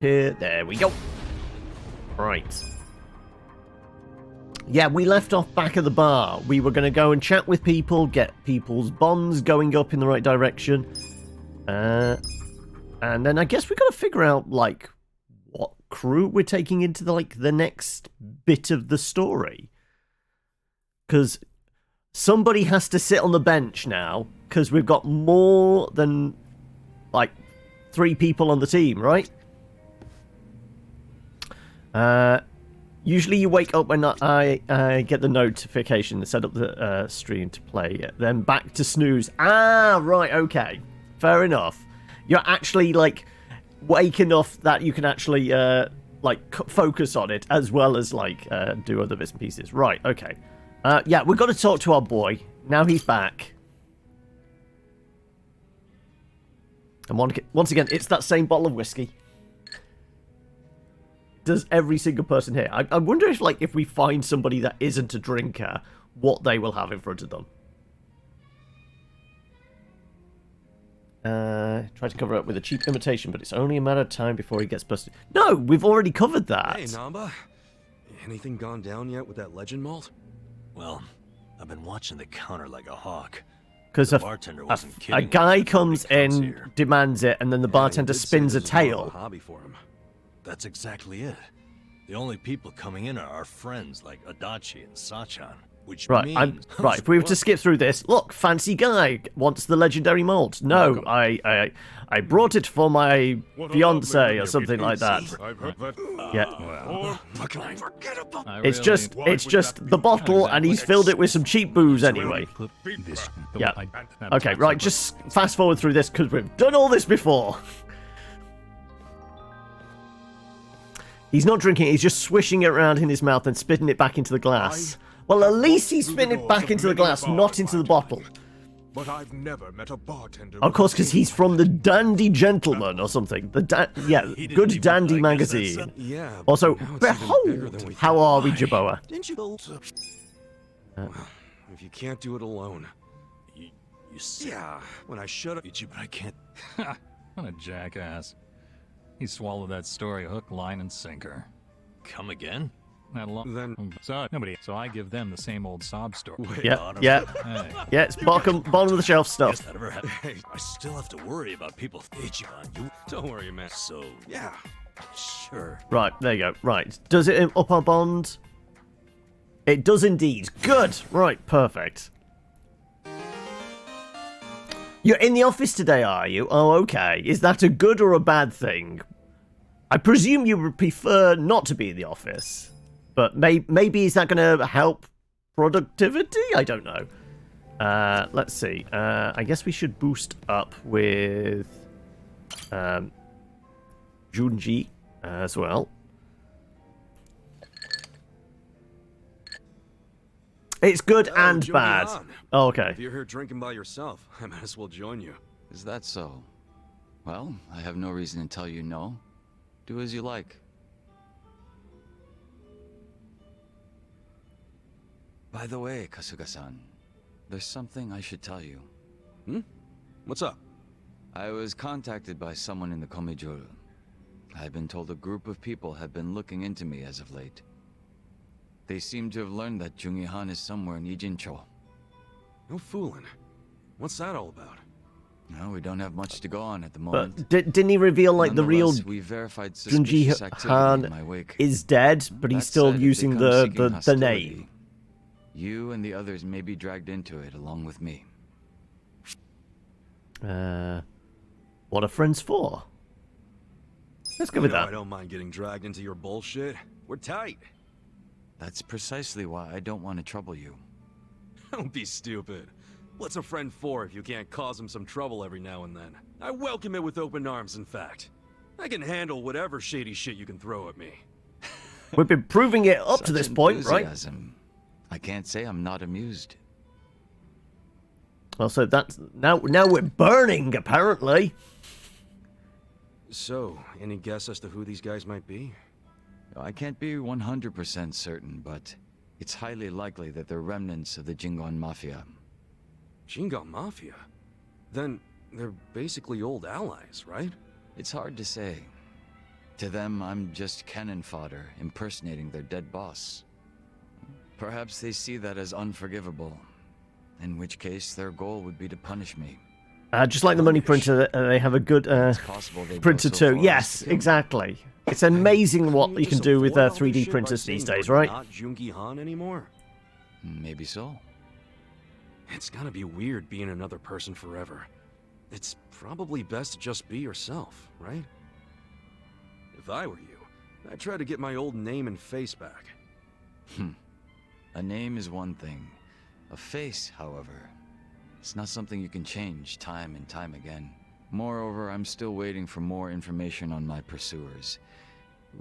Here, there we go. Right. Yeah, we left off back at the bar. We were going to go and chat with people, get people's bonds going up in the right direction. And then I guess we got to figure out, like, what crew we're taking into, the next bit of the story. Because somebody has to sit on the bench now, because we've got more than, 3 people on the team, right? Usually you wake up when I get the notification to set up the stream to play it. Then back to snooze. Ah, right, okay. Fair enough. You're actually, wake enough that you can actually, focus on it as well as, do other bits and pieces. Right, okay. Yeah, we've got to talk to our boy. Now he's back. And once again, it's that same bottle of whiskey. Does every single person here. I wonder if we find somebody that isn't a drinker, what they will have in front of them. Try to cover up with a cheap imitation, but it's only a matter of time before he gets busted. No, we've already covered that. Hey, Namba. Anything gone down yet with that legend malt? Well, I've been watching the counter like a hawk. Because a guy comes in, demands it, and then the bartender spins a tale. Hobby for him. That's exactly it. The only people coming in are our friends like Adachi and Sachan, which means... Right, if we were to skip through this, look, fancy guy wants the legendary malt. No, I brought it for my fiance or something like that. Yeah. It's just the bottle, and he's filled it with some cheap booze anyway. Yeah. Okay, right, just fast forward through this, because we've done all this before. He's not drinking it, he's just swishing it around in his mouth and spitting it back into the glass. Well, at least he's spitting it back into the glass, not into the bottle. But I've never met a bartender. Of course, because he's from the Dandy Gentleman or something. Good Dandy magazine. Yeah. Also, behold, how are we, Jaboa? Didn't you? If you can't do it alone. You see? Yeah, when I shut up. Ichiban, I can't... What a jackass. He swallowed that story hook, line, and sinker. Come again? So I give them the same old sob story. Wait, Yeah, Hey. yeah, it's bottom of the shelf stuff. That ever happened? I still have to worry about people. Ichiban, you... Don't worry, man. So... Yeah. Sure. Right, there you go. Right, does it up our bond? It does indeed. Good. Right, perfect. You're in the office today, are you? Oh, okay. Is that a good or a bad thing? I presume you would prefer not to be in the office. But maybe is that going to help productivity? I don't know. Let's see. I guess we should boost up with Junji as well. It's good and bad. Oh, okay. If you're here drinking by yourself, I might as well join you. Is that so? Well, I have no reason to tell you no. Do as you like. By the way, Kasuga-san, there's something I should tell you. What's up? I was contacted by someone in the Komijuru. I've been told a group of people have been looking into me as of late. They seem to have learned that Jungi-han is somewhere in Ijincho. No fooling. What's that all about? No, we don't have much to go on at the moment. But didn't he reveal, the real we verified Junji-han is dead, but he's still using the name? You and the others may be dragged into it along with me. What are friends for? Let's go with that. I don't mind getting dragged into your bullshit. We're tight. That's precisely why I don't want to trouble you. Don't be stupid. What's a friend for if you can't cause him some trouble every now and then? I welcome it with open arms, in fact. I can handle whatever shady shit you can throw at me. We've been proving it up to this point, right? I can't say I'm not amused. Well, so that's... Now we're burning, apparently. So, any guess as to who these guys might be? I can't be 100% certain, but it's highly likely that they're remnants of the Jingon Mafia. Jingon Mafia? Then they're basically old allies, right? It's hard to say. To them, I'm just cannon fodder, impersonating their dead boss. Perhaps they see that as unforgivable, in which case their goal would be to punish me. Just like the money printer, they have a good It's possible they'd go printer so too. far as Yes, to kill me. exactly. It's amazing what you can just do with avoid all this 3D shit by printers saying these you're days, right? Not Jungi Han anymore. Maybe so. It's gotta be weird being another person forever. It's probably best to just be yourself, right? If I were you, I'd try to get my old name and face back. A name is one thing. A face, however, it's not something you can change time and time again. Moreover, I'm still waiting for more information on my pursuers.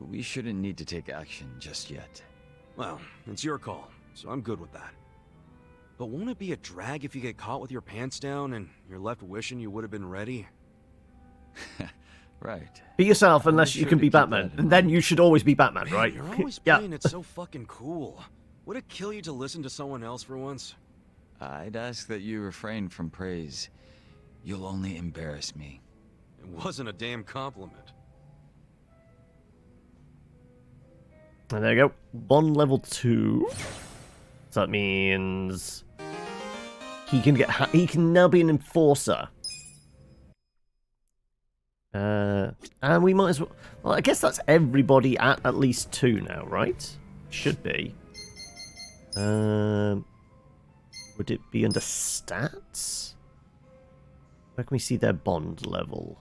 We shouldn't need to take action just yet. Well, it's your call, so I'm good with that. But won't it be a drag if you get caught with your pants down and you're left wishing you would have been ready? Right. Be yourself unless be you sure can to be keep that Batman. in And then mind. you should always be Batman, Man, right? you're always Yeah. playing it so fucking cool. Would it kill you to listen to someone else for once? I'd ask that you refrain from praise. You'll only embarrass me. It wasn't a damn compliment. And there you go. Bond level 2. So that means he can now be an enforcer. And we might as well. Well, I guess that's everybody at least 2 now, right? Should be. Would it be under stats? Where can we see their bond level?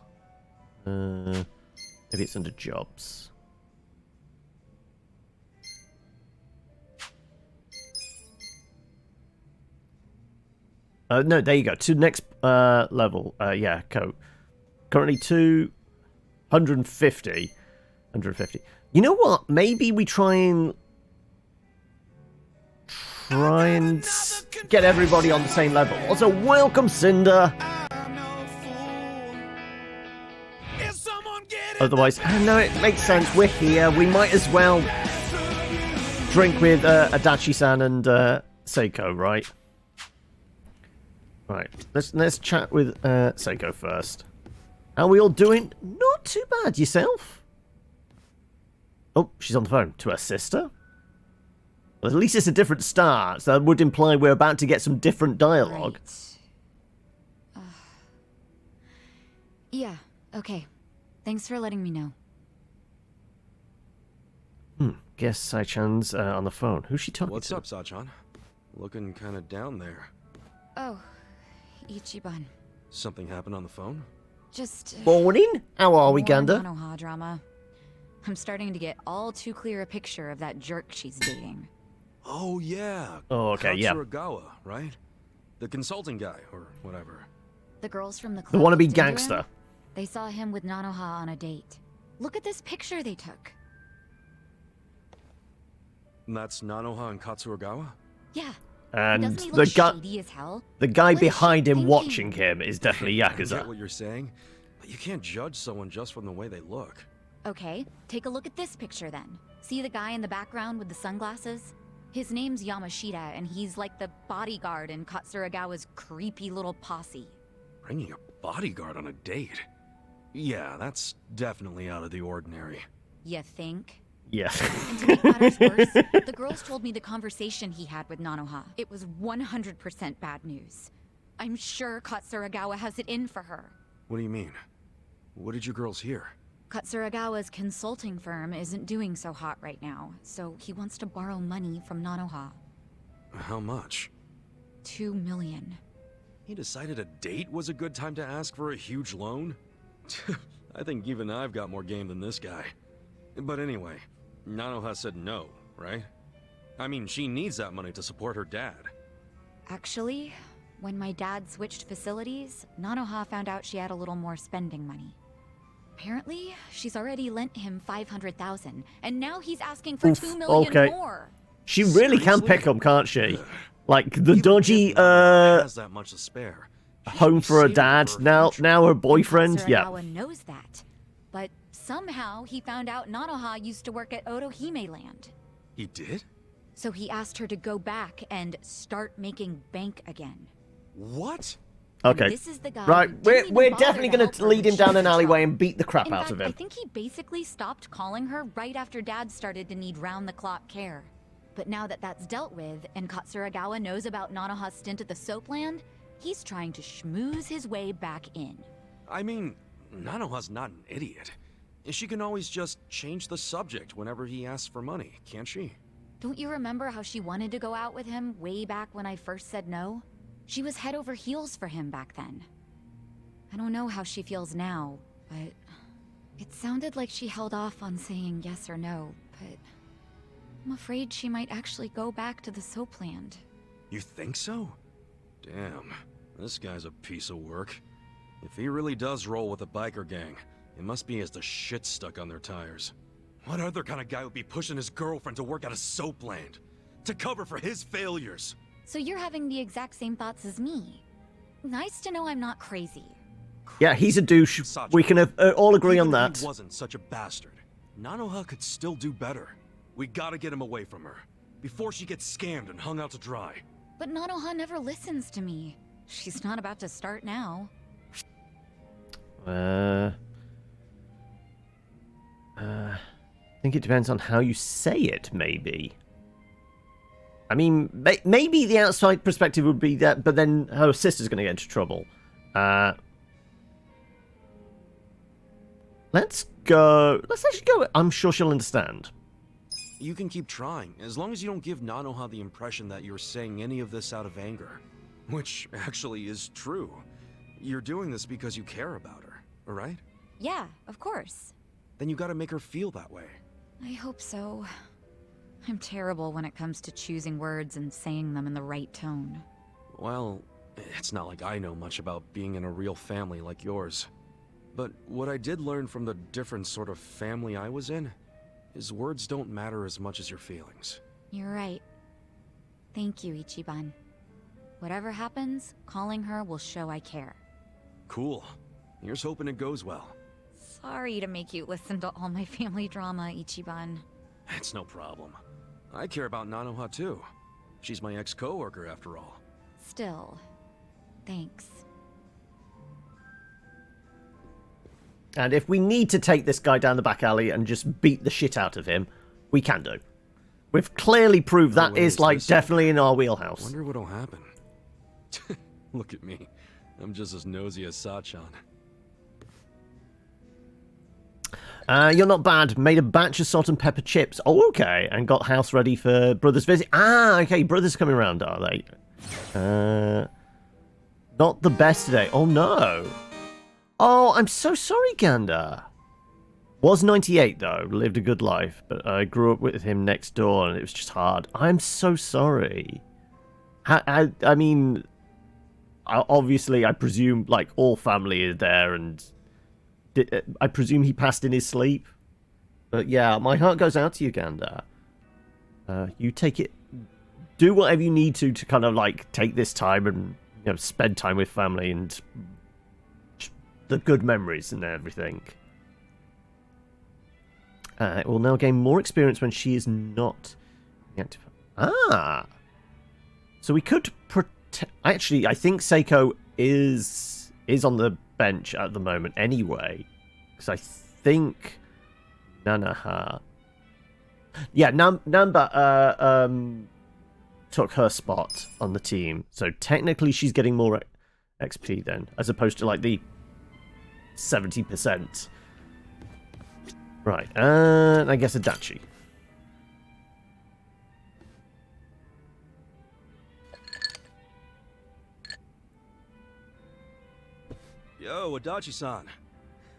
Maybe it's under jobs. No, there you go. To next level. Yeah, currently 250. 150. You know what? Maybe we try and get everybody on the same level. Also, welcome, Cinder. Otherwise, no, it makes sense. We're here. We might as well drink with Adachi-san and Seiko, right? Right. Let's chat with Seiko first. How are we all doing? Not too bad. Yourself? Oh, she's on the phone. To her sister? Well, at least it's a different start, so that would imply we're about to get some different dialogue. Right. Yeah, okay. Thanks for letting me know. Guess Sai-chan's on the phone. Who's she talking What's to? up, Sachan? Looking kind of down there. Oh, Ichiban. Something happened on the phone? Just... Morning. How are we, more Gander? Nanoha drama. I'm starting to get all too clear a picture of that jerk she's dating. Oh, yeah. Oh, okay, yeah. Katsuragawa, right? The consulting guy, or whatever. The girls from the The club wannabe looked into him. gangster. They saw him with Nanoha on a date. Look at this picture they took. And that's Nanoha and Katsuragawa? Yeah. And Doesn't he the look guy, shady as hell? the guy What is she behind him thinking? watching him is definitely I get Yakuza. what you're saying, but you can't judge someone just from the way they look. Okay, take a look at this picture then. See the guy in the background with the sunglasses? His name's Yamashita, and he's like the bodyguard in Katsuragawa's creepy little posse. Bringing a bodyguard on a date? Yeah, that's definitely out of the ordinary. You think? Yeah. And to make matters worse, the girls told me the conversation he had with Nanoha. It was 100% bad news. I'm sure Katsuragawa has it in for her. What do you mean? What did you girls hear? Katsuragawa's consulting firm isn't doing so hot right now, so he wants to borrow money from Nanoha. How much? 2 million. He decided a date was a good time to ask for a huge loan? I think even I've got more game than this guy. But anyway, Nanoha said no, right? I mean, she needs that money to support her dad. Actually, when my dad switched facilities, Nanoha found out she had a little more spending money. Apparently, she's already lent him 500,000, and now he's asking for Oof, 2 million okay. more. She really can Seriously? pick 'em, can't she? Like the Even dodgy if Nanoha has that much to spare. she should home be for her saving dad. for Now future. her boyfriend. Yeah. Katsuragawa knows that, but somehow he found out Nanoha used to work at Otohime Land. He did? So he asked her to go back and start making bank again. What? Okay. This is the guy Right, who didn't we're even bother definitely to going help to her lead when him she down was an in alleyway trouble. and beat the crap In out fact, of him. I think he basically stopped calling her right after Dad started to need round-the-clock care. But now that that's dealt with, and Katsuragawa knows about Nanoha's stint at the Soapland, he's trying to schmooze his way back in. I mean, Nanoha's not an idiot. She can always just change the subject whenever he asks for money, can't she? Don't you remember how she wanted to go out with him way back when I first said no? She was head over heels for him back then. I don't know how she feels now, but it sounded like she held off on saying yes or no, but I'm afraid she might actually go back to the Soapland. You think so? Damn, this guy's a piece of work. If he really does roll with a biker gang, it must be as the shit stuck on their tires. What other kind of guy would be pushing his girlfriend to work at a Soapland? To cover for his failures? So you're having the exact same thoughts as me. Nice to know I'm not crazy. Yeah, he's a douche. Sachi, We can all agree on even if that. he wasn't such a bastard, Nanoha could still do better. We gotta get him away from her, before she gets scammed and hung out to dry. But Nanoha never listens to me. She's not about to start now. I think it depends on how you say it, maybe. I mean, maybe the outside perspective would be that, but then her sister's going to get into trouble. Let's go. Let's actually go. I'm sure she'll understand. You can keep trying, as long as you don't give Nanoha the impression that you're saying any of this out of anger. Which actually is true. You're doing this because you care about her, alright? Yeah, of course. Then you gotta make her feel that way. I hope so. I'm terrible when it comes to choosing words and saying them in the right tone. Well, it's not like I know much about being in a real family like yours. But what I did learn from the different sort of family I was in is words don't matter as much as your feelings. You're right. Thank you, Ichiban. Whatever happens, calling her will show I care. Cool. Here's hoping it goes well. Sorry to make you listen to all my family drama, Ichiban. It's no problem. I care about Nanoha too. She's my ex-coworker after all. Still, thanks. And if we need to take this guy down the back alley and just beat the shit out of him, we can do. We've clearly proved that way is, is like, this? definitely in our wheelhouse. Wonder what'll happen. Look at me. I'm just as nosy as Sachan. You're not bad. Made a batch of salt and pepper chips. Oh, okay. And got house ready for Brother's visit. Ah, okay. Brothers coming around, are they? Not the best today. Oh, no. Oh, I'm so sorry, Gander. Was 98, though. Lived a good life. But I grew up with him next door, and it was just hard. I'm so sorry. I mean, obviously, I presume, like, all family is there, and I presume he passed in his sleep. But yeah, my heart goes out to you, Gander. You take it... Do whatever you need to kind of, like, take this time and, you know, spend time with family and the good memories and everything. It will now gain more experience when she is not active. Ah! So we could protect... Actually, I think Seiko is on the bench at the moment anyway. Because I think Nanoha... Yeah, Namba took her spot on the team. So technically she's getting more XP then, as opposed to like the 70%. Right, and I guess Adachi. Yo, Adachi-san.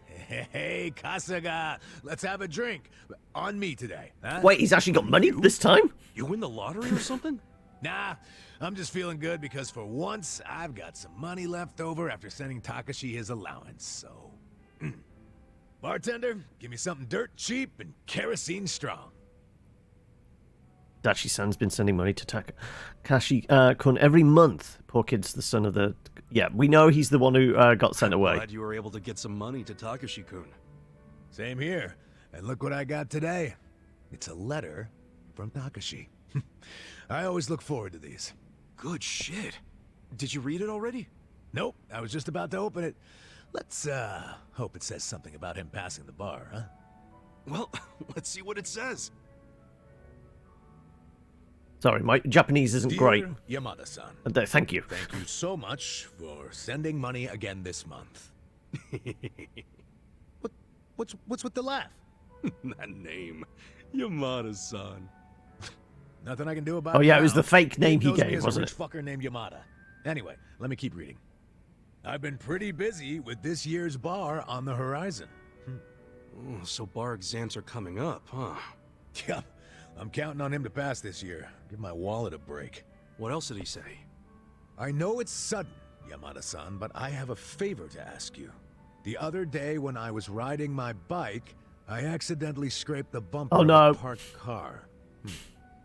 Hey, Kasuga, let's have a drink. On me today, huh? Wait, he's actually got money this time? You win the lottery or something? Nah, I'm just feeling good because for once, I've got some money left over after sending Takashi his allowance, so... Bartender, give me something dirt cheap and kerosene strong. Dachi-san's been sending money to Takashi-kun every month. Poor kid's the son of the... Yeah, we know he's the one who got sent away. Glad you were able to get some money to Takashi-kun. Same here. And look what I got today. It's a letter from Takashi. I always look forward to these. Good shit. Did you read it already? Nope, I was just about to open it. Let's, hope it says something about him passing the bar, huh? Well, let's see what it says. Sorry, my Japanese isn't Dear great. Yamada-san, Thank you. thank you so much for sending money again this month. What's with the laugh? That name. Yamada-san. Nothing I can do about it. Oh yeah, it was now. the fake name he knows me gave, as wasn't a it? rich fucker named Yamada. Anyway, let me keep reading. I've been pretty busy with this year's bar on the horizon. Oh, so bar exams are coming up, huh? Yeah, I'm counting on him to pass this year. Give my wallet a break. What else did he say? I know it's sudden, Yamada-san, but I have a favor to ask you. The other day when I was riding my bike, I accidentally scraped the bumper Oh, no. of a parked car.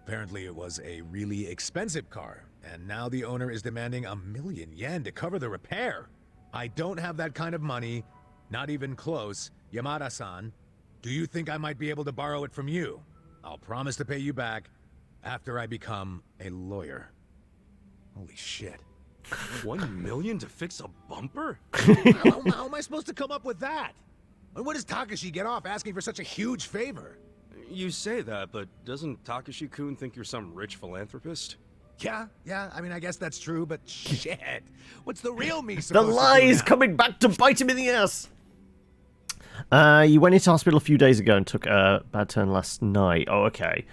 Apparently it was a really expensive car, and now the owner is demanding 1,000,000 yen to cover the repair. I don't have that kind of money, not even close. Yamada-san, do you think I might be able to borrow it from you? I'll promise to pay you back after I become a lawyer. Holy shit. 1 million to fix a bumper? How am I supposed to come up with that? And what does Takashi get off asking for such a huge favor? You say that, but doesn't Takashi-kun think you're some rich philanthropist? Yeah, I mean, I guess that's true, but shit. What's the real me The supposed lie to do is now? coming back to bite him in the ass. You went into hospital a few days ago and took a bad turn last night. Oh, okay.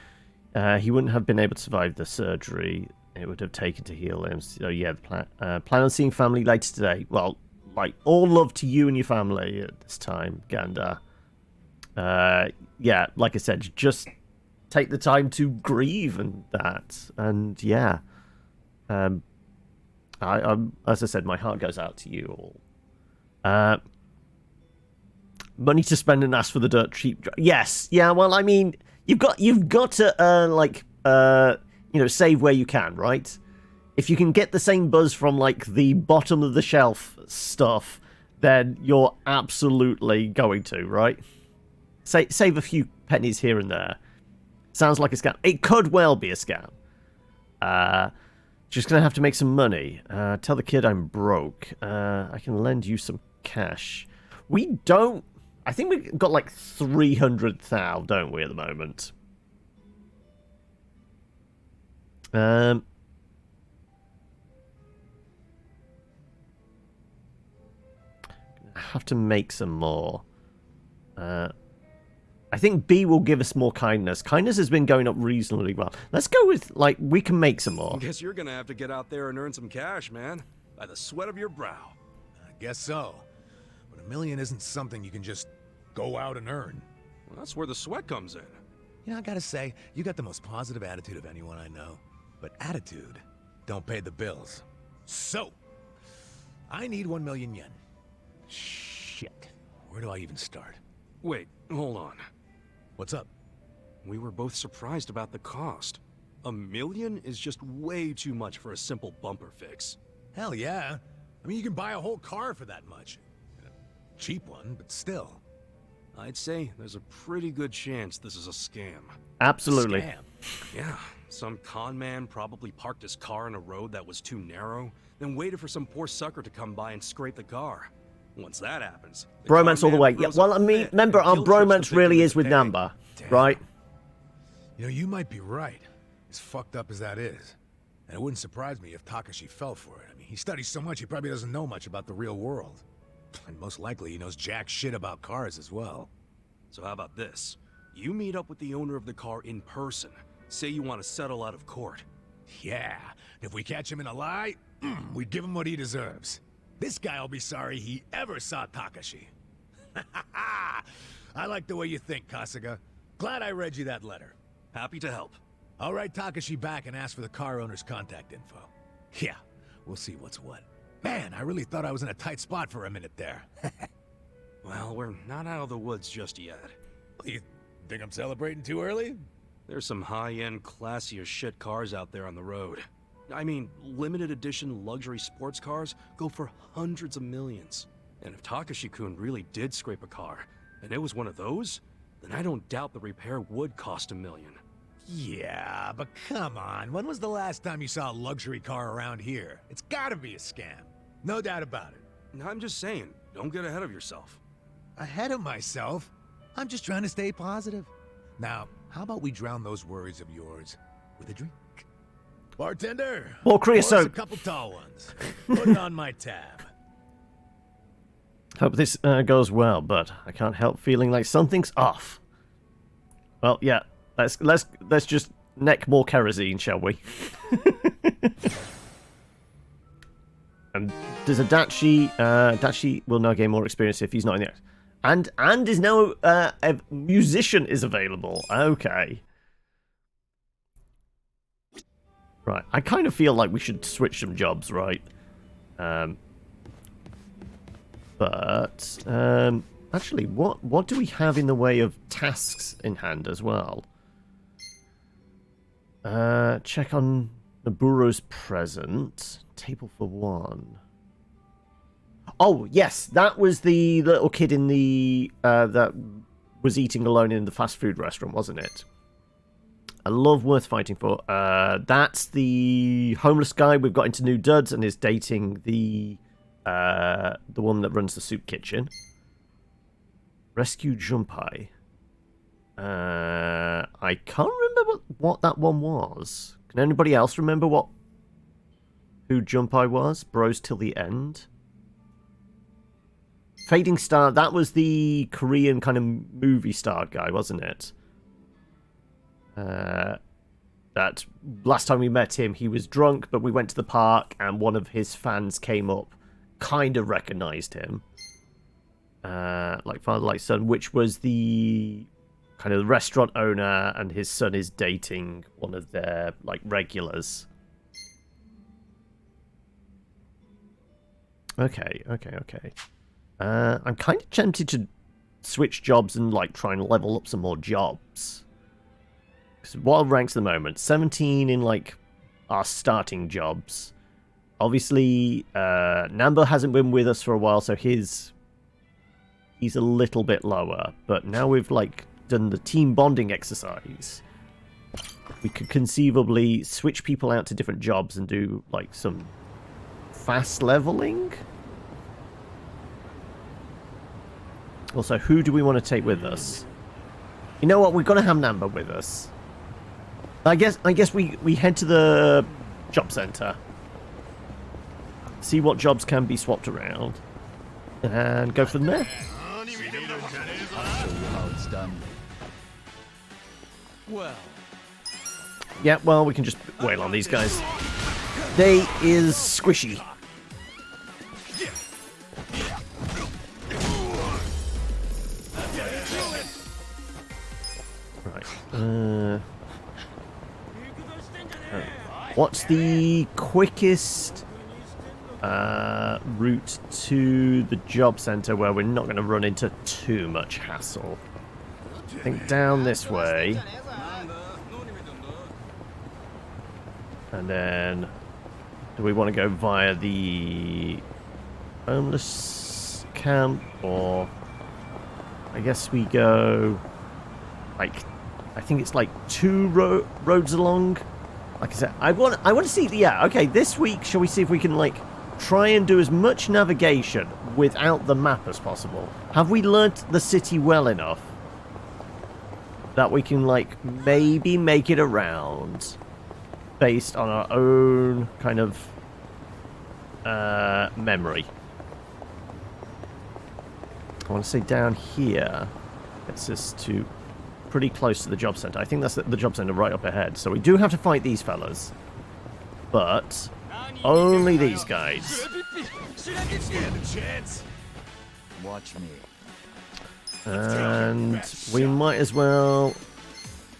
He wouldn't have been able to survive the surgery it would have taken to heal him. So yeah, the plan on seeing family later today. Well, like, all love to you and your family at this time, Ganda. Yeah, like I said, just take the time to grieve and that. And yeah, I'm as I said, my heart goes out to you all. Money to spend and ask for the dirt cheap. Yes, yeah. Well, I mean, you've got to save where you can, right? If you can get the same buzz from like the bottom of the shelf stuff, then you're absolutely going to, right? Save a few pennies here and there. Sounds like a scam. It could well be a scam. Just gonna have to make some money. Tell the kid I'm broke. I can lend you some cash. We don't. I think we've got like 300,000, don't we, at the moment? Have to make some more. I think B will give us more kindness. Kindness has been going up reasonably well. Let's go with, like, we can make some more. Guess you're gonna have to get out there and earn some cash, man. By the sweat of your brow. I guess so. But 1,000,000 isn't something you can just go out and earn. Well, that's where the sweat comes in. You know, I gotta say, you got the most positive attitude of anyone I know. But attitude don't pay the bills. So, I need 1,000,000 yen. Shit. Where do I even start? Wait, hold on. What's up? We were both surprised about the cost. 1,000,000 is just way too much for a simple bumper fix. Hell yeah. I mean, you can buy a whole car for that much. A cheap one, but still. I'd say there's a pretty good chance this is a scam. Absolutely. Scam. Yeah, some con man probably parked his car in a road that was too narrow, then waited for some poor sucker to come by and scrape the car. Once that happens, Bromance all the way. Yeah, well, I mean, remember, our bromance really is with Namba, right? You know, you might be right. As fucked up as that is. And it wouldn't surprise me if Takashi fell for it. I mean, he studies so much, he probably doesn't know much about the real world. And most likely, he knows jack shit about cars as well. So how about this? You meet up with the owner of the car in person. Say you want to settle out of court. Yeah, if we catch him in a lie, we give him what he deserves. This guy'll be sorry he ever saw Takashi. I like the way you think, Kasuga. Glad I read you that letter. Happy to help. I'll write Takashi back and ask for the car owner's contact info. Yeah, we'll see what's what. Man, I really thought I was in a tight spot for a minute there. Well, we're not out of the woods just yet. You think I'm celebrating too early? There's some high-end, classy as shit cars out there on the road. I mean, limited edition luxury sports cars go for hundreds of millions. And if Takashi-kun really did scrape a car, and it was one of those, then I don't doubt the repair would cost 1,000,000. Yeah, but come on. When was the last time you saw a luxury car around here? It's gotta be a scam. No doubt about it. I'm just saying, don't get ahead of yourself. Ahead of myself? I'm just trying to stay positive. Now, how about we drown those worries of yours with a drink? Bartender! More pour us creosote. a couple tall ones. Put it on my tab. Hope this goes well, but I can't help feeling like something's off. Well, yeah, let's just neck more kerosene, shall we? And there's a Dachi. Dachi will now gain more experience if he's not in the act. And is now a musician is available. Okay. Right. I kind of feel like we should switch some jobs, right? But actually, what do we have in the way of tasks in hand as well? Check on Noburu's present. Table for one. Oh, yes, that was the little kid in the that was eating alone in the fast food restaurant, wasn't it? A love worth fighting for. That's the homeless guy we've got into New Duds and is dating the woman that runs the soup kitchen. Rescue Junpei. I can't remember what that one was. Can anybody else remember who Junpei was? Bros till the end. Fading Star, that was the Korean kind of movie star guy, wasn't it? That last time we met him, he was drunk, but we went to the park and one of his fans came up, kind of recognized him. Like father, like son, which was the kind of restaurant owner, and his son is dating one of their like regulars. Okay. I'm kind of tempted to switch jobs and like try and level up some more jobs. What ranks at the moment? 17 in like our starting jobs. Obviously, Nambo hasn't been with us for a while, so he's a little bit lower. But now we've like done the team bonding exercise, we could conceivably switch people out to different jobs and do like some fast leveling. Also, who do we want to take with us? You know what? We've got to have Nambo with us. I guess we head to the job center. See what jobs can be swapped around. And go from there. I'll show you how it's done. Well. Yeah, well, we can just wail on these guys. They is squishy. Right. What's the quickest route to the job center where we're not going to run into too much hassle? I think down this way. And then, do we want to go via the homeless camp, or I guess we go like, I think it's like two roads along. Like I said, I want to see. Yeah, okay. This week, shall we see if we can like try and do as much navigation without the map as possible? Have we learnt the city well enough that we can like maybe make it around based on our own kind of memory? I want to say down here gets us to pretty close to the job center. I think that's the job center right up ahead. So we do have to fight these fellas, but only these guys. Stand a chance. Watch me. And we might as well.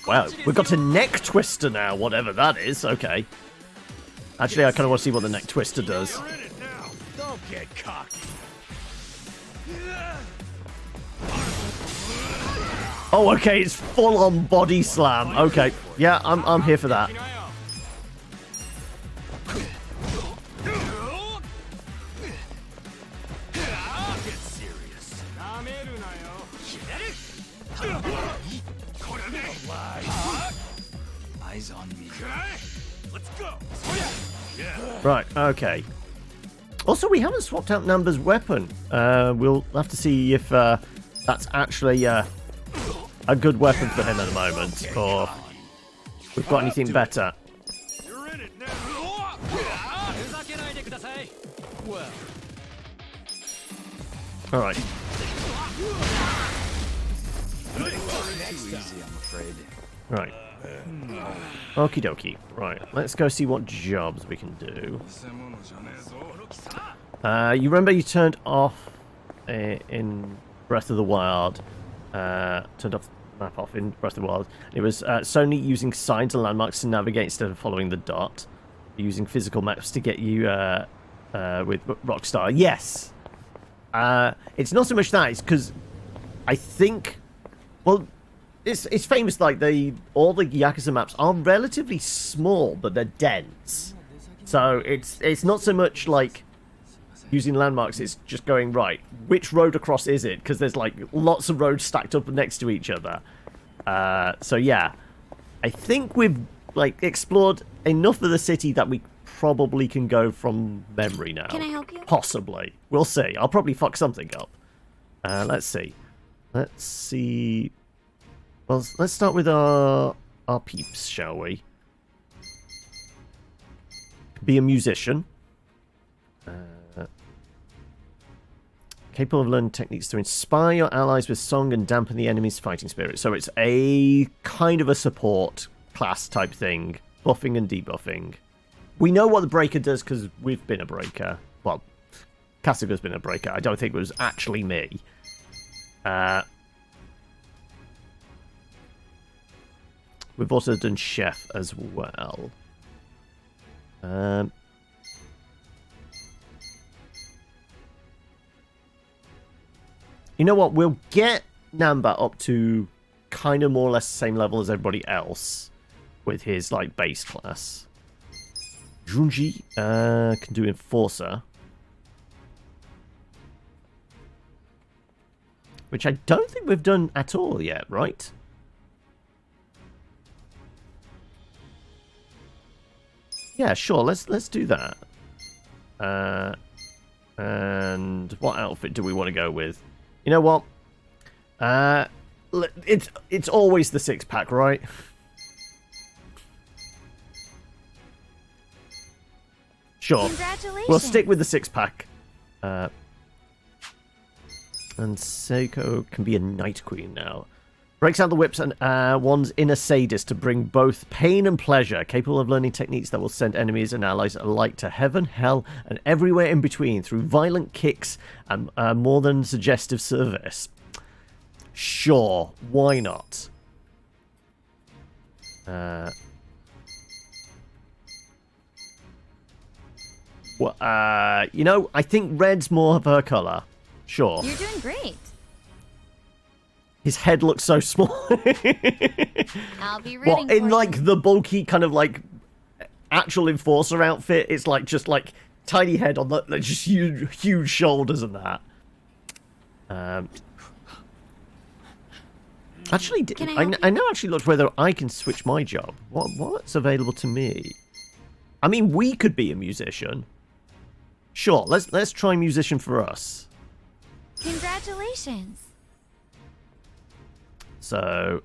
Wow, we've got a neck twister now, whatever that is. Okay. Actually, I kind of want to see what the neck twister does. You're in it now. Don't get cocky. Oh, okay, it's full-on body slam. Okay, yeah, I'm here for that. Get serious. Eyes on me. Let's go. Right, okay. Also, we haven't swapped out Namba's weapon. We'll have to see if that's actually a good weapon for him at the moment, or if we've got anything better. You're in it now. All right. Too easy, I'm afraid. Right. Okie dokie. Right, let's go see what jobs we can do. You remember you turned off in Breath of the Wild, turned off the map off in Breath of the Wild. It was Sony using signs and landmarks to navigate instead of following the dot. Using physical maps to get you with Rockstar. Yes! It's not so much that, it's because I think... Well, it's famous, like, all the Yakuza maps are relatively small, but they're dense. So it's not so much like using landmarks, it's just going, right, which road across is it? Because there's, like, lots of roads stacked up next to each other. So, yeah. I think we've, like, explored enough of the city that we probably can go from memory now. Can I help you? Possibly. We'll see. I'll probably fuck something up. Let's see. Let's see... Well, let's start with our peeps, shall we? Be a musician. Capable of learning techniques to inspire your allies with song and dampen the enemy's fighting spirit. So it's a kind of a support class type thing. Buffing and debuffing. We know what the breaker does because we've been a breaker. Well, Kasuga's been a breaker. I don't think it was actually me. We've also done chef as well. You know what? We'll get Namba up to kind of more or less the same level as everybody else with his like base class. Junji can do Enforcer, which I don't think we've done at all yet, right? Yeah, sure. Let's do that. And what outfit do we want to go with? You know what? It's always the 6-pack, right? Sure. Congratulations. We'll stick with the 6-pack. And Seiko can be a Night Queen now. Breaks out the whips and one's inner sadist to bring both pain and pleasure, capable of learning techniques that will send enemies and allies alike to heaven, hell, and everywhere in between through violent kicks and more than suggestive service. Sure, why not? Well, you know, I think red's more of her colour. Sure. You're doing great. His head looks so small. I'll be rooting What, in for like you. the bulky kind of like actual Enforcer outfit, it's like just like tiny head on the like, just huge shoulders and that. Actually, I now actually looked whether I can switch my job. What's available to me? I mean, we could be a musician. Sure, let's try musician for us. Congratulations. So,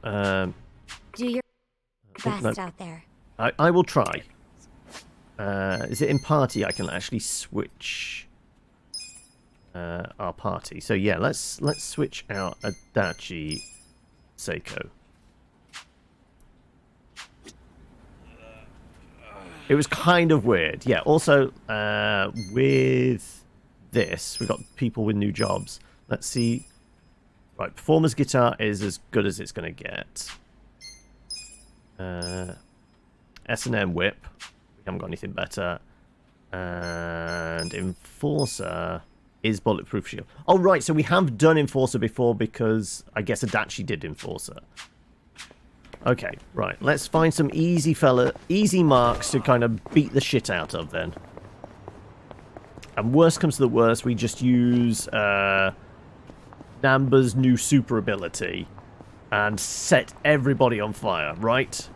Do your best no. out there. I will try. Is it in party I can actually switch our party? So yeah, let's switch out Adachi Seiko. It was kind of weird. Yeah, also with this, we've got people with new jobs. Let's see. Right, performer's guitar is as good as it's going to get. S&M whip. We haven't got anything better. And Enforcer is bulletproof shield. Oh, right, so we have done Enforcer before because I guess Adachi did Enforcer. Okay, right, let's find some easy marks to kind of beat the shit out of then. And worst comes to the worst, we just use Namba's new super ability and set everybody on fire, right?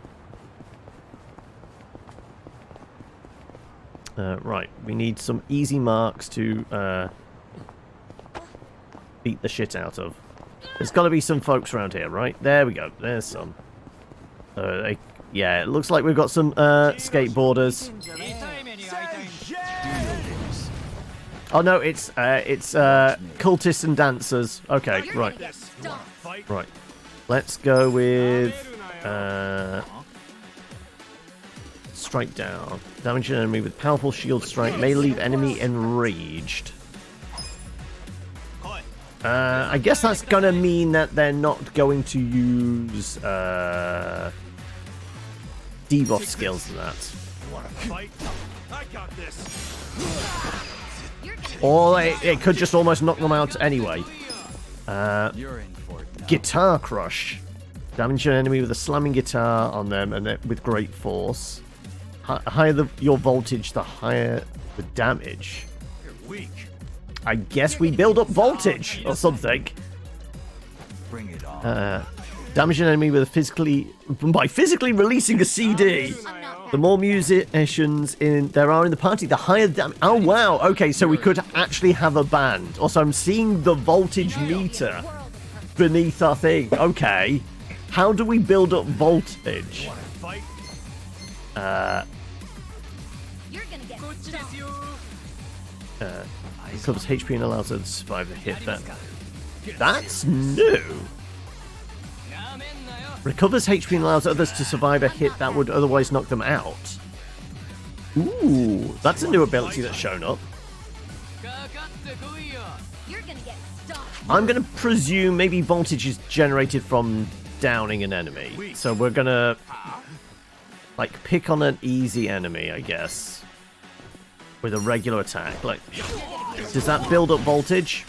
Right, we need some easy marks to beat the shit out of. There's got to be some folks around here, right? There we go. There's some. Yeah, it looks like we've got some skateboarders. Oh no, it's cultists and dancers. Okay, right. Right. Let's go with strike down. Damage an enemy with powerful shield strike may leave enemy enraged. I guess that's gonna mean that they're not going to use debuff skills in that. Or it could just almost knock them out anyway. Guitar Crush. Damage an enemy with a slamming guitar on them and with great force. Higher your voltage, the higher the damage. I guess we build up voltage or something. Bring it on. Damage an enemy with by physically releasing a CD. The more musicians there are in the party, the higher damage. Oh wow! Okay, so we could actually have a band. Also, I'm seeing the voltage meter beneath our thing. Okay, how do we build up voltage? Recovers HP and allows her to survive a hit. That's new. Recovers HP and allows others to survive a hit that would otherwise knock them out. Ooh, that's a new ability that's shown up. I'm going to presume maybe voltage is generated from downing an enemy. So we're going to like pick on an easy enemy, I guess, with a regular attack. Like, does that build up voltage?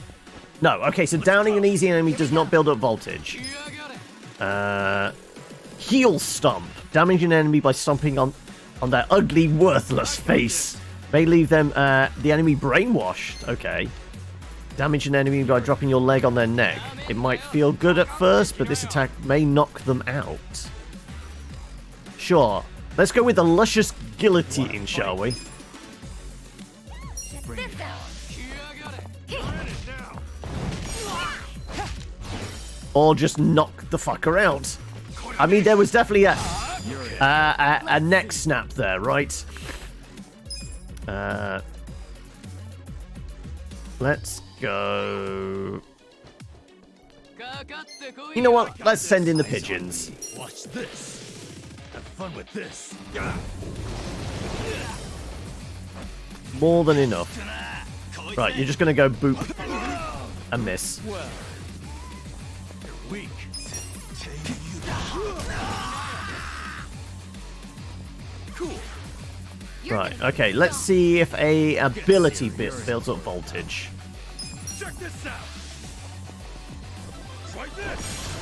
No. Okay, so downing an easy enemy does not build up voltage. Heel Stomp. Damage an enemy by stomping on their ugly, worthless face. May leave them the enemy brainwashed. Okay. Damage an enemy by dropping your leg on their neck. It might feel good at first, but this attack may knock them out. Sure. Let's go with the luscious guillotine, shall we? Or just knock the fucker out. I mean, there was definitely a neck snap there, right? Let's go. You know what? Let's send in the pigeons. Watch this. Have fun with this. More than enough. Right, you're just gonna go boop and miss. Weak. Cool. Right, okay, let's see if a ability builds up voltage. Check this out. Try this.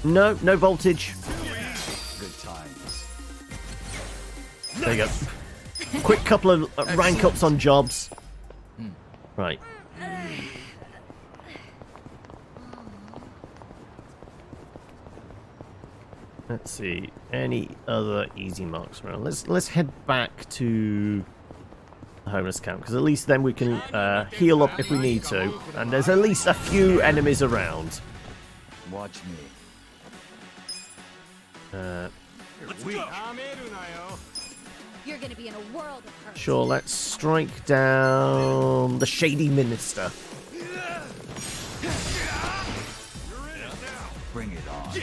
No voltage. Good times. There you go. Quick couple of rank ups on jobs. Right. Let's see. Any other easy marks around? Let's head back to the homeless camp, because at least then we can heal up if we need to. And there's at least a few enemies around. Watch me. You're gonna be in a world of hurt. Sure, let's strike down the Shady Minister. Bring it on.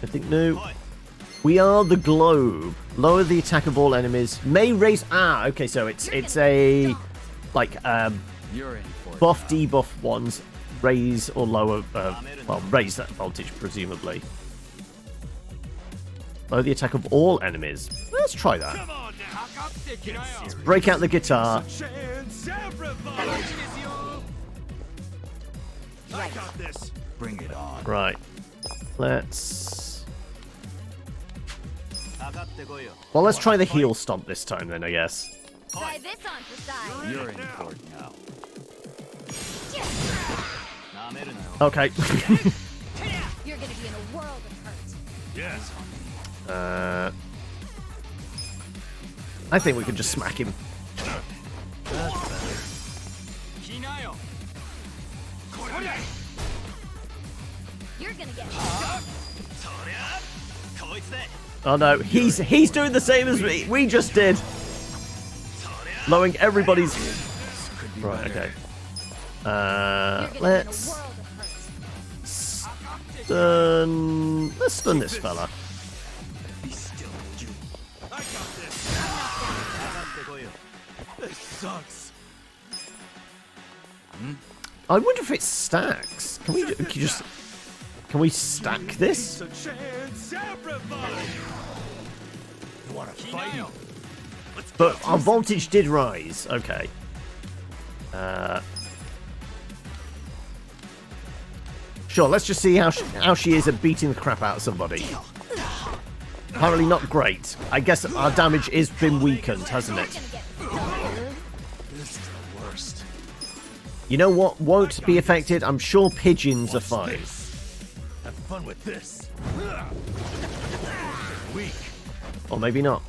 Anything new? We are the globe. Lower the attack of all enemies. May raise. Ah, okay. So it's a like You're in for buff debuff ones raise or lower. Well, raise that voltage presumably. Lower the attack of all enemies. Let's try that. Let's break out the guitar. Bring it on. Right. Let's. Well, let's try the heel stomp this time then, I guess. Try this on for size. You're in for it now. Okay. You're gonna be in a world of hurt. Yes. I think we could just smack him. You're gonna get Oh no, he's doing the same as we just did. Lowering everybody's... Right, okay. Let's stun this fella. This sucks. I wonder if it stacks. Can we stack this? A chance, sacrifice. You want to fight? But our voltage did rise. Okay. Sure, let's just see how she is at beating the crap out of somebody. Apparently not great. I guess our damage has been weakened, hasn't it? This is the worst. You know what won't be affected? I'm sure pigeons are fine. Have fun with this. Weak. Or maybe not.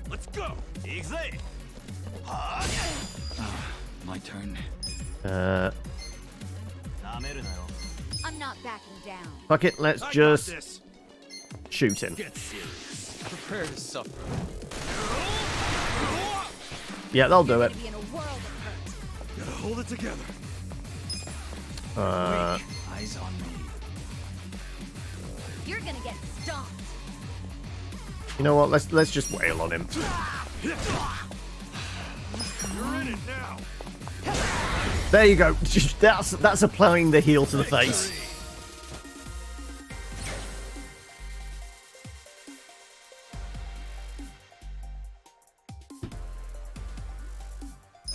Let's go. My turn. I'm not backing down. Fuck it, let's just shoot him. Get serious. Prepare to suffer. Yeah, that'll do it. Be in a world of hurt. Gotta hold it together. Eyes on me. You're gonna get stomped. You know what? Let's just wail on him. You're in it now. There you go. That's applying the heal to the face.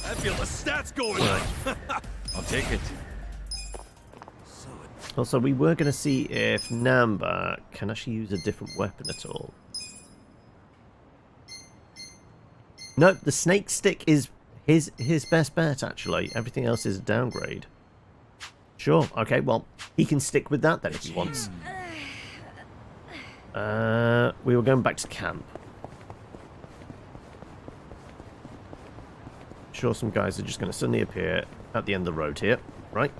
I feel the stats going up. I'll take it. Also, we were going to see if Namba can actually use a different weapon at all. No, the snake stick is his best bet, actually. Everything else is a downgrade. Sure, okay, well, he can stick with that then if he wants. We were going back to camp. Sure, some guys are just going to suddenly appear at the end of the road here, right?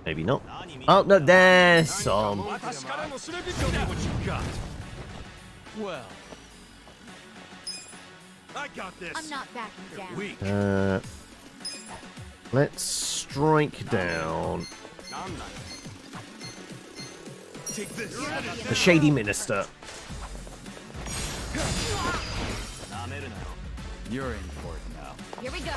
Maybe not. Oh, no, there's some. Show me what you got. Well, I got this. I'm not backing down. Weak. Let's strike down Take this. the Shady Minister. you're in for it now. Here we go.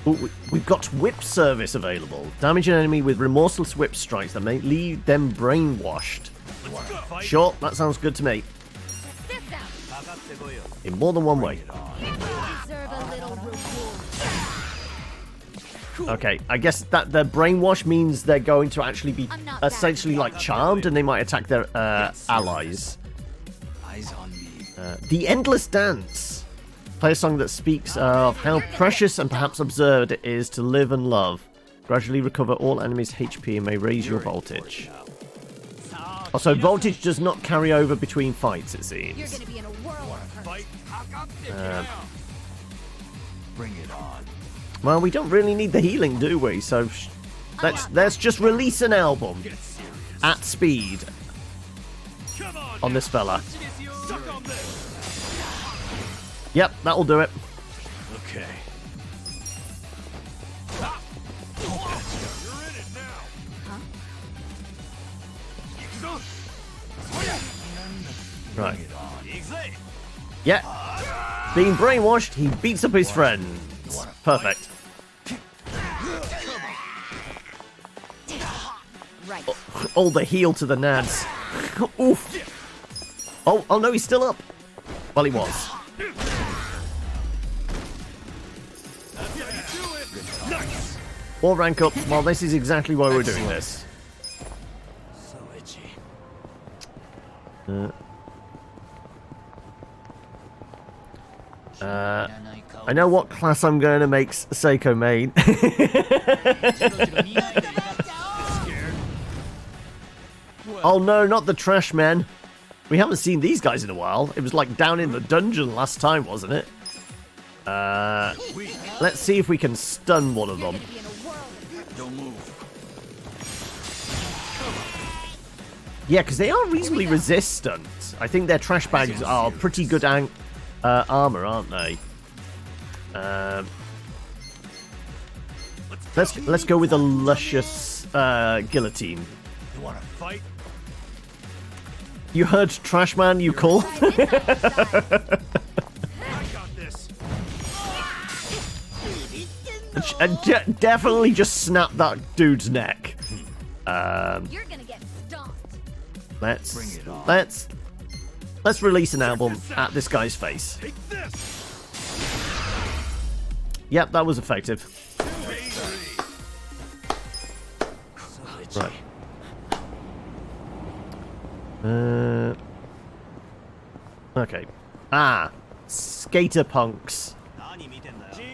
Ooh, we've got whip service available. Damage an enemy with remorseless whip strikes that may leave them brainwashed. Sure, that sounds good to me. Check this out. In more than one way. You deserve a little reward. Okay, I guess that their brainwash means they're going to actually be I'm not essentially like charmed and they might attack their allies. Eyes on me. The Endless Dance. Play a song that speaks of how precious and perhaps absurd it is to live and love. Gradually recover all enemies' HP and may raise your voltage. Also, voltage does not carry over between fights, it You're seems. gonna be in a world of hurt. Bring it on. Well, we don't really need the healing, do we? So let's just release an album at speed on this fella. Suck on this. Yep, that'll do it. Okay. You're in it now. Right. Yeah. Being brainwashed, he beats up his friends. Perfect. Right. All the heal to the nads. Oof. Oh no, he's still up. Well, he was. Or rank up. Well, this is exactly why we're doing this. So itchy. I know what class I'm going to make Seiko main. Oh no, not the trash man. We haven't seen these guys in a while. It was like down in the dungeon last time, wasn't it? Let's see if we can stun one of them. Don't move. Yeah, because they are reasonably resistant. I think their trash bags are pretty good armor, aren't they? Let's go with a luscious guillotine. You want to fight? You heard trash man, you call? I got this. And definitely just snap that dude's neck. You're gonna get stomped. Let's release an album at this guy's face. Take this. Yep, that was effective. Right. Okay. Skater punks.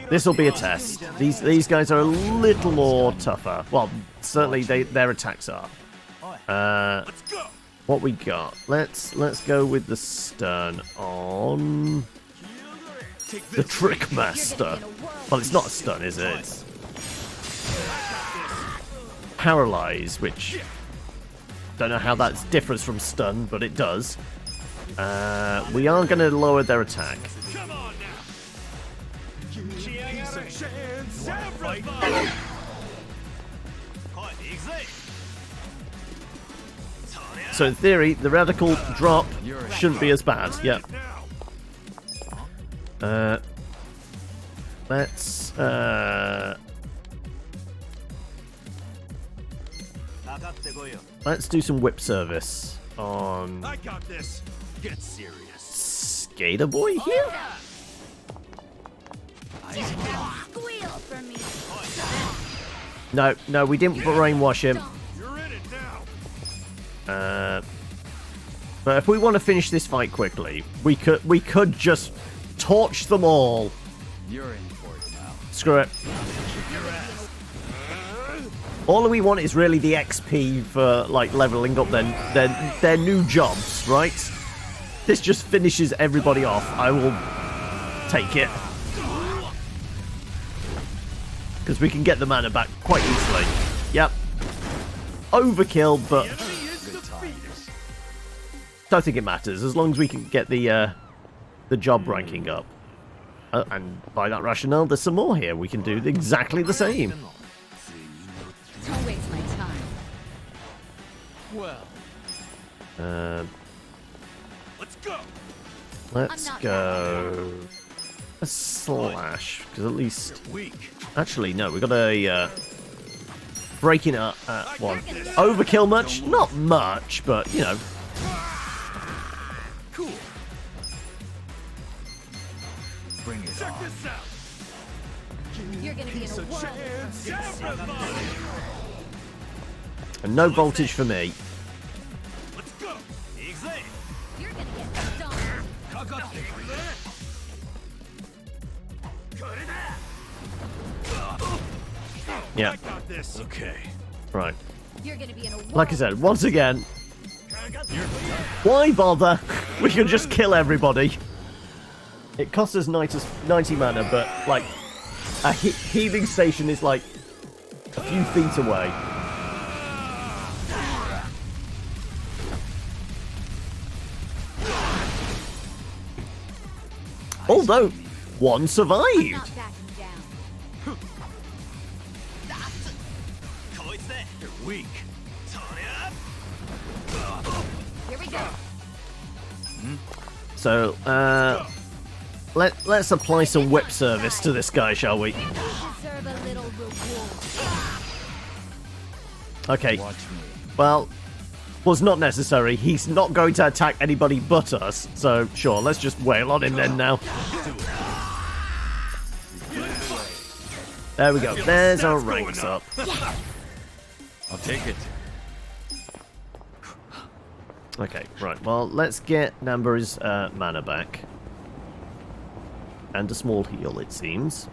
This will be a test. These guys are a little more tougher. Well, certainly their attacks are. Let's go. What we got? Let's go with the stun on the Trick Master. Well, it's not a stun, is it? It's paralyze, which don't know how that differs from stun, but it does. We are going to lower their attack. Come on now. He's a chance. Everybody. So in theory, the radical drop shouldn't be as bad. Yep. Let's do some whip service on I got this. Get serious. Skater Boy here. Squeal for me. No, we didn't brainwash him. You're in it now. But if we want to finish this fight quickly, we could just torch them all. You're in for it now. Screw it. All we want is really the XP for like leveling up their new jobs, right? This just finishes everybody off. I will take it. Because we can get the mana back quite easily. Yep. Overkill, but don't think it matters as long as we can get the job ranking up. And by that rationale, there's some more here. We can do exactly the same. Don't waste my time. Well, Let's go. Let's go a slash, because at least Weak. actually no, we got a breaking up one. Overkill much? Not much, but you know. Cool. bring it Check on. this out. You're gonna be in a It's a whirl. chance. Everybody. And no voltage for me. Let's go. You're gonna get stomped. Yeah, I got this. Okay. right. You're gonna be in a whirl. Like I said, once again, why bother? We can just kill everybody. It costs us 90 mana, but like a healing station is like a few feet away. Although one survived. Not backing down. You're weak. Here we go. So let's apply some whip service to this guy, shall we? You deserve a little reward. Okay. Watch me. Well, was not necessary. He's not going to attack anybody but us. So sure, let's just wail on him then now. There we go. There's our ranks up. I'll take it. Okay, right. Well, let's get Namber's mana back. And a small heal, it seems.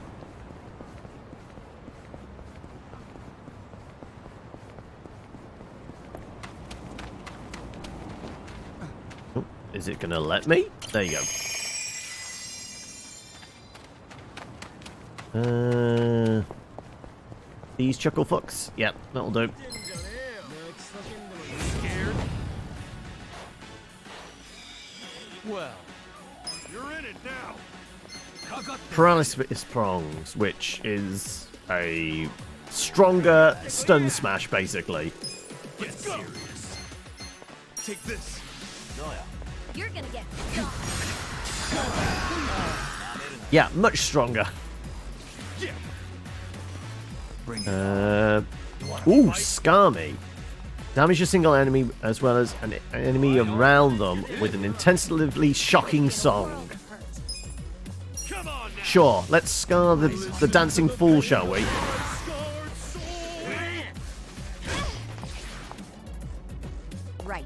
Oh, Is it gonna let me? There you go. These chuckle fucks? Yep, that'll do. Well, you're in it now. Paralysis prongs, which is a stronger stun smash, basically. Get serious. Take this. You're gonna get Yeah, much stronger. Ooh, Scar me. Damage a single enemy as well as an enemy around them with an intensively shocking song. Sure, let's scar the dancing fool, shall we? right.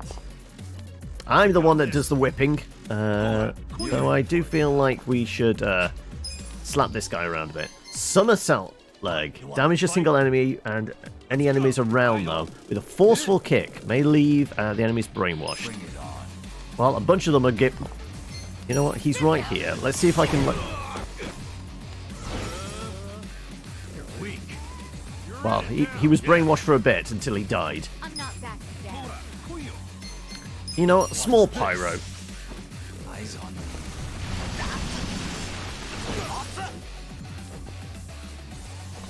I'm the one that does the whipping, though I do feel like we should slap this guy around a bit. Somersault leg. Damage a single enemy and any enemies around them with a forceful kick. May leave the enemies brainwashed. Well, a bunch of them are You know what? He's right here. Let's see if I can... Well, he was brainwashed for a bit until he died. I'm not back yet. You know what? Small pyro. Eyes on me.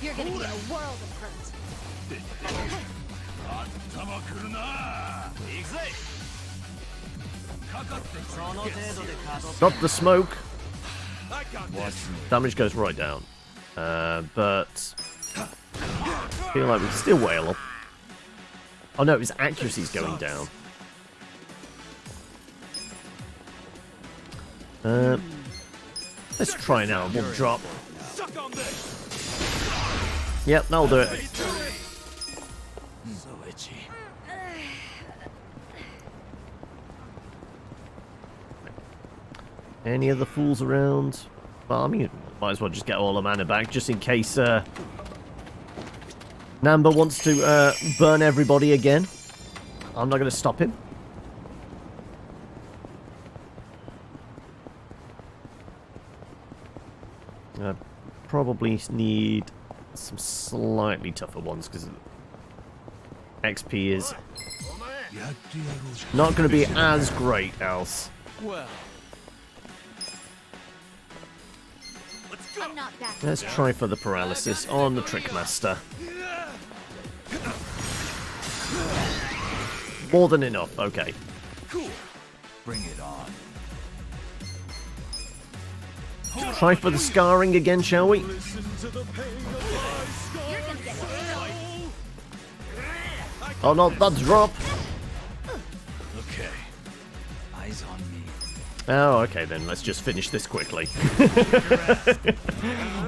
You're gonna get a world of hurt. Not the smoke. Watch me. Damage goes right down. But... I feel like we can still wail up. Oh no, his accuracy's going down. Let's try an elbow drop. Yep, that'll do it. So itchy. Any other fools around? Well, I mean, might as well just get all the mana back, just in case Namba wants to burn everybody again. I'm not going to stop him. Probably need some slightly tougher ones because XP is not going to be as great else. Well, I'm not back. Let's try for the paralysis on the Trickmaster. More than enough, okay. Bring it on. Try for the scarring again, shall we? You're gonna get Oh, not that drop. okay. Eyes on me. Oh, okay then. Let's just finish this quickly.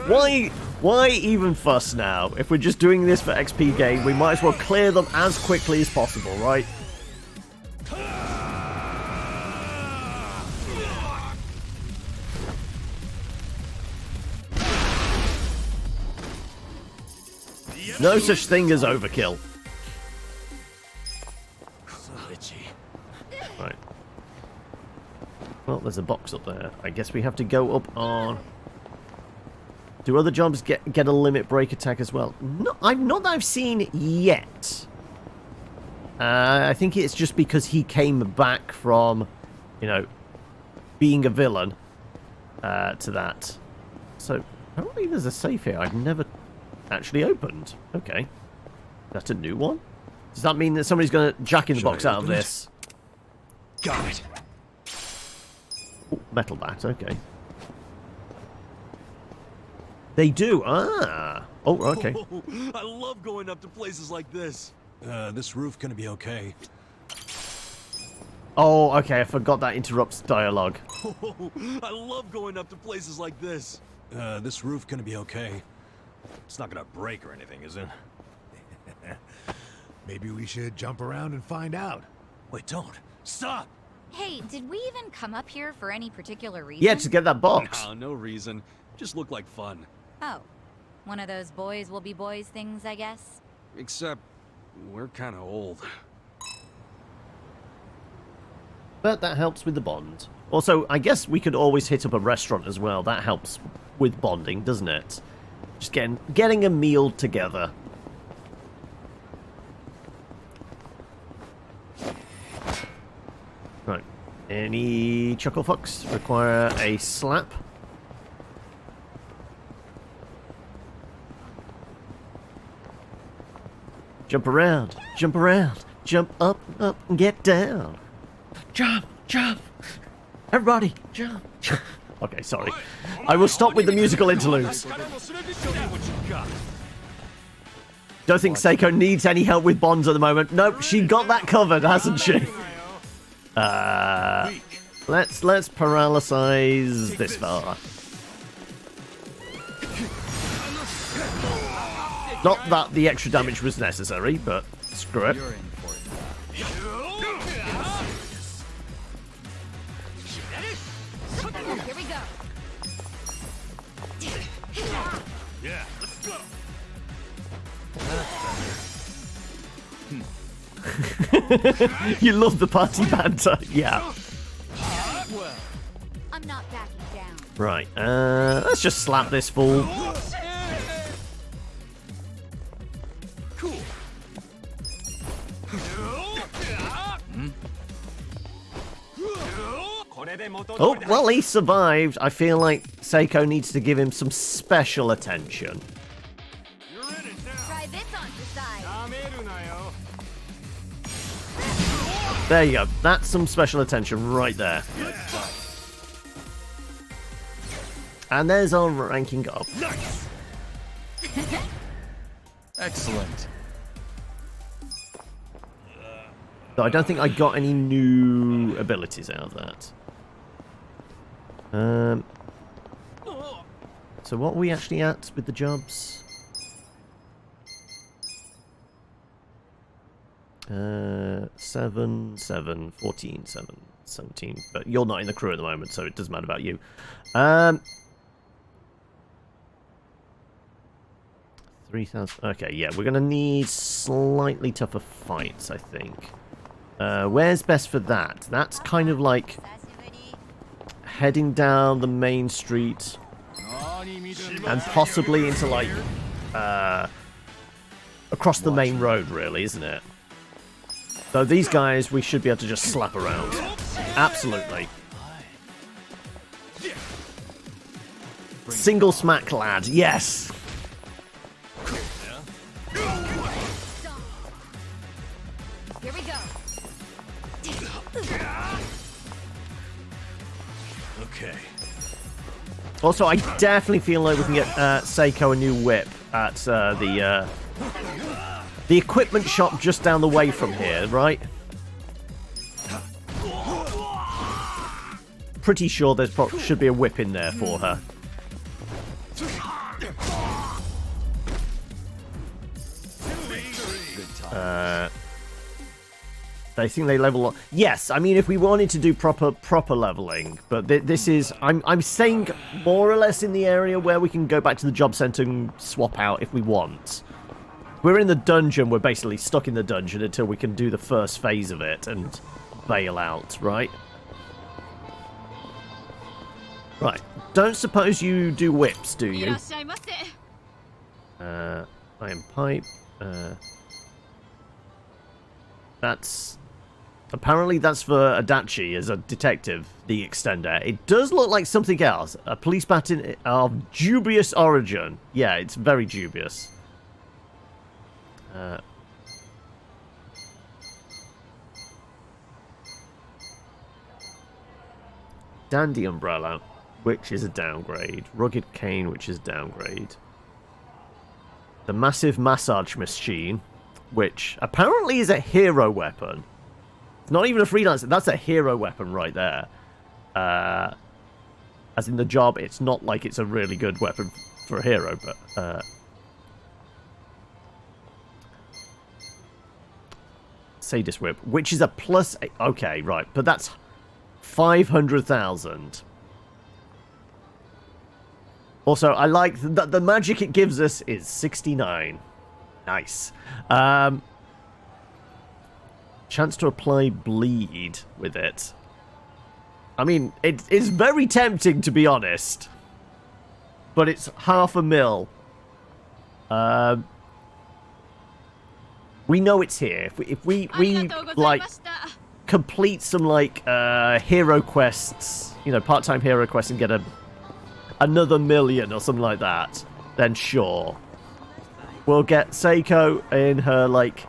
Why even fuss now? If we're just doing this for XP gain, we might as well clear them as quickly as possible, right? No such thing as overkill. So itchy. Right. Well, there's a box up there. I guess we have to go up on... Do other jobs get a limit break attack as well? No, not that I've seen yet. I think it's just because he came back from, you know, being a villain to that. So, apparently there's a safe here I've never actually opened. Okay. That's a new one? Does that mean that somebody's going to jack in the box out of this? Got it. Ooh, metal bat, okay. They do, ah! Oh, okay. I love going up to places like this. This roof gonna be okay. Oh, okay, I forgot that interrupts dialogue. I love going up to places like this. This roof gonna be okay. It's not gonna break or anything, is it? Maybe we should jump around and find out. Wait, don't. Stop! Hey, did we even come up here for any particular reason? Yeah, to get that box. Nah, no reason. Just looked like fun. Oh. One of those boys will be boys things, I guess. Except, we're kind of old. But that helps with the bond. Also, I guess we could always hit up a restaurant as well. That helps with bonding, doesn't it? Just getting a meal together. Right. Any chuckle fucks require a slap? Jump around, jump up, and get down. Jump, jump. Everybody, jump. Okay, sorry. I will stop with the musical interludes. Don't think Seiko needs any help with bonds at the moment. Nope, she got that covered, hasn't she? Let's paralysize this fella. Not that the extra damage was necessary, but screw it. You're in for it. Here we go. Yeah, let's go. You love the party banter, yeah. I'm not backing down. Right, let's just slap this fool. Oh, well, he survived. I feel like Seiko needs to give him some special attention. Try this on the side. There you go. That's some special attention right there. And there's our ranking up. Excellent. So I don't think I got any new abilities out of that. So what are we actually at with the jobs? 7, 14, 7, 17. But you're not in the crew at the moment, so it doesn't matter about you. 3,000. Okay, yeah, we're going to need slightly tougher fights, I think. Where's best for that? That's kind of like heading down the main street and possibly into like across the main road, really, isn't it? So these guys we should be able to just slap around. Absolutely. Single smack lad, yes. Here we go. Okay. Also, I definitely feel like we can get Seiko a new whip at the equipment shop just down the way from here, right? Pretty sure there's should be a whip in there for her. They think they level up. Yes, I mean if we wanted to do proper leveling, but this is I'm staying more or less in the area where we can go back to the job center and swap out if we want. We're in the dungeon. We're basically stuck in the dungeon until we can do the first phase of it and bail out, right? Right. Don't suppose you do whips, do you? Iron pipe. That's... Apparently that's for Adachi as a detective, the extender. It does look like something else. A police baton of dubious origin. Yeah, it's very dubious. Dandy umbrella, which is a downgrade. Rugged cane, which is a downgrade. The massive massage machine, which apparently is a hero weapon. It's not even a freelancer. That's a hero weapon right there. As in the job, it's not like it's a really good weapon for a hero, but... Sadist whip, which is a plus... Okay, right, but that's 500,000. Also, I like that the magic it gives us is 69. Nice. Chance to apply bleed with it. I mean, it's very tempting, to be honest. But it's $500,000. We know it's here. If we like, complete some, like, hero quests, you know, part-time hero quests and get another $1 million or something like that, then sure. We'll get Seiko in her, like,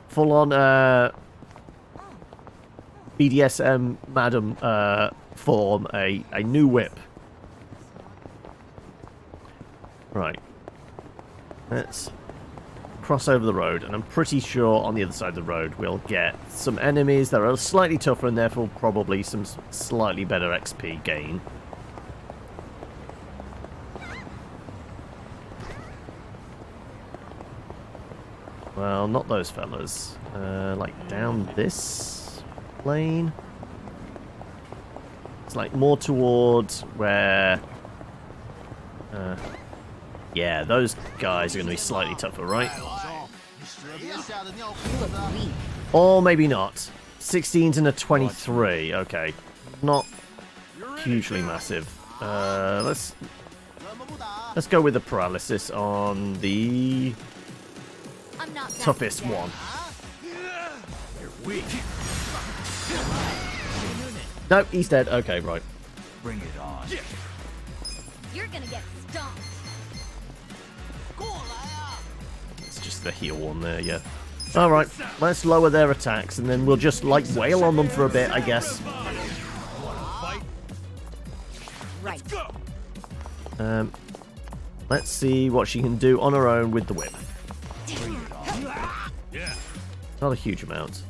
full-on, BDSM madam, form, a new whip. Right. Let's cross over the road, and I'm pretty sure on the other side of the road we'll get some enemies that are slightly tougher and therefore probably some slightly better XP gain. Well, not those fellas. Like down this lane. It's like more towards where... yeah, those guys are going to be slightly tougher, right? Or maybe not. 16s and a 23. Okay. Not hugely massive. Let's go with the paralysis on the toughest one. Nope, he's dead. Okay, right. Bring it on. You're gonna get stomped. It's just the heal one there, yeah. Alright, let's lower their attacks and then we'll just, like, wail on them for a bit, I guess. Right. Let's see what she can do on her own with the whip. Not a huge amount.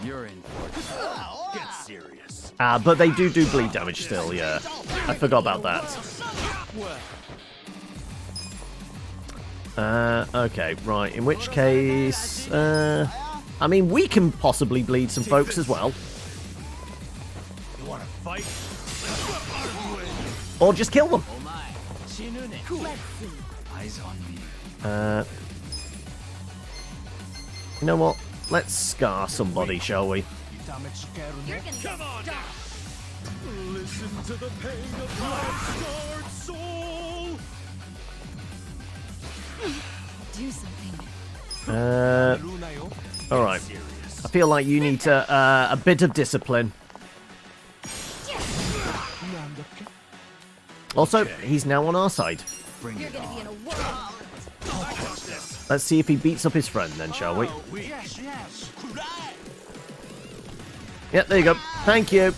You're in for it. Get serious. But they do bleed damage still, yeah. I forgot about that. Okay, right. In which case... I mean, we can possibly bleed some folks as well. You wanna fight? Or just kill them. Eyes on me. You know what? Let's scar somebody, shall we? You're gonna get stomped. Listen to the pain of my scarred soul. Do something. Alright. I feel like you need to, a bit of discipline. Also, he's now on our side. You're gonna be in a whirl. Let's see if he beats up his friend then, shall we? Yep, there you go. Thank you.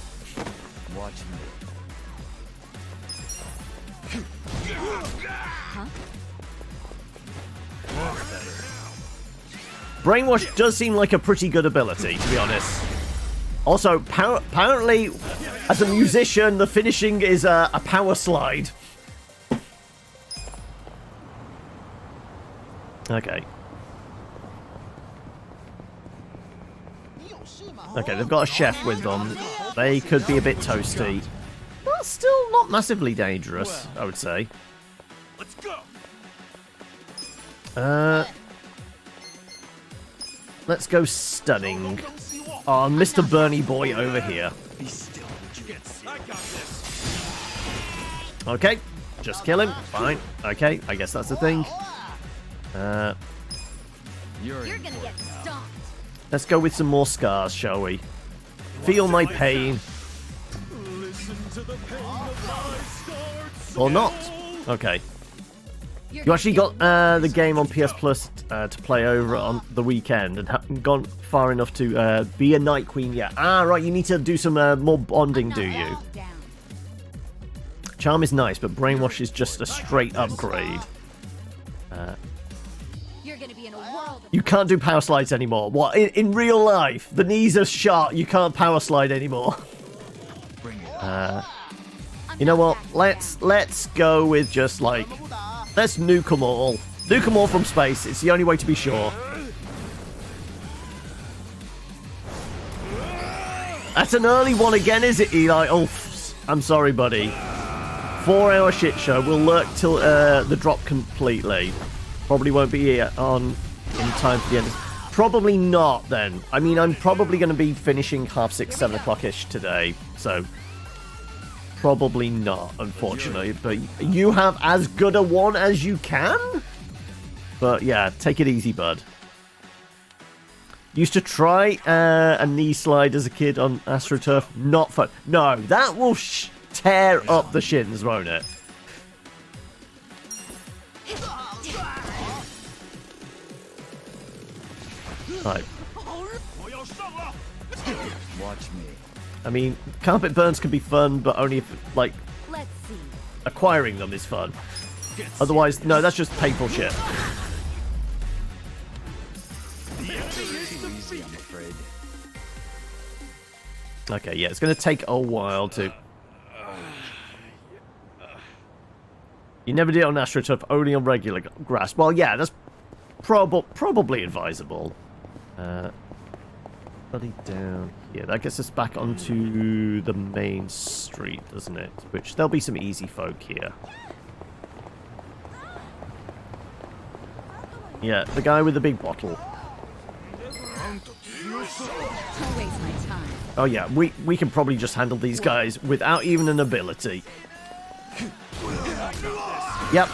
Watch me. Brainwash does seem like a pretty good ability, to be honest. Also, apparently, as a musician, the finishing is a power slide. Okay. Okay, they've got a chef with them. They could be a bit toasty. But still not massively dangerous, I would say. Let's go. Let's go stunning on Mr. Bernie Boy over here. Be still. I got this. Okay, just kill him. Fine. Okay, I guess that's the thing. You're You're gonna get stomped. Let's go with some more scars, shall we? Feel my pain. Listen to the pain of my scarred soul. Or not. Okay. You actually got the game on PS Plus to play over on the weekend and haven't gone far enough to be a Night Queen yet. Ah, right, you need to do some more bonding, do you? Down. Charm is nice, but Brainwash is just a straight upgrade. You're gonna be in a world of You can't do power slides anymore. What? In real life, the knees are shot. You can't power slide anymore. bring it. You know what? Let's go with just like, let's nuke them all. Nuke them all from space. It's the only way to be sure. That's an early one again, is it, Eli? Oh, I'm sorry, buddy. 4-hour shit show. We'll lurk till the drop completely. Probably won't be here on in time for the end. Probably not, then. I mean, I'm probably going to be finishing 6:30, 7 o'clock-ish today, so probably not, unfortunately. But you have as good a one as you can? But yeah, take it easy, bud. Used to try a knee slide as a kid on AstroTurf. Not fun. No, that will tear up the shins, won't it? Right. Watch me. I mean, carpet burns can be fun, but only if, like, Let's see. acquiring them is fun. Otherwise, no, that's just painful shit. Easy, I'm afraid. Okay, yeah, it's going to take a while to... You never did it on AstroTurf, only on regular grass. Well, yeah, that's probably advisable. Buddy down here. That gets us back onto the main street, doesn't it? Which, there'll be some easy folk here. Yeah, the guy with the big bottle. Don't waste my time. Oh yeah, we can probably just handle these guys without even an ability. Yep.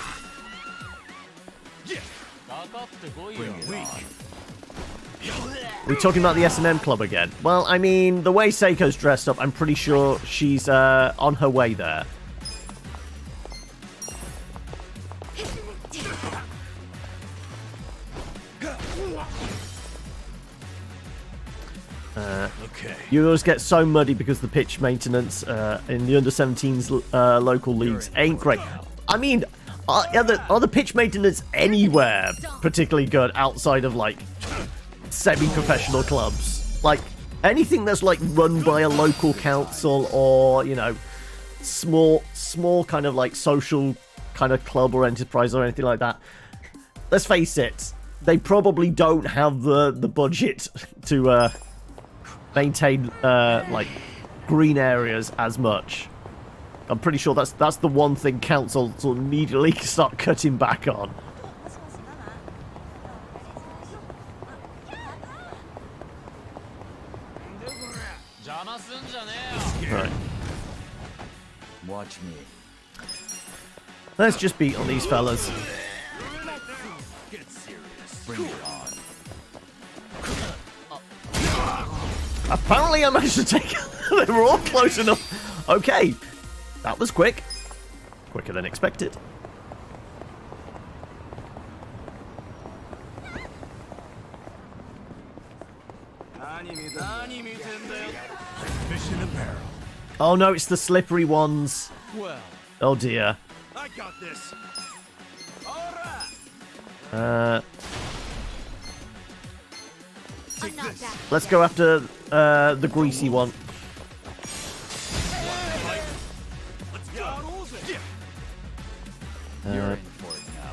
We're talking about the S&M club again. Well, I mean, the way Seiko's dressed up, I'm pretty sure she's on her way there. Okay. You always get so muddy because the pitch maintenance in the under-17s local leagues ain't great. I mean, are the pitch maintenance anywhere particularly good outside of, like, semi-professional clubs? Like, anything that's, like, run by a local council or, you know, small kind of, like, social kind of club or enterprise or anything like that. Let's face it, they probably don't have the budget to maintain like green areas as much. I'm pretty sure that's the one thing councils will immediately start cutting back on. Right. Watch me. Let's just beat on these fellas. Bring it on. Apparently I managed to take... They were all close enough. Okay. That was quick. Quicker than expected. Fish in a barrel. Oh no, it's the slippery ones. Well, Oh dear. I got this. I'm not that. Let's go after the greasy one. you're in for it now.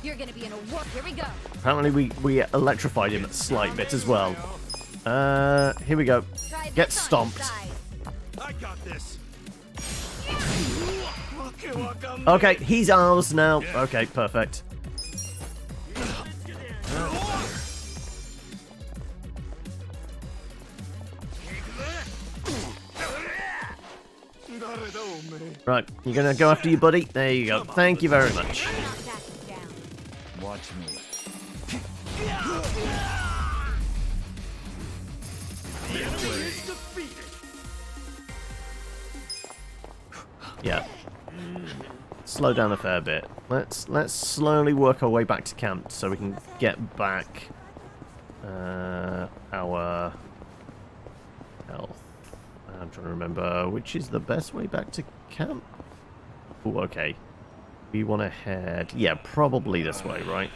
You're gonna be in a war. Here we go. Apparently we electrified him a slight bit as well. Here we go. Try Get this on, stomped. guys. I got this. Okay, he's ours now. Okay, perfect. Right, you're gonna go after your buddy? There you go. Thank you very much. Knock that down. Watch me. Yeah. Slow down a fair bit. Let's slowly work our way back to camp so we can get back our health. I'm trying to remember which is the best way back to camp. Oh, okay. We want to head... Yeah, probably this way, right?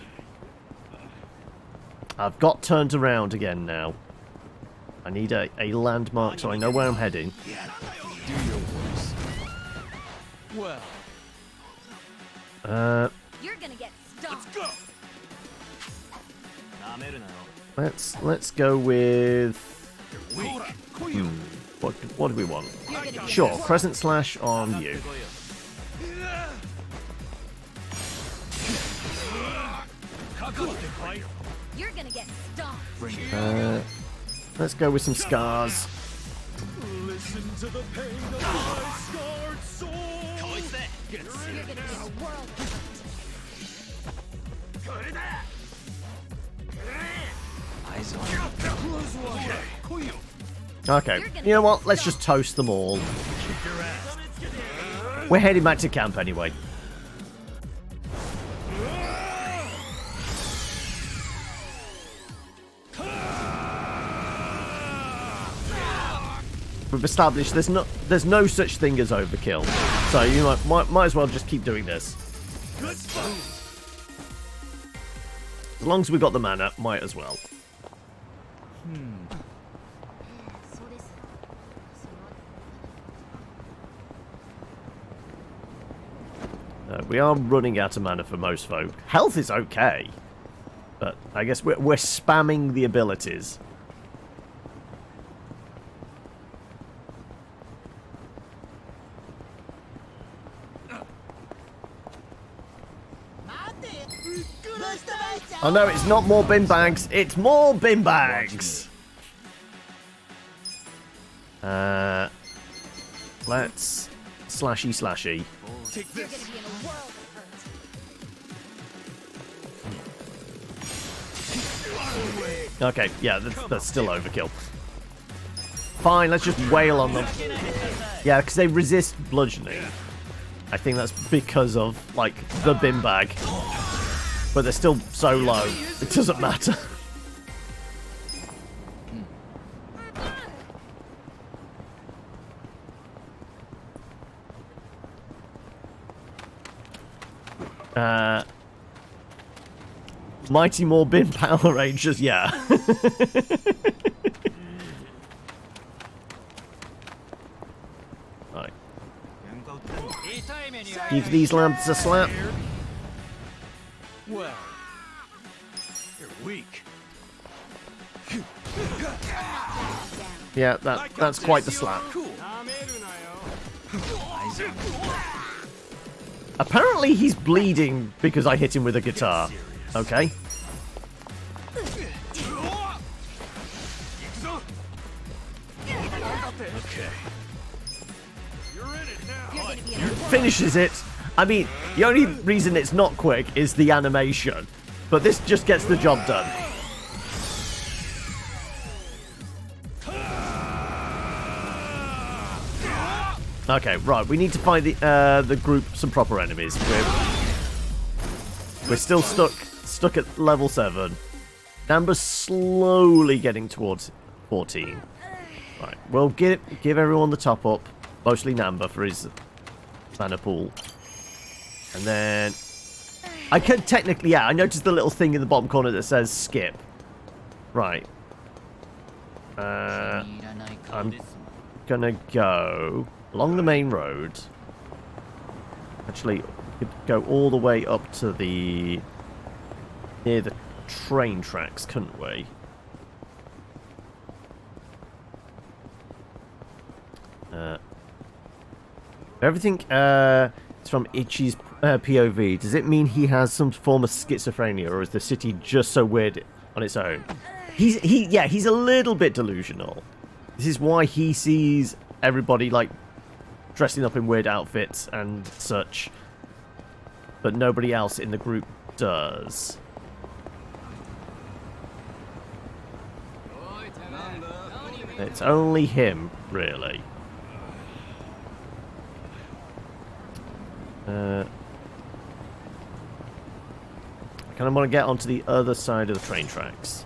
I've got turned around again now. I need a landmark so I know where I'm heading. Do your worst. Well, You're gonna get stomped. Let's go with... What do we want? You're Sure, crescent slash on you. You're gonna get stomped. Let's go with some scars. Listen to the pain of my scarred soul. You're gonna be in a world of Eyes on. Okay, you know what? Let's just toast them all. We're heading back to camp anyway. We've established there's no such thing as overkill, so you might as well just keep doing this. As long as we've got the mana, might as well. We are running out of mana for most folk. Health is okay, but I guess we're spamming the abilities. Oh no, it's not more bin bags, it's more bin bags! Let's slashy. You're gonna be in a world of hurt. Okay, yeah, that's still overkill. Fine, let's just wail on them. Yeah, because they resist bludgeoning. I think that's because of, like, the bin bag. But they're still so low, it doesn't matter. Mighty Morbin Power Rangers, yeah. Right. Give these lamps a slap. Well, you're weak. Yeah, that's quite the slap. Apparently he's bleeding because I hit him with a guitar. Okay. Okay. Finishes it. I mean, the only reason it's not quick is the animation. But this just gets the job done. Okay, right. We need to find the group some proper enemies. We're still stuck at level 7. Amber's slowly getting towards 14. Right, we'll give everyone the top up. Mostly Namba for his mana pool. And then I could technically, yeah, I noticed the little thing in the bottom corner that says skip. Right. I'm gonna go along the main road. Actually, we could go all the way up to the near the train tracks, couldn't we? Everything is from Ichi's POV. Does it mean he has some form of schizophrenia, or is the city just so weird on its own? He's a little bit delusional. This is why he sees everybody like dressing up in weird outfits and such, but nobody else in the group does. It's only him, really. I kind of want to get onto the other side of the train tracks,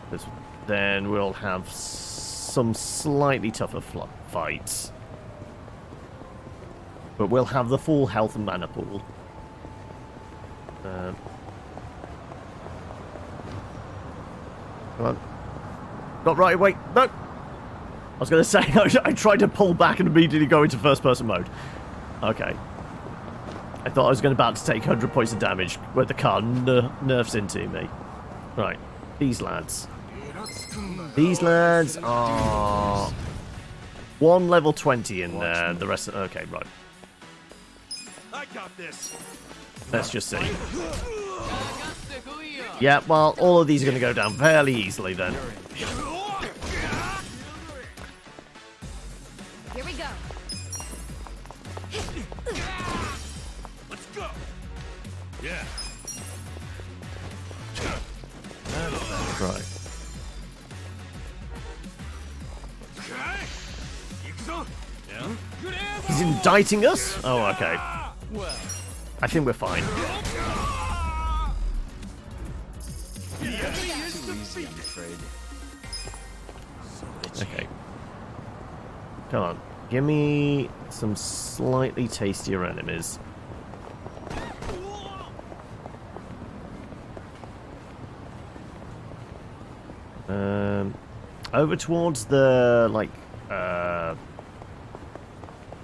because then we'll have some slightly tougher fights, but we'll have the full health and mana pool. Come on. Not right, wait, no! I was going to say, I tried to pull back and immediately go into first-person mode. Okay. I thought I was about to take 100 points of damage where the car nerfs into me. Right, these lads. These lads are One level 20 in there, the rest... Okay, right. I got this. Let's just see. Yeah, well, all of these are going to go down fairly easily then. Here we go. Let's go. Yeah. Right. Okay. Yakuza. Yeah. He's indicting us? Oh, okay. I think we're fine. Too easy, I'm afraid. Okay. Come on. Give me some slightly tastier enemies. Over towards the, like,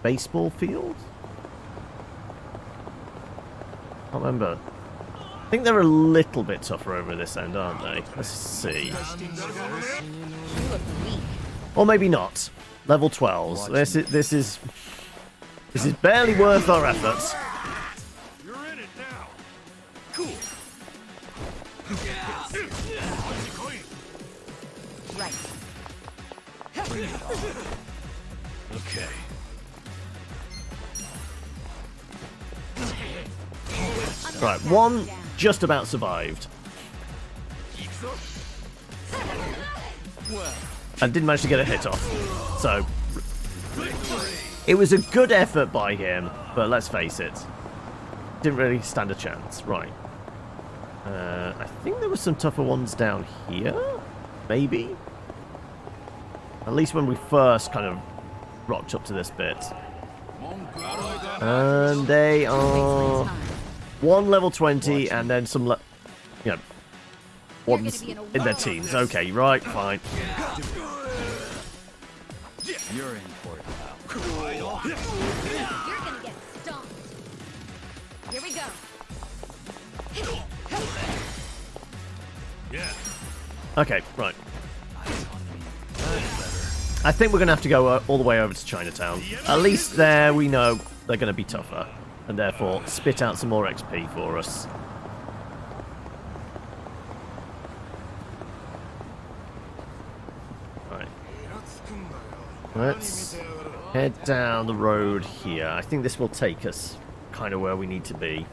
baseball field? Can't remember. I think they're a little bit tougher over this end, aren't they? Let's see. Or maybe not. Level 12s. This is barely worth our efforts. You're in it now. Cool. Right. Okay. Right, one just about survived. And didn't manage to get a hit off. So, it was a good effort by him, but let's face it, didn't really stand a chance. Right. I think there were some tougher ones down here, maybe? At least when we first kind of rocked up to this bit. And they are one level 20 and then some, you know, ones in their teens. Okay, right, fine. You're in for it now. You're gonna get stomped. Here we go. Yeah. Okay, right. I think we're going to have to go all the way over to Chinatown. At least there we know they're going to be tougher. And therefore, spit out some more XP for us. Right. Let's head down the road here. I think this will take us kind of where we need to be.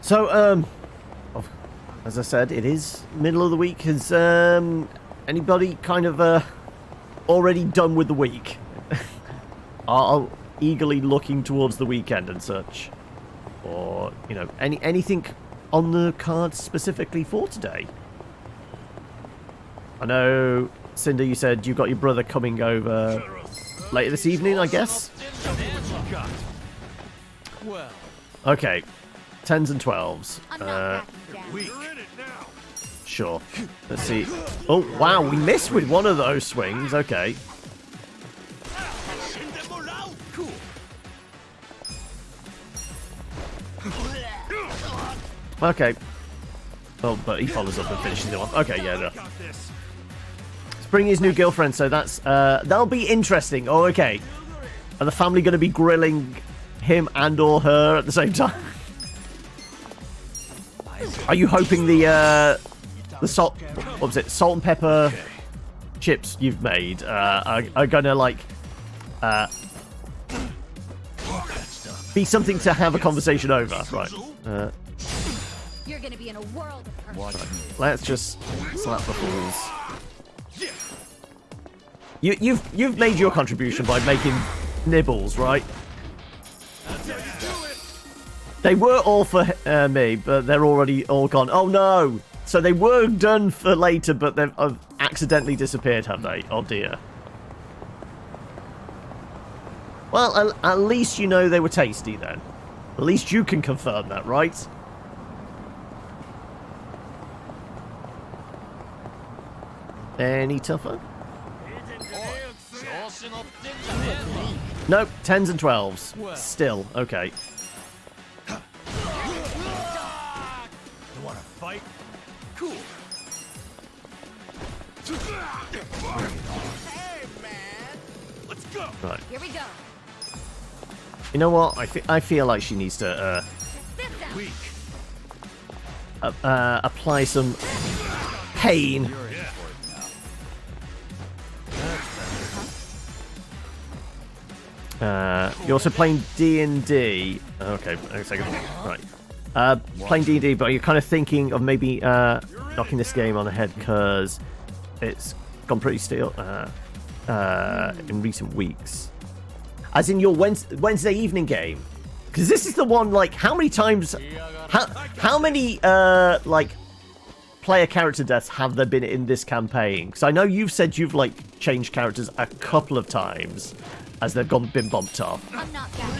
So, as I said, it is middle of the week. Has anybody kind of already done with the week? Are eagerly looking towards the weekend and such? Or, you know, anything on the cards specifically for today? I know, Cinder, you said you've got your brother coming over later this evening, I guess? Okay. 10s and 12s. I'm not backing down. You're in it now. Sure. Let's see. Oh, wow, we missed with one of those swings. Okay. Cool. Okay. Oh, but he follows up and finishes it off. Okay, yeah, no. Got this. Let's bring his new girlfriend, so that's, that'll be interesting. Oh, okay. Are the family going to be grilling him and or her at the same time? Are you hoping the salt, what was it, salt and pepper chips you've made are gonna, like, be something to have a conversation over? Right. You're gonna be in a world of hurt. Let's just slap the fools. You've made your contribution by making nibbles, right? They were all for me, but they're already all gone. Oh no! So they were done for later, but they've accidentally disappeared, have they? Oh dear. Well, at least you know they were tasty then. At least you can confirm that, right? Any tougher? Nope, 10s and 12s. Still, okay. fight? Cool. Hey, man! Let's go! Right. Here we go. You know what? I feel like she needs to Weak. apply some pain. You're also playing D&D. Okay, a second. Right. Playing D&D, but you're kind of thinking of maybe knocking this game on the head because it's gone pretty stale in recent weeks. As in your Wednesday evening game. Because this is the one, like, how many times... How many, like, player character deaths have there been in this campaign? Because I know you've said you've, like, changed characters a couple of times as they've been bumped off. I'm not down.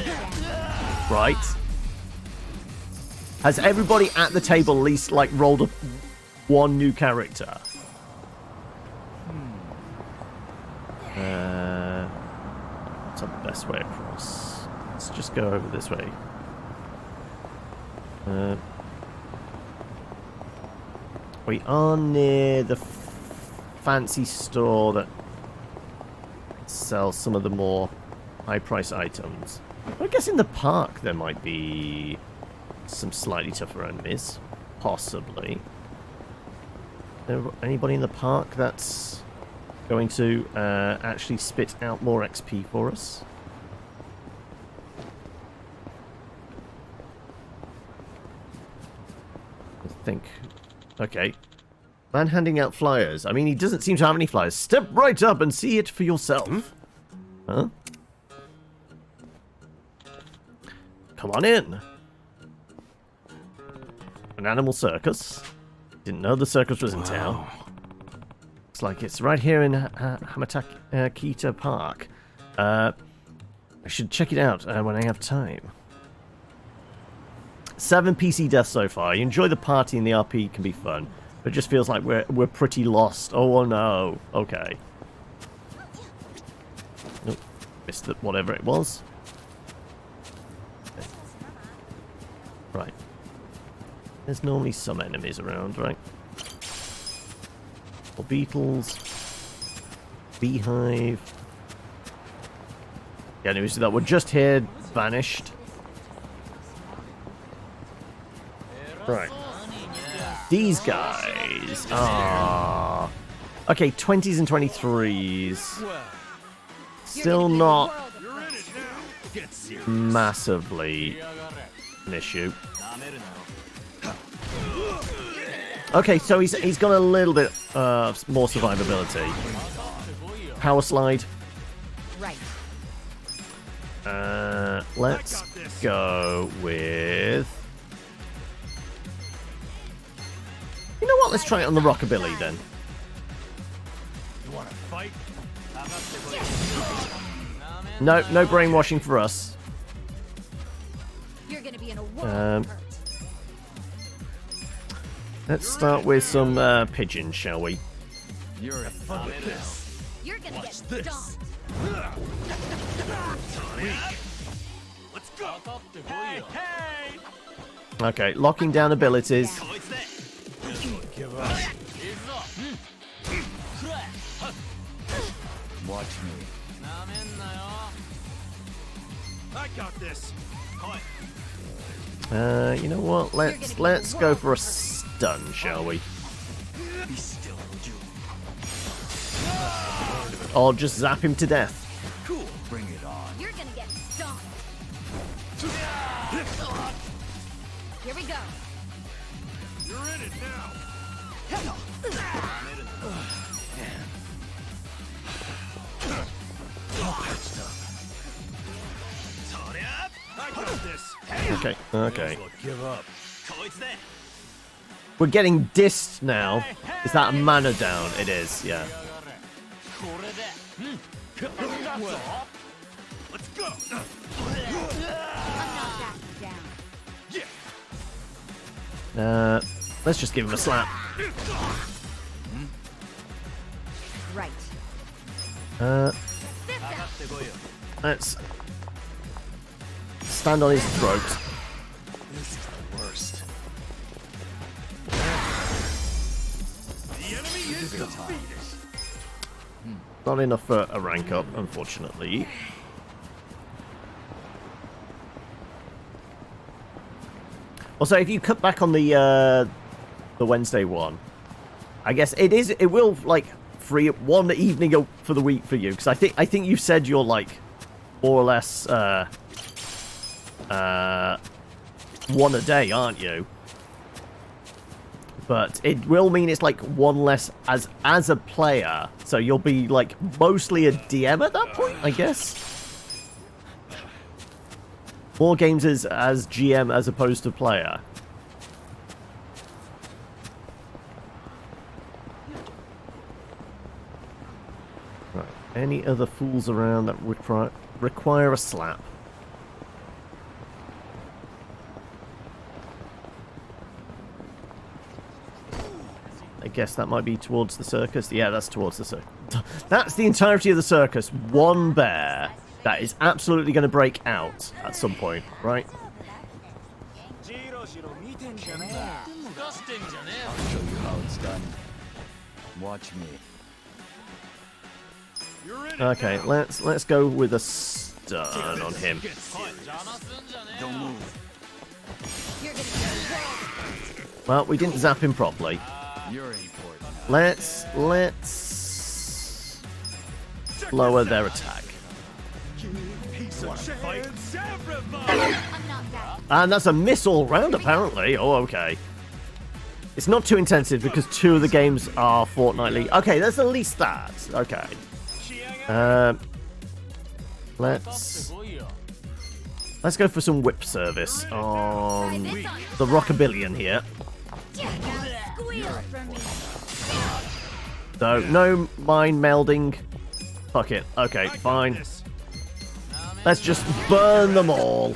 Right? Has everybody at the table at least, like, rolled up one new character? What's the best way across? Let's just go over this way. We are near the fancy store that sells some of the more high-price items. I guess in the park there might be some slightly tougher enemies. Possibly. Anybody in the park that's going to actually spit out more XP for us? I think. Okay. Man handing out flyers. I mean, he doesn't seem to have any flyers. Step right up and see it for yourself. Huh? Come on in. An animal circus. Didn't know the circus was in town. Looks like it's right here in Hamatakita Park. I should check it out when I have time. 7 PC deaths so far. You enjoy the party and the RP can be fun, but it just feels like we're pretty lost. Oh no. Okay. Nope. Missed it, whatever it was. Okay. Right. There's normally some enemies around, right? Or beetles. Beehive. The enemies that were just here vanished. Right. These guys are... Okay, 20s and 23s. Still not massively an issue. Okay, so he's got a little bit more survivability. Power slide. Right. Let's go with... You know what? Let's try it on the rockabilly then. You wanna fight? No brainwashing for us. You're gonna be in a world of hurt. Let's start with some pigeons, shall we? You're in. You're gonna get stomped. Let's go! Hey! Okay, locking down abilities. Give up. Watch me. I got this. You know what? Let's go for a stun, shall we? Be still, would you? Or just zap him to death. Cool. Bring it on. You're gonna get stomped. Here we go. You're in it now. I got this. Okay, okay. Look, give up. We're getting dissed now. Is that a mana down? It is, yeah. Let's go. I'm not backing down. Let's just give him a slap. Right. Let's stand on his throat. This is the worst. the time. Not enough for a rank up, unfortunately. Also, if you cut back on the Wednesday one, I guess it will like free up one evening for the week for you, because I think you said you're like more or less one a day, aren't you? But it will mean it's like one less as a player, so you'll be like mostly a DM at that point, I guess. More games as GM as opposed to player. Right. Any other fools around that require a slap? I guess that might be towards the circus. Yeah, that's towards the circus. That's the entirety of the circus. One bear that is absolutely going to break out at some point, right? I'll show you how it's done. Watch me. Okay, let's go with a stun on him. Don't move. Well, we didn't zap him properly. You're important. Let's lower their attack. And that's a miss all round, apparently. Oh, okay. It's not too intensive because 2 of the games are fortnightly. Okay, there's at least that. Okay. Let's go for some whip service on the Rockabillion here. No mind melding. Fuck it. Okay, fine. Let's just burn them all.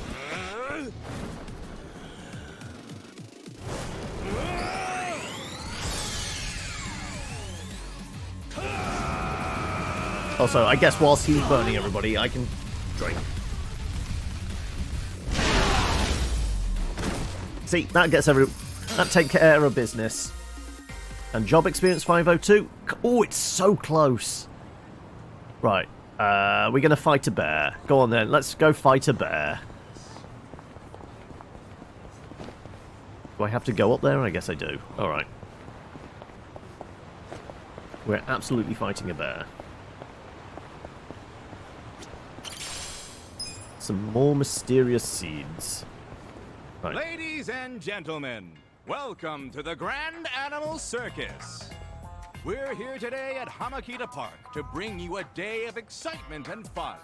Also, I guess whilst he's burning everybody, I can drink. See, that takes care of business. And job experience 502. Oh, it's so close. Right. We're going to fight a bear. Go on then. Let's go fight a bear. Do I have to go up there? I guess I do. Alright. We're absolutely fighting a bear. Some more mysterious seeds. Right. Ladies and gentlemen, welcome to the Grand Animal Circus. We're here today at Hamakita Park to bring you a day of excitement and fun.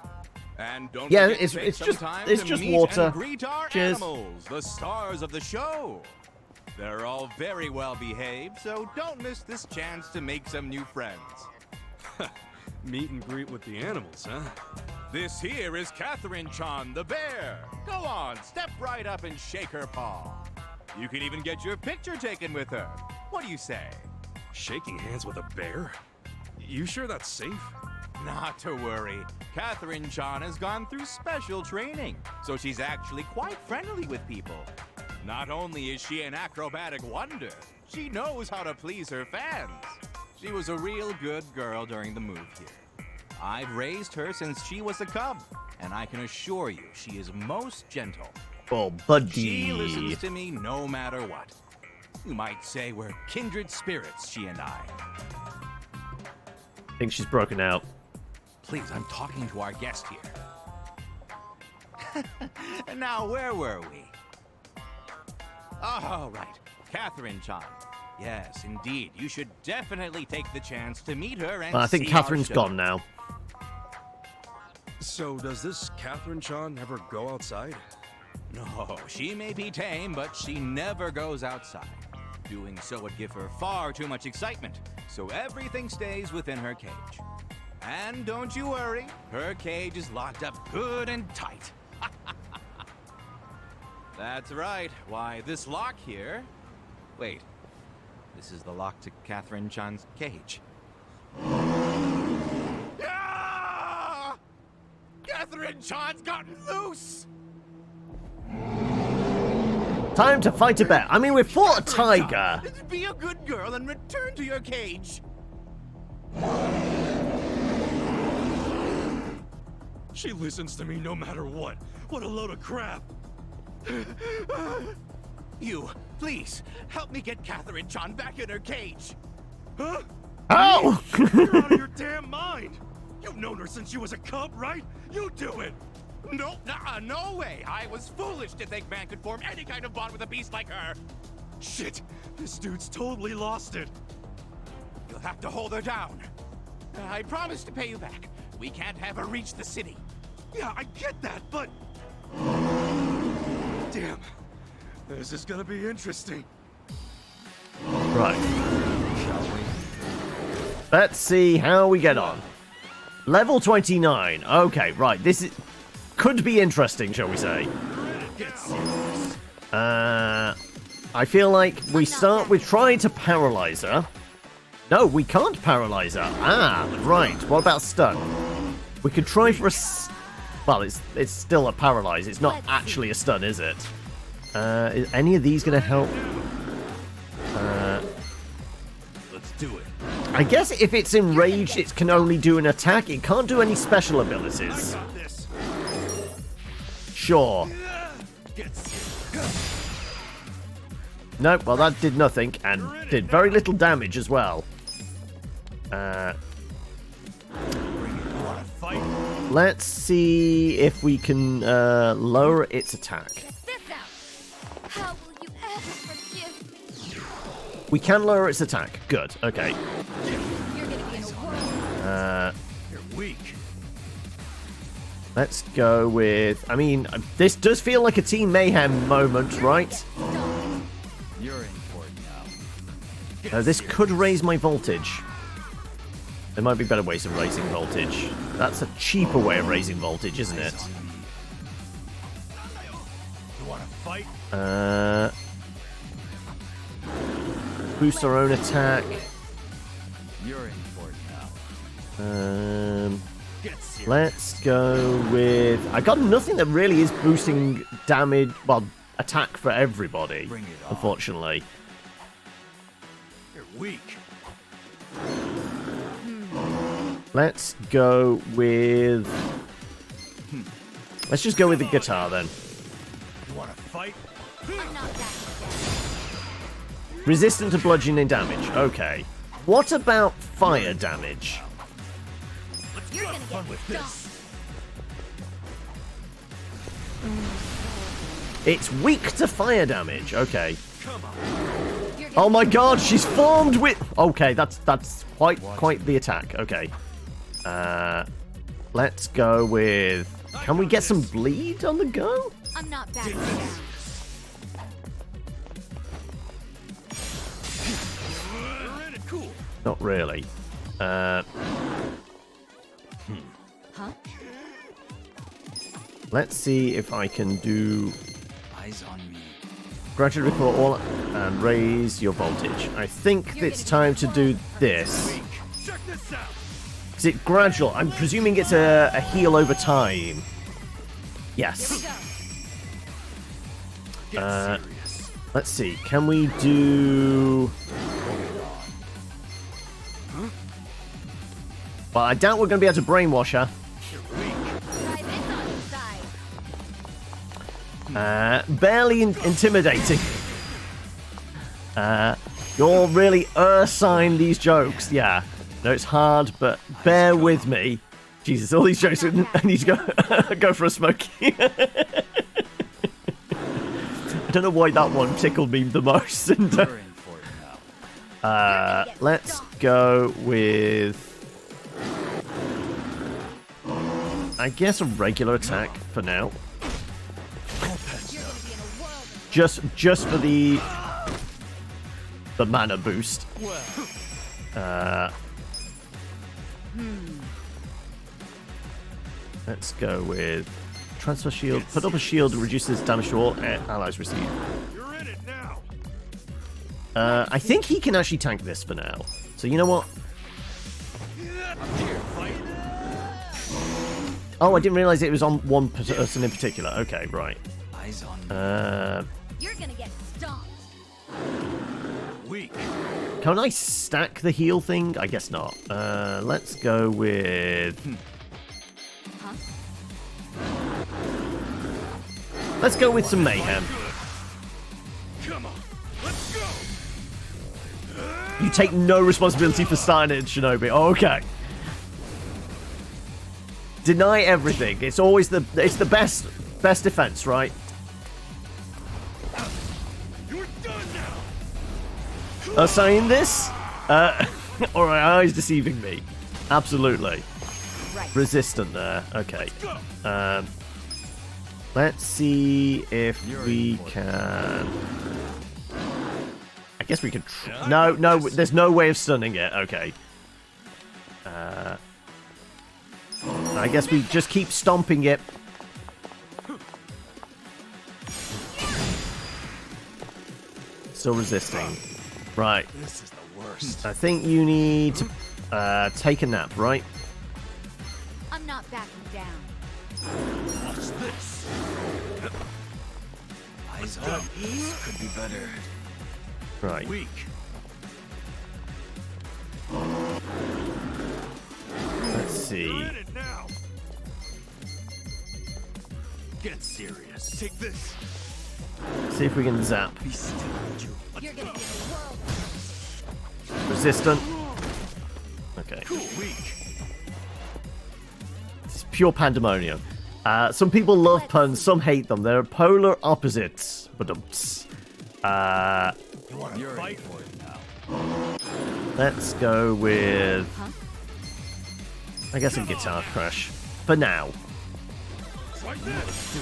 And don't forget to take some time to meet water. and greet our Cheers. animals, the stars of the show. They're all very well behaved, so don't miss this chance to make some new friends. Meet and greet with the animals, huh? This here is Catherine-chan the bear. Go on, step right up and shake her paw. You can even get your picture taken with her. What do you say? Shaking hands with a bear? You sure that's safe? Not to worry. Catherine-chan has gone through special training, so she's actually quite friendly with people. Not only is she an acrobatic wonder, she knows how to please her fans. She was a real good girl during the move here. I've raised her since she was a cub, and I can assure you she is most gentle. Oh, buddy. She listens to me no matter what. You might say we're kindred spirits, she and I. I think she's broken out. Please, I'm talking to our guest here. Now, where were we? Oh, right. Catherine-chan. Yes, indeed. You should definitely take the chance to meet her and I think see Catherine's our show. gone now. So does this Catherine-chan ever go outside? No, she may be tame, but she never goes outside. Doing so would give her far too much excitement, so everything stays within her cage. And don't you worry, her cage is locked up good and tight. That's right. Why, this lock here... Wait, this is the lock to Catherine-chan's cage. Ah! Catherine-chan's gotten loose! Time to fight a bear. I mean, we fought a tiger. Be a good girl and return to your cage. She listens to me no matter what. What a load of crap. You, please, help me get Catherine-chan back in her cage. Huh? Oh! You're out of your damn mind. You've known her since she was a cub, right? You do it. No, no way. I was foolish to think man could form any kind of bond with a beast like her. Shit, this dude's totally lost it. You'll have to hold her down. I promise to pay you back. We can't have her reach the city. Yeah, I get that, but... Damn. This is gonna be interesting. Right. Let's see how we get on. Level 29. Okay, right. This is... could be interesting, shall we say. I feel like we start with trying to paralyze her. No, we can't paralyze her. Ah, right. What about stun? We could try for a... well, it's still a paralyze. It's not actually a stun, is it? Is any of these going to help? Let's do it. I guess if it's enraged, it can only do an attack. It can't do any special abilities. Sure. Nope, well that did nothing, and did very little damage as well. Let's see if we can lower its attack. How will you ever forgive me? We can lower its attack. Good, okay. You're gonna be in a whirl. You're weak. Let's go with... I mean, this does feel like a Team Mayhem moment, right? You're in for it now. This could raise my voltage. There might be better ways of raising voltage. That's a cheaper way of raising voltage, isn't it? You wanna fight? Boost our own attack. You're in for it now. Let's go with... I got nothing that really is boosting damage, well, attack for everybody, Bring it on. unfortunately. You're weak. Let's go with... let's just go with the guitar then. You wanna fight? I'm not that. Resistant to bludgeoning damage. Okay. What about fire damage? You're gonna get stomped. It's weak to fire damage. Okay. Come on. You're gonna Oh my god, she's formed with... okay, that's quite the attack. Okay. Let's go with... can we get some bleed on the go? I'm not backing down. You're in it, cool. Not really. Huh? Let's see if I can do... Eyes on me. gradually recover all and raise your voltage. I think it's time to do this. Check this out. Is it gradual? I'm presuming it's a heal over time. Yes. Let's see. Can we do... well, I doubt we're going to be able to brainwash her. Try this on the side. Barely intimidating. You're really sign these jokes. Yeah. No, it's hard, but bear with me. Jesus, all these jokes, I need to go for a smoke. I don't know why that one tickled me the most. And, You're in for it now. let's go with... I guess a regular attack for now. You're gonna be in a whirl. Just for the mana boost. Let's go with transfer shield. Put up a shield that reduces damage to all allies received. You're in it now. I think he can actually tank this for now. So you know what? Oh, I didn't realize it was on one person in particular. Okay, right. Eyes on me. You're gonna get stomped. Weak. Can I stack the heal thing? I guess not. Let's go with... Huh? Let's go with some mayhem. Come on, let's go. You take no responsibility for starting it, Shinobi. Okay. Deny everything. It's always the best defense, right? You're done now. Saying this? Or are eyes deceiving me? Absolutely. Right. Resistant there. Okay. Let's see if we can. I guess we could. No, there's no way of stunning it. Okay. I guess we just keep stomping it. Still resisting. Right. This is the worst. I think you need to take a nap, right? I'm not backing down. Watch this. Eyes up. This could be better. Right. Weak. Let's see. You're in it now. Get serious. Take this. See if we can zap. Be still, you. You're gonna get the world. Resistant. Okay. Weak. It's pure pandemonium. Some people love puns, some hate them. They're polar opposites. But You want to fight for it now? let's go with, I guess, a guitar crash for now. Like this.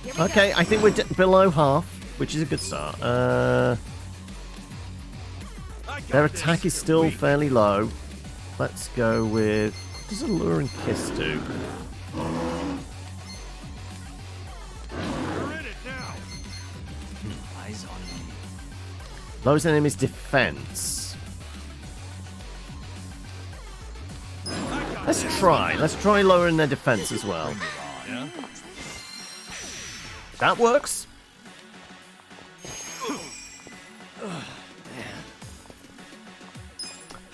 Here we Okay, go. I think we're below half, which is a good start. Their attack is still fairly low. Let's go with, what does Alluring Kiss do? You're in it now. Eyes on me. Lowers enemy's defense. Let's try lowering their defense as well. Yeah. That works.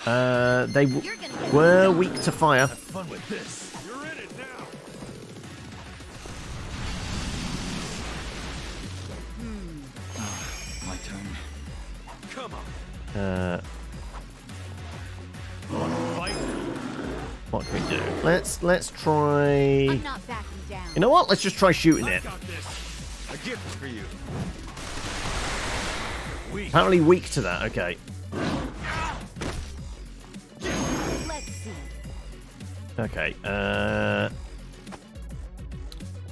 They You're gonna get were weak to fire. Fun with this. You're in it now. My turn. Come on. Fight. What can we do? Let's try. I'm not backing down. You know what? Let's just try shooting it. Got this. A gift for you. Weak. Apparently weak to that. Okay. Let's see. Okay.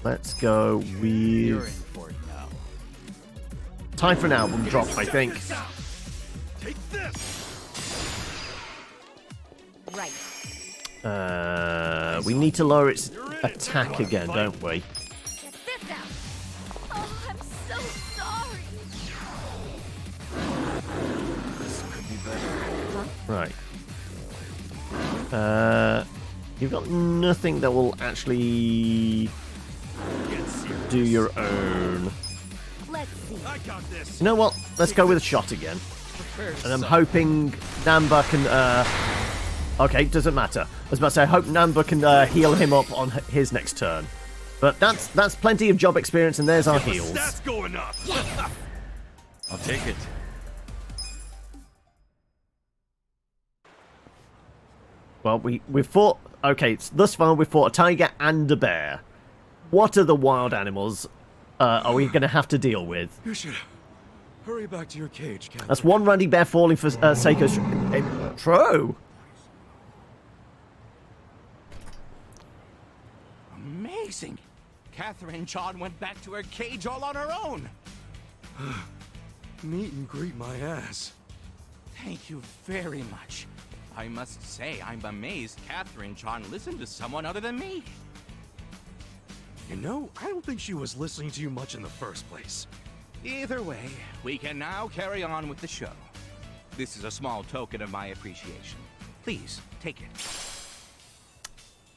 Let's go You're in with. for it now. Time for an album drop, I think. Take this. Right. We need to lower its attack again, don't we? Get this out. Oh, I'm so sorry. This could be better. Right. You've got nothing that will actually Get serious. do your own. Let's see. I got this. You know what? Let's go with a shot again. And I'm hoping Namba can. Okay, doesn't matter. I was about to say, I hope Namba can heal him up on his next turn. But that's plenty of job experience, and there's our heals. That's going up. I'll take it. Well, we've fought. Okay, thus far we've fought a tiger and a bear. What other wild animals are we going to have to deal with? You should hurry back to your cage, Captain. That's one Randy bear falling for Seiko's intro. Amazing. Catherine Chan went back to her cage all on her own. Meet and greet my ass. Thank you very much. I must say, I'm amazed Catherine Chan listened to someone other than me. You know, I don't think she was listening to you much in the first place. Either way, we can now carry on with the show. This is a small token of my appreciation. Please, take it.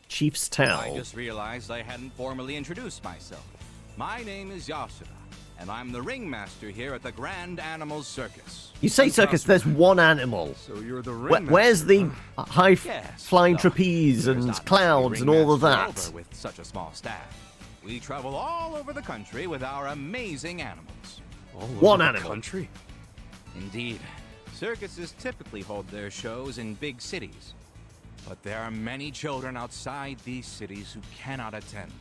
Chief's I Towel. just realized I hadn't formally introduced myself. My name is Yakuza, and I'm the ringmaster here at the Grand Animals Circus. You say circus, there's one animal. So you're the Where's the high Yes, flying well, trapeze there's and not much to be clouds and all of ringmaster that? over with such a small staff. We travel all over the country with our amazing animals. All One over the animal. country? Indeed, circuses typically hold their shows in big cities. But there are many children outside these cities who cannot attend.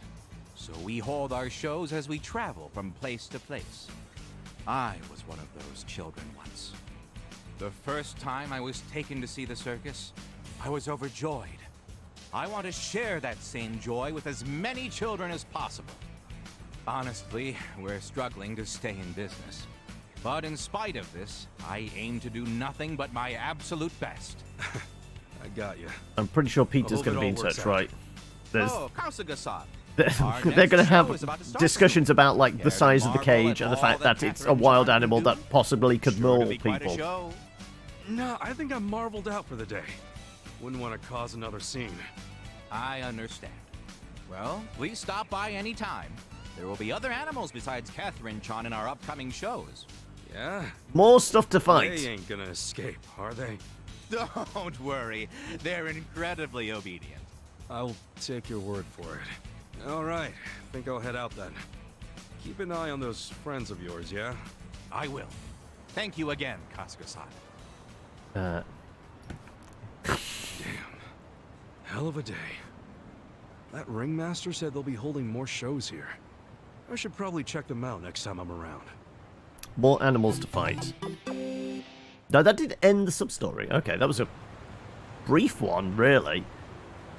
So we hold our shows as we travel from place to place. I was one of those children once. The first time I was taken to see the circus, I was overjoyed. I want to share that same joy with as many children as possible. Honestly, we're struggling to stay in business. But in spite of this, I aim to do nothing but my absolute best. I got you. I'm pretty sure Peter's hope going to it be in all works touch, out. right? There's, Oh, Kasuga-san. they're going to have discussions about like the size of the cage and the fact that it's a wild animal that possibly could maul people. No, I think I'm marveled out for the day. Wouldn't want to cause another scene. I understand. Well, please stop by any time. There will be other animals besides Catherine-chan in our upcoming shows. Yeah? More stuff to They fight. ain't gonna escape, are they? Don't worry, they're incredibly obedient. I'll take your word for it. All right, think I'll head out then. Keep an eye on those friends of yours, yeah? I will. Thank you again, Kasuga-san. Damn. Hell of a day. That ringmaster said they'll be holding more shows here. I should probably check them out next time I'm around. More animals to fight. No, that did end the sub-story. Okay, that was a brief one, really.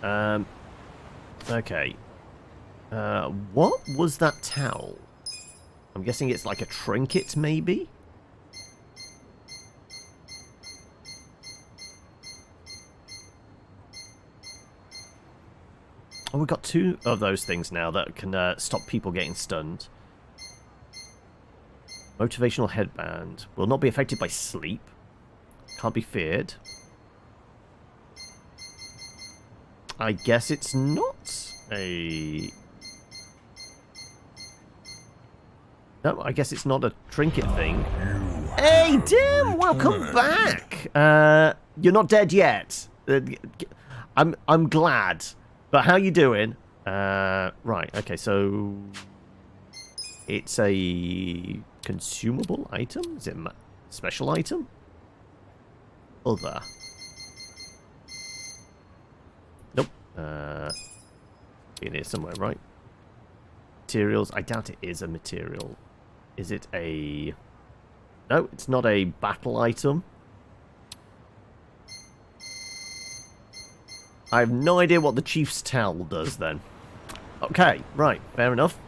Okay. What was that towel? I'm guessing it's like a trinket, maybe? Oh, we've got 2 of those things now that can stop people getting stunned. Motivational headband. Will not be affected by sleep. Can't be feared. I guess it's not a... No, I guess it's not a trinket thing. Hey, Dim! Welcome back! You're not dead yet. I'm glad. But how you doing? Right, okay, so... It's a consumable item? Is it a special item? Other. Nope. In here somewhere, right? Materials. I doubt it is a material. Is it a... No, it's not a battle item. I have no idea what the Chief's Towel does then. Okay, right, fair enough.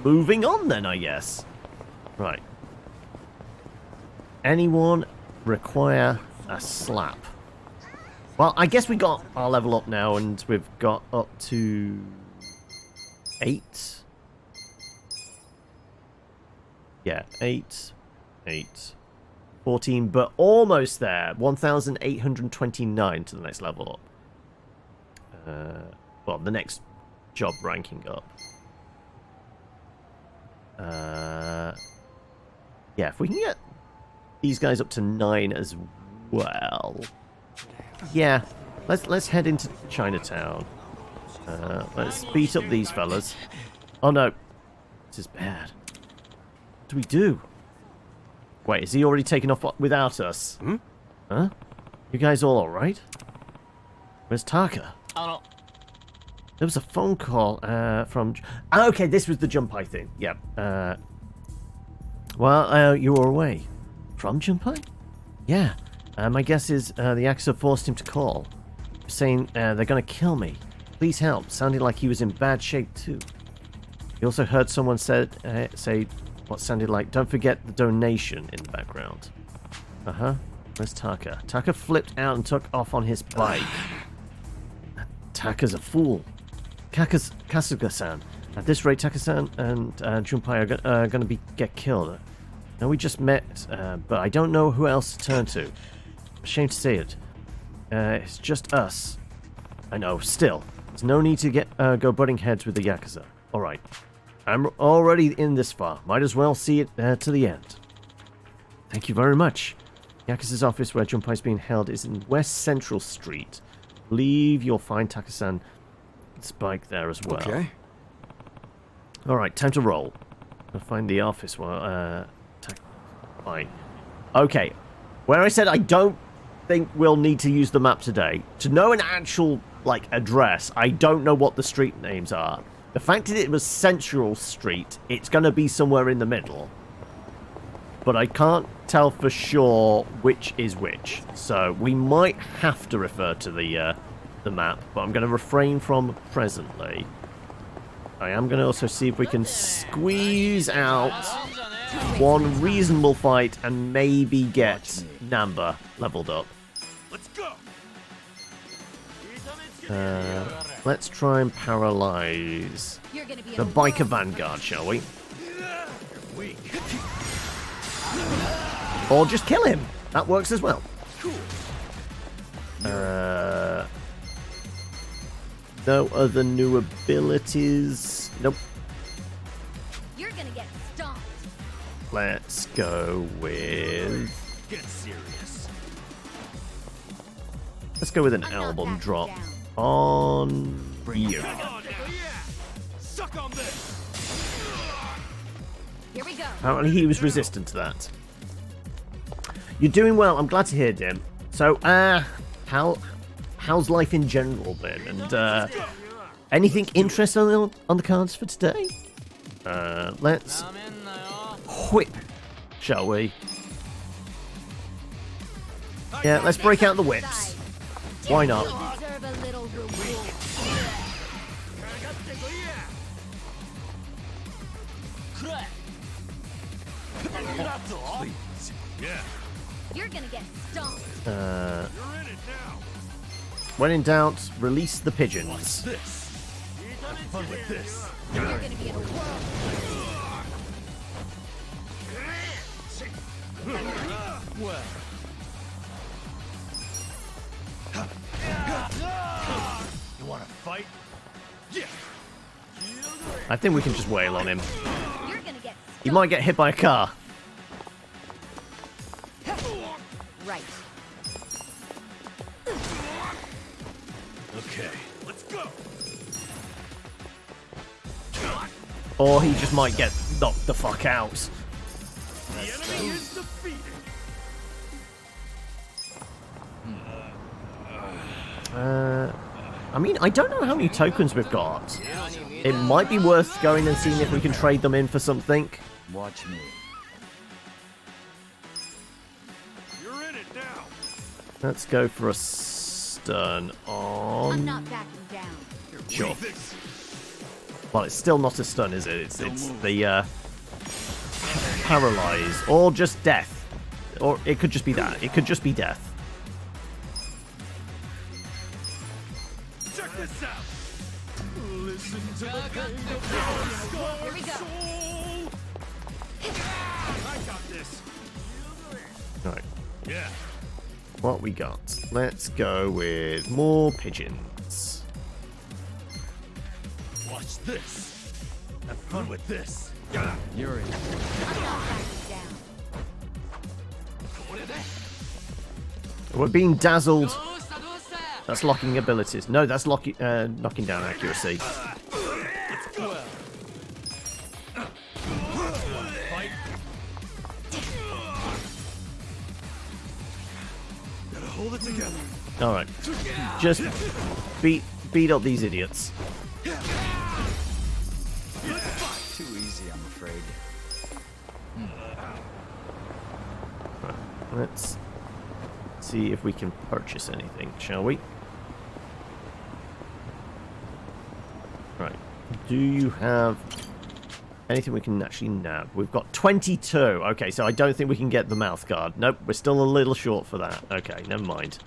Moving on then, I guess. Right. Anyone require a slap? Well, I guess we got our level up now, and we've got up to 8. Yeah, 8, 14, but almost there. 1,829 to the next level up. Well, the next job ranking up. Yeah, if we can get these guys up to 9 as well. Yeah, let's head into Chinatown. Let's beat up these fellas. Oh no, this is bad. What do we do? Wait, is he already taken off without us? Hmm? Huh? You guys all alright? Where's Taka? Oh, There was a phone call from... Oh, okay, this was the Junpei thing. Yep. Well, you were away. From Junpei? Yeah. My guess is the Yakuza forced him to call. Saying they're going to kill me. Please help. Sounded like he was in bad shape, too. He also heard someone say what sounded like, don't forget the donation in the background. Uh-huh. Where's Taka? Taka flipped out and took off on his bike. Taka's a fool. Kasuga-san. At this rate, Taka-san and Junpei are going to get killed. Now, we just met, but I don't know who else to turn to. Ashamed to say it. It's just us. I know, still. There's no need to go butting heads with the Yakuza. Alright. I'm already in this far. Might as well see it to the end. Thank you very much. Yakuza's office where Junpei is being held is in West Central Street. Believe you'll find Taka-san bike there as well. Okay. Alright, time to roll. I'll find the office one. Fine. Okay. Where I said I don't think we'll need to use the map today. To know an actual, like, address, I don't know what the street names are. The fact that it was Central Street, it's going to be somewhere in the middle. But I can't tell for sure which is which. So we might have to refer to the map, but I'm going to refrain from presently. I am going to also see if we can squeeze out one reasonable fight and maybe get Namba leveled up. Let's go. Let's try and paralyze the biker vanguard, shall we? Or just kill him. That works as well. No other new abilities. Nope. You're gonna get stomped. Let's go with... Get serious. Let's go with an I'm not album backing drop down. on you. Suck on this. Here we go. Apparently he was resistant to that. You're doing well. I'm glad to hear, Dim. So, how's life in general been? And anything interesting on the cards for today? Let's whip, shall we? Yeah, let's break out the whips. Why not? You deserve a little reward. Yeah. You're gonna get stomped. You're in it now. When in doubt, release the pigeons. This. Have fun with this. You're gonna be in a whirl. Well. You want to fight? Yeah. I think we can just wail on him. You're gonna get He might get hit by a car. right. Okay. Let's go. Or he just might get knocked the fuck out. The enemy is defeated. I mean, I don't know how many tokens we've got. It might be worth going and seeing if we can trade them in for something. Watch me. You're in it now. Let's go for a stun I'm on... not backing down. Sure. Take this. Well, it's still not a stun, is it? It's the paralyze or just death, or it could just be that. It could just be death. Check this out. Listen to the Here we go. I got this. Right. Yeah. What we got? Let's go with more pigeons. Watch this. Have fun with this. You're in. I'm not backing down. We're being dazzled. That's locking abilities. No, that's knocking down accuracy. Gotta hold it together. All right, just beat up these idiots. Too easy, I'm afraid. Let's see if we can purchase anything, shall we? Right. Do you have anything we can actually nab? We've got 22. Okay, so I don't think we can get the mouth guard. Nope, we're still a little short for that. Okay, never mind.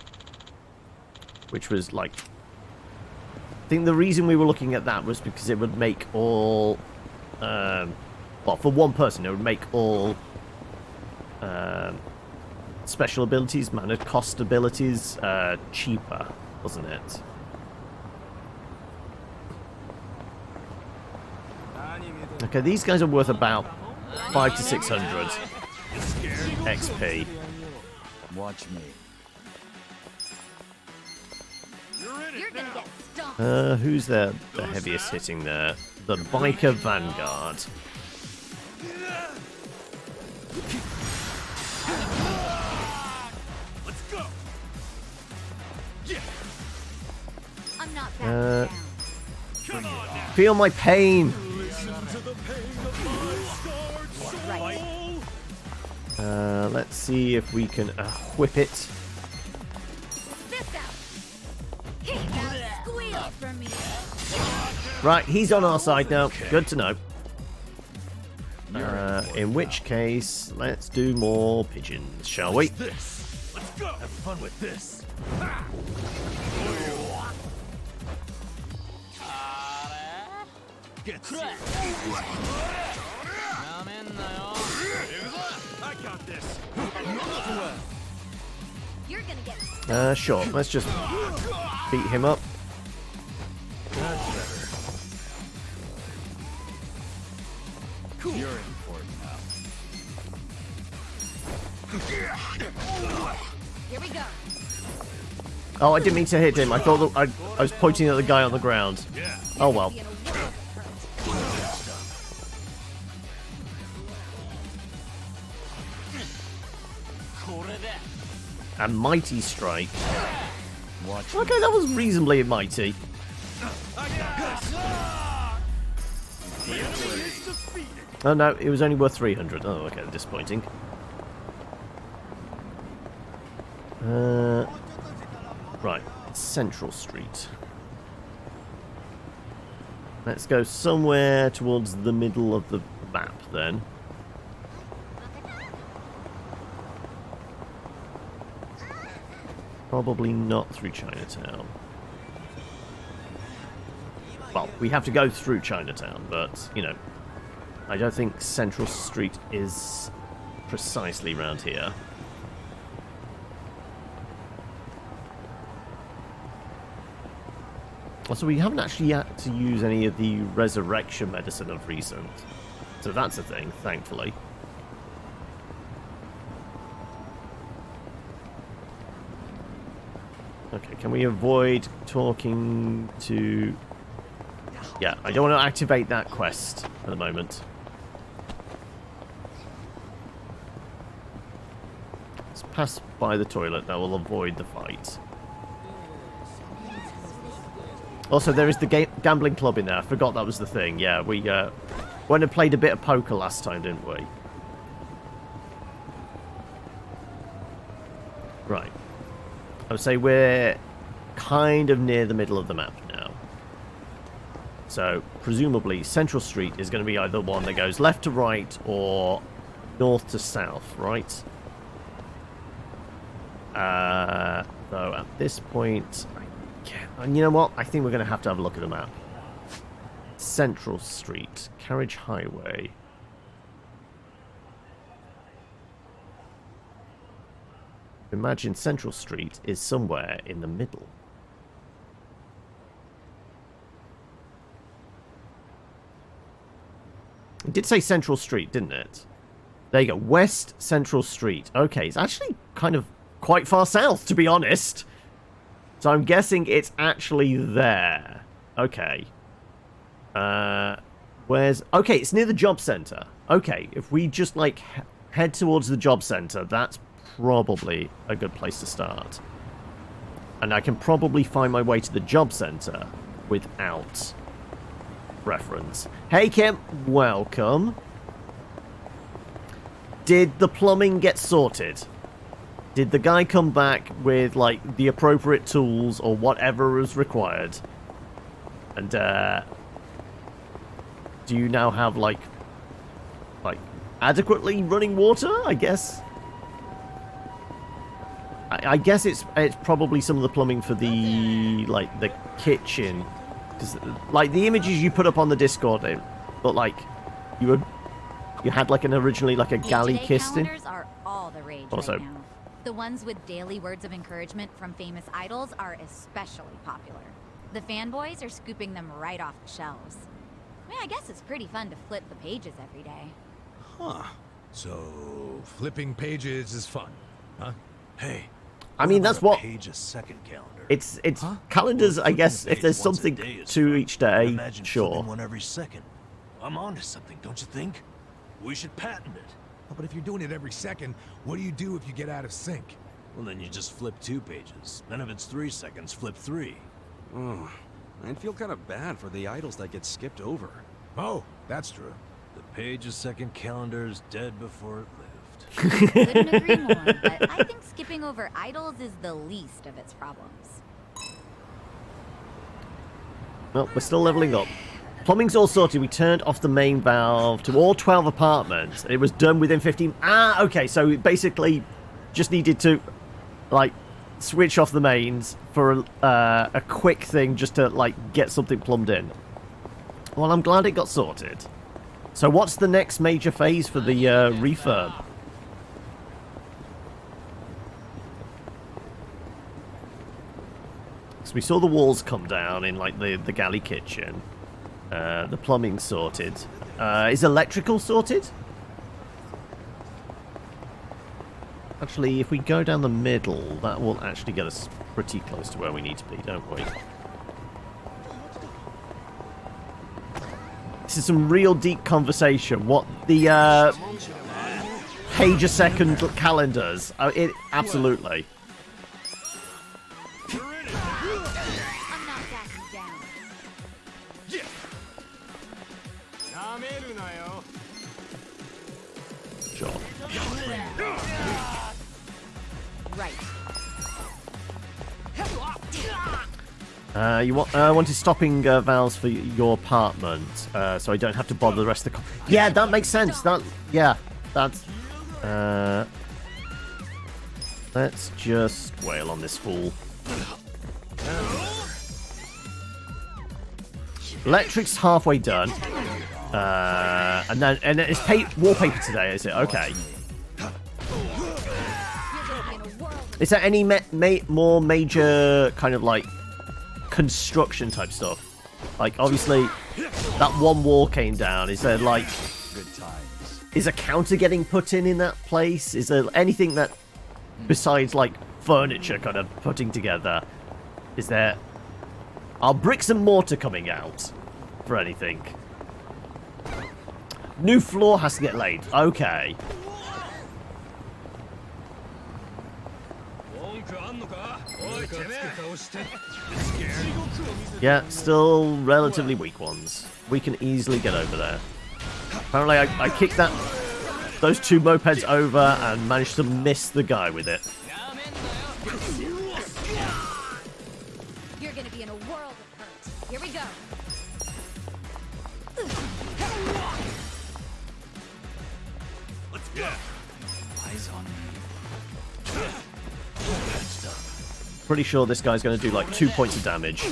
Which was like... I think the reason we were looking at that was because it would make all... well, for one person, it would make all... special abilities, mana cost abilities, cheaper, wasn't it? Okay, these guys are worth about 500 to 600 XP. Watch me. You're gonna get stomped. Who's the heaviest hitting there? the biker vanguard. Let's go. I'm not backing down. Come on now. Feel my pain. Listen to the pain of my scarred soul. Let's see if we can whip it. This out. Now squeal for me. Right, he's on our side now. Good to know. In which case, let's do more pigeons, shall we? This. Let's go. Have fun with this. Get serious. I got this. You're gonna get Sure. Let's just beat him up. That's better. Cool. You're in for it now. Here we go. Oh, I didn't mean to hit him. I thought that I was pointing at the guy on the ground. Yeah. Oh well. Be in a world of hurt. A mighty strike. Watch Okay, that was reasonably mighty. Oh no, it was only worth 300. Oh, okay, disappointing. Right, Central Street. Let's go somewhere towards the middle of the map then. Probably not through Chinatown. Well, we have to go through Chinatown, but, you know, I don't think Central Street is precisely around here. Also, we haven't actually had to use any of the resurrection medicine of recent. So that's a thing, thankfully. Okay, can we avoid talking to... Yeah, I don't want to activate that quest at the moment. Let's pass by the toilet, that will avoid the fight. Also, there is the gambling club in there. I forgot that was the thing. Yeah, we went and played a bit of poker last time, didn't we? Right. I would say we're kind of near the middle of the map now. So, presumably, Central Street is going to be either one that goes left to right or north to south, right? Though, at this point... And you know what? I think we're going to have a look at the map. Central Street, Carriage Highway. Imagine Central Street is somewhere in the middle. It did say Central Street, didn't it? There you go. West Central Street. Okay, it's actually kind of quite far south, to be honest. So I'm guessing it's actually there. Okay. Where's... Okay, it's near the job center. Okay, if we just, like, head towards the job center, that's probably a good place to start. And I can probably find my way to the job center without reference. Hey, Kim. Welcome. Did the plumbing get sorted? Did the guy come back with, like, the appropriate tools or whatever is required? And, do you now have, like, adequately running water, I guess? I guess it's probably some of the plumbing for the, like, the kitchen. Because, like, the images you put up on the Discord, they look like you had, like, originally, like, a galley kissing. Calendars are all the rage Also, right now. The ones with daily words of encouragement from famous idols are especially popular. The fanboys are scooping them right off the shelves. I mean, I guess it's pretty fun to flip the pages every day. Huh. So, flipping pages is fun, huh? Hey. I mean, that's what Page a second calendar. it's calendars. I guess if there's something to each day, Imagine sure. flipping one every second. I'm onto something, don't you think? We should patent it. Oh, but if you're doing it every second, what do you do if you get out of sync? Well, then you just flip 2 pages. Then if it's 3 seconds, flip 3. Oh, I'd feel kind of bad for the idols that get skipped over. Oh, that's true. The page a second calendar is dead before it lived. Couldn't agree more, but I think skipping over idols is the least of its problems. Well, we're still leveling up. Plumbing's all sorted. We turned off the main valve to all 12 apartments. It was done within 15... Ah, okay, so basically just needed to, like, switch off the mains for a quick thing just to, like, get something plumbed in. Well, I'm glad it got sorted. So what's the next major phase for the refurb? So we saw the walls come down in, like, the galley kitchen. The plumbing's sorted. Is electrical sorted? Actually, if we go down the middle, that will actually get us pretty close to where we need to be, don't we? This is some real deep conversation. What the page a second calendars? It absolutely. I'm not backing down. Sure. Right. You wanted stopping valves for your apartment, so I don't have to bother the rest of the. Yeah, that makes sense. That's. Let's just wail on this fool. Electric's halfway done, and it's wallpaper today, is it? Okay. Is there any more major kind of like construction type stuff? Like obviously that one wall came down. Is there like is a counter getting put in that place? Is there anything that besides like furniture kind of putting together? Is there are bricks and mortar coming out for anything? New floor has to get laid. Okay. Yeah, still relatively weak ones. We can easily get over there. Apparently I kicked those 2 mopeds over and managed to miss the guy with it. You're gonna be in a world of hurt. Here we go. Let's go. Eyes on me. Pretty sure this guy's going to do like 2 points of damage.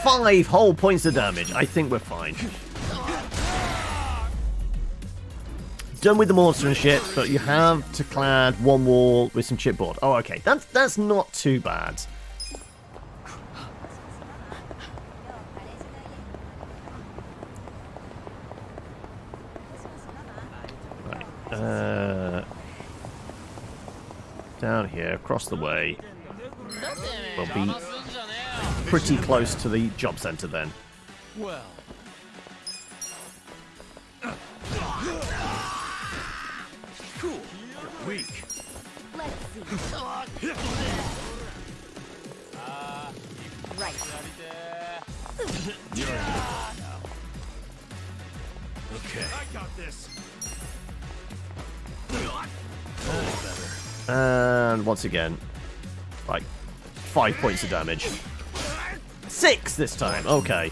5 whole points of damage. I think we're fine. Done with the mortar and shit, but you have to clad one wall with some chipboard. Oh, okay. That's not too bad. Right. Down here, across the way. We'll be pretty close to the job center then. Well, Cool. Weak. Let's see. Right. Okay. I got this. And once again, like 5 points of damage. 6 this time. Okay.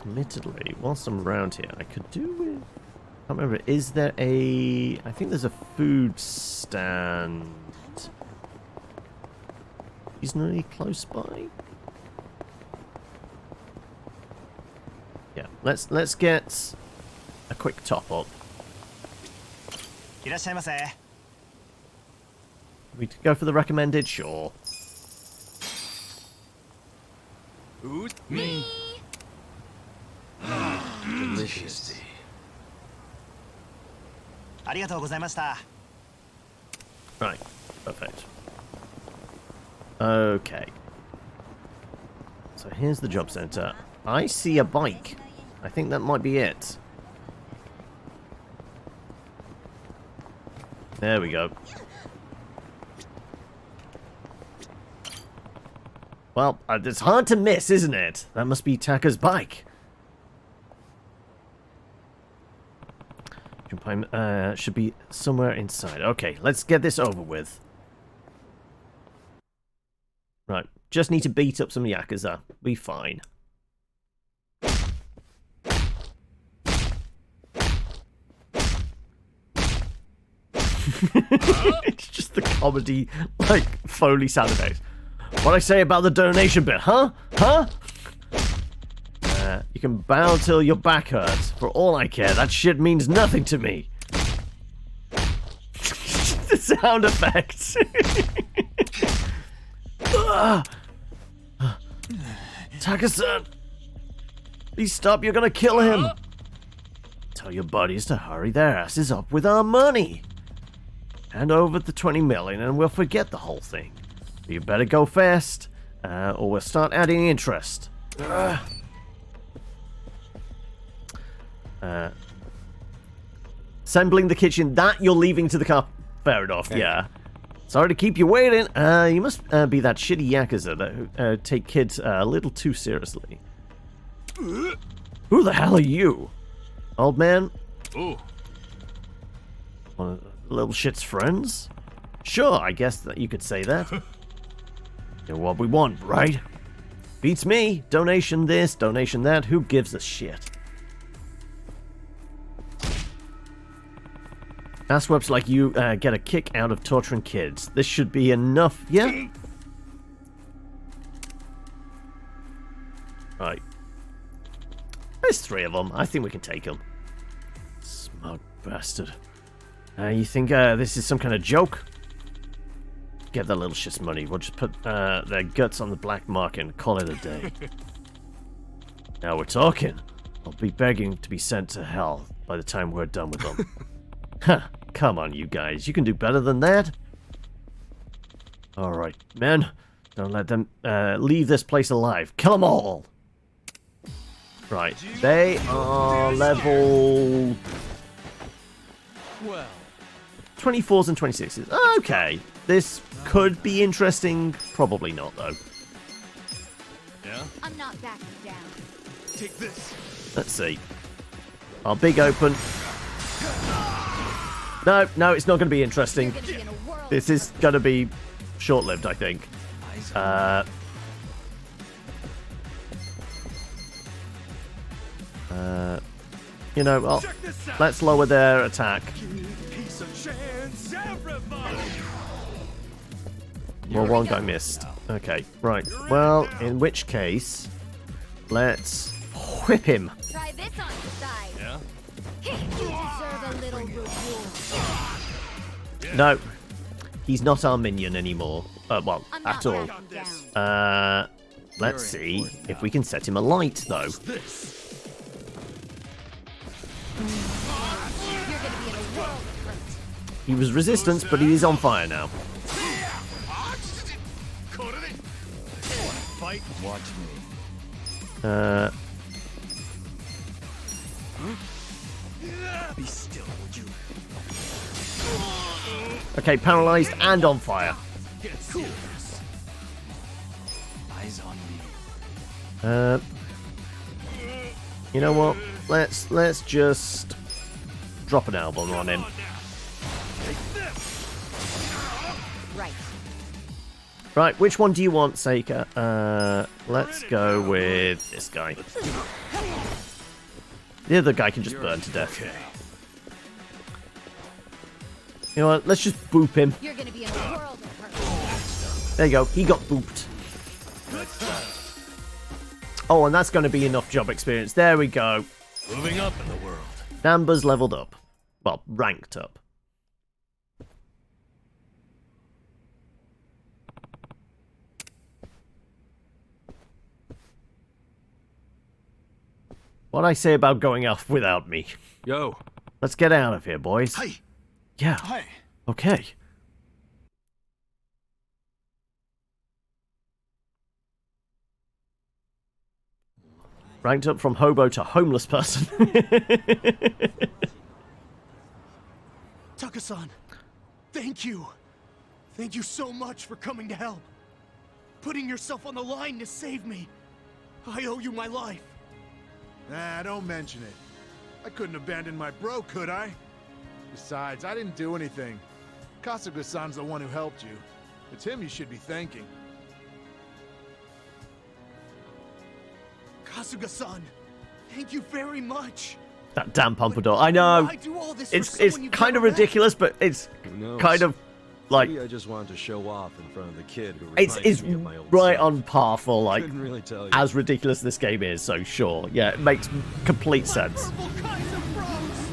Admittedly, whilst I'm around here, I could do with... I can't remember. Is there a... I think there's a food stand reasonably close by. Yeah, let's get a quick top up. We go for the recommended, sure. Who's me? Delicious. ありがとうございました。 Right, perfect. Okay. So here's the job center. I see a bike. I think that might be it. There we go. Well, it's hard to miss, isn't it? That must be Taka's bike. Should be somewhere inside. Okay, let's get this over with. Right, just need to beat up some Yakuza. Be fine. It's just the comedy, like, Foley Saturdays. What I say about the donation bit, huh? Huh? You can bow till your back hurts. For all I care, that shit means nothing to me. The sound effects. Taka-san! Please stop, you're gonna kill him! Tell your buddies to hurry their asses up with our money! Hand over the 20 million and we'll forget the whole thing. You better go fast, or we'll start adding interest. Assembling the kitchen, that you're leaving to the car. Fair enough, yeah. Sorry to keep you waiting. You must be that shitty Yakuza that take kids a little too seriously. Who the hell are you? Old man? Ooh. One of the little shit's friends? Sure, I guess that you could say that. You're what we want, right? Beats me. Donation this, donation that. Who gives a shit? Asswebs like you get a kick out of torturing kids. This should be enough, yeah? Right. There's 3 of them. I think we can take them. Smug bastard. You think this is some kind of joke? Get that little shit's money. We'll just put their guts on the black market and call it a day. Now we're talking. I'll be begging to be sent to hell by the time we're done with them. Huh. Come on, you guys. You can do better than that. Alright, men. Don't let them leave this place alive. Kill them all! Right. They are level... 24s and 26s. Okay. This could be interesting. Probably not, though. Yeah? I'm not backing down. Take this. Let's see. Our big open. No, it's not going to be interesting. You're gonna be in a world This is going to be short-lived, I think. You know, well, let's lower their attack. Well, one guy missed. Okay, right. Well, in which case, let's whip him. Try this on the side. Yeah? You deserve a little reward. No, he's not our minion anymore. Well, I'm at not all. backing down. Let's see if we can set him alight, though. You're gonna be in a world of hurt. He was resistance, but he is on fire now. Watch me. Be still, would you? Okay, paralyzed and on fire. Get serious. Eyes on me. You know what? Let's just drop an album on him. Right. Right, which one do you want, Seika? Let's go with this guy. The other guy can just burn to death. You know what? Let's just boop him. You're gonna be in a world of hurt. There you go. He got booped. Oh, and that's going to be enough job experience. There we go. Moving up in the world. Namba's leveled up. Well, ranked up. What'd I say about going off without me? Yo. Let's get out of here, boys. Hey. Yeah. Hey. Okay. Ranked up from hobo to homeless person. Taka-san, thank you. Thank you so much for coming to help. Putting yourself on the line to save me. I owe you my life. Nah, don't mention it. I couldn't abandon my bro, could I? Besides, I didn't do anything. Kasuga-san's the one who helped you. It's him you should be thanking. Kasuga-san, thank you very much. That damn pompadour. I know. I do all this It's for someone you've kind of never met. ridiculous, but it's Who knows? kind of like Maybe I just wanted to show off in front of the kid who it's reminds me of my old right self. on par for like Couldn't really tell you. as ridiculous as this game is. So sure, yeah, it makes complete sense. Purple Kaiser Bros.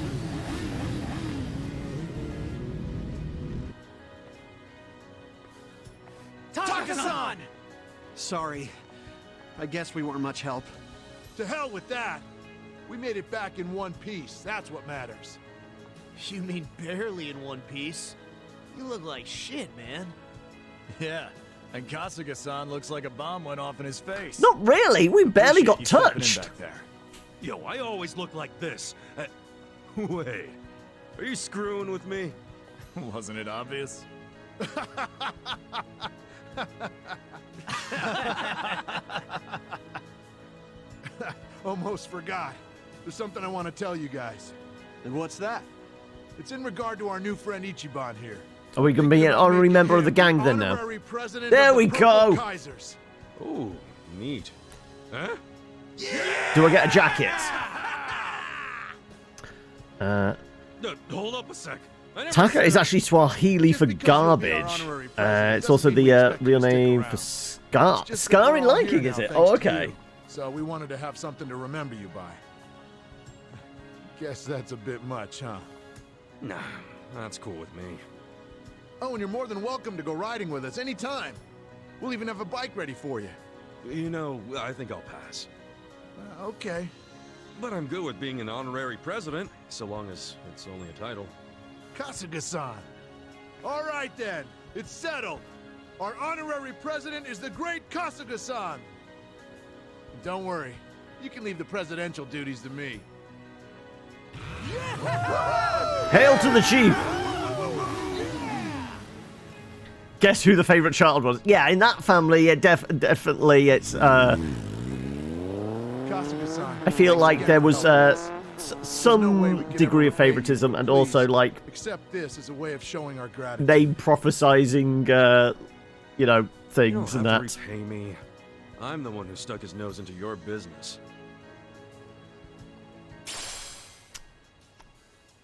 Taka-san! Sorry. I guess we weren't much help. To hell with that! We made it back in one piece. That's what matters. You mean barely in one piece? You look like shit, man. Yeah, and Kasuga-san looks like a bomb went off in his face. Not really. We barely got Appreciate you stepping in touched. back there. Yo, I always look like this. Wait, are you screwing with me? Wasn't it obvious? Almost forgot. There's something I want to tell you guys. And what's that? It's in regard to our new friend Ichiban here. Are we gonna be an honorary member of the gang then now? Honorary president There of the we Purple go. Kaisers. Oh, neat. Huh? Do I get a jacket? Hold up a sec. I never Taka said- is actually Swahili for Just because we'll be our garbage. honorary president It's also doesn't mean we the expect you real to stick name around. for Scar. It's just Scar that in we're all liking, here is now, it? thanks Oh, to okay. you. So we wanted to have something to remember you by. Guess that's a bit much, huh? Nah, that's cool with me. Oh, and you're more than welcome to go riding with us anytime. We'll even have a bike ready for you. You know, I think I'll pass. Okay. But I'm good with being an honorary president, so long as it's only a title. Kasuga-san. All right then, it's settled. Our honorary president is the great Kasuga-san. Don't worry, you can leave the presidential duties to me. Hail to the chief! Guess who the favorite child was? Yeah, in that family, definitely it's. Kasuga-san. I feel thanks like again there for was helping us. some no way we could degree ever of repay you. favoritism, and Please, also like accept this as a way of showing our gratitude. name prophesizing, you know, You things don't and have that. to repay me. I'm the one who stuck his nose into your business.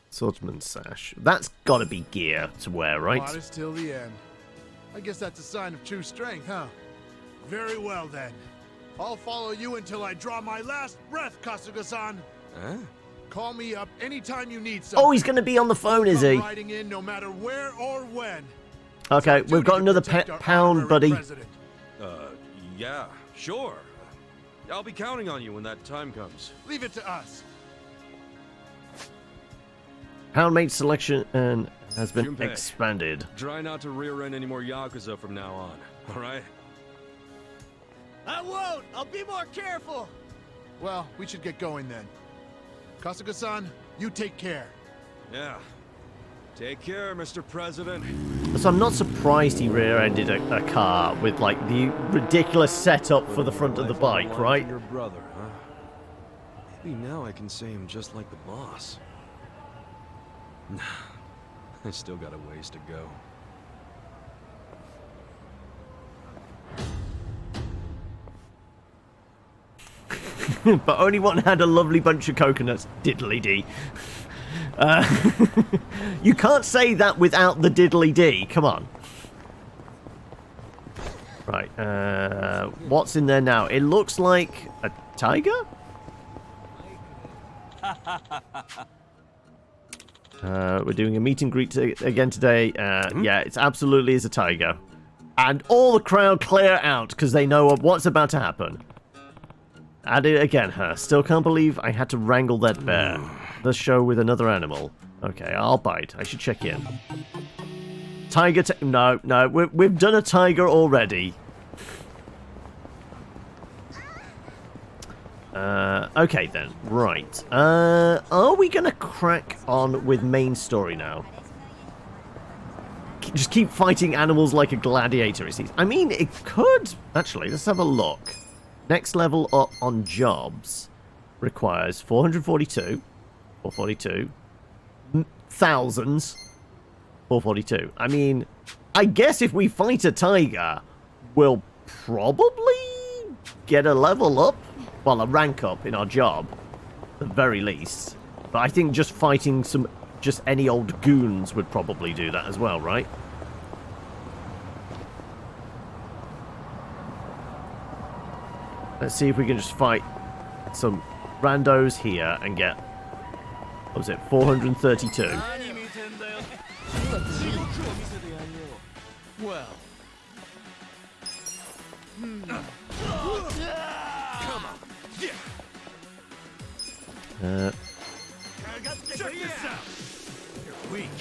Swordsman's sash. That's got to be gear to wear, right? Modest till the end. I guess that's a sign of true strength, huh? Very well then. I'll follow you until I draw my last breath, Kasuga-san. Huh? Call me up anytime you need something. Oh, he's going to be on the phone, is he? Come riding in no matter where or when. Okay, It's our we've got duty to another protect our pound, honorary buddy. president. Yeah, sure. I'll be counting on you when that time comes. Leave it to us. Poundmate selection and has been Junpei. expanded. Try not to rear end any more Yakuza from now on, alright? I won't! I'll be more careful! Well, we should get going then. Kasuga-san, you take care. Yeah. Take care, Mr. President. So I'm not surprised he rear-ended a car with like the ridiculous setup for the front of the bike, right? Your brother, huh? Maybe now I can say him just like the boss. Nah, I still got a ways to go. But only one had a lovely bunch of coconuts. Diddly-dee. You can't say that without the diddly-dee. Come on. Right. What's in there now? It looks like a tiger? We're doing a meet and greet again today. Yeah, it's absolutely is a tiger. And all the crowd clear out because they know what's about to happen. At it again, huh? Still can't believe I had to wrangle that bear. The show with another animal. Okay, I'll bite. I should check in. Tiger... No, we've done a tiger already. Okay then. Right. Are we gonna crack on with main story now? Just keep fighting animals like a gladiator, it seems. I mean, it could... Actually, let's have a look. Next level up on jobs requires 442, 442, thousands, 442. I mean, I guess if we fight a tiger, we'll probably get a level up, well, a rank up in our job, at the very least. But I think just fighting just any old goons would probably do that as well, right? Let's see if we can just fight some randos here and get, what was it, 432. Well. Come on. Check this out. You're weak.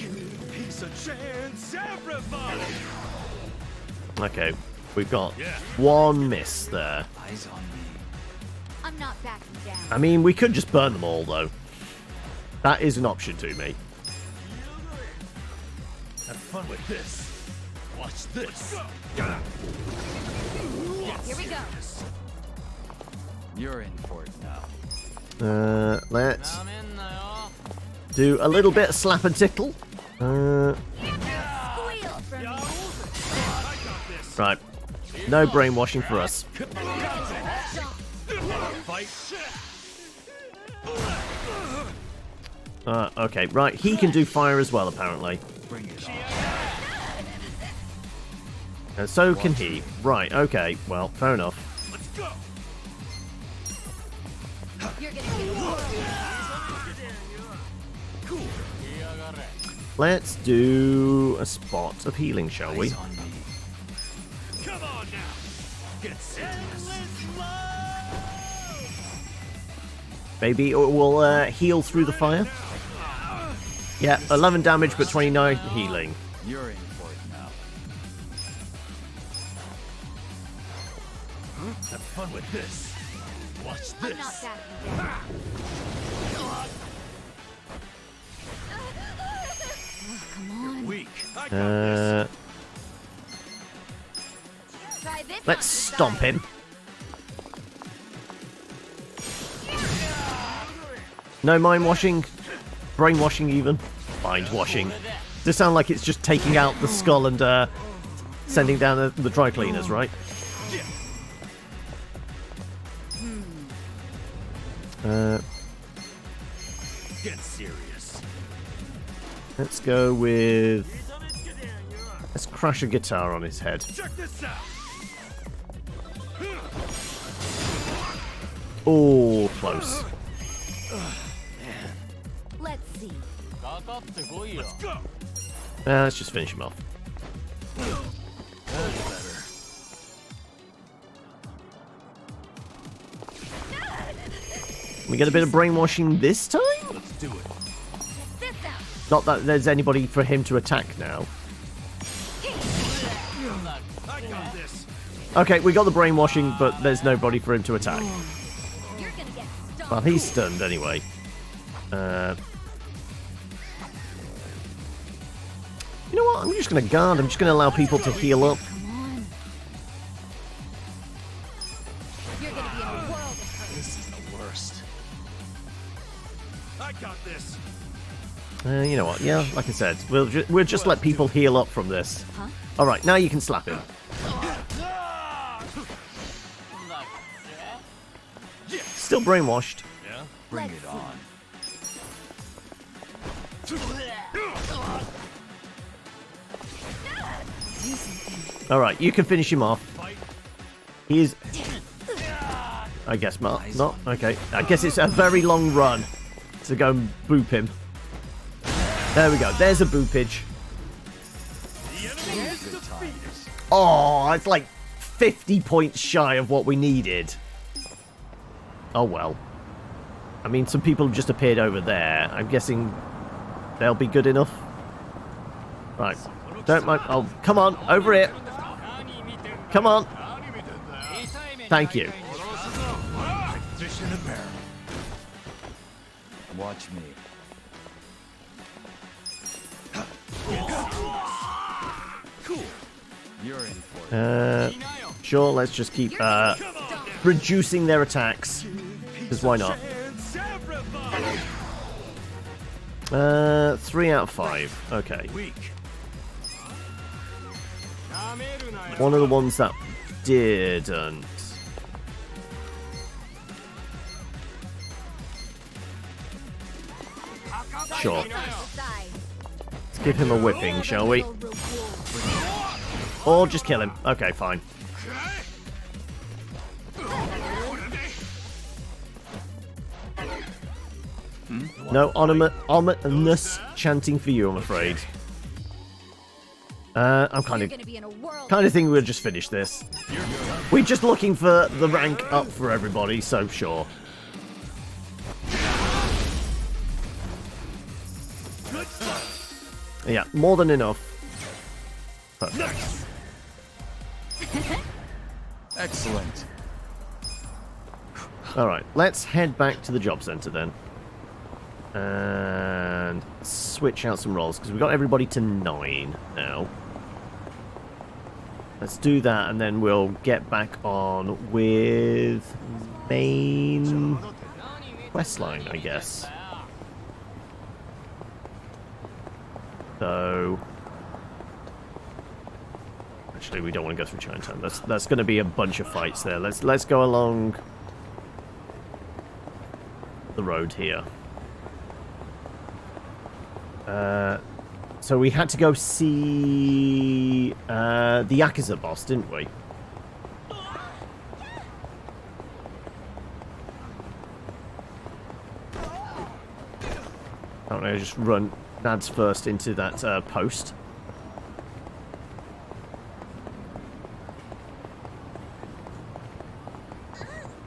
Piece of chance. Everybody. Okay, we've got one miss there. Eyes on me. I'm not backing down. I mean, we could just burn them all, though. That is an option to me. Have fun with this. Watch this. Here we go. You're in for it now. Let's do a little bit of slap and tickle. Right. No brainwashing for us. Okay, right. He can do fire as well, apparently. Bring it on. And so can he. Right, okay. Well, fair enough. Let's go. Let's do a spot of healing, shall we? Come on now. Get serious. Maybe it will heal through the fire. Yeah, 11 damage, but 29 healing. You're in for it now. Have fun with this. Watch this. I'm not backing down. Oh, come on. Weak. Try this Let's stomp him. No mind washing, brainwashing even. Mind washing. Does sound like it's just taking out the skull and sending down the dry cleaners, right? Get serious. Let's go with... Let's crash a guitar on his head. Check this out. Oh, close. Let's see. Let's go. Let's just finish him off. We get a bit of brainwashing this time? Let's do it. This out. Not that there's anybody for him to attack now. I got this. Okay, we got the brainwashing, but there's nobody for him to attack. You're gonna get stuck. Well, he's stunned anyway. You know what? I'm just going to guard. I'm just going to allow people to heal up. Come on. You're gonna be in a world of hurt. This is the worst. I got this. You know what? Yeah, like I said, we'll just let people heal up from this. Huh? All right, now you can slap him. Still brainwashed. Yeah? Bring it on. All right, you can finish him off. He's... I guess not. Not okay. I guess it's a very long run to go and boop him. There we go. There's a boopage. Oh, it's like 50 points shy of what we needed. Oh well. I mean, some people have just appeared over there. I'm guessing they'll be good enough. Right. Don't mind. Oh, come on. Over here. Come on. Thank you. Fish in a barrel. Watch me. Cool. You're in for it. Sure, let's just keep reducing their attacks. Because why not? 3 out of 5. Okay. One of the ones that didn't. Sure. Let's give him a whipping, shall we? Or just kill him. Okay, fine. No ominous chanting for you, I'm afraid. I'm kind of thinking we'll just finish this. We're just looking for the rank up for everybody, so sure. Yeah, more than enough. Perfect. Excellent. Alright, let's head back to the job center then. And switch out some roles, because we've got everybody to 9 now. Let's do that, and then we'll get back on with main questline, I guess. So... Actually, we don't want to go through Chinatown. That's going to be a bunch of fights there. Let's go along the road here. So we had to go see the Yakuza boss, didn't we? I don't know, just run Nads first into that post.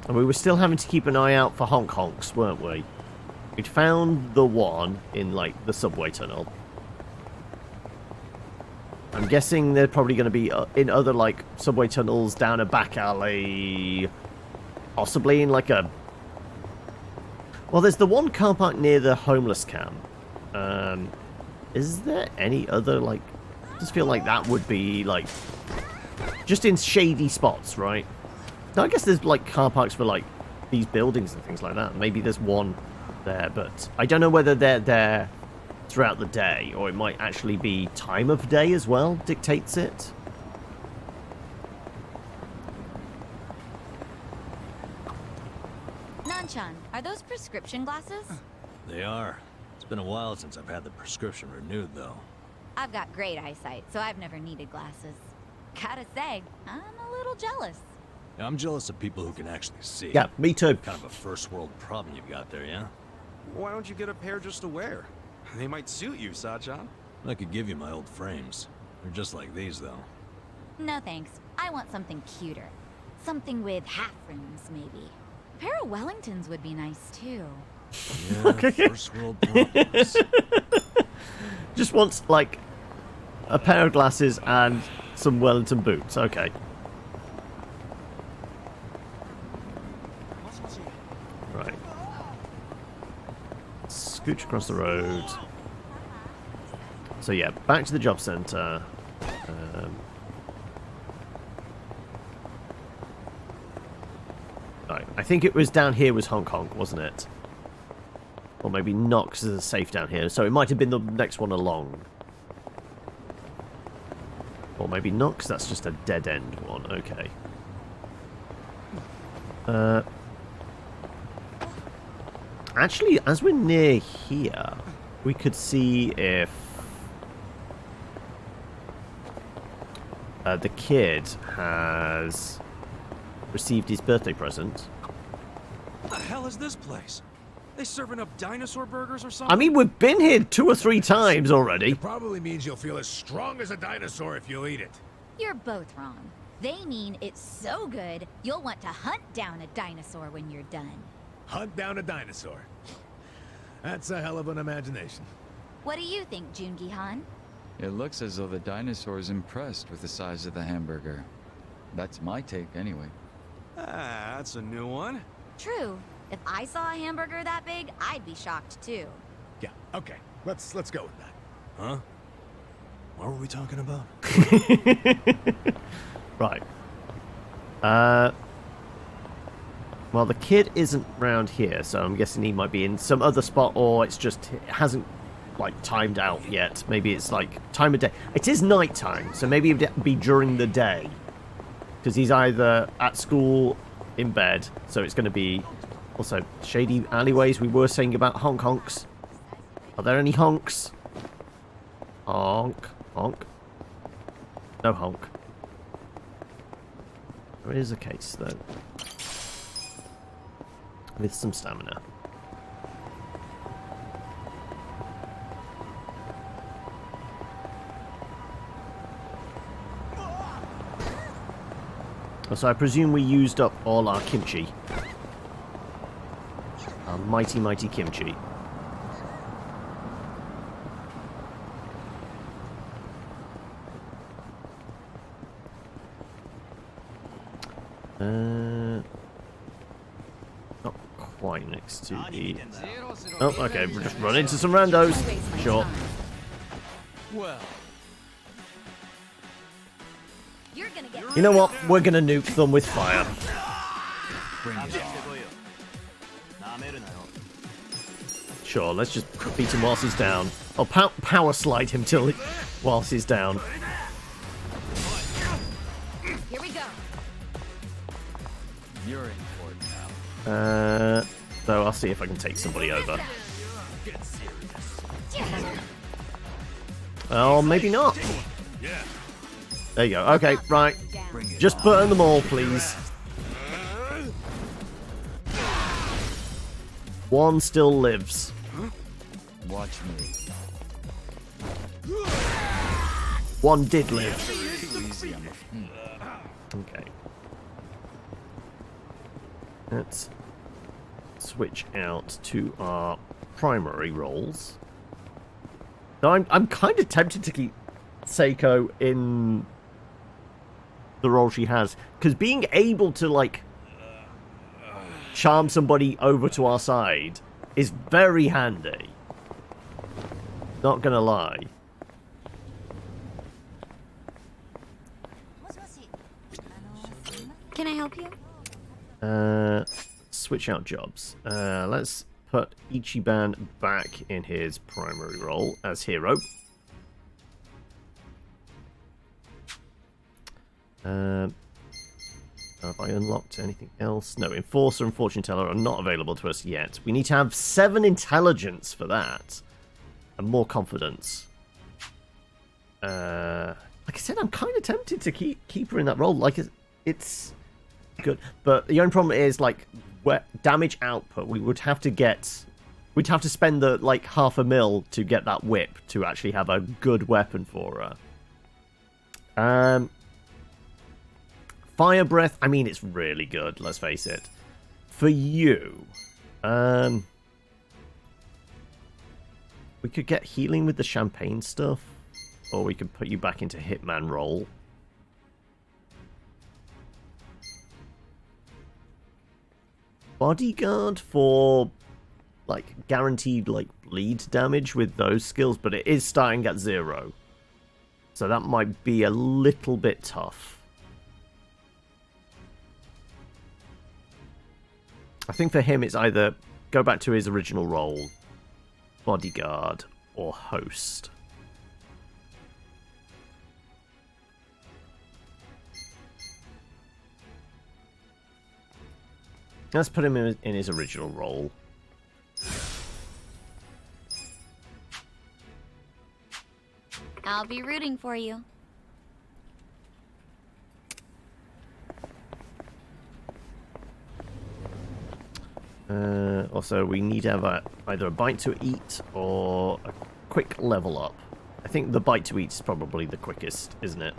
And we were still having to keep an eye out for honks, weren't we? We'd found the one in, like, the subway tunnel. I'm guessing they're probably going to be in other, like, subway tunnels down a back alley. Possibly in, like, a... Well, there's the one car park near the homeless camp. Is there any other, like... I just feel like that would be, like... Just in shady spots, right? Now, I guess there's, like, car parks for, like, these buildings and things like that. Maybe there's one there, but I don't know whether they're there throughout the day, or it might actually be time of day as well dictates it. Nanchan, are those prescription glasses? They are. It's been a while since I've had the prescription renewed, though. I've got great eyesight, so I've never needed glasses. Gotta say, I'm a little jealous. Yeah, I'm jealous of people who can actually see. Yeah, me too. Kind of a first world problem you've got there, yeah? Why don't you get a pair just to wear? They might suit you, Sachan. I could give you my old frames. They're just like these, though. No thanks. I want something cuter. Something with half rims, maybe. A pair of Wellingtons would be nice, too. Yeah, first world problems. Just wants, like, a pair of glasses and some Wellington boots. Okay. Right. Scooch across the road. So yeah, back to the job centre. Right, I think it was down here was Hong Kong, wasn't it? Or maybe not, because there's a safe down here. So it might have been the next one along. Or maybe not, because that's just a dead-end one. Okay. Actually, as we're near here, we could see if the kid has received his birthday present. What the hell is this place? They serving up dinosaur burgers or something? I mean, we've been here 2 or 3 times already. It probably means you'll feel as strong as a dinosaur if you eat it. You're both wrong. They mean it's so good, you'll want to hunt down a dinosaur when you're done. hunt down a dinosaur. That's a hell of an imagination. What do you think, Jungi-han? It looks as though the dinosaur is impressed with the size of the hamburger. That's my take, anyway. Ah, that's a new one. True. If I saw a hamburger that big, I'd be shocked too. Yeah, okay. Let's go with that. Huh? What were we talking about? Right. Well, the kid isn't round here, so I'm guessing he might be in some other spot, or it hasn't, like, timed out yet. Maybe it's, like, time of day. It is nighttime, so maybe it'd be during the day. Because he's either at school, in bed, so it's going to be... Also, shady alleyways. We were saying about honks. Are there any honks? Honk. Honk. No honk. There is a case, though. With some stamina. So I presume we used up all our kimchi. Our mighty, mighty kimchi. Not quite next to the... Oh, okay, we'll just run into some randos. Sure. Well, You know what? We're gonna nuke them with fire. bring it on. Sure, let's just beat him whilst he's down. Or power slide him whilst he's down. Here we go. You're in for it now. Though I'll see if I can take somebody over. Oh, maybe not. There you go. Okay, right. Just burn them all, please. One still lives. Watch me. One did live. Too easy, I'm afraid. Okay. Let's switch out to our primary roles. Now, I'm kind of tempted to keep Seiko in the role she has, because being able to, like, charm somebody over to our side is very handy. Not gonna lie. Can I help you? Switch out jobs. Let's put Ichiban back in his primary role as hero. Have I unlocked anything else? No, Enforcer and Fortune Teller are not available to us yet. We need to have 7 intelligence for that. And more confidence. Like I said, I'm kind of tempted to keep her in that role. Like, it's good. But the only problem is, like, damage output. We'd have to spend the, like, $500,000 to get that whip to actually have a good weapon for her. Fire Breath, I mean, it's really good, let's face it. For you, we could get healing with the champagne stuff, or we could put you back into Hitman role. Bodyguard for, like, guaranteed, like, bleed damage with those skills, but it is starting at 0. So that might be a little bit tough. I think for him it's either go back to his original role, bodyguard, or host. Let's put him in his original role. I'll be rooting for you. Also, we need to have either a bite to eat or a quick level up. I think the bite to eat is probably the quickest, isn't it?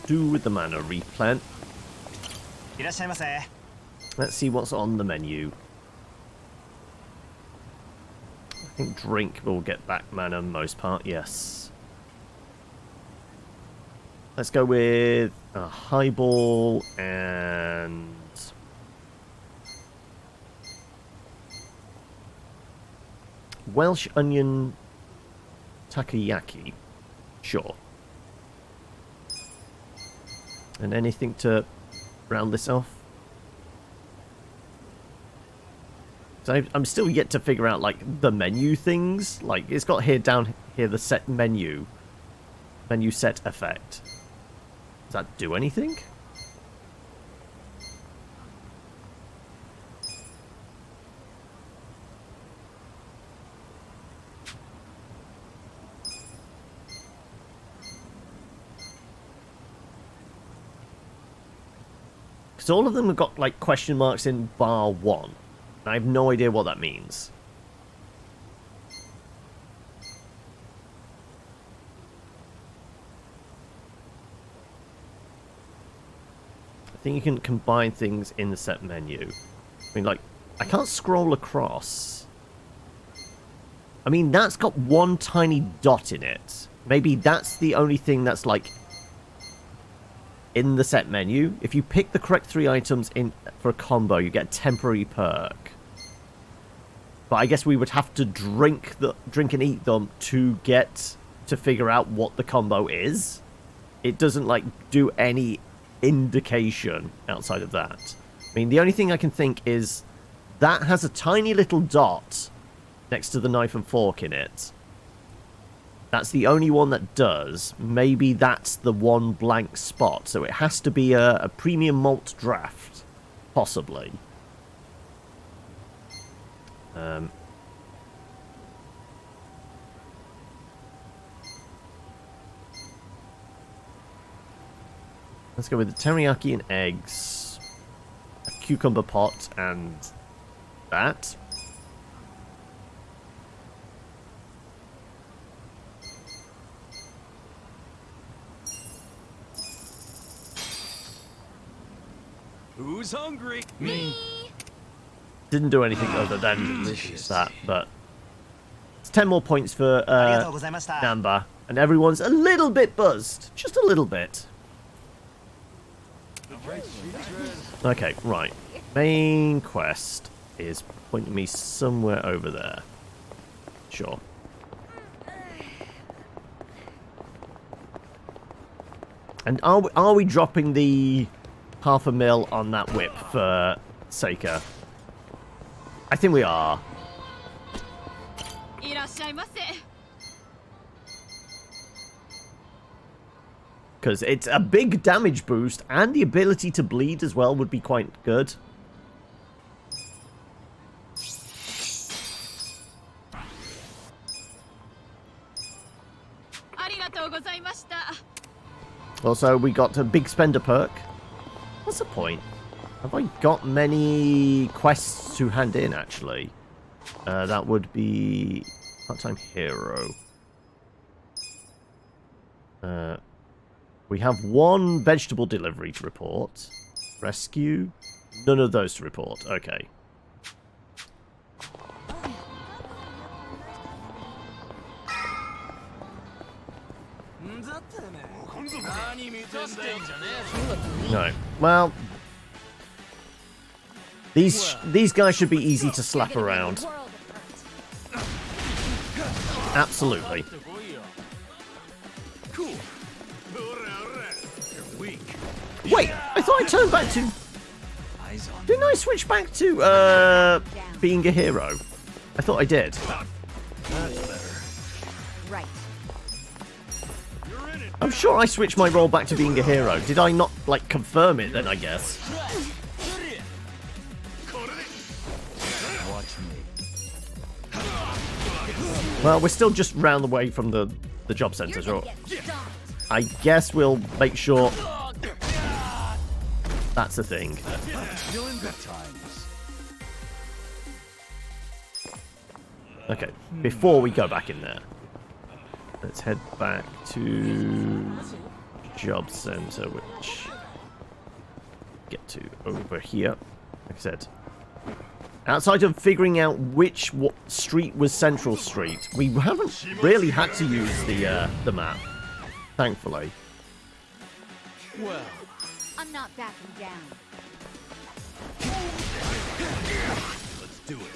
do with the mana replen. いらっしゃいませ。 Let's see what's on the menu. I think drink will get back mana most part, yes. Let's go with a highball and... Welsh onion takoyaki. Sure. And anything to round this off? So I'm still yet to figure out, like, the menu things. Like, it's got here down here the set menu. Menu set effect. Does that do anything? Because all of them have got, like, question marks in bar 1. I have no idea what that means. I think you can combine things in the set menu. I mean, like, I can't scroll across. I mean, that's got one tiny dot in it. Maybe that's the only thing that's, like, in the set menu. If you pick the correct 3 items in for a combo, you get a temporary perk. But I guess we would have to drink and eat them to figure out what the combo is. It doesn't, like, do any indication outside of that. I mean, the only thing I can think is that has a tiny little dot next to the knife and fork in it. That's the only one that does. Maybe that's the one blank spot. So it has to be a premium malt draft, possibly. Let's go with the teriyaki and eggs, a cucumber pot, and that. Who's hungry? Me. Didn't do anything other than that, but it's 10 more points for Namba, and everyone's a little bit buzzed, just a little bit. Okay, right. Main quest is pointing me somewhere over there. Sure. And are we dropping the $500,000 on that whip for Seika? I think we are. Because it's a big damage boost, and the ability to bleed as well would be quite good. Also, we got a big spender perk. What's the point? Have I got many quests to hand in, actually? That would be part-time hero. We have 1 vegetable delivery to report. Rescue. None of those to report. Okay. No. Well, these guys should be easy to slap around. Absolutely. Wait, I thought I turned back to... Didn't I switch back to being a hero? I thought I did. Right. I'm sure I switched my role back to being a hero. Did I not, like, confirm it then, I guess? Well, we're still just round the way from the job centre, so I guess we'll make sure that's the thing. Okay, before we go back in there, let's head back to job center, which get to over here. Like I said, outside of figuring out which street was Central Street, we haven't really had to use the map, thankfully. Well, I'm not backing down. Let's do it.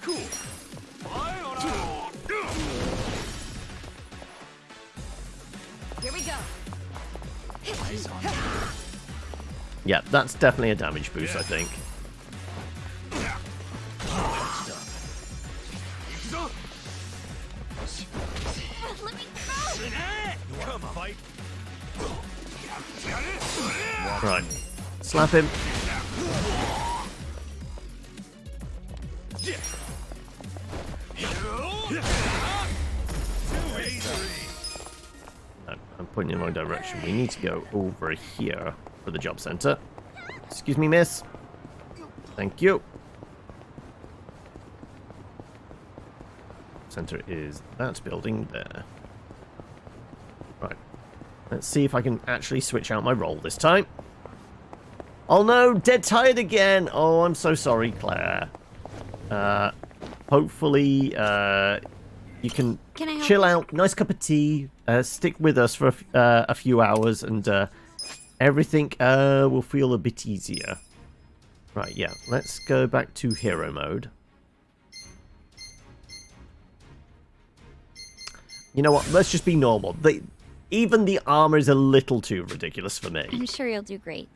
cool. Here we go. Yeah, that's definitely a damage boost, I think. Let me go. Come on, fight. Right. Slap him. No, I'm pointing in the wrong direction. We need to go over here for the job center. Excuse me, miss. Thank you. Center is that building there. Right. Let's see if I can actually switch out my role this time. Oh no, dead tired again. Oh, I'm so sorry, Claire. Hopefully, you can chill out. Nice cup of tea. Stick with us for a few hours, and everything will feel a bit easier. Right, yeah. Let's go back to hero mode. You know what? Let's just be normal. Even the armor is a little too ridiculous for me. I'm sure you'll do great.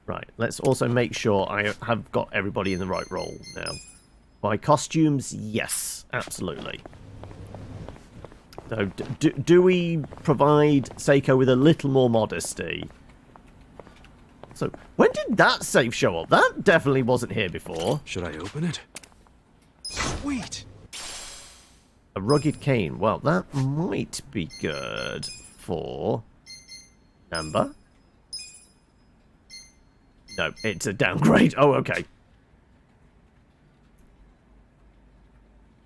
Right, let's also make sure I have got everybody in the right role now. By costumes, yes, absolutely. So, do we provide Seiko with a little more modesty? So, when did that safe show up? That definitely wasn't here before. Should I open it? Sweet! A rugged cane. Well, that might be good for Amber. No, it's a downgrade. Oh, okay.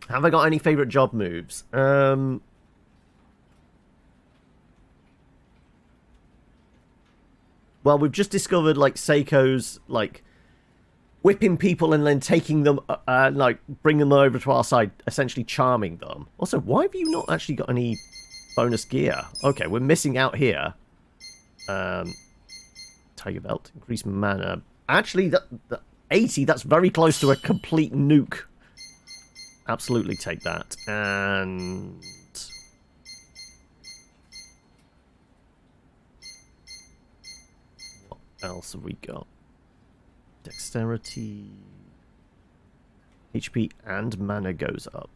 Have I got any favorite job moves? Well, we've just discovered, like, Seiko's, like, whipping people and then taking them, like, bringing them over to our side, essentially charming them. Also, why have you not actually got any bonus gear? Okay, we're missing out here. Tiger belt, increase mana. Actually, that 80, that's very close to a complete nuke. Absolutely take that. And what else have we got? Dexterity, HP and mana goes up.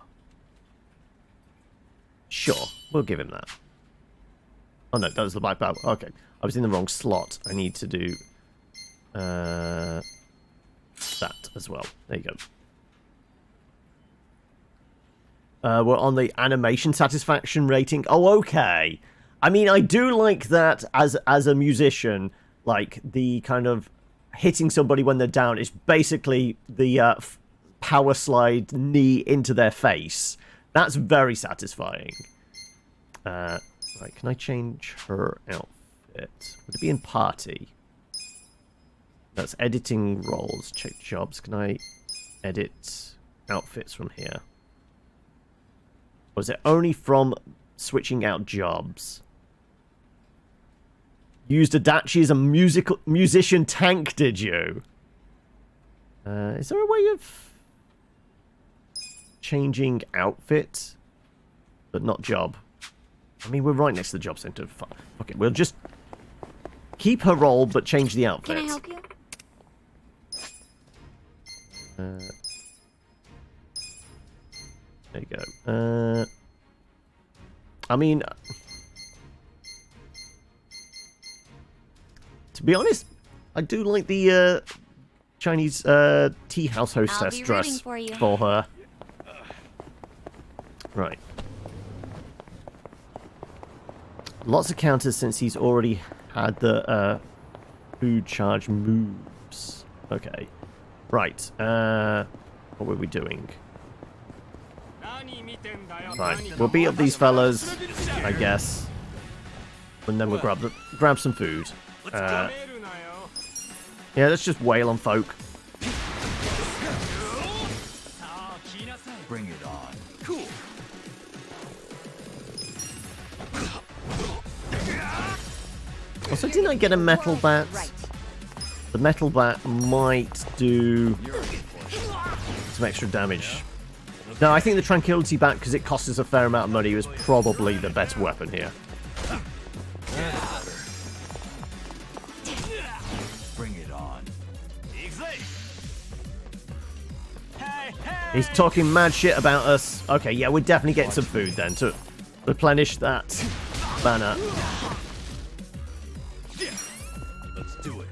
Sure, we'll give him that. Oh no, that was the black belt. Okay, I was in the wrong slot. I need to do that as well. There you go. We're on the animation satisfaction rating. Oh, okay. I mean, I do like that as a musician. Like, the kind of hitting somebody when they're down is basically the power slide knee into their face. That's very satisfying. Right, can I change her outfit? Would it be in party? That's editing roles. Check jobs. Can I edit outfits from here? Or is it only from switching out jobs? Used Adachi as a musician tank, did you? Is there a way of changing outfit, but not job? I mean, we're right next to the job center. Okay, we'll just keep her role, but change the outfit. Can I help you? There you go. I mean, to be honest, I do like the Chinese tea house hostess dress for her. Right. Lots of counters since he's already had the food charge moves. Okay. Right. What were we doing? Right. We'll beat up these fellas, I guess. And then we'll grab some food. Yeah, let's just wail on folk. Bring it on. Cool. Also, didn't I get a metal bat? The metal bat might do some extra damage. No, I think the tranquility bat, because it costs us a fair amount of money, was probably the better weapon here. Bring it on. He's talking mad shit about us. Okay, yeah, we're definitely getting some food then to replenish that banner. Let's do it.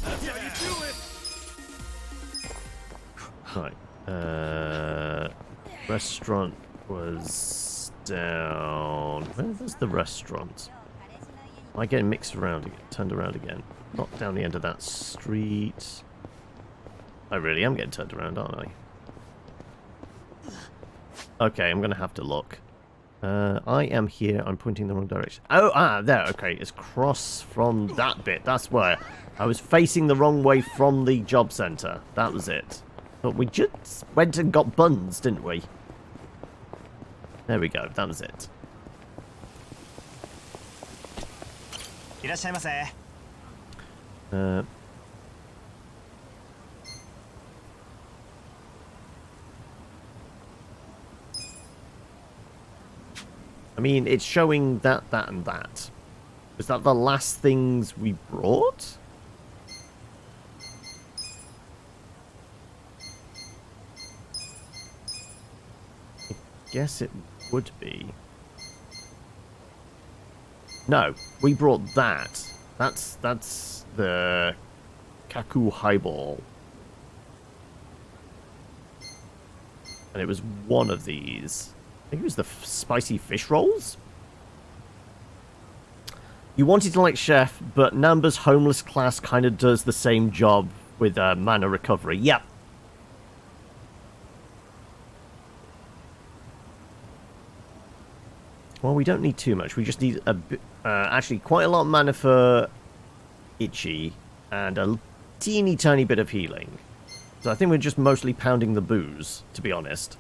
That's how you do it. Right. Restaurant was down. Where was the restaurant? Am I getting mixed around again? Turned around again. Not down the end of that street. I really am getting turned around, aren't I? Okay, I'm going to have to look. I am here. I'm pointing the wrong direction. Oh, there. Okay, it's cross from that bit. That's where I was facing the wrong way from the job center. That was it. But we just went and got buns, didn't we? There we go. That was it. I mean, it's showing that, and that. Was that the last things we brought? I guess it would be. No, we brought that. That's the Kaku highball. And it was one of these. I think it was the spicy fish rolls. You wanted to like Chef, but Namba's homeless class kind of does the same job with mana recovery. Yep. Well, we don't need too much. We just need a actually quite a lot of mana for Ichi and a teeny tiny bit of healing. So I think we're just mostly pounding the booze, to be honest.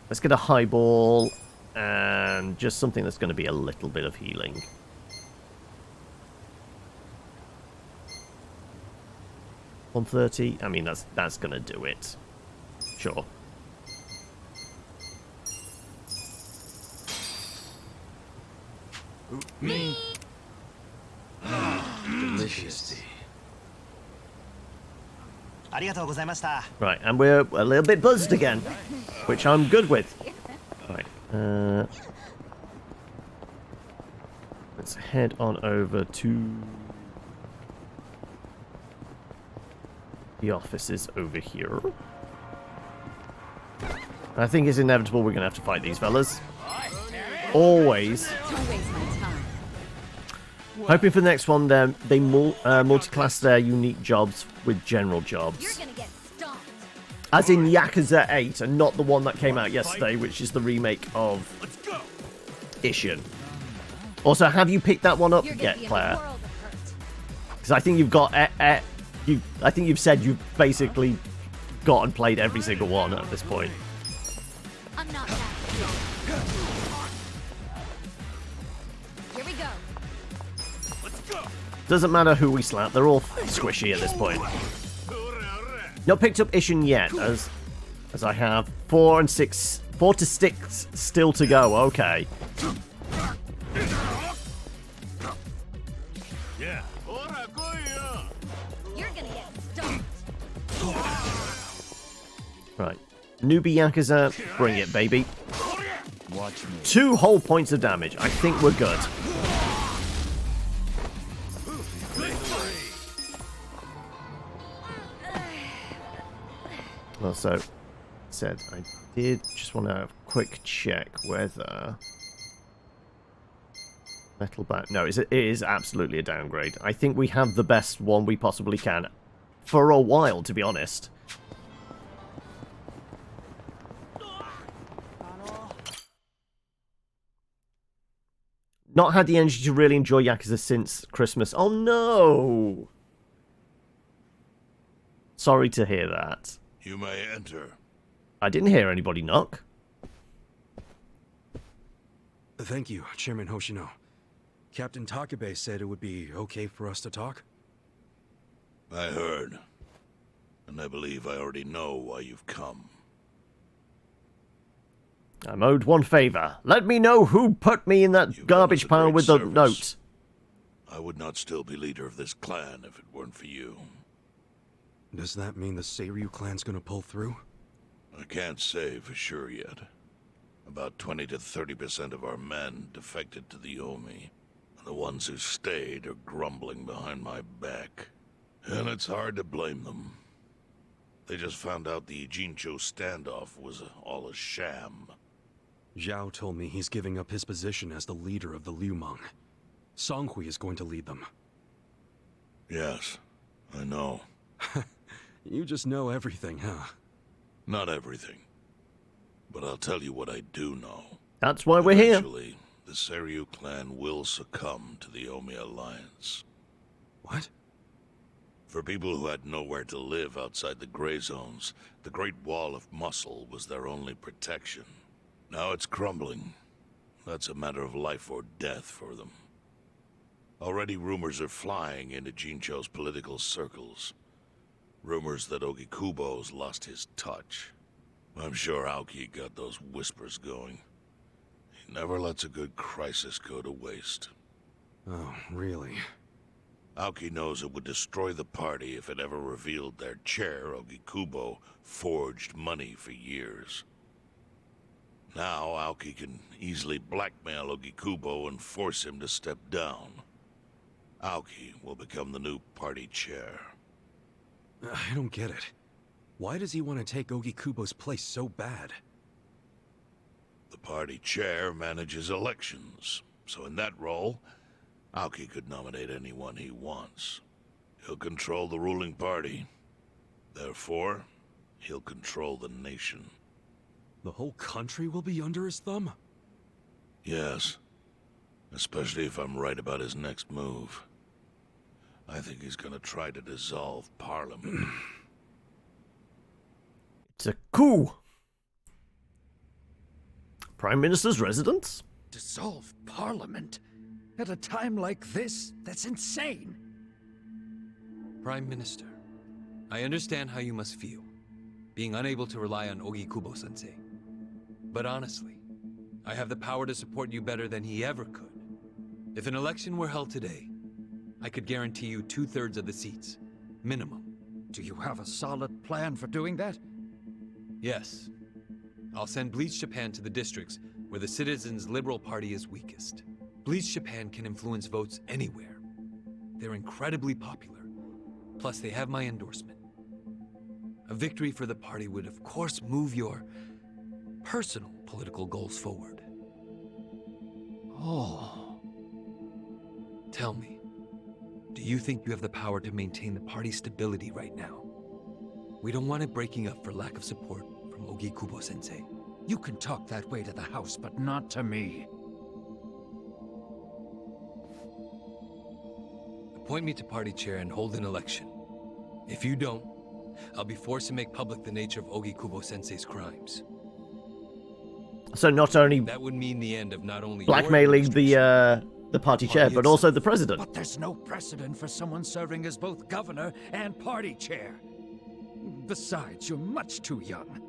Let's get a highball and just something that's going to be a little bit of healing. $130. I mean, that's going to do it. Sure. Me. Delicious. Right, and we're a little bit buzzed again, which I'm good with. Right, let's head on over to the offices over here. I think it's inevitable we're going to have to fight these fellas. Always. Hoping for the next one, they multi-class their unique jobs with general jobs. As in Yakuza 8, and not the one that came out yesterday, which is the remake of Ishin. Also, have you picked that one up yet, Claire? Because I think you've got... I think you've said you've basically got and played every single one at this point. I'm not that. Here we go. Doesn't matter who we slap, they're all squishy at this point. Not picked up Ishin yet, as I have 4 to 6 still to go. Okay. Yeah. You're gonna get stumped. Right. Newbie Yakuza, bring it, baby. Watch me. 2 whole points of damage. I think we're good. Also, said I did just want to have a quick check whether metal bat. No, it is absolutely a downgrade. I think we have the best one we possibly can for a while, to be honest. Not had the energy to really enjoy Yakuza since Christmas. Oh no! Sorry to hear that. You may enter. I didn't hear anybody knock. Thank you, Chairman Hoshino. Captain Takabe said it would be okay for us to talk. I heard. And I believe I already know why you've come. I'm owed one favor. Let me know who put me in that garbage pile with the note. I would not still be leader of this clan if it weren't for you. Does that mean the Seiryu clan's gonna pull through? I can't say for sure yet. About 20 to 30% of our men defected to the Omi. And the ones who stayed are grumbling behind my back. And it's hard to blame them. They just found out the Ijincho standoff was all a sham. Zhao told me he's giving up his position as the leader of the Liumang. Songhui is going to lead them. Yes, I know. You just know everything, huh? Not everything. But I'll tell you what I do know. That's why we're here. Eventually, the Seiryu clan will succumb to the Omi Alliance. What? For people who had nowhere to live outside the gray zones, the Great Wall of Muscle was their only protection. Now it's crumbling. That's a matter of life or death for them. Already rumors are flying into Jincho's political circles. Rumors that Ogikubo's lost his touch. I'm sure Aoki got those whispers going. He never lets a good crisis go to waste. Oh, really? Aoki knows it would destroy the party if it ever revealed their chair, Ogikubo, forged money for years. Now, Aoki can easily blackmail Ogikubo and force him to step down. Aoki will become the new party chair. I don't get it. Why does he want to take Ogikubo's place so bad? The party chair manages elections, so in that role, Aoki could nominate anyone he wants. He'll control the ruling party. Therefore, he'll control the nation. The whole country will be under his thumb? Yes. Especially if I'm right about his next move. I think he's gonna try to dissolve Parliament. It's a coup. Prime Minister's residence? Dissolve Parliament? At a time like this? That's insane. Prime Minister, I understand how you must feel, being unable to rely on Ogikubo-sensei. But honestly, I have the power to support you better than he ever could. If an election were held today, I could guarantee you 2/3 of the seats. Minimum. Do you have a solid plan for doing that? Yes. I'll send Bleach Japan to the districts where the Citizens' Liberal Party is weakest. Bleach Japan can influence votes anywhere. They're incredibly popular. Plus, they have my endorsement. A victory for the party would, of course, move your personal political goals forward. Oh. Tell me, do you think you have the power to maintain the party's stability right now? We don't want it breaking up for lack of support from Ogikubo-sensei. You can talk that way to the house, but not to me. Appoint me to party chair and hold an election. If you don't, I'll be forced to make public the nature of Ogikubo-sensei's crimes. So not only that would mean the end of not only blackmailing the party chair, but also the president. But there's no precedent for someone serving as both governor and party chair. Besides, you're much too young.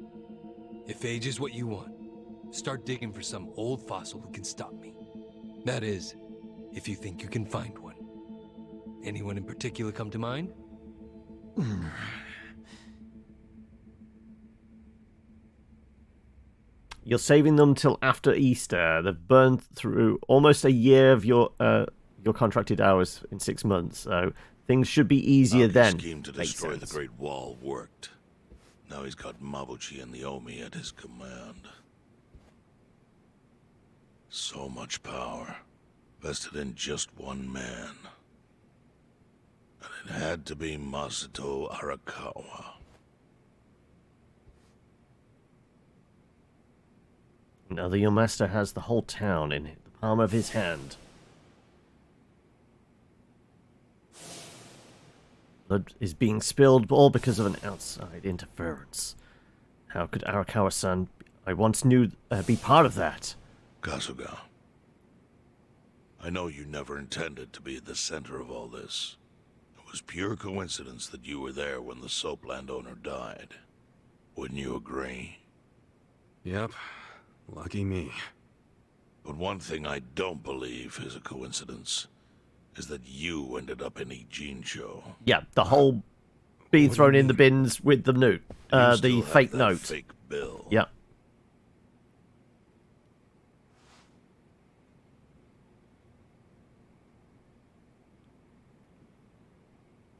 If age is what you want, start digging for some old fossil who can stop me. That is, if you think you can find one. Anyone in particular come to mind? You're saving them till after Easter. They've burned through almost a year of your contracted hours in 6 months, so things should be easier then. His scheme to destroy the Great Wall worked. Now he's got Mabuchi and the Omi at his command. So much power, vested in just one man. And it had to be Masato Arakawa. Now the young master has the whole town in the palm of his hand. Blood is being spilled, all because of an outside interference. How could Arakawa-san, I once knew, be part of that? Kasuga, I know you never intended to be at the center of all this. It was pure coincidence that you were there when the soap landowner died. Wouldn't you agree? Yep. Lucky me. But one thing I don't believe is a coincidence is that you ended up in Ijincho. Yeah, the whole being thrown in the bins with the note. The fake note. Fake bill. Yeah.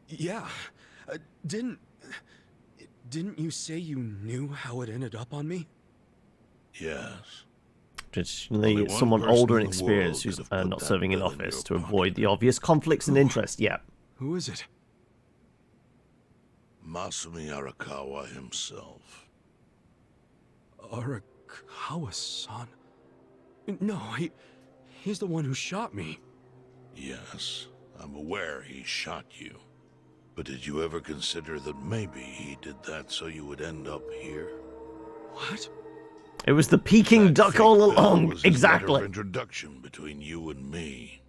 Yeah. Didn't you say you knew how it ended up on me? Yes. Traditionally, someone older and experienced who's not serving in office to avoid the obvious conflicts and interest. Yeah. Who is it? Masumi Arakawa himself. Arakawa-san? No, he's the one who shot me. Yes, I'm aware he shot you. But did you ever consider that maybe he did that so you would end up here? What? It was the Peking duck all along. Was exactly. Letter of introduction between you and me.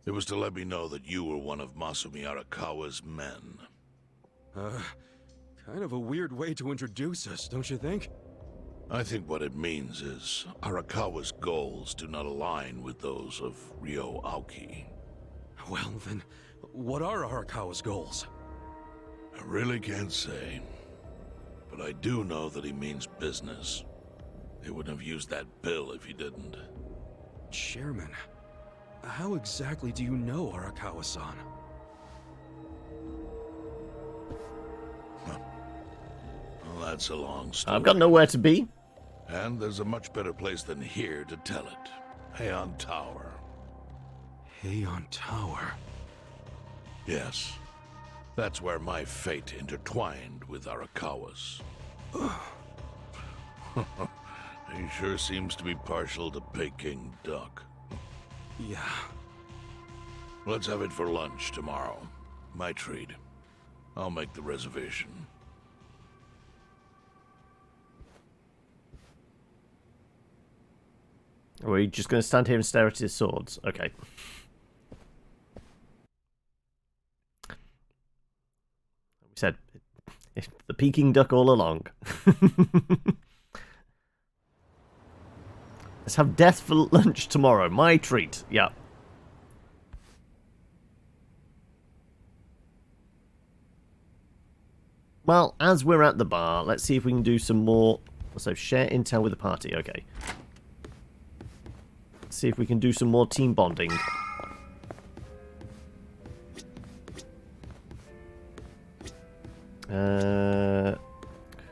It was to let me know that you were one of Masumi Arakawa's men. Kind of a weird way to introduce us, don't you think? I think what it means is Arakawa's goals do not align with those of Ryo Aoki. Well, then, what are Arakawa's goals? I really can't say. But I do know that he means business. He wouldn't have used that bill if he didn't. Chairman, how exactly do you know Arakawa-san? Well, that's a long story. I've got nowhere to be. And there's a much better place than here to tell it. Heian Tower. Heian Tower? Yes. That's where my fate intertwined with Arakawa's. He sure seems to be partial to Peking duck. Yeah. Let's have it for lunch tomorrow. My treat. I'll make the reservation. Or are you just going to stand here and stare at his swords? Okay. We said it's the Peking duck all along. Let's have death for lunch tomorrow. My treat. Yeah. Well, as we're at the bar, let's see if we can do some more. So, share intel with the party. Okay. Let's see if we can do some more team bonding.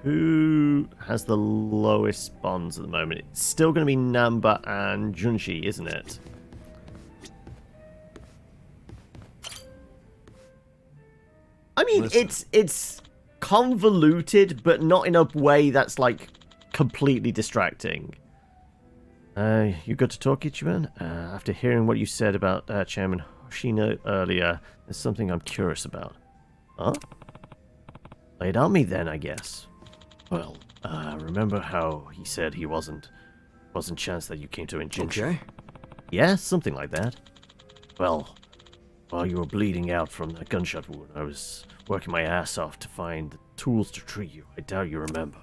Who has the lowest bonds at the moment? It's still going to be Namba and Junshi, isn't it? I mean, it's convoluted, but not in a way that's like completely distracting. You got to talk, Ichiban? After hearing what you said about Chairman Hoshino earlier, there's something I'm curious about. Huh? Lay it on me then, I guess. Well, remember how he said he wasn't chance that you came to Injinshi? Okay. Yeah, something like that. Well, while you were bleeding out from the gunshot wound, I was working my ass off to find the tools to treat you. I doubt you remember.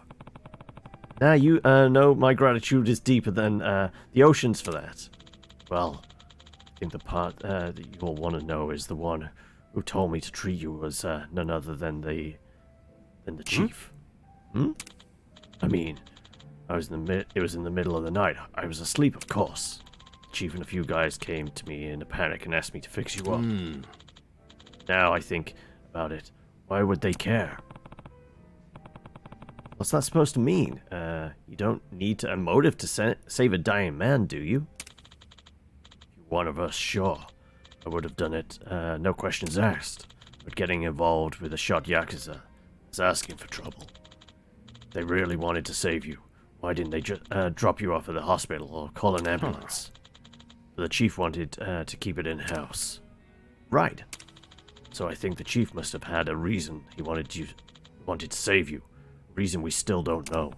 Now you know my gratitude is deeper than the oceans for that. Well, I think the part that you all want to know is the one who told me to treat you was none other than the chief. I mean, it was in the middle of the night. I was asleep, of course. The chief and a few guys came to me in a panic and asked me to fix you up. Now I think about it. Why would they care? What's that supposed to mean? You don't need a motive to save a dying man, do you? If you're one of us, sure. I would have done it, no questions asked. But getting involved with a shot Yakuza is asking for trouble. They really wanted to save you. Why didn't they just drop you off at the hospital or call an ambulance? But the chief wanted to keep it in-house. Right. So I think the chief must have had a reason he wanted to save you. Reason we still don't know.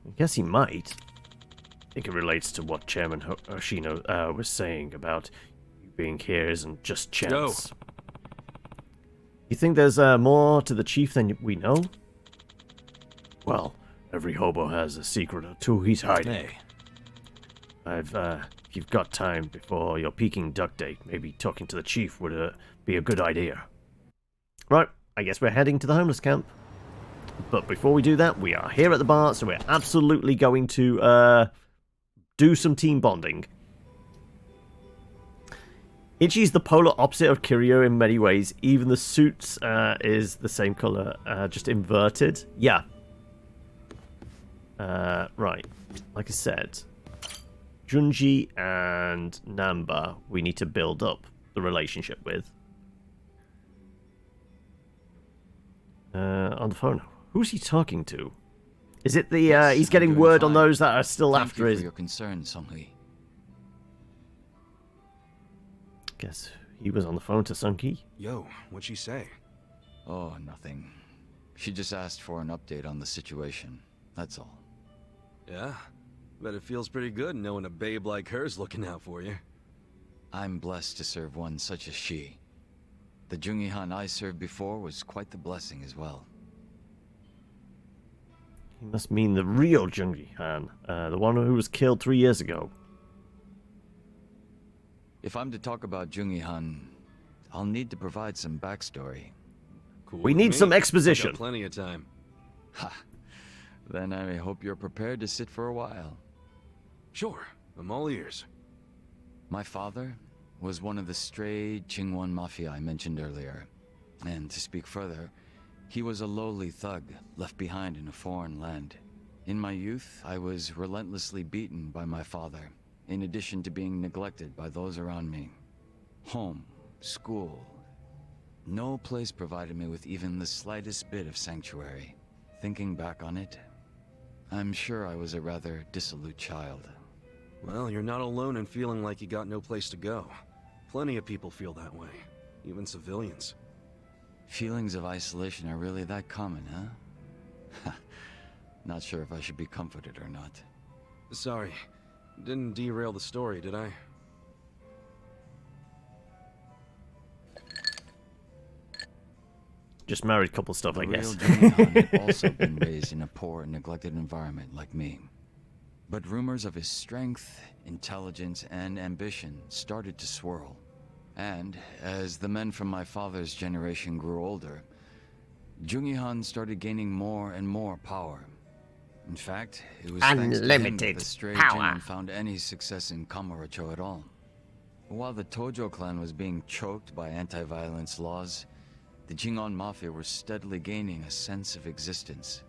I guess he might. I think it relates to what Chairman Hoshino was saying about you being here isn't just chance. Yo. You think there's more to the chief than we know? Well, every hobo has a secret or two he's hiding. Hey. If you've got time before your Peking duck date, maybe talking to the chief would be a good idea. Right, I guess we're heading to the homeless camp. But before we do that, we are here at the bar, so we're absolutely going to do some team bonding. Ichi's the polar opposite of Kiryu in many ways. Even the suits is the same color, just inverted. Yeah. Right. Like I said, Junji and Namba, we need to build up the relationship with. On the phone. Who's he talking to? Is it the, Yes, he's getting I'm doing word on fine. those that are still Thank after you his... for your concern, Songhui. Guess he was on the phone to Sunki. Yo, what'd she say? Oh, nothing. She just asked for an update on the situation. That's all. Yeah? Bet it feels pretty good knowing a babe like her's looking out for you. I'm blessed to serve one such as she. The Jungi-han I served before was quite the blessing as well. He must mean the real Jungi-han, the one who was killed 3 years ago. If I'm to talk about Jungi-han, I'll need to provide some backstory. Cool We with need me. some I exposition. got plenty of time. Ha! Then I hope you're prepared to sit for a while. Sure, I'm all ears. My father was one of the stray Qingwan Mafia I mentioned earlier. And to speak further, he was a lowly thug left behind in a foreign land. In my youth, I was relentlessly beaten by my father, in addition to being neglected by those around me. Home, school, no place provided me with even the slightest bit of sanctuary. Thinking back on it, I'm sure I was a rather dissolute child. Well, you're not alone in feeling like you got no place to go. Plenty of people feel that way, even civilians. Feelings of isolation are really that common, huh? Not sure if I should be comforted or not. Sorry, didn't derail the story, did I? Just married couple stuff, I guess. The real Jungi-han had also been raised in a poor and neglected environment like me. But rumors of his strength, intelligence, and ambition started to swirl. And as the men from my father's generation grew older, Jungi-han started gaining more and more power. In fact, it was thanks to him that the stray Jinin found any success in Kamurocho at all. While the Tojo clan was being choked by anti-violence laws, the Jingon Mafia were steadily gaining a sense of existence.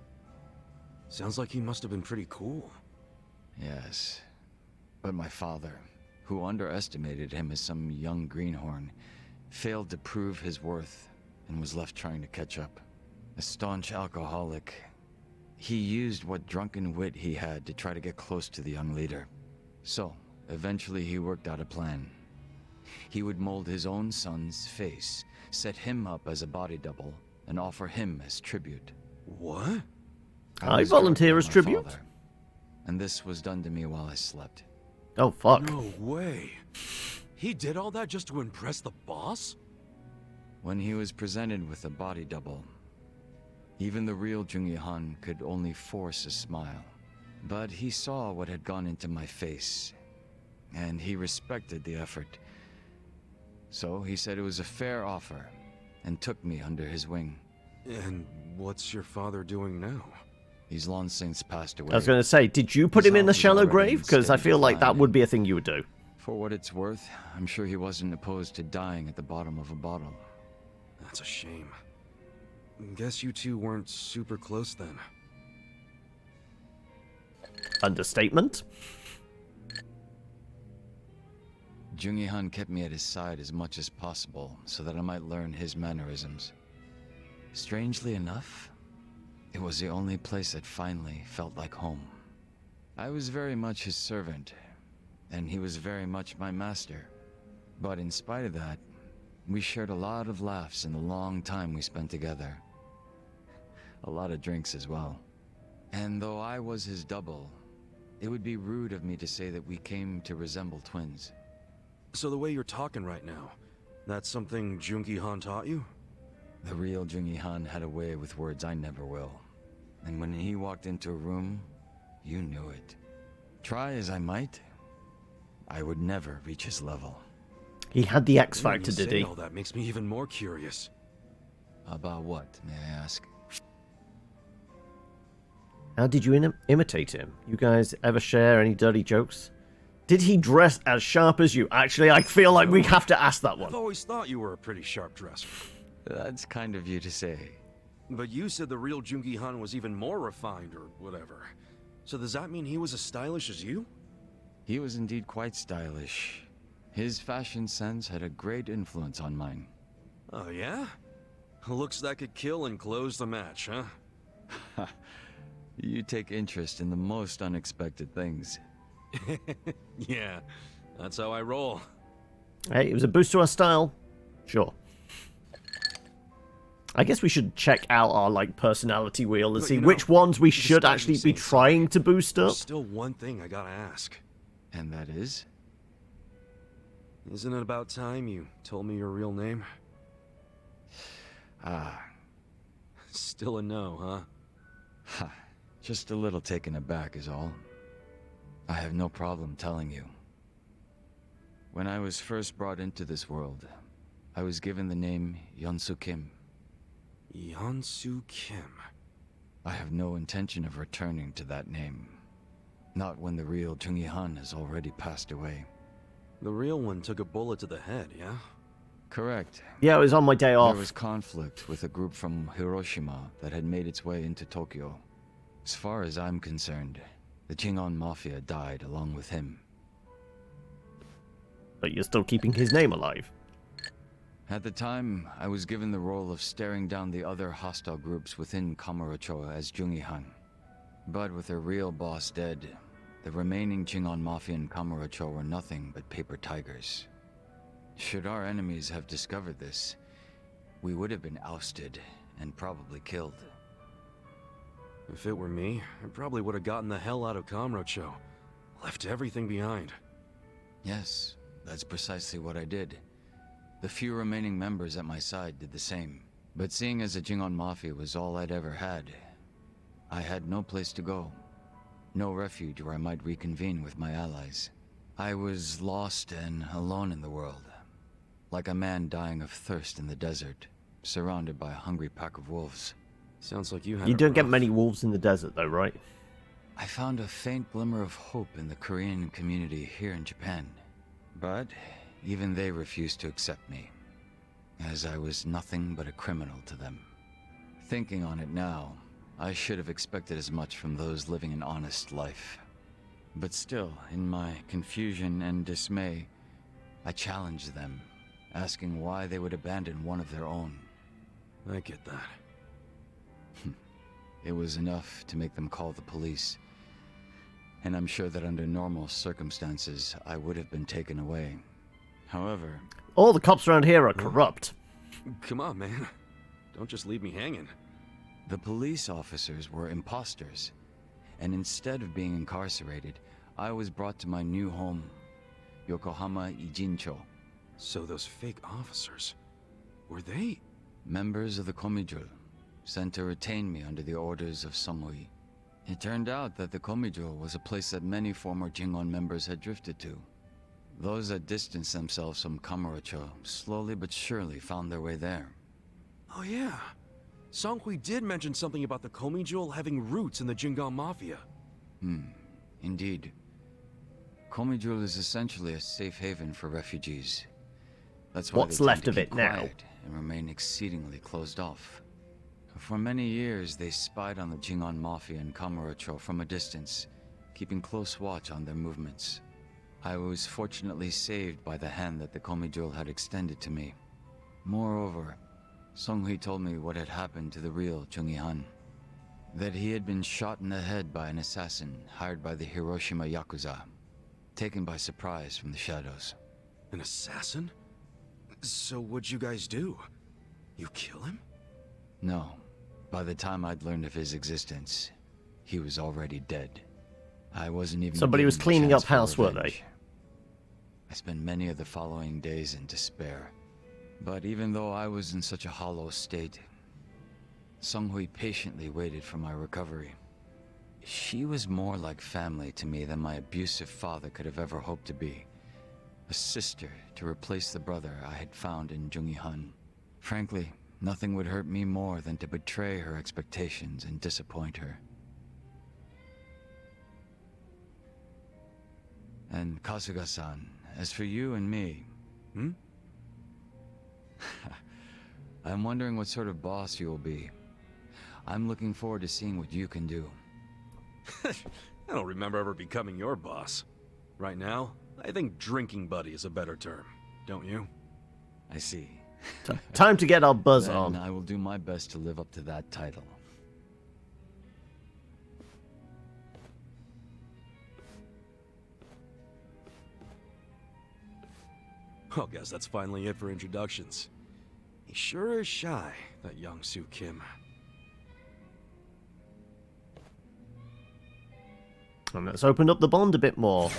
Sounds like he must have been pretty cool. Yes. But my father, who underestimated him as some young greenhorn, failed to prove his worth and was left trying to catch up. A staunch alcoholic, he used what drunken wit he had to try to get close to the young leader. So, eventually he worked out a plan. He would mold his own son's face, set him up as a body double, and offer him as tribute. What? I volunteer as tribute. Father, and this was done to me while I slept. Oh, fuck. No way. He did all that just to impress the boss? When he was presented with a body double, even the real Jungi-han could only force a smile. But he saw what had gone into my face, and he respected the effort. So he said it was a fair offer, and took me under his wing. And what's your father doing now? He's long since passed away. I was going to say, did you put His him in the health was shallow already grave? in Because I steady feel like that decline. would be a thing you would do. For what it's worth, I'm sure he wasn't opposed to dying at the bottom of a bottle. That's a shame. Guess you two weren't super close then. Understatement. Jungi-han kept me at his side as much as possible so that I might learn his mannerisms. Strangely enough, it was the only place that finally felt like home. I was very much his servant, and he was very much my master. But in spite of that, We shared a lot of laughs in the long time we spent together. A lot of drinks as well. And though I was his double, it would be rude of me to say that we came to resemble twins. So the way you're talking right now, that's something Jungi Han taught you? The real Jungi Han had a way with words I never will. And when he walked into a room, you knew it. Try as I might, I would never reach his level. He had the X Factor, You did say he? all that makes me even more curious. About what, may I ask? How did you imitate him? You guys ever share any dirty jokes? Did he dress as sharp as you? Actually, I feel like we have to ask that one. I've always thought you were a pretty sharp dresser. That's kind of you to say. But you said the real Jungi Han was even more refined or whatever. So does that mean he was as stylish as you? He was indeed quite stylish. His fashion sense had a great influence on mine. Oh yeah? Looks that could kill and close the match, huh? You take interest in the most unexpected things. Yeah, that's how I roll. Hey, it was a boost to our style. Sure. I guess we should check out our personality wheel and see which ones we should actually be trying to boost up. There's still one thing I gotta ask. And that is? Isn't it about time you told me your real name? Still a no, huh? Ha. Just a little taken aback is all. I have no problem telling you. When I was first brought into this world, I was given the name Yeonsu Kim. Yeonsu Kim. I have no intention of returning to that name. Not when the real Jungi Han has already passed away. The real one took a bullet to the head, yeah? Correct. Yeah, it was on my day off. There was conflict with a group from Hiroshima that had made its way into Tokyo. As far as I'm concerned, the Jingon Mafia died along with him. But you're still keeping his name alive. At the time, I was given the role of staring down the other hostile groups within Kamurocho as Jungi Han. But with their real boss dead, the remaining Jingon Mafia in Kamurocho were nothing but paper tigers. Should our enemies have discovered this, we would have been ousted and probably killed. If it were me, I probably would have gotten the hell out of Kamurocho. Left everything behind. Yes, that's precisely what I did. The few remaining members at my side did the same. But seeing as the Jingon Mafia was all I'd ever had, I had no place to go. No refuge where I might reconvene with my allies. I was lost and alone in the world. Like a man dying of thirst in the desert, surrounded by a hungry pack of wolves. Sounds like you had You it don't get rough. many wolves in the desert though, right? I found a faint glimmer of hope in the Korean community here in Japan. But even they refused to accept me, as I was nothing but a criminal to them. Thinking on it now, I should have expected as much from those living an honest life. But still, in my confusion and dismay, I challenged them, asking why they would abandon one of their own. I get that. It was enough to make them call the police. And I'm sure that under normal circumstances, I would have been taken away. However... All the cops around here are corrupt. Come on, man. Don't just leave me hanging. The police officers were imposters. And instead of being incarcerated, I was brought to my new home, Yokohama Ijincho. So those fake officers, were they? Members of the Komijul, sent to retain me under the orders of Samui. It turned out that the Komijul was a place that many former Jingon members had drifted to. Those that distanced themselves from Kamurocho slowly but surely found their way there. Oh yeah. Songhui did mention something about the Komijul having roots in the Jingon Mafia. Indeed. Komijul is essentially a safe haven for refugees. That's why What's they tend left to of keep it now? quiet and remain exceedingly closed off. For many years, they spied on the Jingon Mafia in Kamurocho from a distance, keeping close watch on their movements. I was fortunately saved by the hand that the Komijul had extended to me. Moreover, Songhui told me what had happened to the real Jungi Han. That he had been shot in the head by an assassin hired by the Hiroshima Yakuza, taken by surprise from the shadows. An assassin? So what'd you guys do? You kill him? No. By the time I'd learned of his existence, he was already dead. I wasn't even. Somebody was given a cleaning chance up for house, were they? revenge. I spent many of the following days in despair. But even though I was in such a hollow state, Sunghui patiently waited for my recovery. She was more like family to me than my abusive father could have ever hoped to be. A sister to replace the brother I had found in Jungi-han. Frankly, nothing would hurt me more than to betray her expectations and disappoint her. And Kasuga-san, as for you and me... I'm wondering what sort of boss you will be. I'm looking forward to seeing what you can do. I don't remember ever becoming your boss. Right now, I think drinking buddy is a better term, don't you? I see. Time to get our buzz Then on. I will do my best to live up to that title. Oh, guess that's finally it for introductions. He sure is shy, that young Soo Kim. And let's open up the bond a bit more.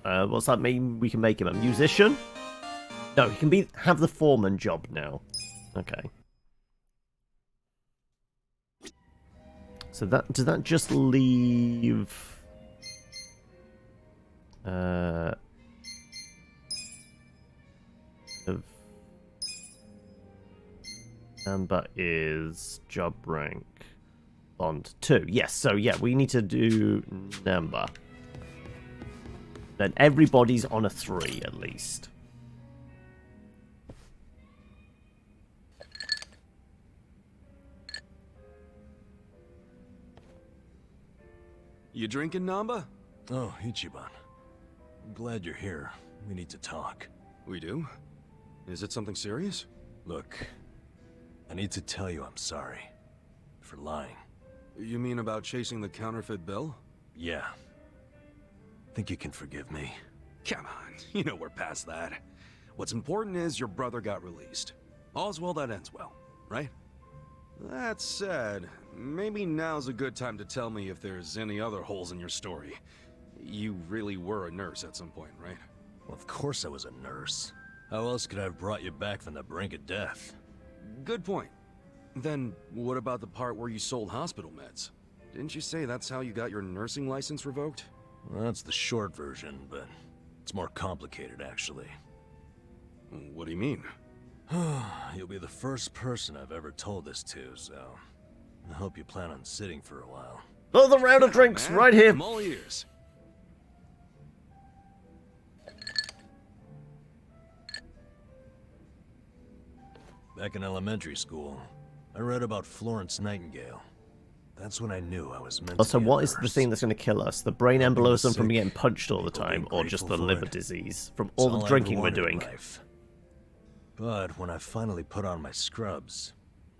What's that mean? We can make him a musician? No, he can have the foreman job now. Okay. So does that just leave... Amber is job rank bond 2. Yes, so yeah, we need to do number. Then everybody's on a 3 at least. You drinking, Namba? Oh, Ichiban. I'm glad you're here. We need to talk. We do? Is it something serious? Look, I need to tell you I'm sorry. For lying. You mean about chasing the counterfeit bill? Yeah. Think you can forgive me? Come on, you know we're past that. What's important is your brother got released. All's well that ends well, right? That said, maybe now's a good time to tell me if there's any other holes in your story. You really were a nurse at some point, right? Well, of course I was a nurse. How else could I have brought you back from the brink of death? Good point. Then, what about the part where you sold hospital meds? Didn't you say that's how you got your nursing license revoked? Well, that's the short version, but it's more complicated, actually. What do you mean? You'll be the first person I've ever told this to, so I hope you plan on sitting for a while. Another round of drinks right here. I'm all ears. Back in elementary school, I read about Florence Nightingale. That's when I knew I was meant to So be a what is the nurse. thing that's going to kill us? The brain Helping the embolism from sick, getting punched all the people time, being or just the grateful for liver it. disease from It's all the I ever drinking we're wanted in doing? life. But when I finally put on my scrubs,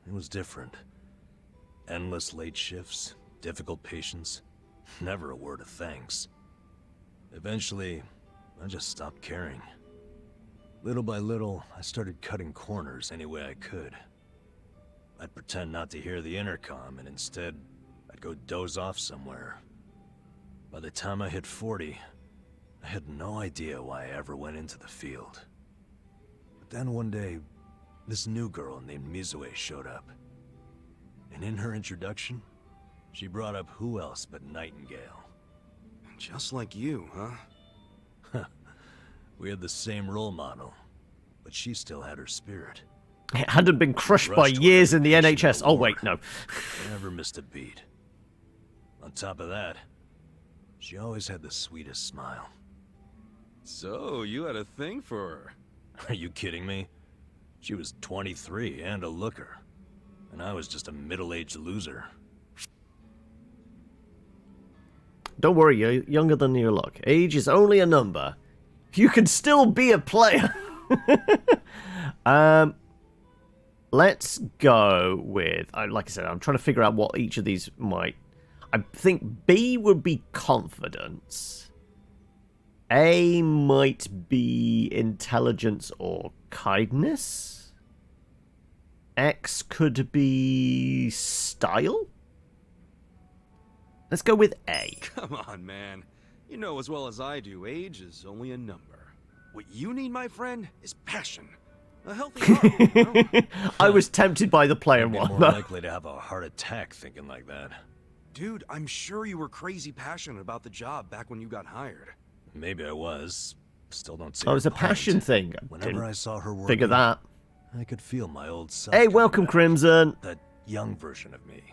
it was different. Endless late shifts, difficult patients, never a word of thanks. Eventually, I just stopped caring. Little by little, I started cutting corners any way I could. I'd pretend not to hear the intercom, and instead, I'd go doze off somewhere. By the time I hit 40, I had no idea why I ever went into the field. But then one day, this new girl named Mizue showed up. And in her introduction, she brought up who else but Nightingale. Just like you, huh? We had the same role model, but she still had her spirit. It hadn't been crushed by Rushed years in the whenever patient NHS. got Oh, warm. wait, no. Never missed a beat. On top of that, she always had the sweetest smile. So, you had a thing for her. Are you kidding me? She was 23 and a looker. And I was just a middle-aged loser. Don't worry, you're younger than you look. Age is only a number. You can still be a player. Let's go with... like I said, I'm trying to figure out what each of these might... I think B would be confidence. A might be intelligence or kindness. X could be style. Let's go with A. Come on, man. You know as well as I do, age is only a number. What you need, my friend, is passion. A healthy heart, you know? I was tempted by the player I'd be one. more likely to have a heart attack thinking like that. Dude, I'm sure you were crazy passionate about the job back when you got hired. Maybe I was. Still don't see. Oh, it's her a passion point. thing. Whenever I saw her working, Figure that. I could feel my old self. Hey, coming welcome, back. Crimson. That young version of me,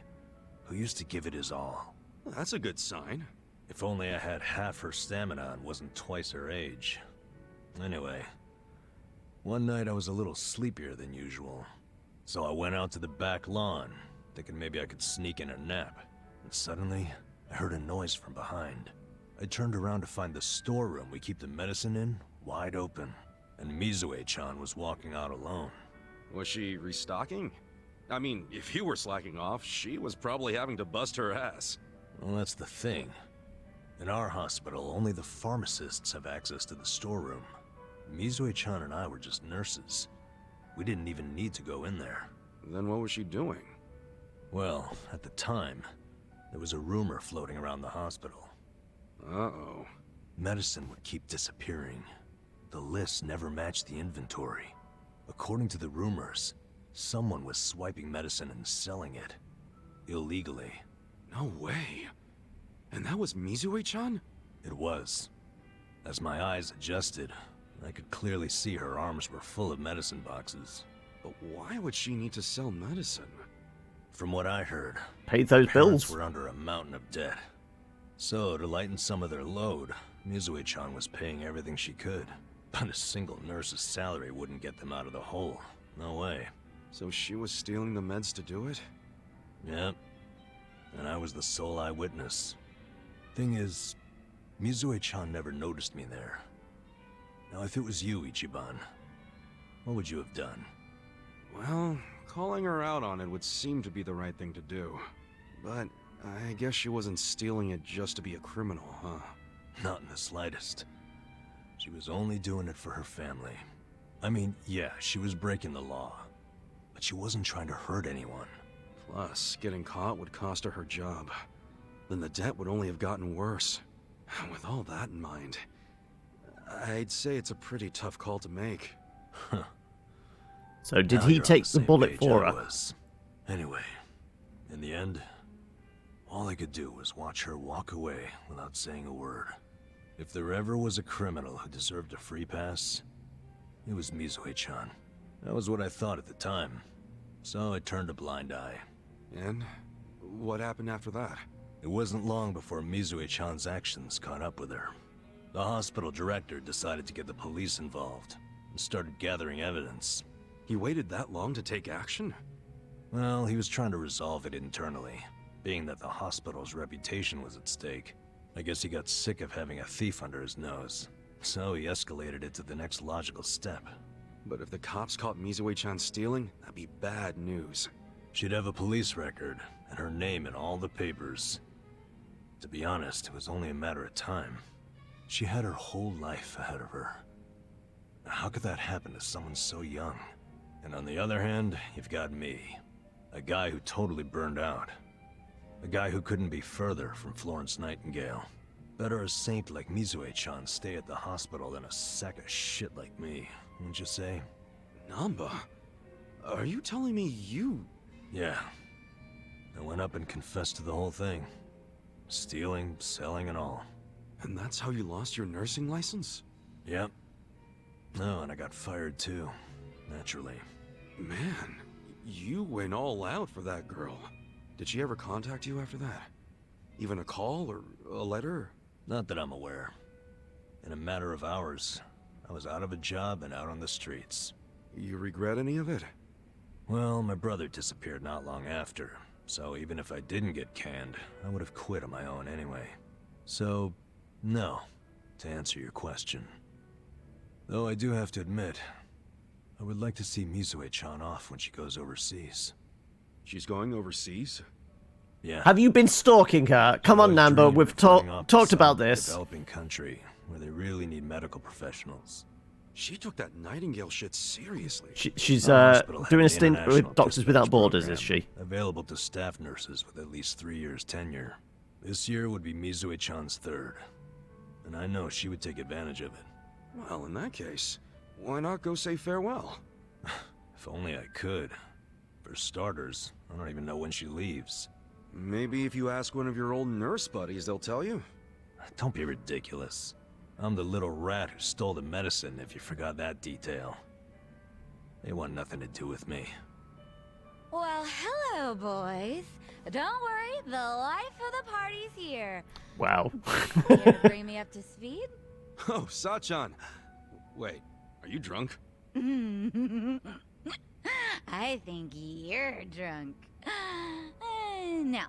who used to give it his all. That's a good sign. If only I had half her stamina and wasn't twice her age. Anyway, one night I was a little sleepier than usual, so I went out to the back lawn, thinking maybe I could sneak in a nap. And suddenly, I heard a noise from behind. I turned around to find the storeroom we keep the medicine in wide open, and Mizue-chan was walking out alone. Was she restocking? I mean, if you were slacking off, she was probably having to bust her ass. Well, that's the thing. In our hospital, only the pharmacists have access to the storeroom. Mizue-chan and I were just nurses. We didn't even need to go in there. Then what was she doing? Well, at the time, there was a rumor floating around the hospital. Uh-oh. Medicine would keep disappearing. The list never matched the inventory. According to the rumors, someone was swiping medicine and selling it. Illegally. No way. And that was Mizue-chan? It was. As my eyes adjusted, I could clearly see her arms were full of medicine boxes. But why would she need to sell medicine? From what I heard, Paid those parents bills. were under a mountain of debt. So, to lighten some of their load, Mizue-chan was paying everything she could. But a single nurse's salary wouldn't get them out of the hole. No way. So she was stealing the meds to do it? Yep. And I was the sole eyewitness. Thing is, Mizue-chan never noticed me there. Now, if it was you, Ichiban, what would you have done? Well, calling her out on it would seem to be the right thing to do. But I guess she wasn't stealing it just to be a criminal, huh? Not in the slightest. She was only doing it for her family. I mean, yeah, she was breaking the law. But she wasn't trying to hurt anyone. Plus, getting caught would cost her her job. Then the debt would only have gotten worse. With all that in mind, I'd say it's a pretty tough call to make. Huh. So did Now he you're on take the the same bullet page for I her? was. Anyway, in the end, all I could do was watch her walk away without saying a word. If there ever was a criminal who deserved a free pass, it was Mizue-chan. That was what I thought at the time. So I turned a blind eye. And what happened after that? It wasn't long before Mizue-chan's actions caught up with her. The hospital director decided to get the police involved and started gathering evidence. He waited that long to take action? Well, he was trying to resolve it internally, being that the hospital's reputation was at stake. I guess he got sick of having a thief under his nose, so he escalated it to the next logical step. But if the cops caught Mizue-chan stealing, that'd be bad news. She'd have a police record, and her name in all the papers. To be honest, it was only a matter of time. She had her whole life ahead of her. How could that happen to someone so young? And on the other hand, you've got me. A guy who totally burned out. A guy who couldn't be further from Florence Nightingale. Better a saint like Mizue-chan stay at the hospital than a sack of shit like me, wouldn't you say? Namba? Are you telling me you... Yeah. I went up and confessed to the whole thing. Stealing, selling, and all. And that's how you lost your nursing license? Yep. No, and I got fired too. Naturally. Man, you went all out for that girl. Did she ever contact you after that? Even a call or a letter? Not that I'm aware. In a matter of hours, I was out of a job and out on the streets. You regret any of it? Well, my brother disappeared not long after, so even if I didn't get canned, I would have quit on my own anyway. So, no, to answer your question. Though I do have to admit, I would like to see Mizue-chan off when she goes overseas. She's going overseas? Yeah. Have you been stalking her? Come on, Namba, we've talked about this. Developing country where they really need medical professionals. She took that Nightingale shit seriously. She's Our hospital had doing an a stint international with Doctors Without dispatch Borders, program, is she? Available to staff nurses with at least 3 years tenure. This year would be Mizue-chan's third. And I know she would take advantage of it. Well, in that case, why not go say farewell? If only I could. For starters, I don't even know when she leaves. Maybe if you ask one of your old nurse buddies, they'll tell you. Don't be ridiculous. I'm the little rat who stole the medicine, if you forgot that detail. They want nothing to do with me. Well, hello, boys. Don't worry, the life of the party's here. Wow. Here to bring me up to speed? Oh, Sachan. Wait, are you drunk? I think you're drunk. Now,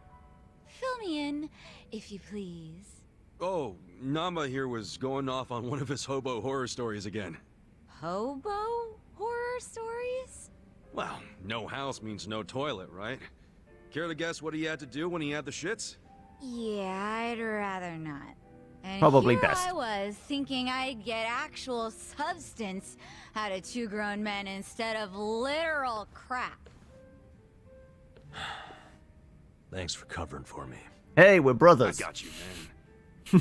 fill me in, if you please. Oh, Namba here was going off on one of his hobo horror stories again. Hobo horror stories? Well, no house means no toilet, right? Care to guess what he had to do when he had the shits? Yeah, I'd rather not. And Probably here best. I was thinking I'd get actual substance out of two grown men instead of literal crap. Thanks for covering for me. Hey, we're brothers. I got you, man.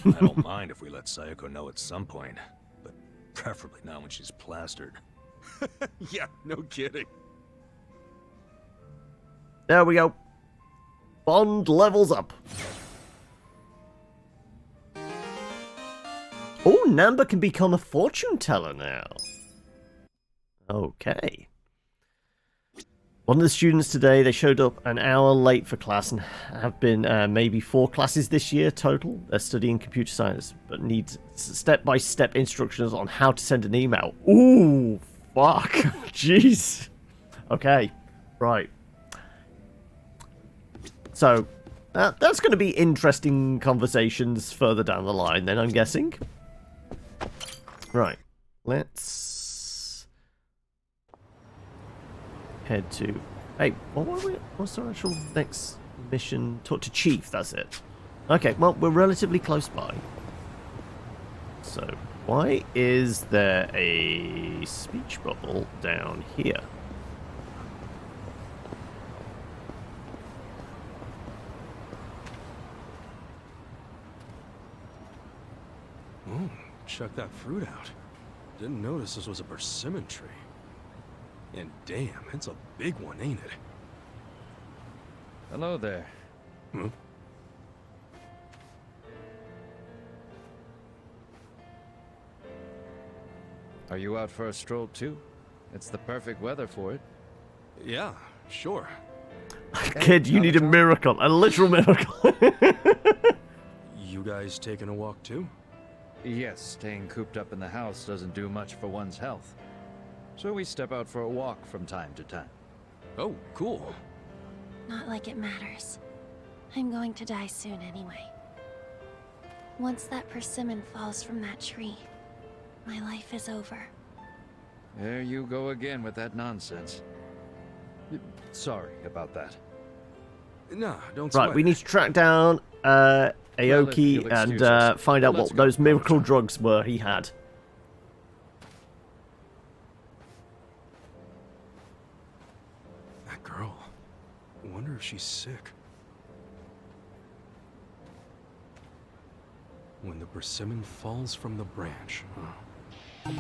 I don't mind if we let Sayako know at some point, but preferably not when she's plastered. Yeah, no kidding. There we go. Bond levels up. Oh, Namba can become a fortune teller now. Okay. One of the students today, they showed up an hour late for class and have been maybe 4 classes this year total. They're studying computer science, but need step-by-step instructions on how to send an email. Ooh, fuck. Jeez. Okay, right. So, that's going to be interesting conversations further down the line then, I'm guessing. Right, let's head to... Hey, what's our actual next mission? Talk to Chief, that's it. Okay, well, we're relatively close by. So, why is there a speech bubble down here? Oh, check that fruit out. Didn't notice this was a persimmon tree. And damn, it's a big one, ain't it? Hello there. Hmm? Are you out for a stroll too? It's the perfect weather for it. Yeah, sure. Kid, you need a miracle. A literal miracle. You guys taking a walk too? Yes, staying cooped up in the house doesn't do much for one's health. So we step out for a walk from time to time. Oh, cool. Not like it matters. I'm going to die soon anyway. Once that persimmon falls from that tree, my life is over. There you go again with that nonsense. Sorry about that. Nah, don't sweat. Right, we need to track down Aoki and find out what those miracle drugs were he had. That girl. I wonder if she's sick. When the persimmon falls from the branch, huh?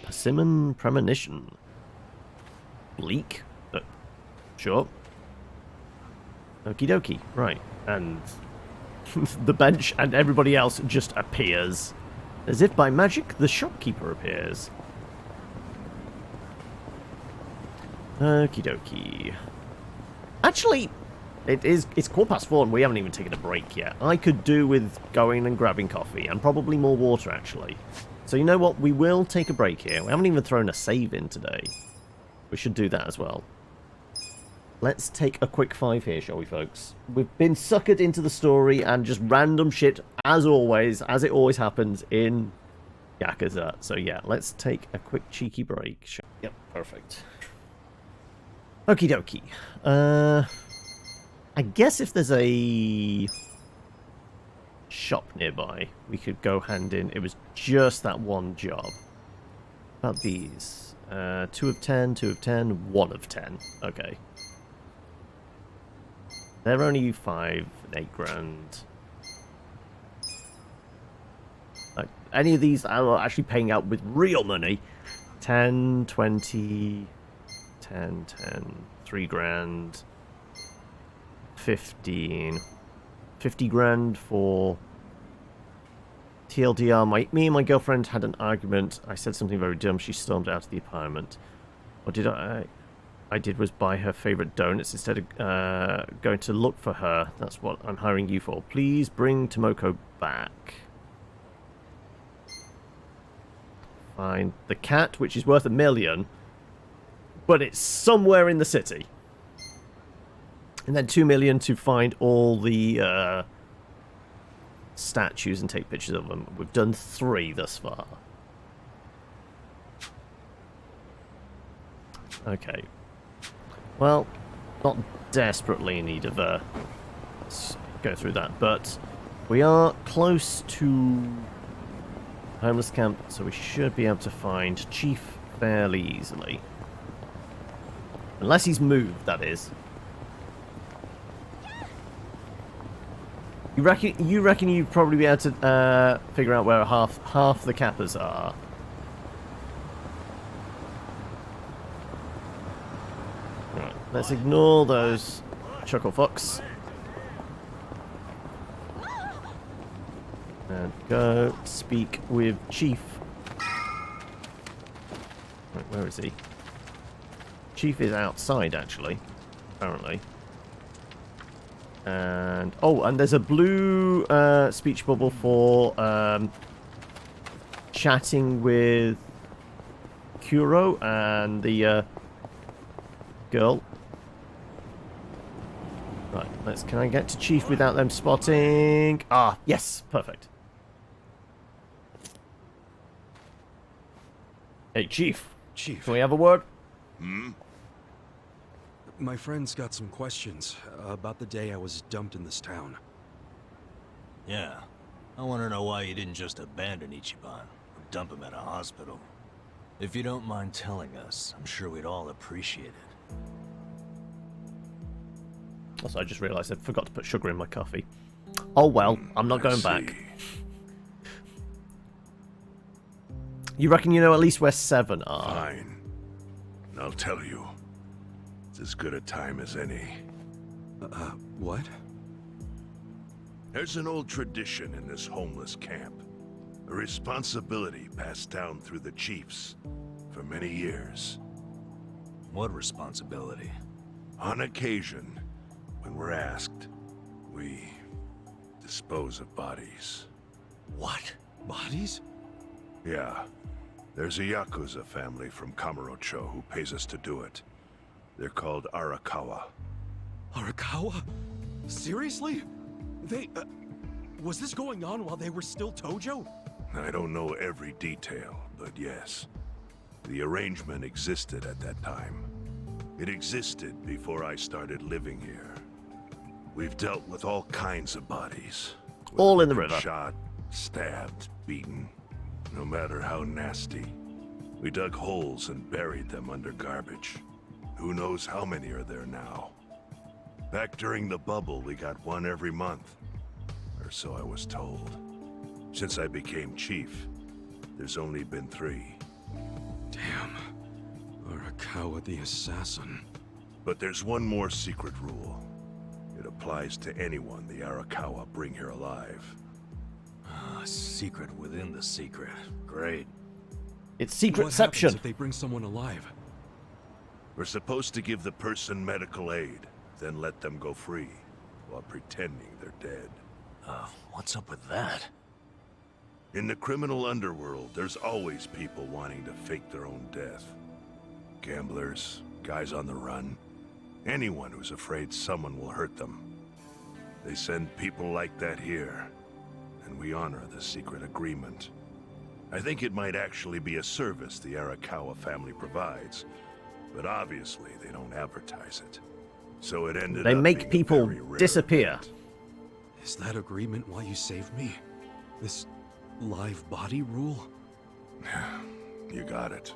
Persimmon premonition. Bleak? Sure. Okie dokie. Right. And the bench and everybody else just appears. As if by magic, the shopkeeper appears. Okie dokie. Actually, it's 4:15 and we haven't even taken a break yet. I could do with going and grabbing coffee and probably more water, actually. So you know what? We will take a break here. We haven't even thrown a save in today. We should do that as well. Let's take a quick 5 here, shall we, folks? We've been suckered into the story and just random shit, as always, as it always happens in Yakuza. So yeah, let's take a quick cheeky break. Yep, perfect. Okie dokie. I guess if there's a shop nearby. We could go hand in. It was just that one job. About these. 2 of 10, 2 of 10, 1 of 10. Okay. They're only 5 and 8 grand. Any of these are actually paying out with real money. 10, 20, 10, 10, 3 grand. 15. 50 grand for TLDR. Me and my girlfriend had an argument. I said something very dumb. She stormed out of the apartment. What did I did was buy her favorite donuts instead of going to look for her. That's what I'm hiring you for. Please bring Tomoko back. Fine. The cat, which is worth $1 million, but it's somewhere in the city. And then 2 million to find all the statues and take pictures of them. We've done 3 thus far. Okay. Well, not desperately in need of let's go through that, but we are close to homeless camp, so we should be able to find Chief fairly easily. Unless he's moved, that is. You reckon you'd probably be able to figure out where half the Kappas are? Right, let's ignore those chuckle fucks. And go speak with Chief. Right, where is he? Chief is outside, actually. Apparently. And and there's a blue speech bubble for chatting with Kuro and the girl. Right, can I get to Chief without them spotting? Ah, yes, perfect. Hey, Chief. Chief. Can we have a word? My friend's got some questions about the day I was dumped in this town. Yeah. I want to know why you didn't just abandon Ichiban or dump him at a hospital. If you don't mind telling us, I'm sure we'd all appreciate it. Also, I just realised I forgot to put sugar in my coffee. Oh well, I'm not going back. You reckon you know at least where 7 are? Fine. I'll tell you. It's as good a time as any. What? There's an old tradition in this homeless camp. A responsibility passed down through the chiefs for many years. What responsibility? On occasion, when we're asked, we dispose of bodies. What? Bodies? Yeah. There's a Yakuza family from Kamurocho who pays us to do it. They're called Arakawa. Arakawa? Seriously? They, was this going on while they were still Tojo? I don't know every detail, but yes. The arrangement existed at that time. It existed before I started living here. We've dealt with all kinds of bodies. All in the river. Shot, stabbed, beaten. No matter how nasty. We dug holes and buried them under garbage. Who knows how many are there now? Back during the bubble, we got 1 every month. Or so I was told. Since I became chief, there's only been 3. Damn. Arakawa the assassin. But there's one more secret rule. It applies to anyone the Arakawa bring here alive. Secret within the secret. Great. It's Secretception. What happens if they bring someone alive? We're supposed to give the person medical aid, then let them go free, while pretending they're dead. What's up with that? In the criminal underworld, there's always people wanting to fake their own death. Gamblers, guys on the run, anyone who's afraid someone will hurt them. They send people like that here, and we honor the secret agreement. I think it might actually be a service the Arakawa family provides, but obviously they don't advertise it. So it ended They up make being a people very rare disappear. event. Is that agreement why you saved me? This live body rule? You got it.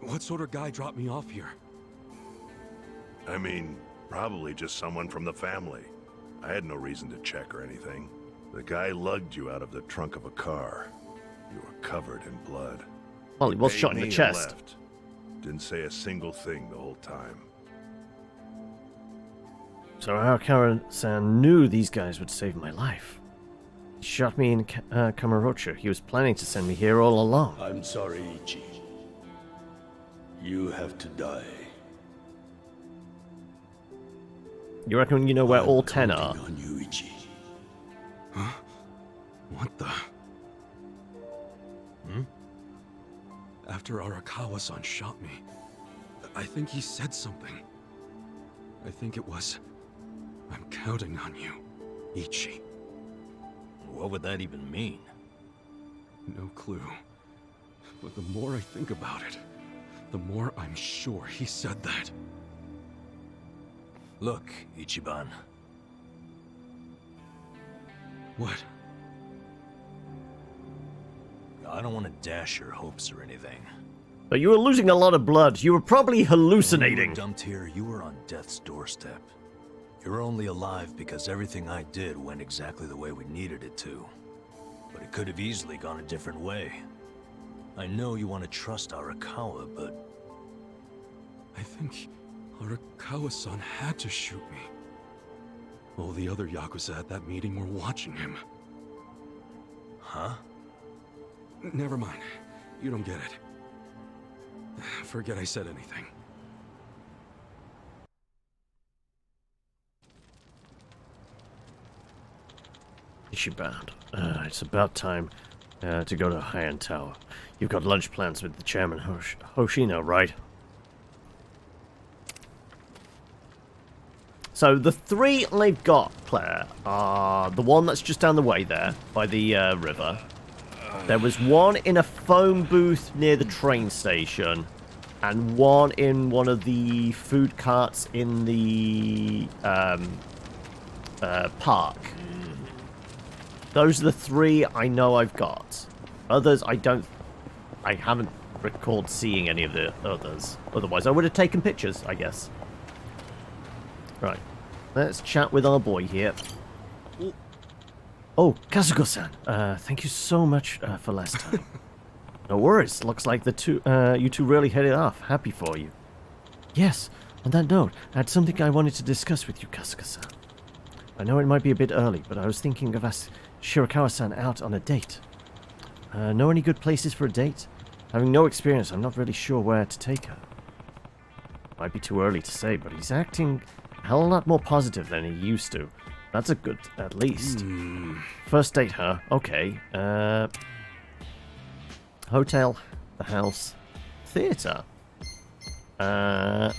What sort of guy dropped me off here? I mean, probably just someone from the family. I had no reason to check or anything. The guy lugged you out of the trunk of a car. You were covered in blood. Well, he was Paid shot in me the and chest. left. Didn't say a single thing the whole time. So Arakawa-san knew these guys would save my life. He shot me in Kamurocho. He was planning to send me here all along. I'm sorry, Ichi. You have to die. You reckon you know where all 10 are? On you, Ichi. Huh? What the? After Arakawa-san shot me, I think he said something. I think it was, I'm counting on you, Ichi. What would that even mean? No clue. But the more I think about it, the more I'm sure he said that. Look, Ichiban. What? I don't want to dash your hopes or anything. But you were losing a lot of blood. You were probably hallucinating. When you were dumped here, you were on death's doorstep. You're only alive because everything I did went exactly the way we needed it to. But it could have easily gone a different way. I know you want to trust Arakawa, but... I think Arakawa-san had to shoot me. All the other Yakuza at that meeting were watching him. Huh? Never mind. You don't get it. Forget I said anything. Ichiban, it's about time to go to Heian Tower. You've got lunch plans with the chairman Hoshino, right? So the 3 I've got, Claire, are the one that's just down the way there, by the river. There was one in a phone booth near the train station, and one in one of the food carts in the park. Those are the 3 I know I've got. Others, I haven't recalled seeing any of the others. Otherwise, I would have taken pictures, I guess. Right. Let's chat with our boy here. Oh, Kasuga-san. Thank you so much for last time. No worries. Looks like you two really hit it off. Happy for you. Yes. On that note, I had something I wanted to discuss with you, Kasuga-san. I know it might be a bit early, but I was thinking of us Shirakawa-san out on a date. Know any good places for a date? Having no experience, I'm not really sure where to take her. Might be too early to say, but he's acting a hell of a lot more positive than he used to. That's a good, at least. First date, huh? Okay. Hotel, the house, theater. As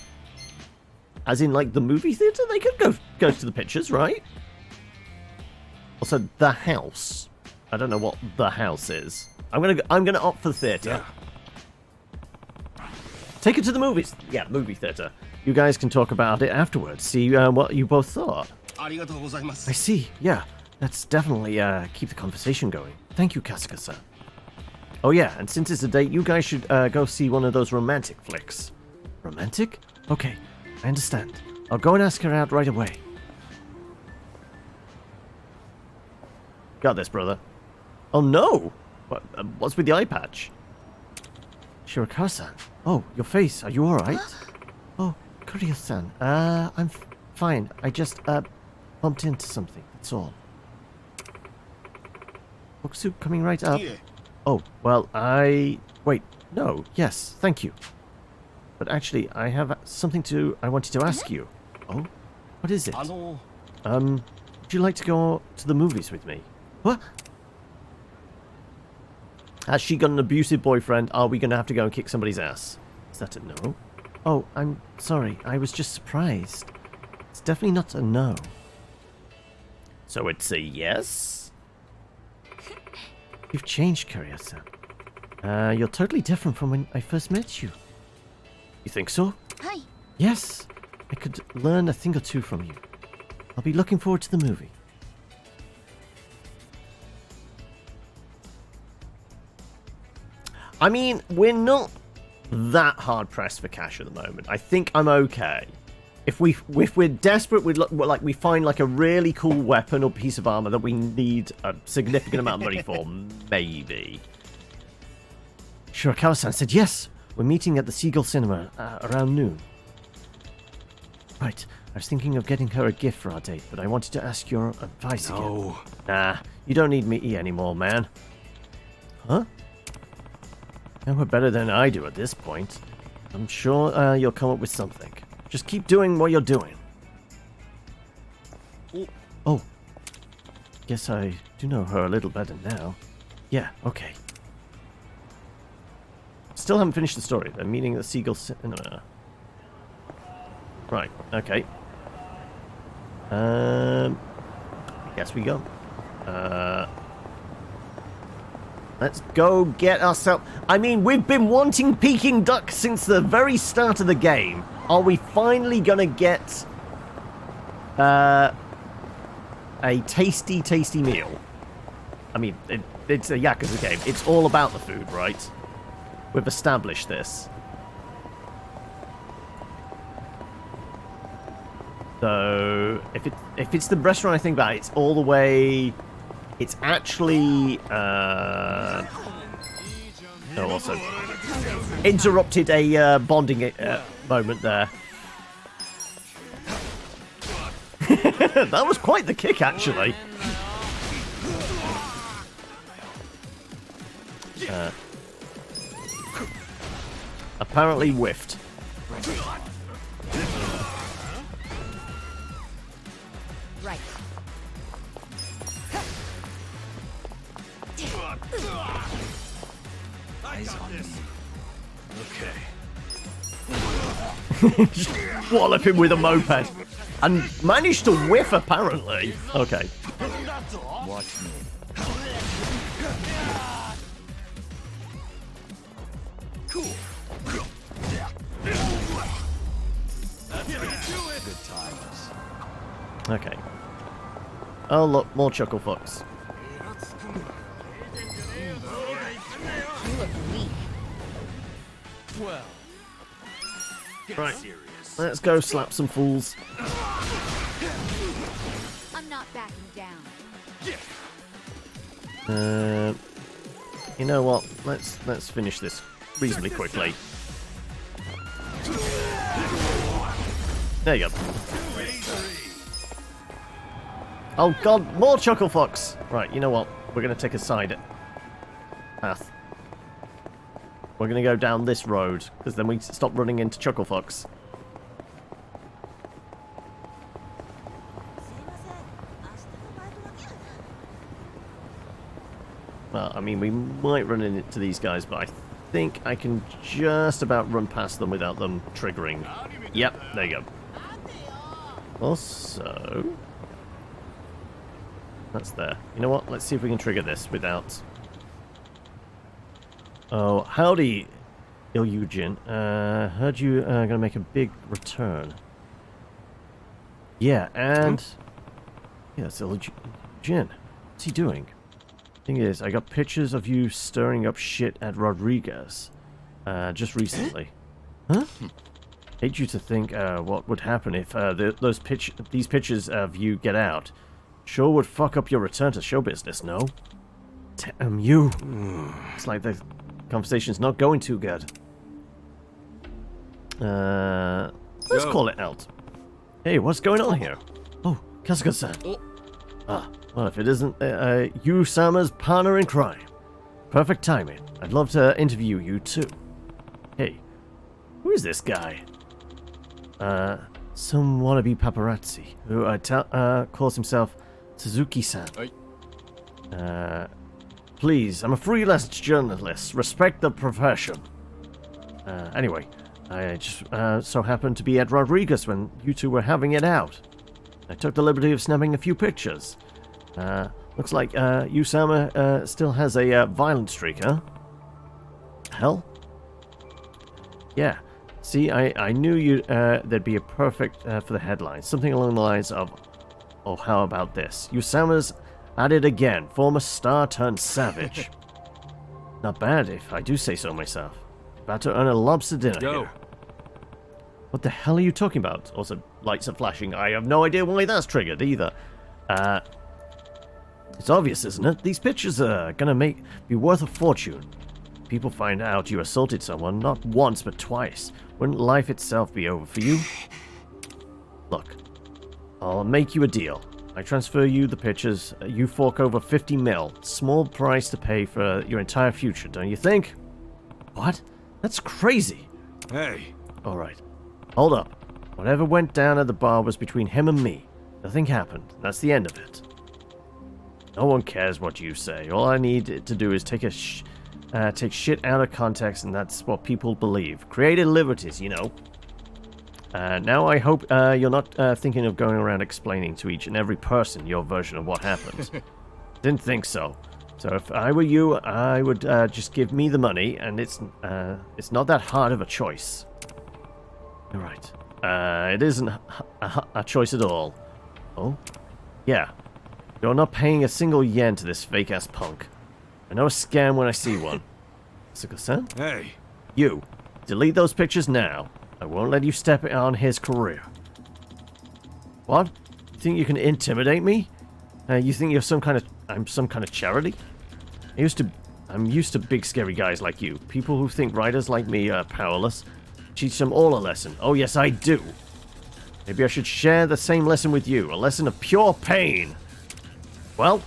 in, like, the movie theater? They could go to the pictures, right? Also, the house. I don't know what the house is. I'm gonna opt for the theater. Yeah. Take it to the movies. Yeah, movie theater. You guys can talk about it afterwards. See what you both thought. I see. Yeah, let's definitely keep the conversation going. Thank you, Kasuga-san. Oh yeah, and since it's a date, you guys should go see one of those romantic flicks. Romantic? Okay, I understand. I'll go and ask her out right away. Got this, brother. Oh no! What's with the eye patch? Shirakawa-san. Oh, your face. Are you alright? Oh, Kuryo-san. I'm fine. I just, bumped into something. That's all. Book soup coming right up. Oh, well, wait, no. Yes, thank you. But actually, I have something I wanted to ask you. Oh? What is it? Would you like to go to the movies with me? What? Has she got an abusive boyfriend? Are we going to have to go and kick somebody's ass? Is that a no? Oh, I'm sorry. I was just surprised. It's definitely not a no. So it's a yes? You've changed, Kuryo-san. You're totally different from when I first met you. You think so? Hi. Yes. I could learn a thing or two from you. I'll be looking forward to the movie. I mean, we're not that hard pressed for cash at the moment. I think I'm okay. If we're desperate, we find like a really cool weapon or piece of armor that we need a significant amount of money for, maybe. Shirakawa-san said yes. We're meeting at the Seagull Cinema around noon. Right. I was thinking of getting her a gift for our date, but I wanted to ask your advice again. Nah, you don't need me anymore, man. Huh? You know better than I do at this point. I'm sure you'll come up with something. Just keep doing what you're doing. Oh. Guess I do know her a little better now. Yeah, okay. Still haven't finished the story. They're meeting at the Seagull Cinema. Right, okay. Guess we go. Let's go get ourselves... I mean, we've been wanting Peking duck since the very start of the game. Are we finally gonna get a tasty, tasty meal? I mean, it's a Yakuza game. It's all about the food, right? We've established this. So, if it's the restaurant I think about, it's all the way... It's actually... Oh, also... Interrupted a bonding moment there. That was quite the kick, actually. Apparently whiffed. Right. Eyes on me. Okay. Just wallop him with a moped. And managed to whiff, apparently. Okay. Watch me. Cool. Good times. Okay. Oh, look, more chuckle fucks. You look weak. Well, Right. Let's go slap some fools. I'm not backing down. You know what? Let's finish this reasonably quickly. There you go. Oh god, more chuckle fucks! Right, you know what? We're gonna take a side path. We're gonna go down this road, because then we stop running into chuckle fucks. Well, I mean, we might run into these guys, but I think I can just about run past them without them triggering. Yep, there you go. Also... That's there. You know what? Let's see if we can trigger this without... Oh, howdy, Ilyujin. Heard you gonna make a big return. Yeah, and... Yeah, it's Ilyujin. What's he doing? Thing is, I got pictures of you stirring up shit at Rodriguez. Just recently. Huh? Hate you to think what would happen if these pictures of you get out. Sure would fuck up your return to show business, no? Damn you. It's like the conversation's not going too good. Let's call it out. Hey, what's going on here? Oh, Kasuga-san. Ah, well, if it isn't you-sama's partner in crime. Perfect timing. I'd love to interview you too. Hey, who is this guy? Some wannabe paparazzi who calls himself Suzuki-san. Please, I'm a freelance journalist. Respect the profession. Anyway, I just so happened to be at Rodriguez when you two were having it out. I took the liberty of snapping a few pictures. Looks like Usama still has a violent streak, huh? Hell? Yeah. See, I knew there'd be a perfect for the headline. Something along the lines of, oh, how about this? Usama's at it again. Former star turned savage. Not bad, if I do say so myself. About to earn a lobster dinner Go. here. What the hell are you talking about? Also, lights are flashing. I have no idea why that's triggered either. It's obvious, isn't it? These pictures are gonna be worth a fortune. People find out you assaulted someone not once but twice. Wouldn't life itself be over for you? Look, I'll make you a deal. I transfer you the pictures, you fork over 50 mil. Small price to pay for your entire future, don't you think? What? That's crazy. Hey. Alright. Hold up. Whatever went down at the bar was between him and me. Nothing happened. That's the end of it. No one cares what you say. All I need to do is take shit out of context, and that's what people believe. Creative liberties, you know. Now I hope you're not thinking of going around explaining to each and every person your version of what happened. Didn't think so. So if I were you, I would just give me the money, and it's not that hard of a choice. Alright. It isn't a choice at all. Oh? Yeah. You're not paying a single yen to this fake-ass punk. I know a scam when I see one. Kasuga-san? Hey. You. Delete those pictures now. I won't let you step on his career. What? You think you can intimidate me? You think you're I'm some kind of charity? I'm used to big scary guys like you. People who think writers like me are powerless. Teach them all a lesson. Oh yes, I do. Maybe I should share the same lesson with you. A lesson of pure pain. Well,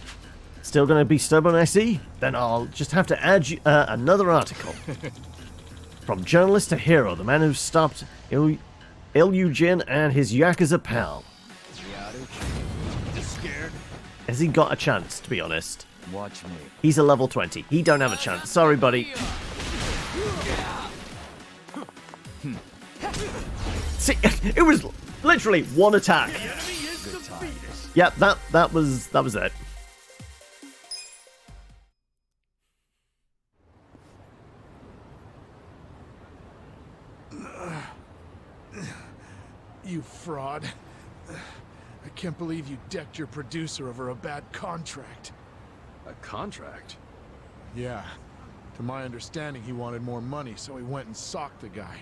still gonna be stubborn, I see? Then I'll just have to add you, another article. From journalist to hero, the man who stopped Ilyujin and his Yakuza pal. Scared? Has he got a chance, to be honest? Watch me. He's a level 20. He don't have a chance. Sorry, buddy. See, it was literally one attack. Yep, that was it. You fraud. I can't believe you decked your producer over a bad contract. A contract? Yeah. To my understanding, he wanted more money, so he went and socked the guy.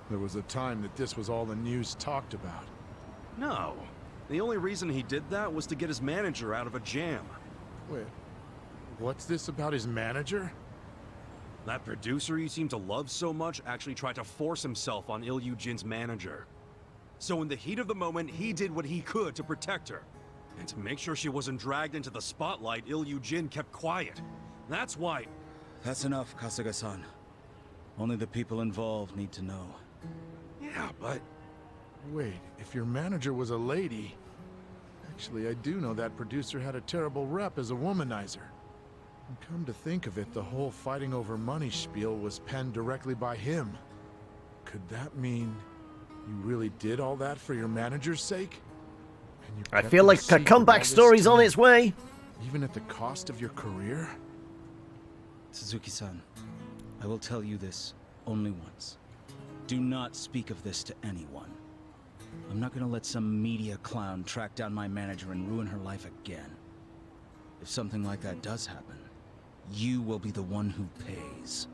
There was a time that this was all the news talked about. No. The only reason he did that was to get his manager out of a jam. Wait, what's this about his manager? That producer you seem to love so much actually tried to force himself on Ilyujin's manager. So in the heat of the moment, he did what he could to protect her. And to make sure she wasn't dragged into the spotlight, Ilyujin kept quiet. That's why... That's enough, Kasuga-san. Only the people involved need to know. Yeah, but... Wait, if your manager was a lady... Actually, I do know that producer had a terrible rep as a womanizer. And come to think of it, the whole fighting over money spiel was penned directly by him. Could that mean you really did all that for your manager's sake? And you I kept feel it like a secret comeback all this story's on time? its way. Even at the cost of your career? Suzuki-san, I will tell you this only once. Do not speak of this to anyone. I'm not gonna let some media clown track down my manager and ruin her life again. If something like that does happen, you will be the one who pays.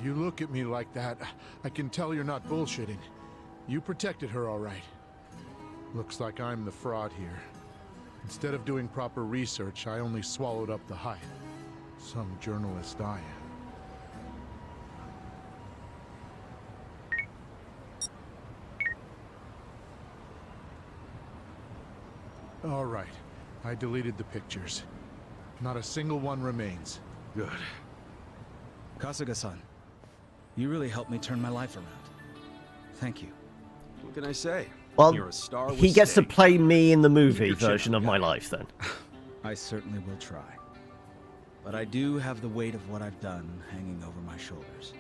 You look at me like that, I can tell you're not bullshitting. You protected her all right. Looks like I'm the fraud here. Instead of doing proper research, I only swallowed up the hype. Some journalist I am. All right. I deleted the pictures. Not a single one remains. Good. Kasuga-san, you really helped me turn my life around. Thank you. What can I say? Well, You're a star with he gets to steak. play me in the movie Keep your version chin of up, my guy. life, then. I certainly will try. But I do have the weight of what I've done hanging over my shoulders.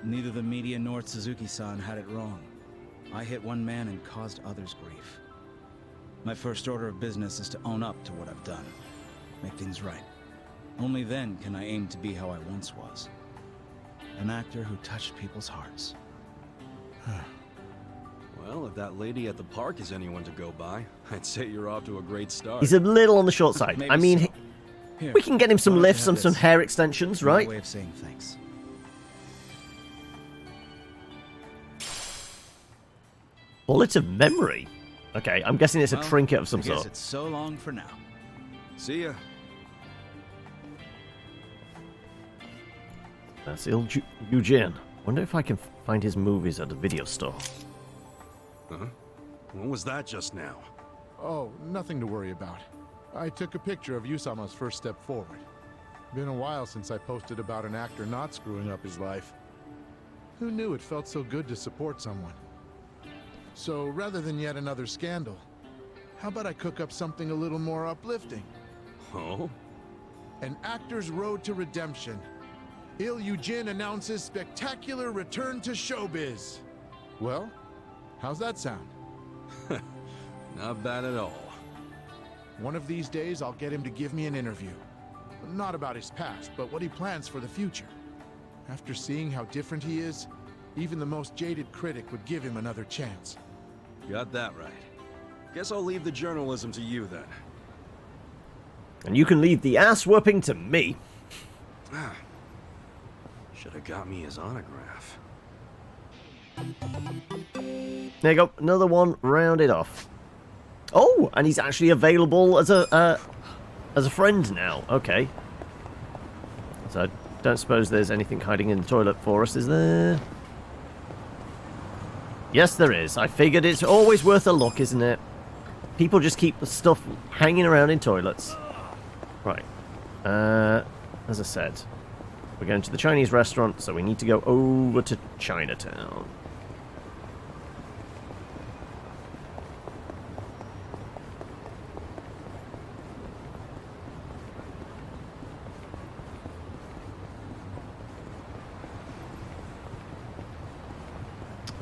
Neither the media nor Suzuki-san had it wrong. I hit one man and caused others grief. My first order of business is to own up to what I've done. Make things right. Only then can I aim to be how I once was. An actor who touched people's hearts. Well, if that lady at the park is anyone to go by, I'd say you're off to a great start. He's a little on the short side. Maybe I mean, so. Here, We can get him some why don't you lifts have and some this? hair extensions, My right? way of saying thanks. Bullet of memory. Okay, I'm guessing it's a Well, trinket of some I guess sort. it's so long for now. See ya. That's Eugene. Wonder if I can find his movies at a video store. Huh? What was that just now? Oh, nothing to worry about. I took a picture of Yusama's first step forward. Been a while since I posted about an actor not screwing up his life. Who knew it felt so good to support someone? So rather than yet another scandal, how about I cook up something a little more uplifting? Oh? An actor's road to redemption. Il Eugene announces spectacular return to showbiz. Well, how's that sound? Not bad at all. One of these days, I'll get him to give me an interview. Not about his past, but what he plans for the future. After seeing how different he is, even the most jaded critic would give him another chance. Got that right. Guess I'll leave the journalism to you then. And you can leave the ass whooping to me. Should have got me his autograph. There you go, another one rounded off. Oh, and he's actually available as a friend now. Okay. So I don't suppose there's anything hiding in the toilet for us, is there? Yes, there is. I figured it's always worth a look, isn't it? People just keep the stuff hanging around in toilets. Right. As I said, we're going to the Chinese restaurant, so we need to go over to Chinatown.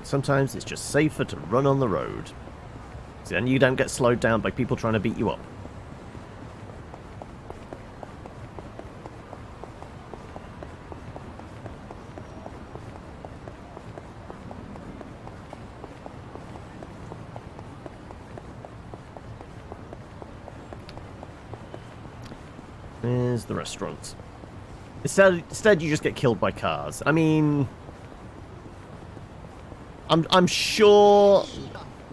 Sometimes it's just safer to run on the road. So then you don't get slowed down by people trying to beat you up. Where's the restaurant? Instead you just get killed by cars. I mean, I'm sure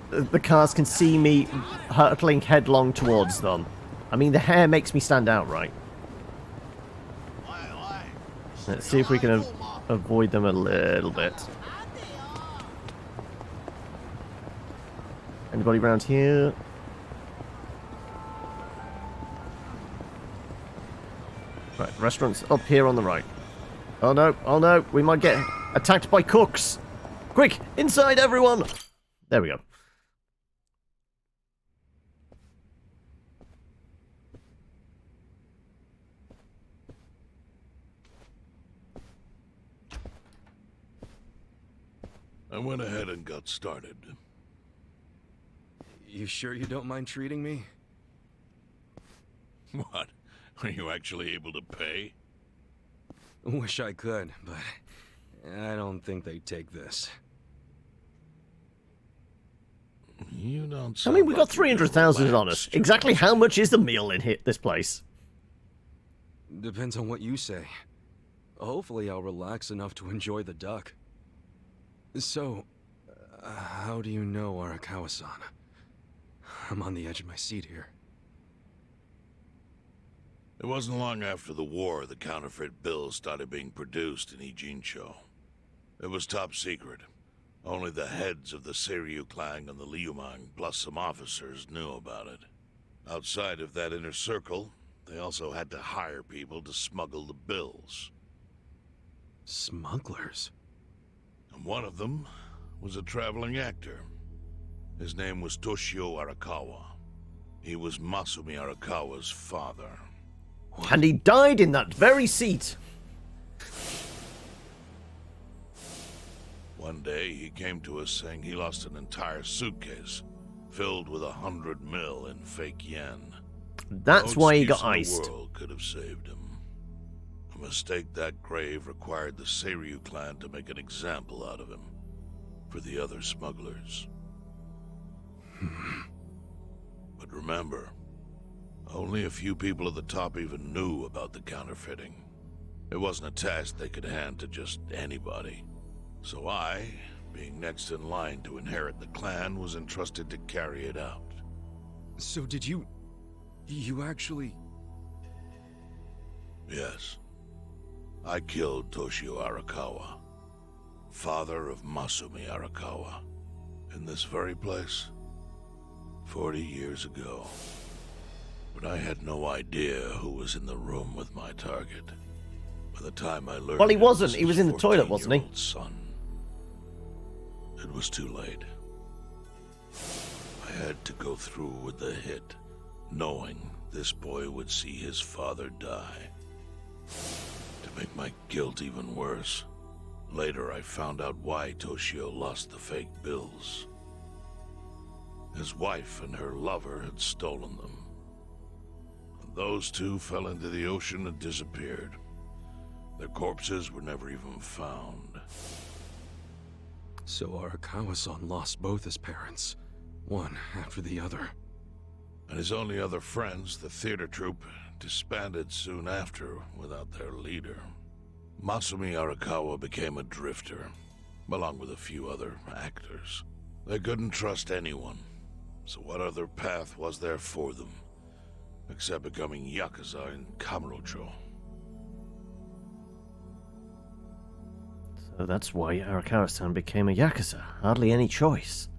the cars can see me hurtling headlong towards them. I mean, the hair makes me stand out, right? Let's see if we can avoid them a little bit. Anybody around here? Right, restaurant's up here on the right. Oh no, we might get attacked by cooks. Quick, inside everyone! There we go. I went ahead and got started. You sure you don't mind treating me? What? Are you actually able to pay? Wish I could, but I don't think they'd take this. You don't. I mean, we got 300,000 on us. Exactly how much is the meal in this place? Depends on what you say. Hopefully I'll relax enough to enjoy the duck. So, how do you know Arakawa-san? I'm on the edge of my seat here. It wasn't long after the war the counterfeit bills started being produced in Ijincho. It was top secret. Only the heads of the Seiryu clan and the Liumang, plus some officers, knew about it. Outside of that inner circle, they also had to hire people to smuggle the bills. Smugglers? And one of them was a traveling actor. His name was Toshio Arakawa. He was Masumi Arakawa's father. What? And he died in that very seat. One day, he came to us saying he lost an entire suitcase filled with 100 mil in fake yen. That's no why he got excuse in iced. The world could have saved him. A mistake that grave required the Seiryu clan to make an example out of him for the other smugglers. But remember, Only a few people at the top even knew about the counterfeiting. It wasn't a task they could hand to just anybody. So I, being next in line to inherit the clan, was entrusted to carry it out. So did you actually... Yes. I killed Toshio Arakawa, father of Masumi Arakawa, in this very place, 40 years ago. But I had no idea who was in the room with my target. By the time I learned, Well, he wasn't. He was in the toilet, wasn't he? Son, it was too late. I had to go through with the hit, knowing this boy would see his father die. To make my guilt even worse, later I found out why Toshio lost the fake bills. His wife and her lover had stolen them. And those two fell into the ocean and disappeared. Their corpses were never even found. So Arakawa-san lost both his parents, one after the other. And his only other friends, the theater troupe, disbanded soon after without their leader. Masumi Arakawa became a drifter, along with a few other actors. They couldn't trust anyone, so what other path was there for them, except becoming Yakuza in Kamurocho? So that's why Arakawa-san became a Yakuza. Hardly any choice.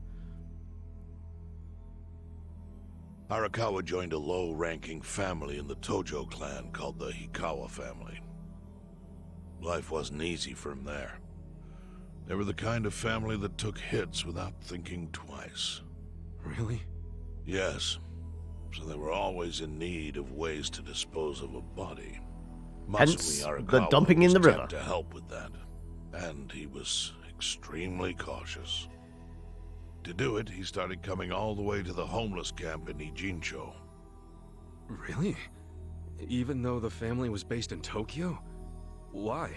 Arakawa joined a low-ranking family in the Tojo clan called the Hikawa family. Life wasn't easy for him there. They were the kind of family that took hits without thinking twice. Really? Yes. So they were always in need of ways to dispose of a body. Hence, Masumi Arakawa the dumping in the was river. tapped to help with that, and he was extremely cautious. To do it, he started coming all the way to the homeless camp in Ijincho. Really? Even though the family was based in Tokyo? Why?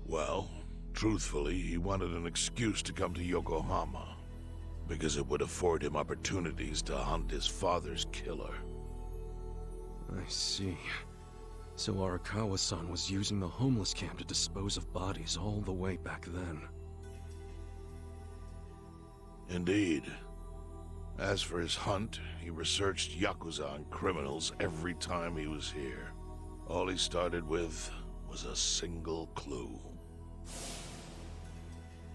Well, truthfully, he wanted an excuse to come to Yokohama, because it would afford him opportunities to hunt his father's killer. I see. So Arakawa-san was using the homeless camp to dispose of bodies all the way back then. Indeed. As for his hunt, he researched Yakuza and criminals every time he was here. All he started with was a single clue.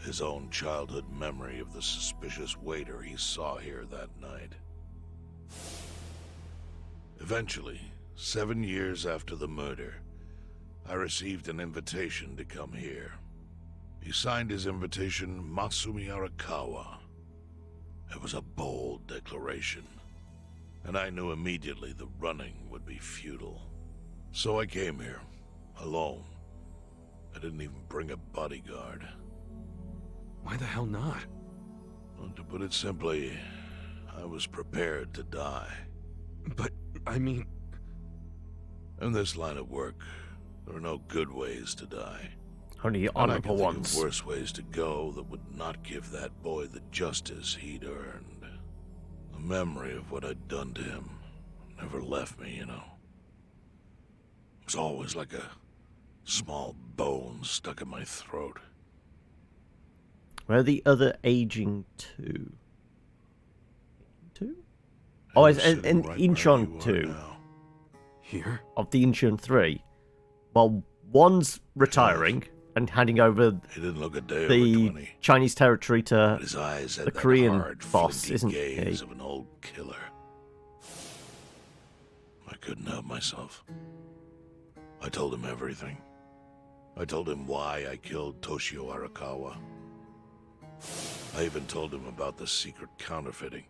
His own childhood memory of the suspicious waiter he saw here that night. Eventually, 7 years after the murder, I received an invitation to come here. He signed his invitation Masumi Arakawa. It was a bold declaration, and I knew immediately the running would be futile. So I came here, alone. I didn't even bring a bodyguard. Why the hell not? Well, to put it simply, I was prepared to die. But, I mean... In this line of work, there are no good ways to die. Only And I can honorable think ones. of worse ways to go that would not give that boy the justice he'd earned. The memory of what I'd done to him never left me, you know. It was always like a small bone stuck in my throat. Where are the other aging two? Two? Oh, it's in Incheon 2. Here? Of the Incheon 3. Well, one's retiring and handing over He didn't look a day over the 20. Chinese territory to But his eyes had the that Korean hard, boss, flinty isn't he? gaze of an old killer. I couldn't help myself. I told him everything. I told him why I killed Toshio Arakawa. I even told him about the secret counterfeiting.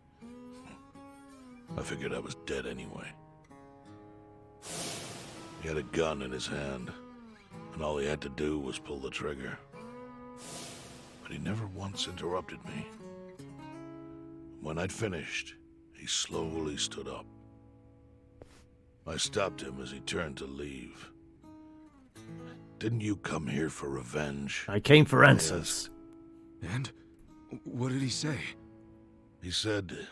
I figured I was dead anyway. He had a gun in his hand, and all he had to do was pull the trigger. But he never once interrupted me. When I'd finished, he slowly stood up. I stopped him as he turned to leave. Didn't you come here for revenge? I came for answers. And? What did he say? He said,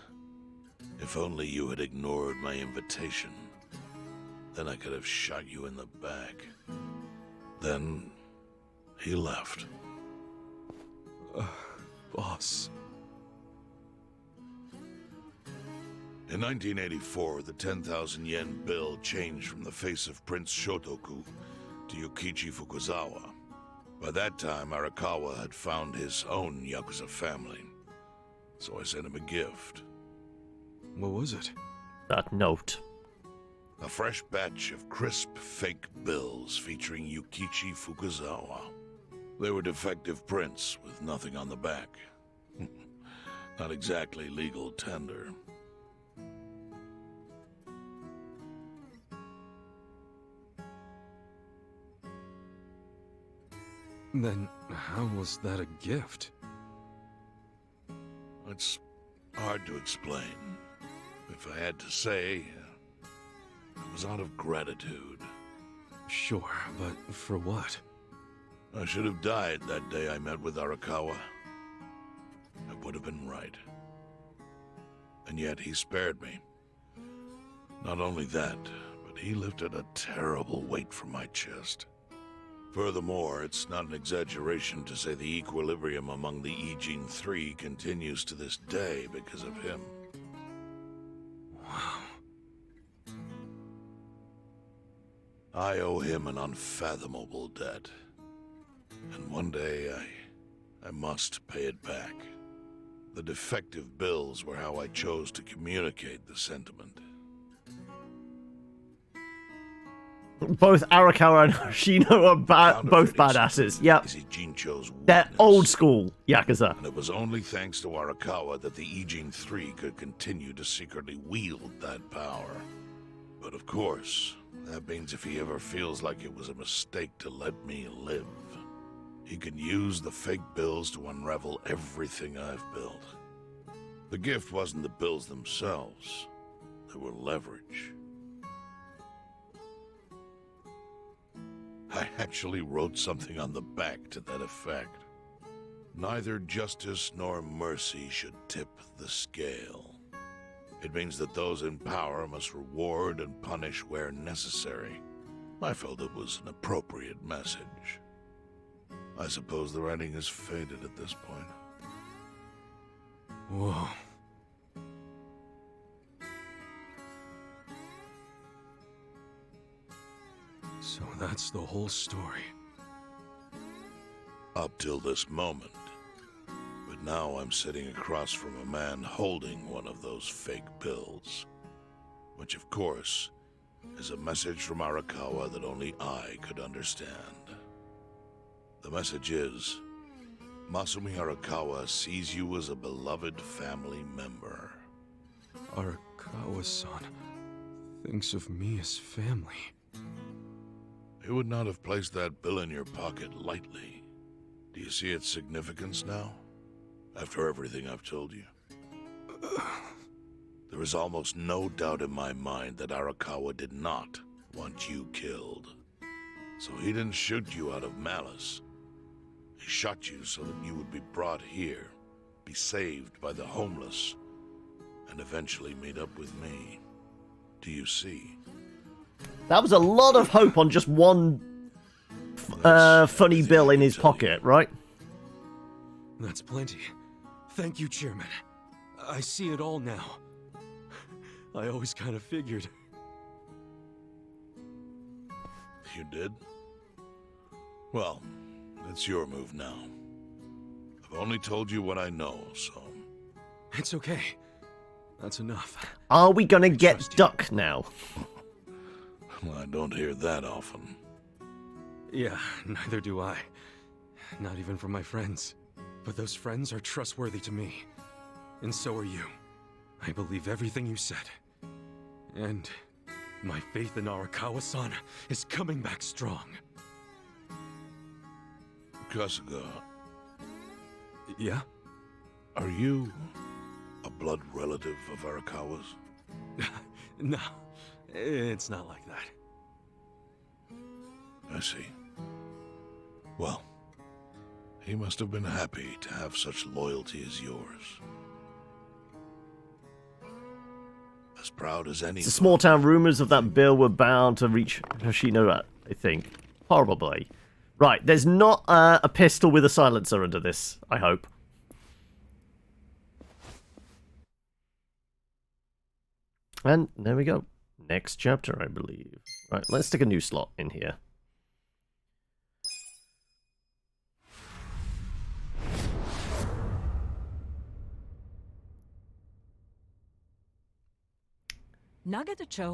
If only you had ignored my invitation. Then I could have shot you in the back. Then he left. Boss. In 1984, the 10,000 yen bill changed from the face of Prince Shotoku to Yukichi Fukuzawa. By that time, Arakawa had found his own Yakuza family. So I sent him a gift. What was it? That note. A fresh batch of crisp fake bills featuring Yukichi Fukuzawa. They were defective prints with nothing on the back. Not exactly legal tender. Then how was that a gift? It's hard to explain. If I had to say, it was out of gratitude. Sure, but for what? I should have died that day I met with Arakawa. I would have been right. And yet he spared me. Not only that, but he lifted a terrible weight from my chest. Furthermore, it's not an exaggeration to say the equilibrium among the Ijin Three continues to this day because of him. Wow. I owe him an unfathomable debt. And one day, I must pay it back. The defective bills were how I chose to communicate the sentiment. Both Arakawa and Hoshino are both badasses. Yep. They're old school Yakuza. And it was only thanks to Arakawa that the Ijin Three could continue to secretly wield that power. But of course, that means if he ever feels like it was a mistake to let me live, he can use the fake bills to unravel everything I've built. The gift wasn't the bills themselves. They were leverage. I actually wrote something on the back to that effect. Neither justice nor mercy should tip the scale. It means that those in power must reward and punish where necessary. I felt it was an appropriate message. I suppose the writing is faded at this point. Whoa. So that's the whole story. Up till this moment. But now I'm sitting across from a man holding one of those fake bills. Which, of course, is a message from Arakawa that only I could understand. The message is, Masumi Arakawa sees you as a beloved family member. Arakawa-san thinks of me as family. He would not have placed that bill in your pocket lightly. Do you see its significance now? After everything I've told you? There is almost no doubt in my mind that Arakawa did not want you killed. So he didn't shoot you out of malice. He shot you so that you would be brought here, be saved by the homeless, and eventually meet up with me. Do you see? That was a lot of hope on just one funny bill in his pocket, right? That's plenty. Thank you, Chairman. I see it all now. I always kind of figured. You did? Well, it's your move now. I've only told you what I know, so... It's okay. That's enough. Are we gonna get Duck now? Well, I don't hear that often. Yeah, neither do I. Not even from my friends. But those friends are trustworthy to me. And so are you. I believe everything you said. And my faith in Arakawa-san is coming back strong. Kasuga. Yeah? Are you a blood relative of Arakawa's? No, it's not like that. I see. Well, he must have been happy to have such loyalty as yours. proud as any. It's a small town. Rumors of that bill were bound to reach Hoshino, I think. Probably. Right, there's not a pistol with a silencer under this, I hope. And there we go. Next chapter, I believe. Right, let's stick a new slot in here.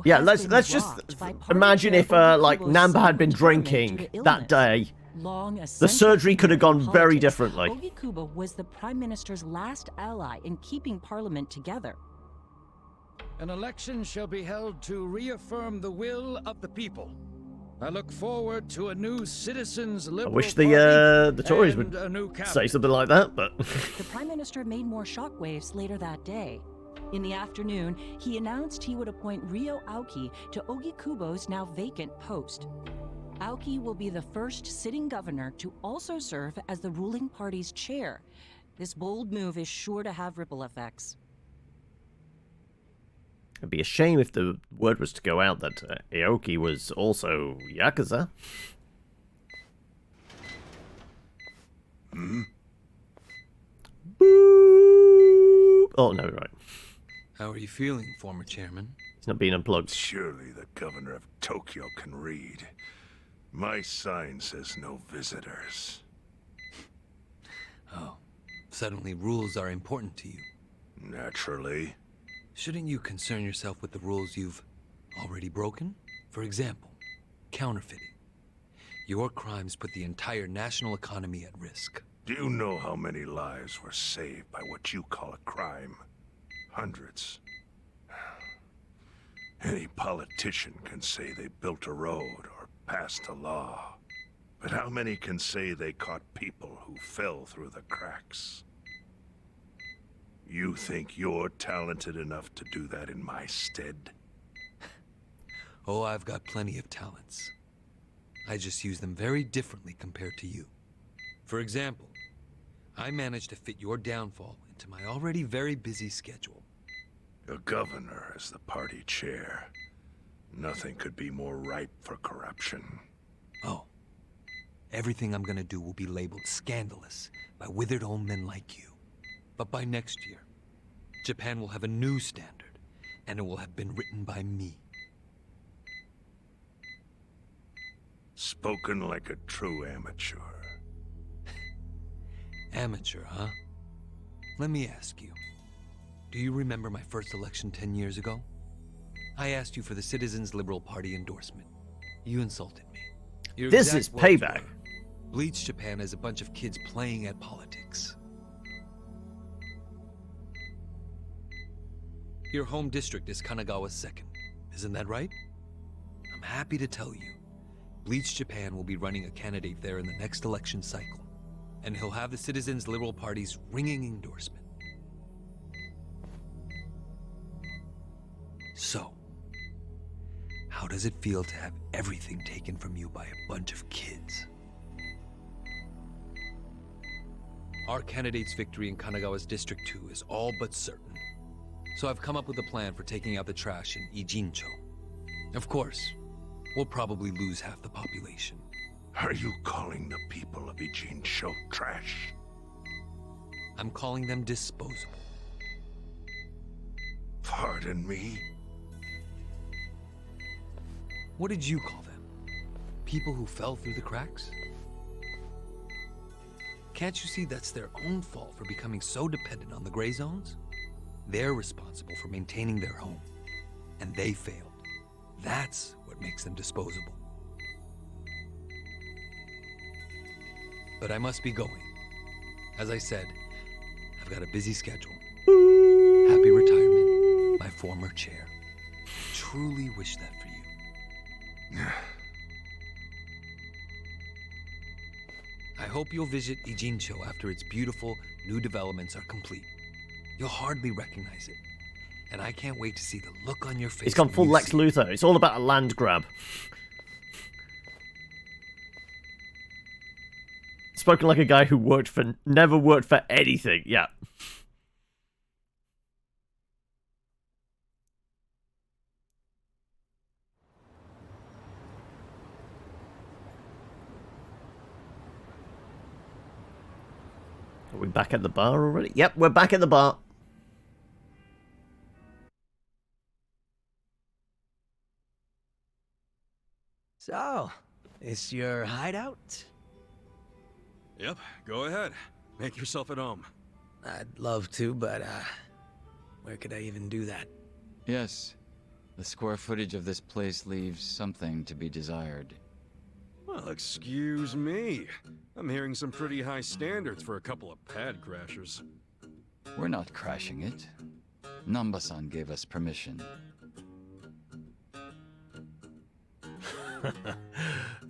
Yeah, let's just imagine if like Namba had been drinking that day. The surgery could have gone very differently. Ogikubo was the Prime Minister's last ally in keeping Parliament together. An election shall be held to reaffirm the will of the people. I look forward to a new citizens' I liberal wish party the Tories and would a new say cabinet. something like that, but... The Prime Minister made more shockwaves later that day. In the afternoon, he announced he would appoint Ryo Aoki to Ogikubo's now vacant post. Aoki will be the first sitting governor to also serve as the ruling party's chair. This bold move is sure to have ripple effects. It'd be a shame if the word was to go out that Aoki was also Yakuza. Hmm? Boop. Oh, no, right. How are you feeling, former chairman? He's not being unplugged. Surely the governor of Tokyo can read. My sign says no visitors. Oh, suddenly rules are important to you. Naturally. Shouldn't you concern yourself with the rules you've already broken? For example, counterfeiting. Your crimes put the entire national economy at risk. Do you know how many lives were saved by what you call a crime? Hundreds. Any politician can say they built a road or passed a law. But how many can say they caught people who fell through the cracks? You think you're talented enough to do that in my stead? Oh, I've got plenty of talents. I just use them very differently compared to you. For example, I managed to fit your downfall into my already very busy schedule. A governor as the party chair. Nothing could be more ripe for corruption. Oh. Everything I'm gonna do will be labeled scandalous by withered old men like you. But by next year, Japan will have a new standard, and it will have been written by me. Spoken like a true amateur. Amateur, huh? Let me ask you. Do you remember my first election 10 years ago? I asked you for the Citizens Liberal Party endorsement. You insulted me. Your This exact is words payback. were, Bleach Japan is a bunch of kids playing at politics. Your home district is Kanagawa's second. Isn't that right? I'm happy to tell you, Bleach Japan will be running a candidate there in the next election cycle. And he'll have the Citizens Liberal Party's ringing endorsement. So, how does it feel to have everything taken from you by a bunch of kids? Our candidate's victory in Kanagawa's District 2 is all but certain. So I've come up with a plan for taking out the trash in Ijincho. Of course, we'll probably lose half the population. Are you calling the people of Ijincho trash? I'm calling them disposable. Pardon me? What did you call them? People who fell through the cracks? Can't you see that's their own fault for becoming so dependent on the gray zones? They're responsible for maintaining their home, and they failed. That's what makes them disposable. But I must be going. As I said, I've got a busy schedule. Happy retirement, my former chair. Truly wish that for you. I hope you'll visit Ijincho after its beautiful new developments are complete. You'll hardly recognize it. And I can't wait to see the look on your face. He's gone when full you Lex see it. Luthor. It's all about a land grab. Spoken like a guy who never worked for anything. Yeah. Are we back at the bar already? Yep, we're back at the bar. So, is your hideout? Yep, go ahead. Make yourself at home. I'd love to, but, where could I even do that? Yes. The square footage of this place leaves something to be desired. Well, excuse me. I'm hearing some pretty high standards for a couple of pad crashers. We're not crashing it. Namba-san gave us permission.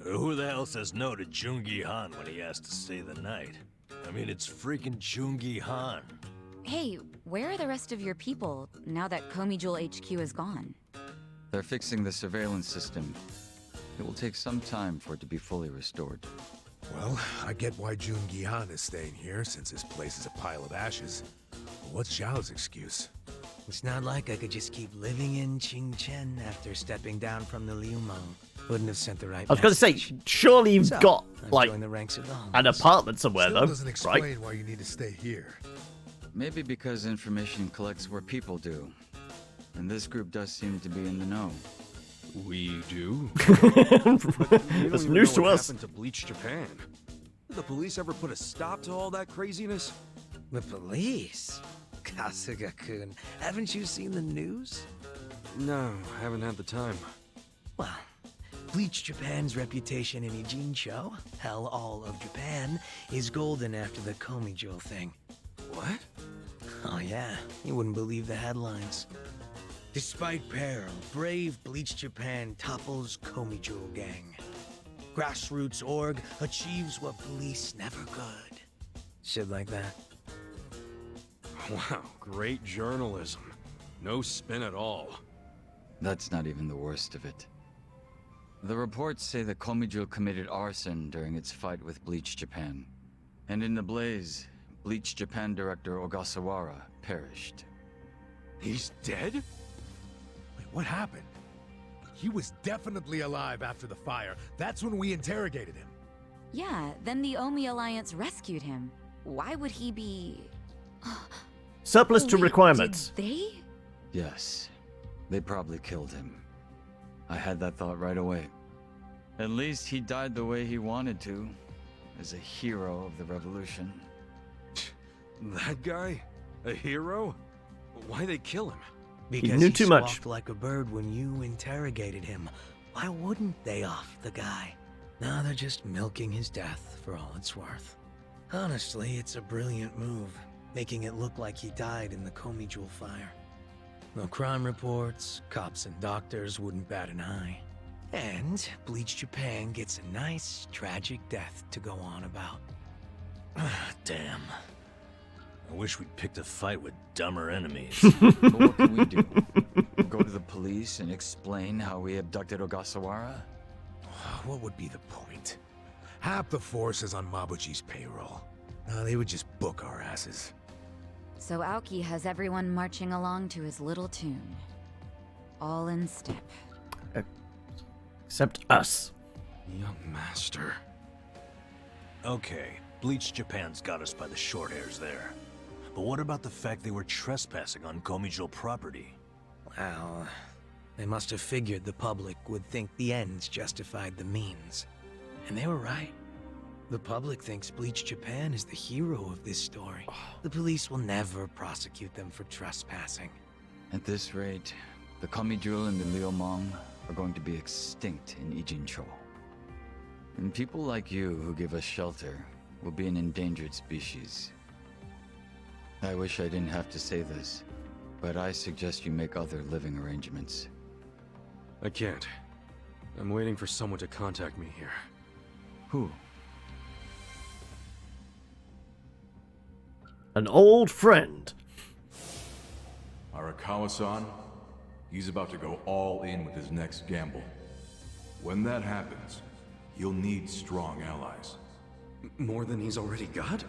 Who the hell says no to Jungi Han when he asks to stay the night? I mean, it's freaking Jungi Han. Hey, where are the rest of your people now that Komijul HQ is gone? They're fixing the surveillance system. It will take some time for it to be fully restored. Well, I get why Jungi Han is staying here, since this place is a pile of ashes. But what's Zhao's excuse? It's not like I could just keep living in Qingchen after stepping down from the Liumang. Wouldn't have sent the right I was going to say, surely you've got, like, the ranks of the an apartment somewhere, Still though, doesn't explain right? why you need to stay here. Maybe because information collects where people do. And this group does seem to be in the know. We do? It's news to us. What happened to Bleach Japan? Did the police ever put a stop to all that craziness? The police? Kasuga-kun, haven't you seen the news? No, haven't had the time. Well, Bleach Japan's reputation in Ijincho, hell, all of Japan, is golden after the Komijul thing. What? Oh yeah, you wouldn't believe the headlines. Despite peril, brave Bleach Japan topples Komijul gang. Grassroots org achieves what police never could. Shit like that. Wow, great journalism. No spin at all. That's not even the worst of it. The reports say that Komijul committed arson during its fight with Bleach Japan. And in the blaze, Bleach Japan director Ogasawara perished. He's dead? Wait, what happened? He was definitely alive after the fire. That's when we interrogated him. Yeah, then the Omi Alliance rescued him. Why would he be... Surplus to Wait, requirements. Did they? Yes, they probably killed him. I had that thought right away. At least he died the way he wanted to, as a hero of the revolution. That guy? A hero? Why'd they kill him? Because he knew too much. Squawked like a bird when you interrogated him. Why wouldn't they off the guy? Now they're just milking his death for all it's worth. Honestly, it's a brilliant move, making it look like he died in the Komijul fire. No crime reports, cops and doctors wouldn't bat an eye. And Bleach Japan gets a nice, tragic death to go on about. Damn. I wish we'd picked a fight with dumber enemies. But what can we do? Go to the police and explain how we abducted Ogasawara? What would be the point? Half the force is on Mabuchi's payroll. They would just book our asses. So Aoki has everyone marching along to his little tune. All in step. Except us. Young master. Okay, Bleach Japan's got us by the short hairs there. But what about the fact they were trespassing on Komijul property? Well, they must have figured the public would think the ends justified the means. And they were right. The public thinks Bleach Japan is the hero of this story. The police will never prosecute them for trespassing. At this rate, the Komijul and the Liumang are going to be extinct in Ijincho. And people like you who give us shelter will be an endangered species. I wish I didn't have to say this, but I suggest you make other living arrangements. I can't. I'm waiting for someone to contact me here. Who? An old friend. Arakawa-san, he's about to go all in with his next gamble. When that happens, you'll need strong allies. More than he's already got?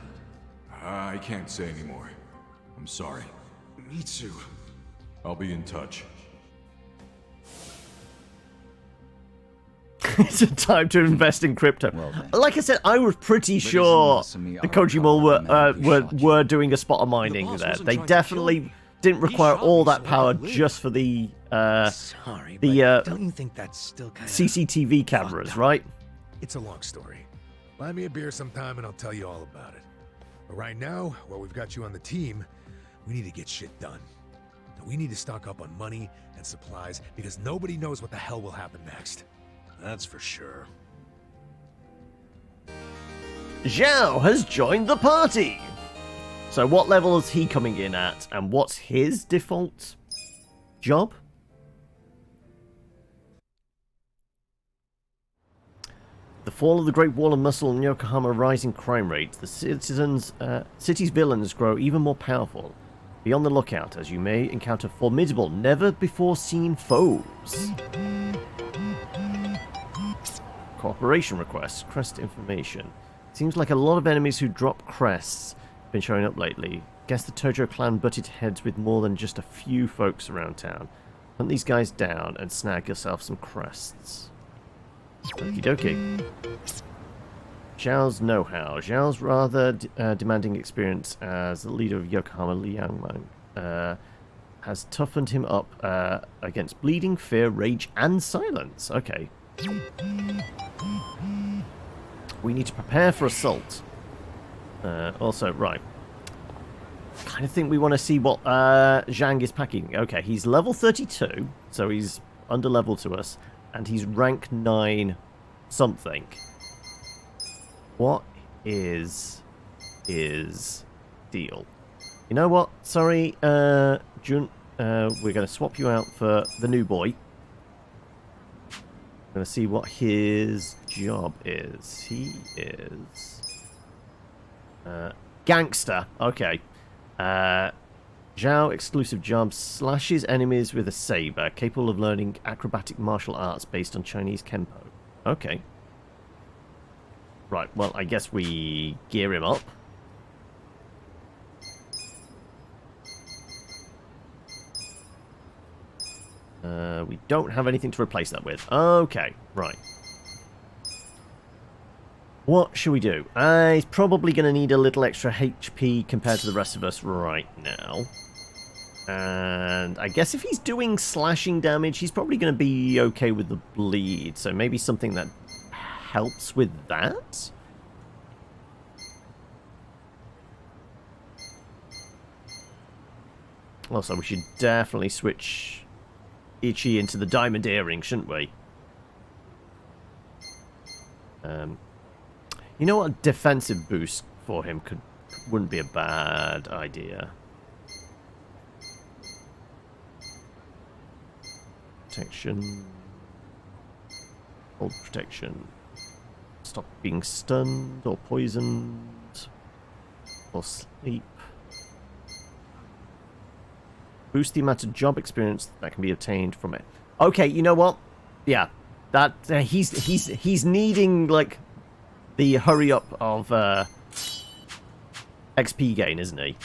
I can't say anymore. I'm sorry. Mitsu. I'll be in touch. It's a time to invest in crypto. Like I said, I was pretty sure the Kojima were doing a spot of mining there. They definitely didn't require all that power just for the Sorry, but don't you think that's still kind of CCTV cameras, right? It's a long story. Buy me a beer sometime and I'll tell you all about it. But right now, while we've got you on the team, we need to get shit done. Now, we need to stock up on money and supplies because nobody knows what the hell will happen next. That's for sure. Zhao has joined the party! So what level is he coming in at, and what's his default job? The fall of the Great Wall of Muscle and Yokohama rising crime rates. The city's villains grow even more powerful. Be on the lookout as you may encounter formidable, never-before-seen foes. Cooperation requests. Crest information. Seems like a lot of enemies who drop crests have been showing up lately. Guess the Tojo clan butted heads with more than just a few folks around town. Hunt these guys down and snag yourself some crests. Okie dokie. Zhao's know-how. Zhao's rather demanding experience as the leader of Yokohama Liangmang has toughened him up against bleeding, fear, rage, and silence. Okay. We need to prepare for assault. Also, right. Kind of think we want to see what Zhang is packing. Okay, he's level 32, so he's under level to us. And he's rank 9 something. What is his deal? You know what? Sorry, Jun. We're going to swap you out for the new boy. I'm going to see what his job is. He is... gangster. Okay. Zhao exclusive job, slashes enemies with a saber, capable of learning acrobatic martial arts based on Chinese Kenpo. Okay. Right, well, I guess we gear him up. We don't have anything to replace that with. Okay, right. What should we do? He's probably going to need a little extra HP compared to the rest of us right now. And I guess if he's doing slashing damage, he's probably going to be okay with the bleed. So maybe something that helps with that? Also, we should definitely switch Ichi into the diamond earring, shouldn't we? You know what? A defensive boost for him wouldn't be a bad idea. Protection. Hold protection. Stop being stunned or poisoned. Or sleep. Boost the amount of job experience that can be obtained from it. Okay, you know what? Yeah. That he's needing like the hurry up of XP gain, isn't he?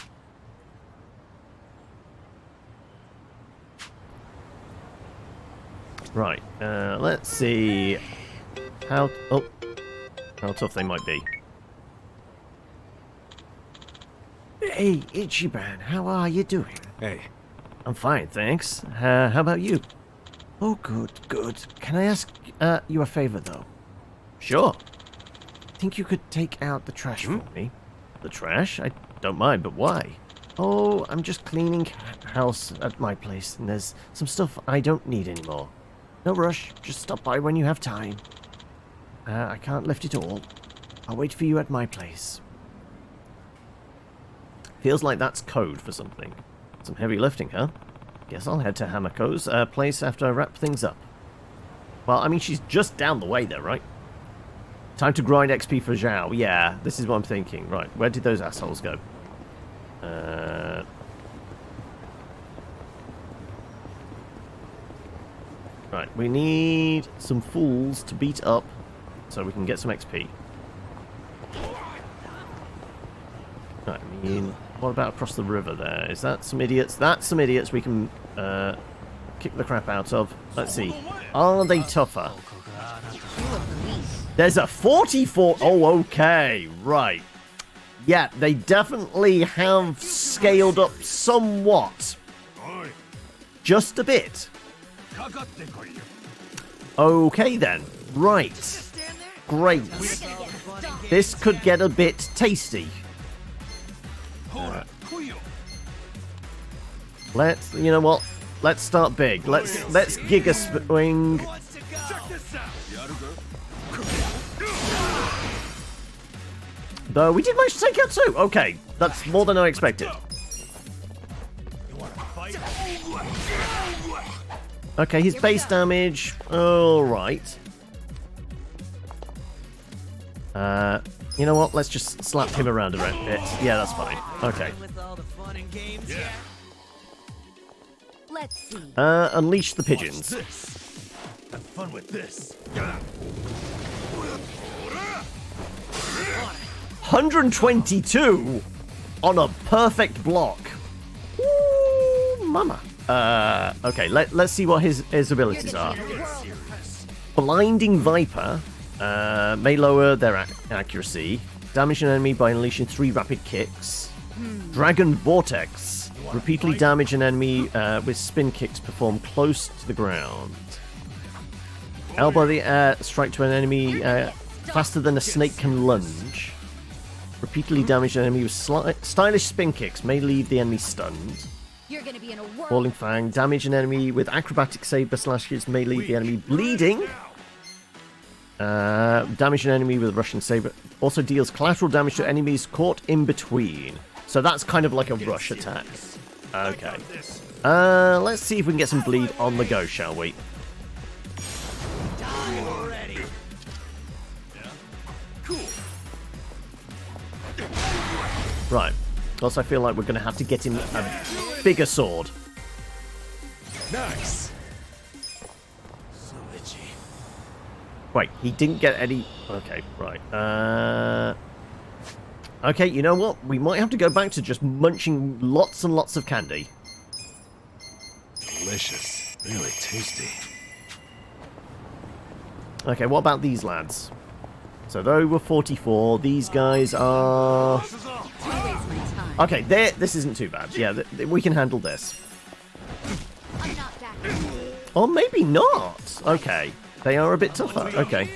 Right, let's see how tough they might be. Hey, Ichiban, how are you doing? Hey. I'm fine, thanks. How about you? Oh, good, good. Can I ask you a favor, though? Sure. Think you could take out the trash for me? The trash? I don't mind, but why? Oh, I'm just cleaning house at my place, and there's some stuff I don't need anymore. No rush, just stop by when you have time. I can't lift it all. I'll wait for you at my place. Feels like that's code for something. Some heavy lifting, huh? Guess I'll head to Hamako's place after I wrap things up. Well, I mean, she's just down the way there, right? Time to grind XP for Zhao. Yeah, this is what I'm thinking. Right, where did those assholes go? Right, we need some fools to beat up so we can get some XP. Right, I mean, what about across the river there? Is that some idiots? That's some idiots we can kick the crap out of. Let's see. Are they tougher? There's a 44. Oh, okay. Right. Yeah, they definitely have scaled up somewhat. Just a bit. Okay, then. Right. Great. This could get a bit tasty. Let's, you know what? Let's start big. Let's Giga Swing. Though we did manage to take out 2. Okay, that's more than I expected. Okay, his base damage. All right. You know what? Let's just slap him around a bit. Yeah, that's fine. Okay. Let's see. Unleash the pigeons. Have fun with this. 122 on a perfect block. Ooh, mama. Okay, let's see what his abilities are. Blinding Viper may lower their accuracy. Damage an enemy by unleashing 3 rapid kicks. Dragon Vortex. Repeatedly damage an enemy with spin kicks performed close to the ground. Elbow the air, strike to an enemy faster than a snake can lunge. Repeatedly damage an enemy with stylish spin kicks, may leave the enemy stunned. You're gonna be in a whirl. Falling Fang, damage an enemy with acrobatic saber slashes, may leave the enemy bleeding. Damage an enemy with Russian saber. Also deals collateral damage to enemies caught in between. So that's kind of like a rush attack. Okay. Let's see if we can get some bleed on the go, shall we? Right. Also, I feel like we're going to have to get him a bigger sword. Nice. So itchy. Wait, he didn't get any... Okay, right. Okay, you know what? We might have to go back to just munching lots and lots of candy. Delicious. Really tasty. Okay, what about these lads? So they were 44. These guys are... Okay, this isn't too bad. Yeah, we can handle this. Or maybe not. Okay, they are a bit tougher. Okay.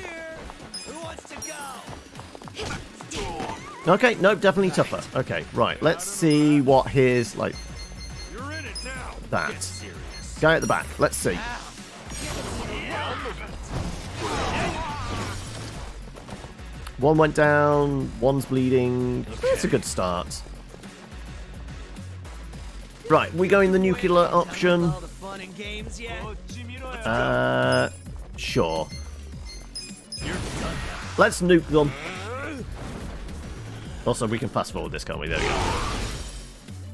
Okay, nope, definitely tougher. Okay, right. Let's see what his, like... That. Guy at the back. Let's see. One went down, one's bleeding. That's a good start. Right, we going the nuclear option. Sure. Let's nuke them. Also, we can fast forward this, can't we? There we go.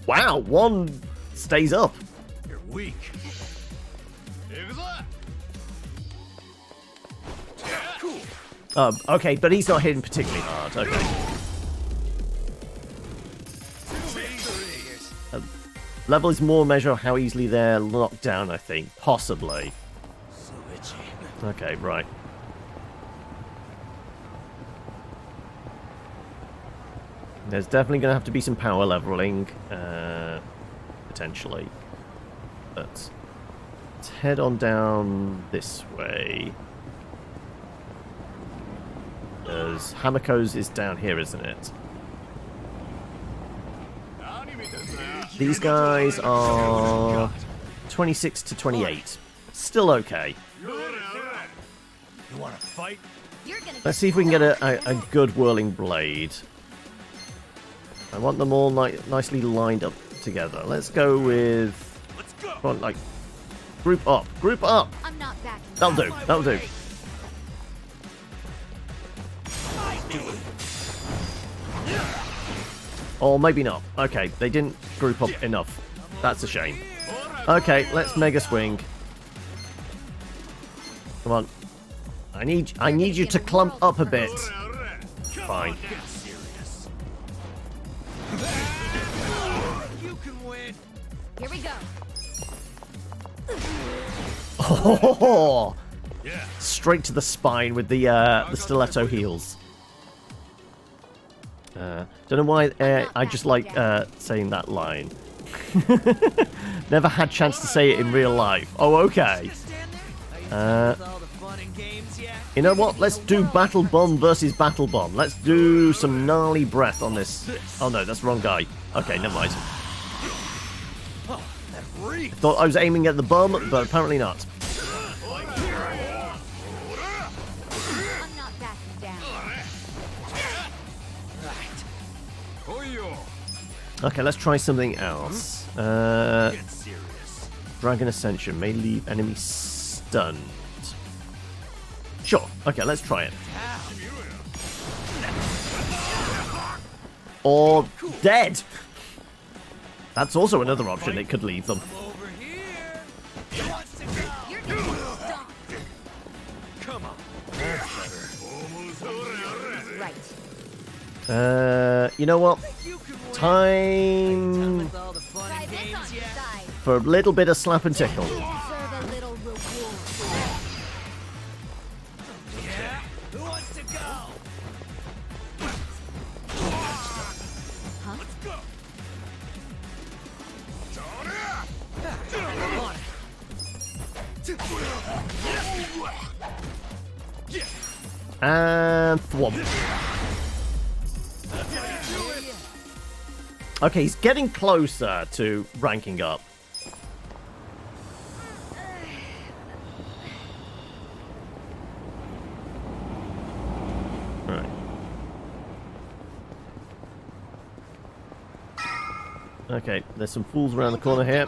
Wow, one stays up. You're weak. Okay, but he's not hitting particularly hard. Okay. Level is more a measure of how easily they're locked down, I think. Possibly. Okay, right. There's definitely going to have to be some power leveling, potentially. But let's head on down this way. Because Hamako's is down here, isn't it? These guys are 26 to 28. Still okay. You want to fight? Let's see if we can get a good whirling blade. I want them all nicely lined up together. Let's go with... Come on, like... Group up. Group up! I'm not backing. That'll do. That'll do. Or maybe not. Okay, they didn't group up enough. That's a shame. Okay, let's mega swing. Come on. I need you to clump up a bit. Fine. You can win. Here we go. Oh, Straight to the spine with the stiletto heels. Don't know why I just like saying that line. Never had chance to say it in real life. Oh, okay. You know what? Let's do Battle Bomb versus Battle Bomb. Let's do some gnarly breath on this. Oh no, that's the wrong guy. Okay, never mind. I thought I was aiming at the bomb, but apparently not. Okay, let's try something else. Dragon Ascension may leave enemies stunned. Sure. Okay, let's try it. Or dead. That's also another option. It could leave them. Come on. You know what? Time for a little bit of slap and tickle. And thwomp. Okay, he's getting closer to ranking up. Right. Okay, there's some fools around the corner here.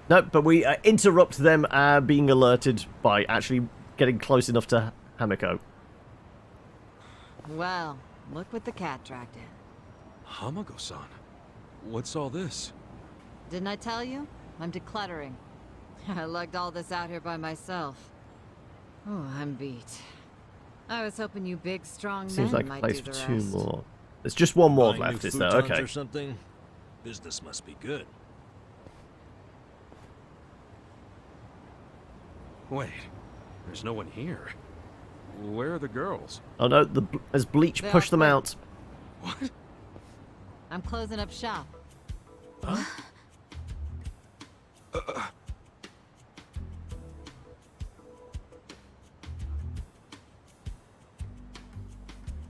Nope, but we interrupt them being alerted by actually getting close enough to Hamiko. Well, look what the cat dragged in. Hamako-san, what's all this? Didn't I tell you? I'm decluttering. I lugged all this out here by myself. Oh, I'm beat. I was hoping you big, strong Seems men like a might place do for the two rest. more. There's just one more Buying left, new is there? futons Okay. or something? Business must be good. Wait, there's no one here. Where are the girls? Oh no, as Bleach They pushed all them quit. out. What? I'm closing up shop.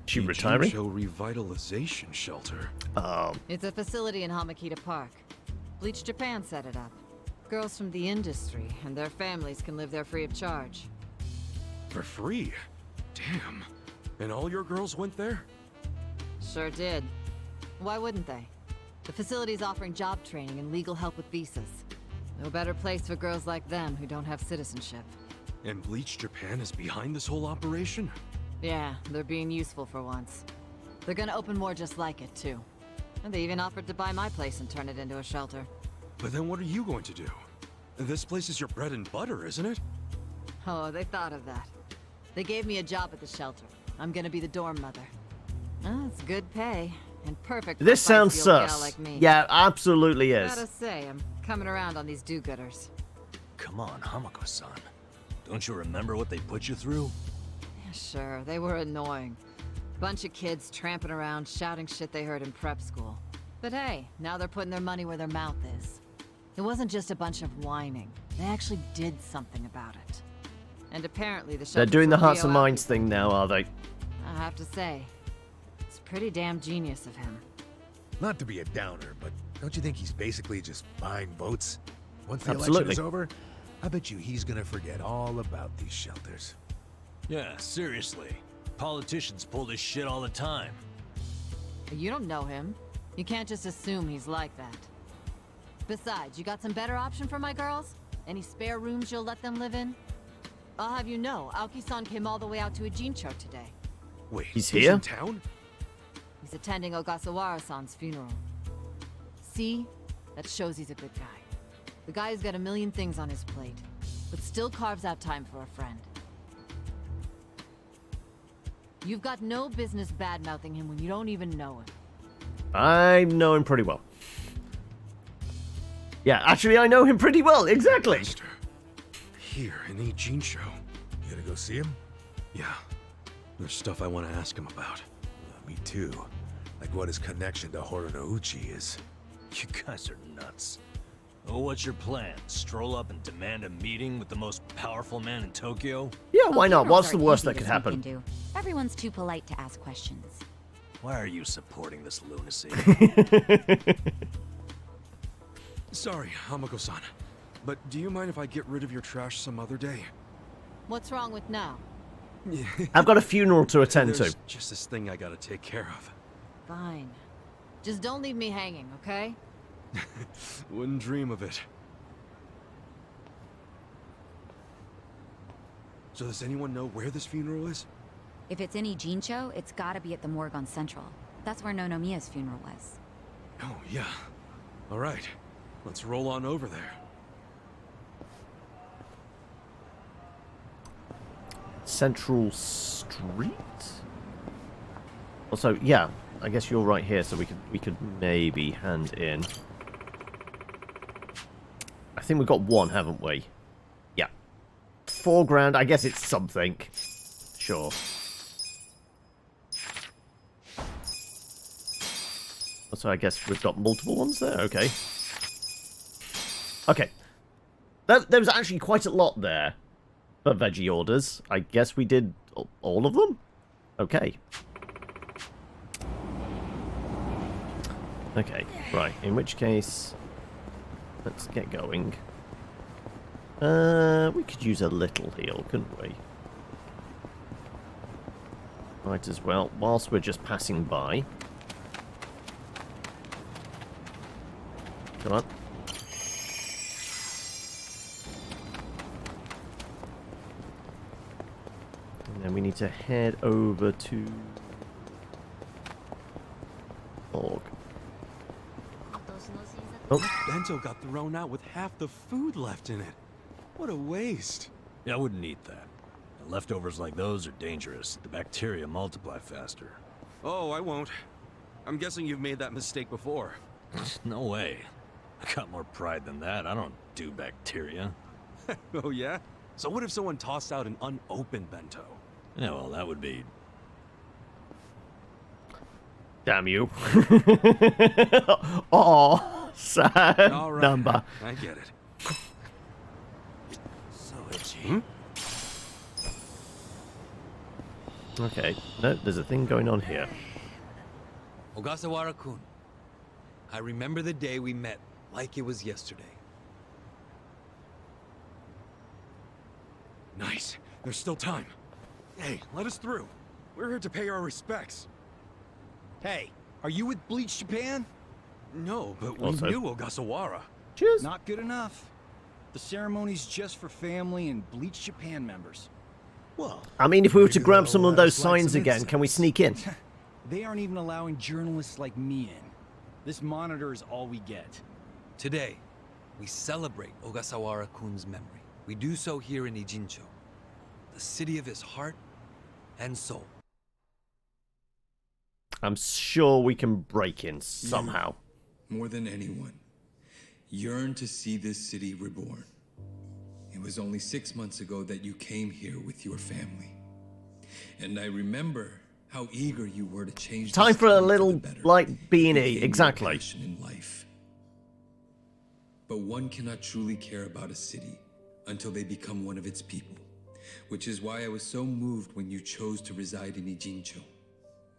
She retiring? Show revitalization shelter. It's a facility in Hamakita Park. Bleach Japan set it up. Girls from the industry and their families can live there free of charge. For free? Damn. And all your girls went there? Sure did. Why wouldn't they? The facility's offering job training and legal help with visas. No better place for girls like them who don't have citizenship. And Bleach Japan is behind this whole operation? Yeah, they're being useful for once. They're gonna open more just like it, too. And they even offered to buy my place and turn it into a shelter. But then what are you going to do? This place is your bread and butter, isn't it? Oh, they thought of that. They gave me a job at the shelter. I'm gonna be the dorm mother. Oh, it's good pay. And perfect for This a sounds feisty old gal sus. like me. Yeah, absolutely is. Gotta say, I'm coming around on these do-gooders. Come on, Hamako-san. Don't you remember what they put you through? Yeah, sure, they were annoying. Bunch of kids tramping around, shouting shit they heard in prep school. But hey, now they're putting their money where their mouth is. It wasn't just a bunch of whining. They actually did something about it. And apparently the They're shelter doing the for hearts Rio and minds Aoki- thing now, are they? I have to say, it's pretty damn genius of him. Not to be a downer, but don't you think he's basically just buying votes? Once the election Absolutely. is over, I bet you he's gonna forget all about these shelters. Yeah, seriously. Politicians pull this shit all the time. You don't know him. You can't just assume he's like that. Besides, you got some better option for my girls? Any spare rooms you'll let them live in? I'll have you know, Aoki-san came all the way out to Ijincho today. Wait, He's here? in town? He's attending Ogasawara-san's funeral. See? That shows he's a good guy. The guy's got a million things on his plate, but still carves out time for a friend. You've got no business bad-mouthing him when you don't even know him. I know him pretty well. Yeah, actually, I know him pretty well. Exactly. here in Ijincho. You gonna go see him? Yeah. There's stuff I want to ask him about. Me too. Like what his connection to Horonouchi is. You guys are nuts. Oh, what's your plan? Stroll up and demand a meeting with the most powerful man in Tokyo? Yeah, why not? What's the Funerals worst are that could easy to sneak happen? into. Everyone's too polite to ask questions. Why are you supporting this lunacy? Sorry, Hamako-san. But do you mind if I get rid of your trash some other day? What's wrong with now? I've got a funeral to attend There's to. just this thing I gotta take care of. Fine. Just don't leave me hanging, okay? Wouldn't dream of it. So does anyone know where this funeral is? If it's in Ijincho, it's gotta be at the morgue on Central. That's where Nonomiya's funeral was. Oh, yeah. All right. Let's roll on over there. Central Street? Also, yeah, I guess you're right here, so we could maybe hand in. I think we've got one, haven't we? Yeah. $4,000, I guess it's something. Sure. Also, I guess we've got multiple ones there, okay. Okay. There was actually quite a lot there for veggie orders. I guess we did all of them? Okay. Okay, right. In which case, let's get going. We could use a little heal, couldn't we? Might as well, whilst we're just passing by. Come on. And then we need to head over to Org. Oh. Bento got thrown out with half the food left in it. What a waste. Yeah, I wouldn't eat that. Leftovers like those are dangerous. The bacteria multiply faster. Oh, I won't. I'm guessing you've made that mistake before. No way. I got more pride than that. I don't do bacteria. Oh, yeah? So what if someone tossed out an unopened bento? Yeah, well, that would be... Damn you. Oh, sad All right. number. I get it. So itchy. Hmm? Okay, no, there's a thing going on here. Ogasawara-kun, I remember the day we met like it was yesterday. Nice. There's still time. Hey, let us through. We're here to pay our respects. Hey, are you with Bleach Japan? No, but we Also. knew Ogasawara. Cheers. Not good enough. The ceremony's just for family and Bleach Japan members. Well, I mean, if we were to maybe grab they'll some of let those us light signs some again, can we incense. sneak in? They aren't even allowing journalists like me in. This monitor is all we get. Today, we celebrate Ogasawara-kun's memory. We do so here in Ijincho, the city of his heart and soul. I'm sure we can break in somehow. More than anyone, yearn to see this city reborn. It was only 6 months ago that you came here with your family. And I remember how eager you were to change Time this for a town little, the better. like, It beanie, became your exactly. passion in life. But one cannot truly care about a city until they become one of its people, which is why I was so moved when you chose to reside in Ijincho.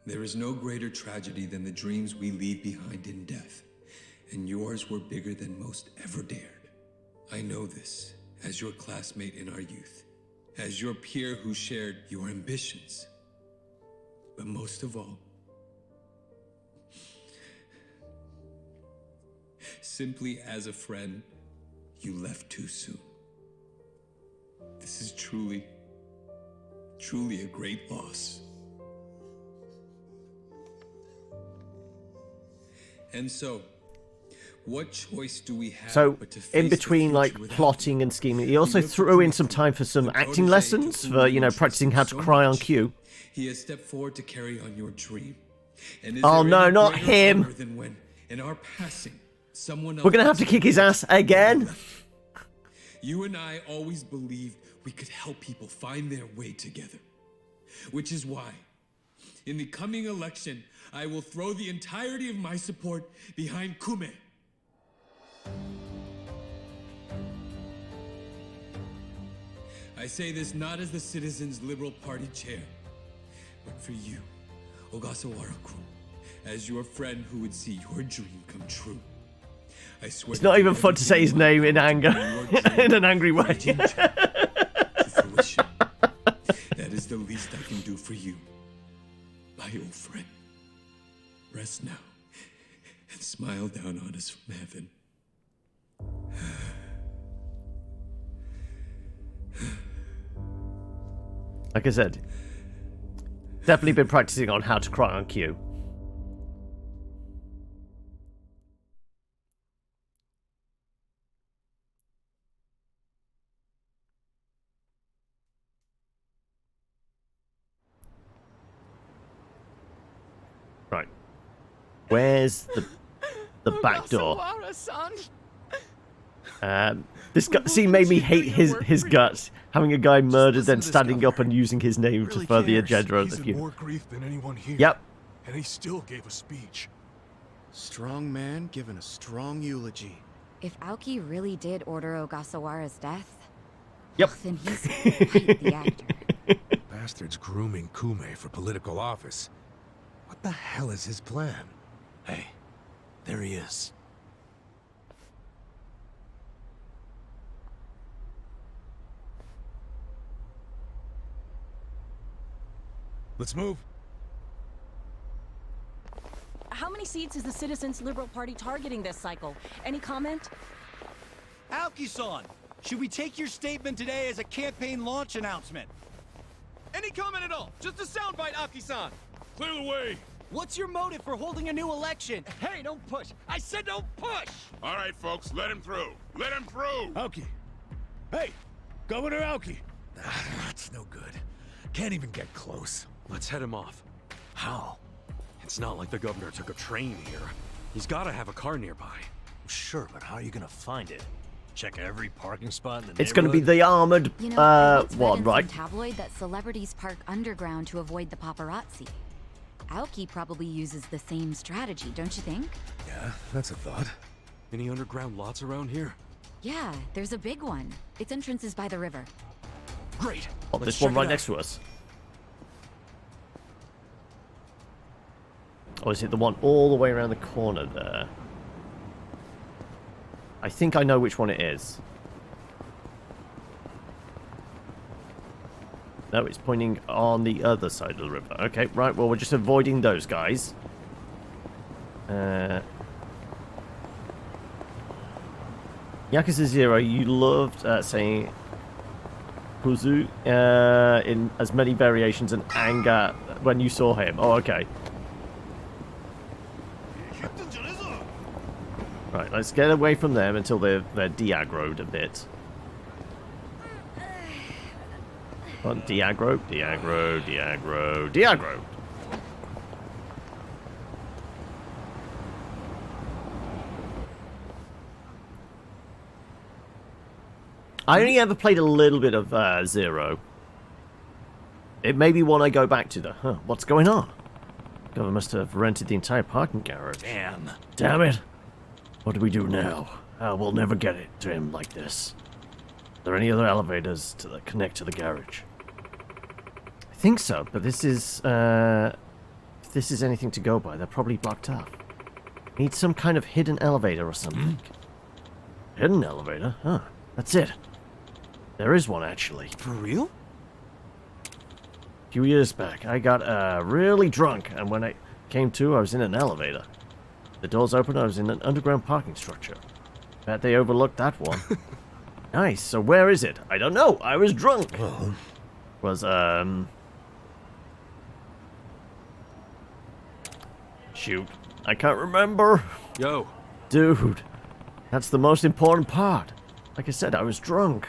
There is no greater tragedy than the dreams we leave behind in death, and yours were bigger than most ever dared. I know this as your classmate in our youth, as your peer who shared your ambitions. But most of all, simply as a friend, you left too soon. This is truly a great loss. And so, what choice do we have So, but to face in the between, future like, without plotting and scheming, he also looked threw to in me some time for some the acting protégé lessons to for, whom you know, you practicing how to trusted so cry on much. cue. He has stepped forward to carry on your dream. And is Oh, there no, any not greater him. honor than when, in our passing, someone We're gonna have to kick his ass again. You and I always believed we could help people find their way together. Which is why, in the coming election, I will throw the entirety of my support behind Kume. I say this not as the Citizens Liberal Party chair, but for you, Ogasawara-kun, as your friend who would see your dream come true. I swear it's not even fun to say his name in anger, in an angry way. That is the least I can do for you, my old friend. Rest now and smile down on us from heaven. Like I said, definitely been practicing on how to cry on cue. Right. Where's the back door? This scene made me hate his guts. Having a guy murdered, then standing up and using his name to further the agenda of the feud. More grief than anyone here. Yep. And he still gave a speech. Strong man giving a strong eulogy. If Aoki really did order Ogasawara's death, yep, then he's quite the actor. Bastard's grooming Kume for political office. What the hell is his plan? Hey, there he is. Let's move. How many seats is the Citizens Liberal Party targeting this cycle? Any comment? Aoki-san, should we take your statement today as a campaign launch announcement? Any comment at all? Just a soundbite, Aoki-san. Clear the way. What's your motive for holding a new election? Hey, don't push. I said don't push. All right, folks, let him through. Let him through. Aoki. Hey, Governor Aoki. That's no good. Can't even get close. Let's head him off. How? It's not like the governor took a train here. He's got to have a car nearby. Sure, but how are you gonna find it? Check every parking spot in the It's gonna be the armored one, right? Tabloid that celebrities park underground to avoid the paparazzi. Aoki probably uses the same strategy, don't you think? Yeah, that's a thought. Any underground lots around here? Yeah, there's a big one. Its entrance is by the river. Great. Oh, this one right next to us. Or is it the one all the way around the corner there? I think I know which one it is. No, it's pointing on the other side of the river. Okay, right, well, we're just avoiding those guys. Yakuza 0, you loved saying Kuzu in as many variations and anger when you saw him. Oh, okay. Right, let's get away from them until they're de-aggroed a bit. Come on, de-aggro, de-aggro, de-aggro, de-aggro. I only ever played a little bit of 0. It may be one I go back to though. Huh, what's going on? Governor must have rented the entire parking garage. Damn. Damn it. What do we do now? We'll never get it to him like this. Are there any other elevators to connect to the garage? I think so, but this is, if this is anything to go by, they're probably blocked up. Need some kind of hidden elevator or something. Hidden elevator? Huh, that's it. There is one, actually. For real? A few years back, I got really drunk, and when I came to, I was in an elevator. The doors opened, I was in an underground parking structure. Bet they overlooked that one. Nice, so where is it? I don't know, I was drunk. Was, shoot, I can't remember. Yo. Dude, that's the most important part. Like I said, I was drunk.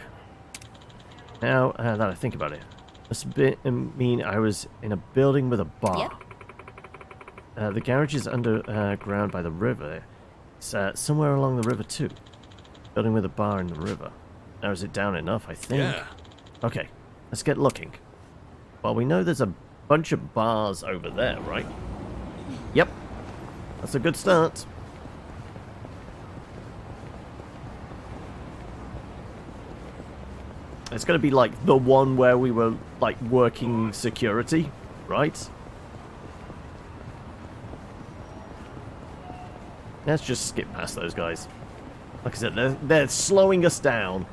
Now, that I think about it, must mean I was in a building with a bar. Yep. The garage is underground by the river. It's somewhere along the river too. Building with a bar in the river. Or is it down enough, I think? Yeah. Okay, let's get looking. Well, we know there's a bunch of bars over there, right? Yep. That's a good start. It's going to be like the one where we were like working security, right? Let's just skip past those guys. Like I said, they're slowing us down.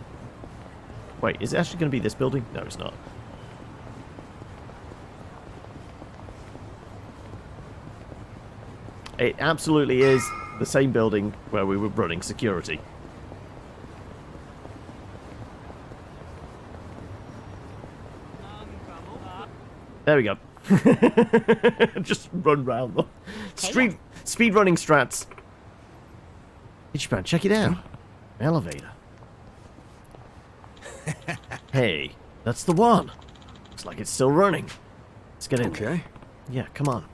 Wait, is it actually going to be this building? No, it's not. It absolutely is the same building where we were running security. There we go. Just run round them. Speed running strats. Ichiban, check it out. Elevator. Hey, that's the one. Looks like it's still running. Let's get in. Okay. Yeah, come on.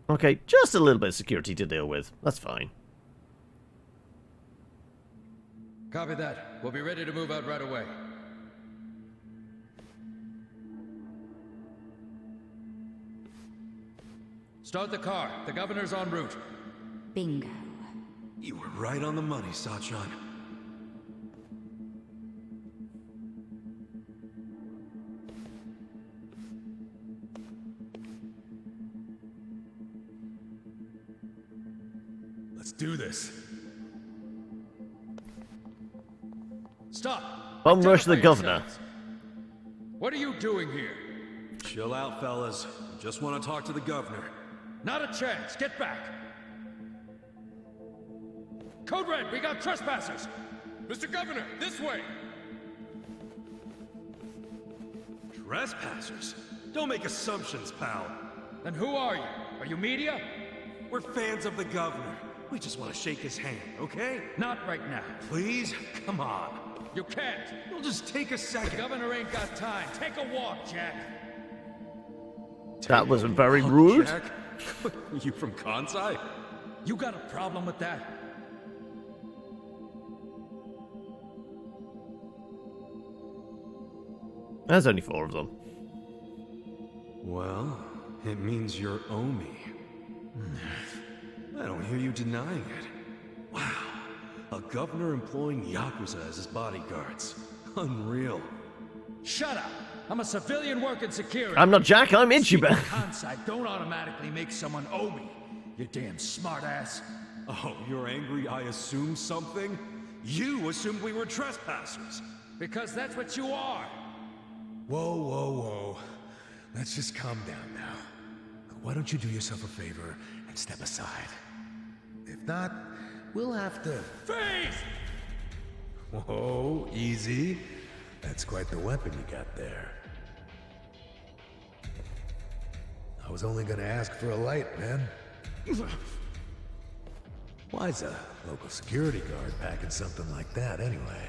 Okay, just a little bit of security to deal with. That's fine. Copy that. We'll be ready to move out right away. Start the car. The governor's en route. Bingo. You were right on the money, Sachan. Let's do this. Stop! Bum rush the Identify governor. yourselves. What are you doing here? Chill out, fellas. Just want to talk to the governor. Not a chance. Get back. Code Red, we got trespassers. Mr. Governor, this way! Trespassers? Don't make assumptions, pal. Then who are you? Are you media? We're fans of the governor. We just want to shake his hand, okay? Not right now. Please? Come on. You can't. It'll just take a The second. governor ain't got time. Take a walk, Jack. That was very rude. Jack? You from Kansai? You got a problem with that? There's only 4 of them. Well, it means you're Omi. I don't hear you denying it. Wow. A governor employing Yakuza as his bodyguards. Unreal. Shut up! I'm a civilian working security. I'm not Jack, I'm Ichiban. Kansai don't automatically make someone owe me. You damn smartass. Oh, you're angry I assumed something? You assumed we were trespassers. Because that's what you are. Whoa, whoa, whoa. Let's just calm down now. Why don't you do yourself a favor and step aside? If not, we'll have to... Freeze! Whoa, easy. That's quite the weapon you got there. I was only gonna ask for a light, man. Why's a local security guard packing something like that, anyway?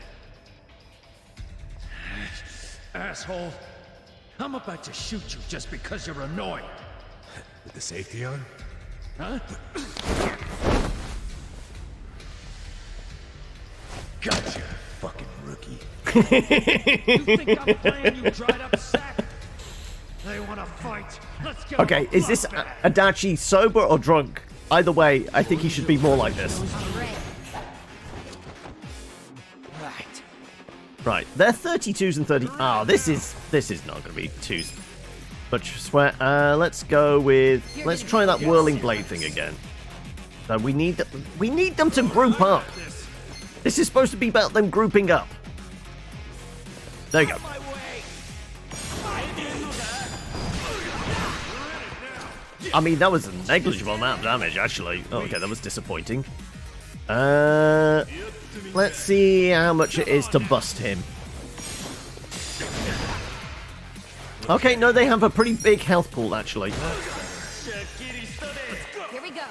Asshole. I'm about to shoot you just because you're annoying. With the safety on? Huh? Gotcha, fucking rookie. You think I'm playing, you dried up sack? They want to fight. Let's get Okay, is this Adachi sober or drunk? Either way, I think he should be more like this. Right, they're 32s and 30. Ah, this is not going to be too much sweat. Let's go with. Let's try that whirling blade thing again. So we need them to group up. This is supposed to be about them grouping up. There you go. I mean, that was a negligible amount of damage, actually. Oh, okay, that was disappointing. Let's see how much it is to bust him. Okay, no, they have a pretty big health pool, actually. Here we go.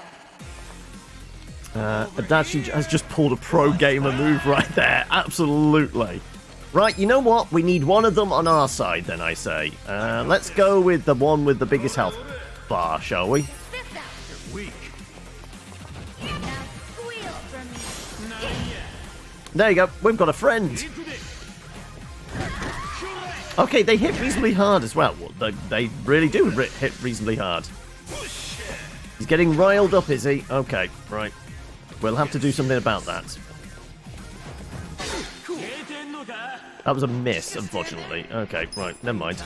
Adachi has just pulled a pro gamer move right there. Absolutely. Right, you know what? We need one of them on our side, then, I say. Let's go with the one with the biggest health bar, shall we? You're weak. There you go. We've got a friend. Okay, they hit reasonably hard as well. They really do hit reasonably hard. He's getting riled up, is he? Okay, right. We'll have to do something about that. That was a miss, unfortunately. Okay, right. Never mind.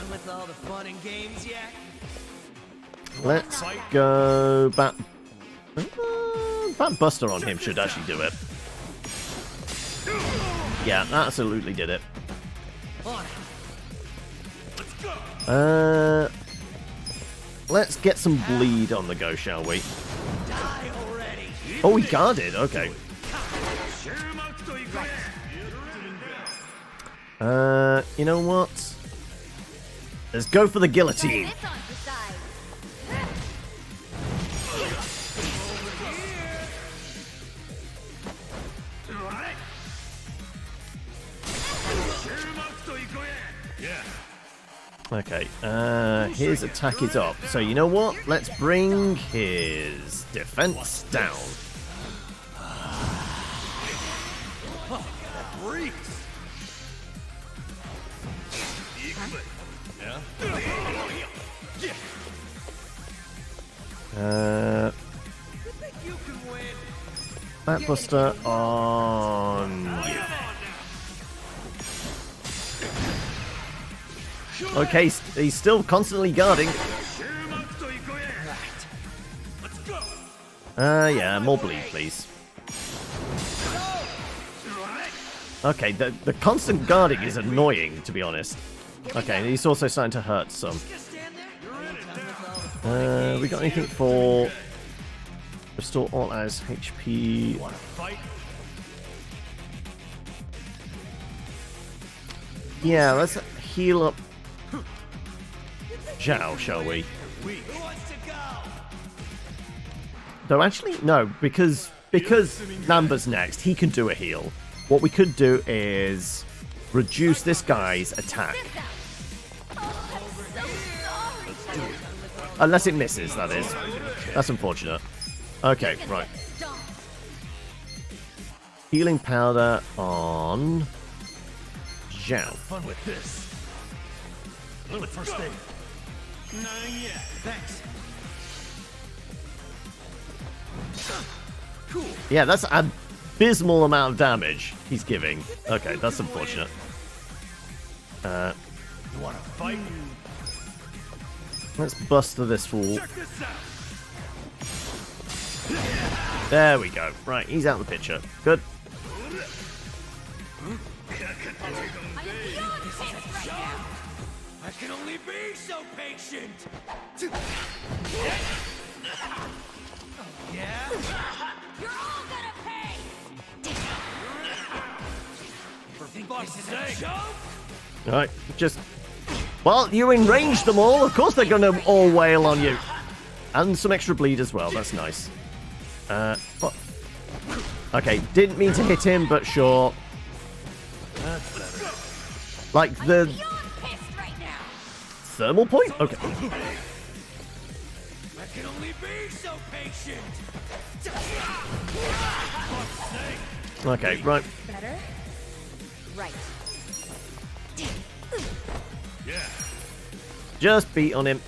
Let's go back. Bat Buster on him should actually do it. Yeah, that absolutely did it. Let's get some bleed on the go, shall we? Oh, he guarded. Okay. You know what? Let's go for the guillotine. Okay, his attack is up. So you know what? Let's bring his defense down. Batbuster on you. Okay, he's still constantly guarding. Yeah, more bleed, please. Okay, the constant guarding is annoying, to be honest. Okay, he's also starting to hurt some. We got anything for restore all as HP? Yeah, let's heal up Zhao, shall we? Though actually, no, because Namba's next, he can do a heal. What we could do is reduce this guy's attack. Unless it misses, that is. That's unfortunate. Okay, right. Healing powder on Zhao. Fun with this. Little first aid. Yeah, thanks. Cool. Yeah, that's an abysmal amount of damage he's giving. Okay, that's unfortunate. You wanna fight? Let's buster this fool. There we go. Right, he's out of the picture. Good. I can only be so patient. Yeah. You're all gonna pay. For fuck's sake. Alright, just... Well, you enraged them all. Of course they're going to all wail on you. And some extra bleed as well. That's nice. What? Okay, didn't mean to hit him, but sure. Like the... Thermal point? Okay. I can only be so patient. Okay, right. Better? Right. Yeah. Just beat on him.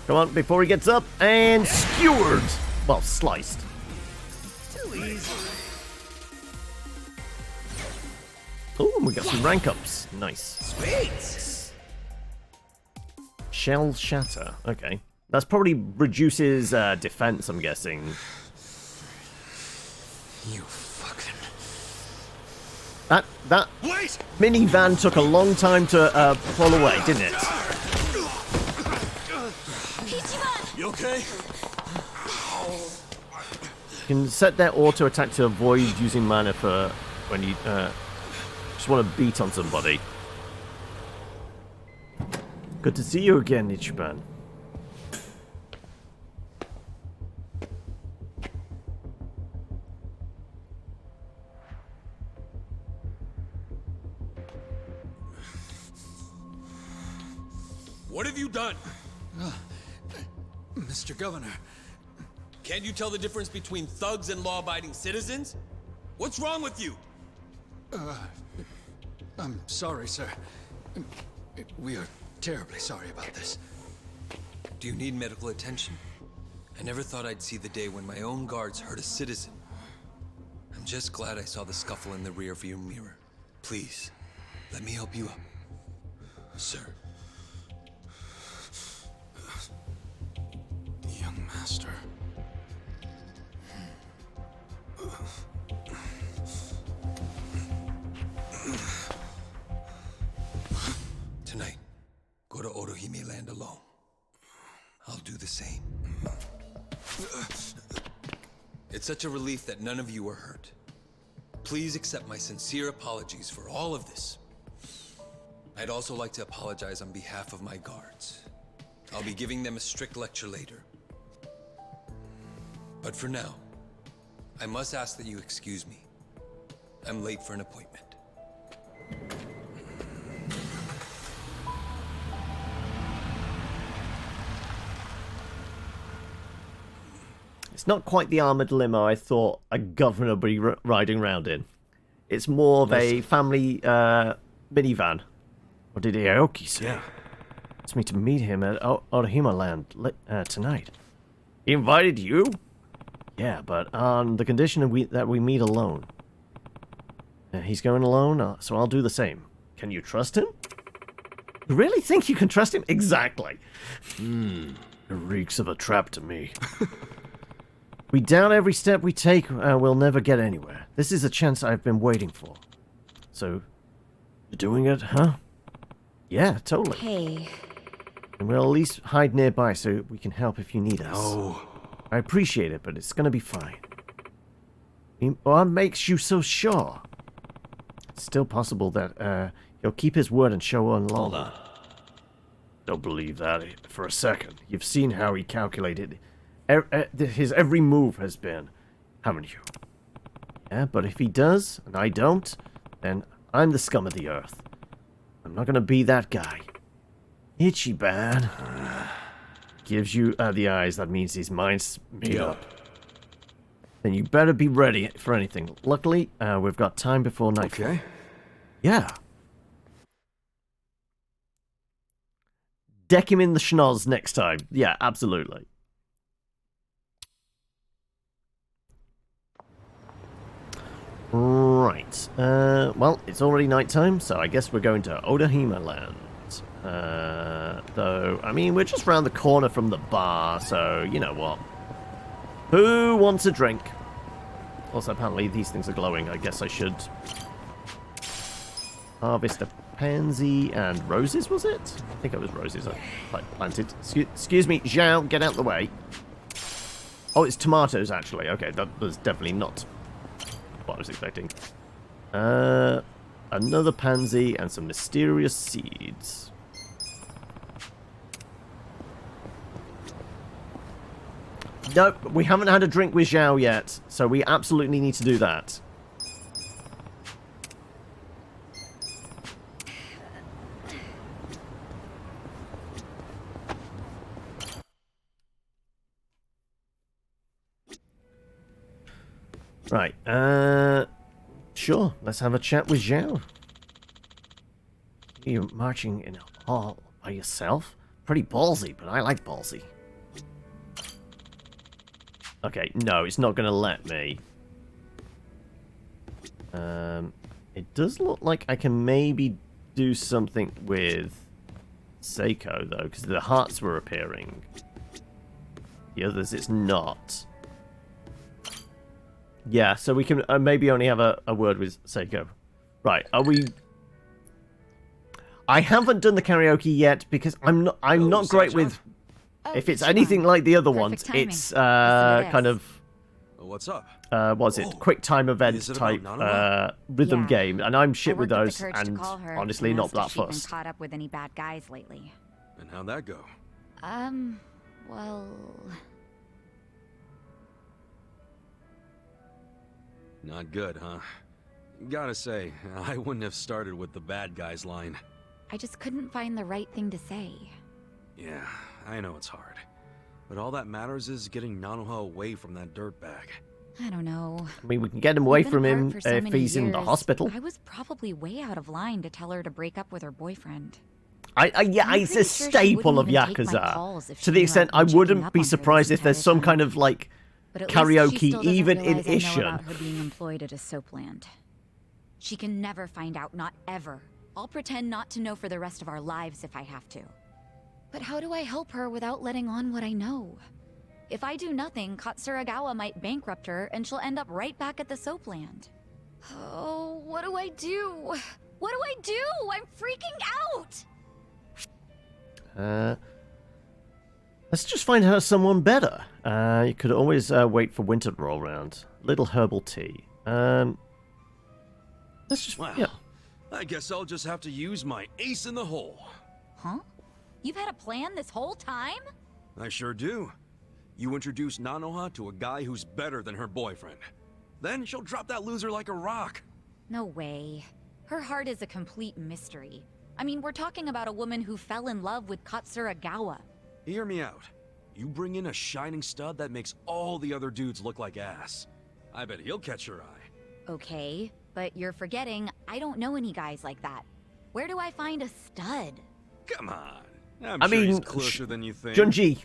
Come on, before he gets up and skewered. Well, sliced. Too easy. Oh, we got some rank ups. Nice. Sweet. Shell shatter. Okay. That's probably reduces defense, I'm guessing. You fucking... That minivan took a long time to fall away, didn't it? You okay? You can set their auto attack to avoid using mana for when you just want to beat on somebody. Good to see you again, Ichiban. What have you done? Mr. Governor, can't you tell the difference between thugs and law-abiding citizens? What's wrong with you? I'm sorry, sir. We are terribly sorry about this. Do you need medical attention? I never thought I'd see the day when my own guards hurt a citizen. I'm just glad I saw the scuffle in the rearview mirror. Please, let me help you up, sir. Young master. Tonight, go to Otohime Land alone. I'll do the same. It's such a relief that none of you are hurt. Please accept my sincere apologies for all of this. I'd also like to apologize on behalf of my guards. I'll be giving them a strict lecture later. But for now, I must ask that you excuse me. I'm late for an appointment. It's not quite the armored limo I thought a governor would be riding around in. It's more of a family minivan. What did Aoki say? Yeah. It's me to meet him at Otohime Land tonight. He invited you? Yeah, but on the condition that we meet alone. He's going alone, so I'll do the same. Can you trust him? You really think you can trust him? Exactly. It reeks of a trap to me. We doubt every step we take, we'll never get anywhere. This is a chance I've been waiting for. So, you're doing it, huh? Yeah, totally. Hey. And we'll at least hide nearby so we can help if you need us. No. I appreciate it, but it's gonna be fine. What makes you so sure? It's still possible that he'll keep his word and show on along. Hold on. Don't believe that for a second. You've seen how he calculated. His every move has been, haven't you? Yeah, but if he does, and I don't, then I'm the scum of the earth. I'm not gonna be that guy. Ichiban. Gives you the eyes, that means his mind's made up. Then you better be ready for anything. Luckily, we've got time before nightfall. Okay. Yeah. Deck him in the schnoz next time. Yeah, absolutely. Right. Well, it's already nighttime, so I guess we're going to Otohime Land. Though, I mean, we're just round the corner from the bar, so you know what. Who wants a drink? Also, apparently these things are glowing. I guess I should harvest a pansy and roses, was it? I think it was roses I planted. Excuse me, Zhao, get out the way. Oh, it's tomatoes, actually. Okay, that was definitely not what I was expecting. Another pansy and some mysterious seeds. Nope, we haven't had a drink with Zhao yet, so we absolutely need to do that. Right, sure, let's have a chat with Zhao. You're marching in all by yourself? Pretty ballsy, but I like ballsy. Okay, no, it's not going to let me. It does look like I can maybe do something with Seiko, though, because the hearts were appearing. The others, it's not. Yeah, so we can maybe only have a word with Seiko. Right, are we... I haven't done the karaoke yet because I'm not great with... If it's anything like the other ones, it's kind of... What's up? What's it? Quick time event type rhythm game, and I'm shit with those, the and honestly not that She's been fussed. caught up with any bad guys lately. And how'd that go? Well... Not good, huh? Gotta say, I wouldn't have started with the bad guys line. I just couldn't find the right thing to say. Yeah, I know it's hard. But all that matters is getting Nanoha away from that dirtbag. I don't know. I mean, we can get him away We've been from apart him for so if many he's in the years. hospital. I was probably way out of line to tell her to break up with her boyfriend. Yeah, I'm it's a pretty sure she staple of wouldn't even take my Yakuza. calls if To she the knew extent I'd I been checking wouldn't up be on her surprised this if there's entire some time. kind of like But at least she karaoke, still doesn't even in realize I know Ishin. about her being employed at a soapland. She can never find out, not ever. I'll pretend not to know for the rest of our lives if I have to. But how do I help her without letting on what I know? If I do nothing, Katsuragawa might bankrupt her and she'll end up right back at the soapland. Oh, what do I do? What do I do? I'm freaking out! Let's just find her someone better. You could always wait for winter to roll around. Little herbal tea. Let's just, Well, yeah. I guess I'll just have to use my ace in the hole. Huh? You've had a plan this whole time? I sure do. You introduce Nanoha to a guy who's better than her boyfriend. Then she'll drop that loser like a rock. No way. Her heart is a complete mystery. I mean, we're talking about a woman who fell in love with Katsuragawa. Hear me out. You bring in a shining stud that makes all the other dudes look like ass. I bet he'll catch your eye. Okay, but you're forgetting I don't know any guys like that. Where do I find a stud? Come on. I'm I sure mean, he's closer than you think. Junji.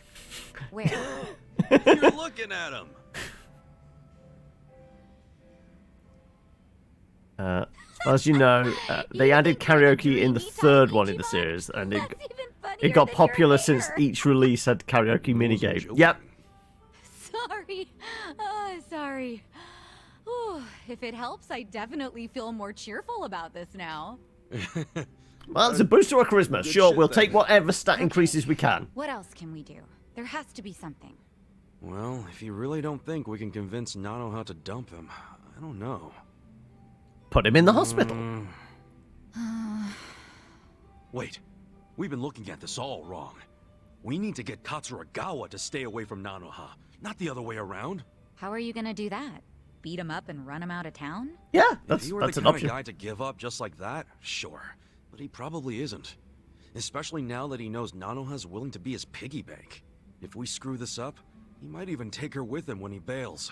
Where? You're looking at him. As far as you know, they added karaoke in the third one in the series, and it got popular since each release had karaoke minigame. Yep. Sorry. Sorry. Whew, if it helps, I definitely feel more cheerful about this now. Well, it's a boost to our charisma. Sure, we'll take whatever stat increases we can. What else can we do? There has to be something. Well, if you really don't think we can convince Nanoha to dump him, I don't know. Put him in the hospital. Wait, we've been looking at this all wrong. We need to get Katsuragawa to stay away from Nanoha, not the other way around. How are you gonna do that? Beat him up and run him out of town? Yeah, If he were the that's an kind option. of guy to give up just like that, sure. But he probably isn't. Especially now that he knows Nanoha's willing to be his piggy bank. If we screw this up, he might even take her with him when he bails.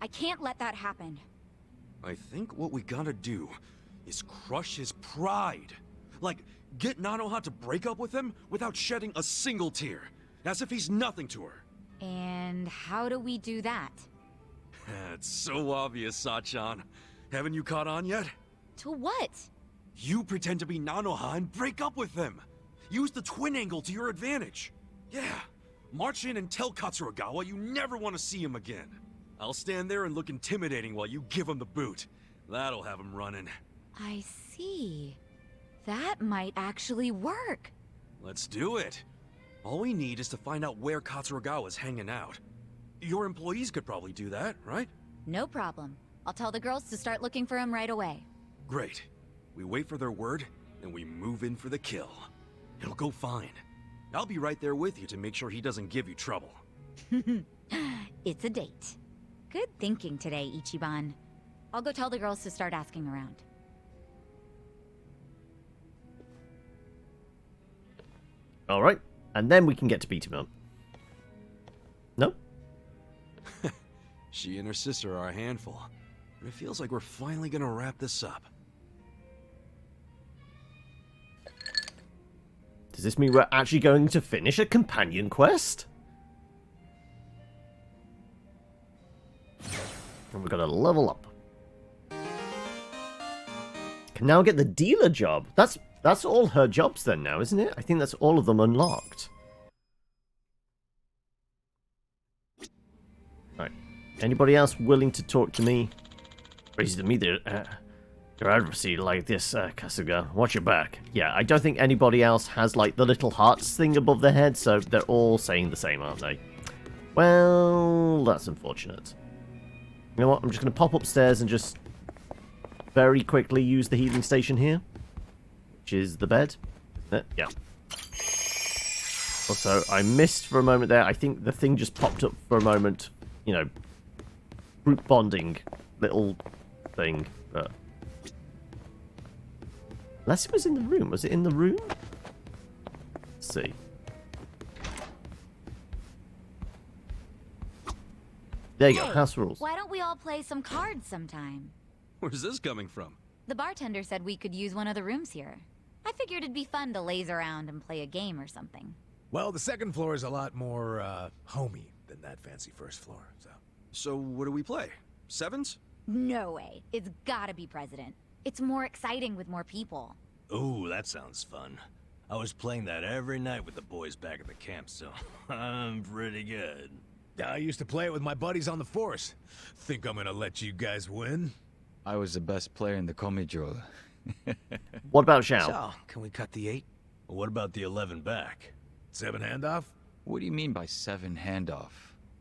I can't let that happen. I think what we gotta do is crush his pride. Like, get Nanoha to break up with him without shedding a single tear. As if he's nothing to her. And how do we do that? It's so obvious, Sachan. Haven't you caught on yet? To what? You pretend to be Nanoha and break up with him. Use the twin angle to your advantage. Yeah. March in and tell Katsuragawa you never want to see him again. I'll stand there and look intimidating while you give him the boot. That'll have him running. I see. That might actually work. Let's do it. All we need is to find out where Katsuragawa's hanging out. Your employees could probably do that, right? No problem. I'll tell the girls to start looking for him right away. Great. We wait for their word, and we move in for the kill. It'll go fine. I'll be right there with you to make sure he doesn't give you trouble. It's a date. Good thinking today, Ichiban. I'll go tell the girls to start asking around. Alright, and then we can get to beat him up. No? She and her sister are a handful. But it feels like we're finally gonna wrap this up. Does this mean we're actually going to finish a companion quest? And we've got to level up. Can now get the dealer job. That's all her jobs then now, isn't it? I think that's all of them unlocked. Right. Anybody else willing to talk to me? Crazy to me that your adversary like this, Kasuga. Watch your back. Yeah, I don't think anybody else has like the little hearts thing above their head, so they're all saying the same, aren't they? Well, that's unfortunate. You know what? I'm just going to pop upstairs and just very quickly use the healing station here, which is the bed. Yeah. Also, I missed for a moment there. I think the thing just popped up for a moment. You know, group bonding little thing. But unless it was in the room. Was it in the room? Let's see. There you go, Hey, house rules. why don't we all play some cards sometime? Where's this coming from? The bartender said we could use one of the rooms here. I figured it'd be fun to laze around and play a game or something. Well, the second floor is a lot more, homey than that fancy first floor, so... So what do we play? Sevens? No way. It's gotta be President. It's more exciting with more people. Ooh, that sounds fun. I was playing that every night with the boys back at the camp, so I'm pretty good. I used to play it with my buddies on the force. Think I'm gonna let you guys win? I was the best player in the Komijou. What about Zhao? So, can we cut the 8? What about the 11 back? 7 handoff? What do you mean by 7 handoff?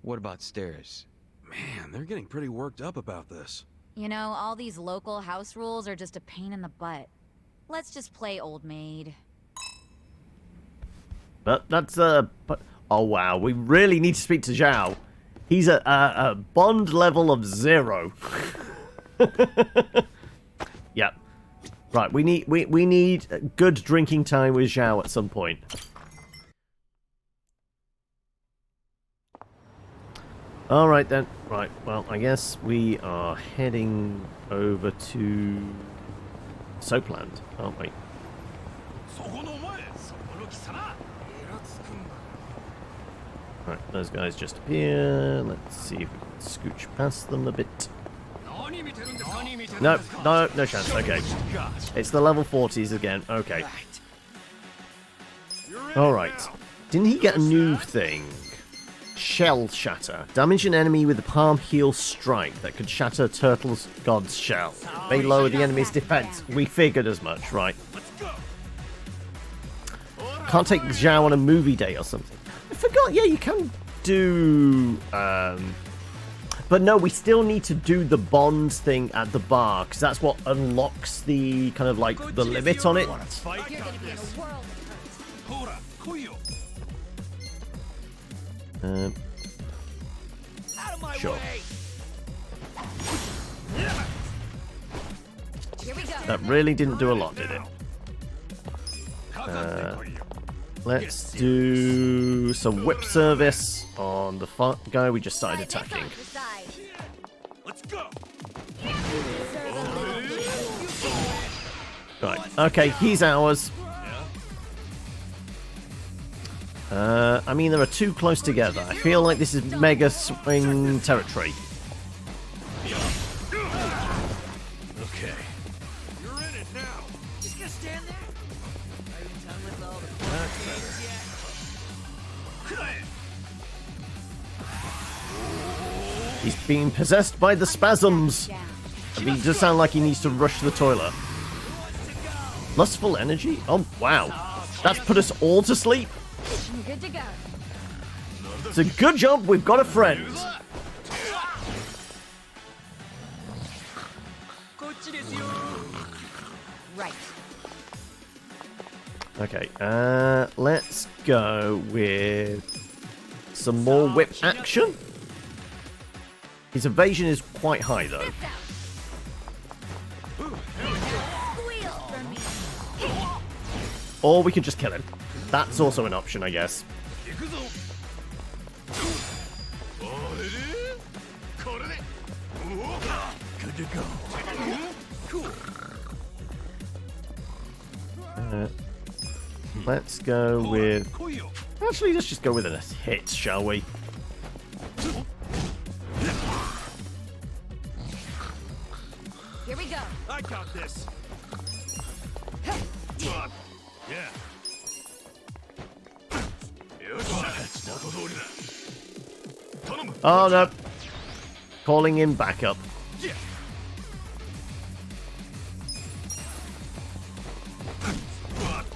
What about stairs? Man, they're getting pretty worked up about this. You know, all these local house rules are just a pain in the butt. Let's just play Old Maid. But that's but oh wow, we really need to speak to Zhao. He's a bond level of 0. Yep. Right, we need good drinking time with Zhao at some point. All right then. Right. Well, I guess we are heading over to Soapland, aren't we? Right, those guys just appear. Let's see if we can scooch past them a bit. No chance. Okay. It's the level 40s again. Okay. Alright. Didn't he get a new thing? Shell Shatter. Damage an enemy with a palm heel strike that could shatter Turtle's God's shell. May lower the enemy's defense. We figured as much, right? Can't take Zhao on a movie day or something. I forgot, yeah, you can do... But no, we still need to do the bonds thing at the bar, because that's what unlocks the, kind of like, the limit on it. Sure. That really didn't do a lot, did it? Let's do some whip service on the guy we just started attacking. Right, okay, he's ours. I mean, they're too close together. I feel like this is mega swing territory. Okay. You're in it now. Just gonna stand there? Are you done with all the He's being possessed by the spasms. I mean, it does sound like he needs to rush to the toilet. Lustful energy? Oh, wow. That's put us all to sleep. Good to go. It's a good job we've got a friend. Right. Okay, let's go with some more whip action. His evasion is quite high, though. Or we can just kill him. That's also an option, I guess. Good to go. Let's go with... Actually, let's just go with a hit, shall we? Here we go. I got this. Yeah. Oh, no. Calling in backup.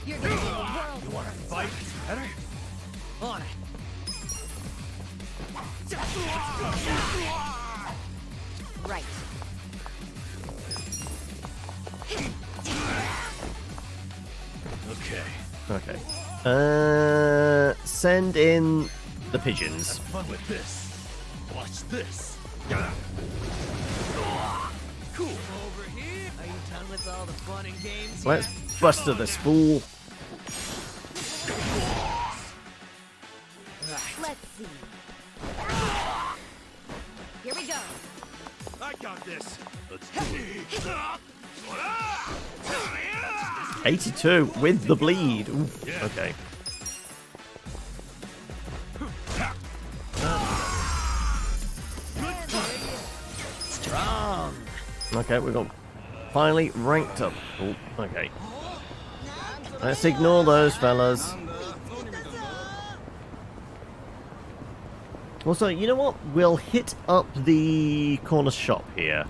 You wanna fight? Better? On it. Right. Okay. Send in the pigeons. Fun with this. Watch this. Cool. Over here. Are you done with all the fun and games? Let's buster this fool. Let's see. this. Let's do it. 82 with the bleed. Oof, okay. Strong. Okay, we got finally ranked up. Ooh, okay. Let's ignore those fellas. Also, you know what? We'll hit up the corner shop here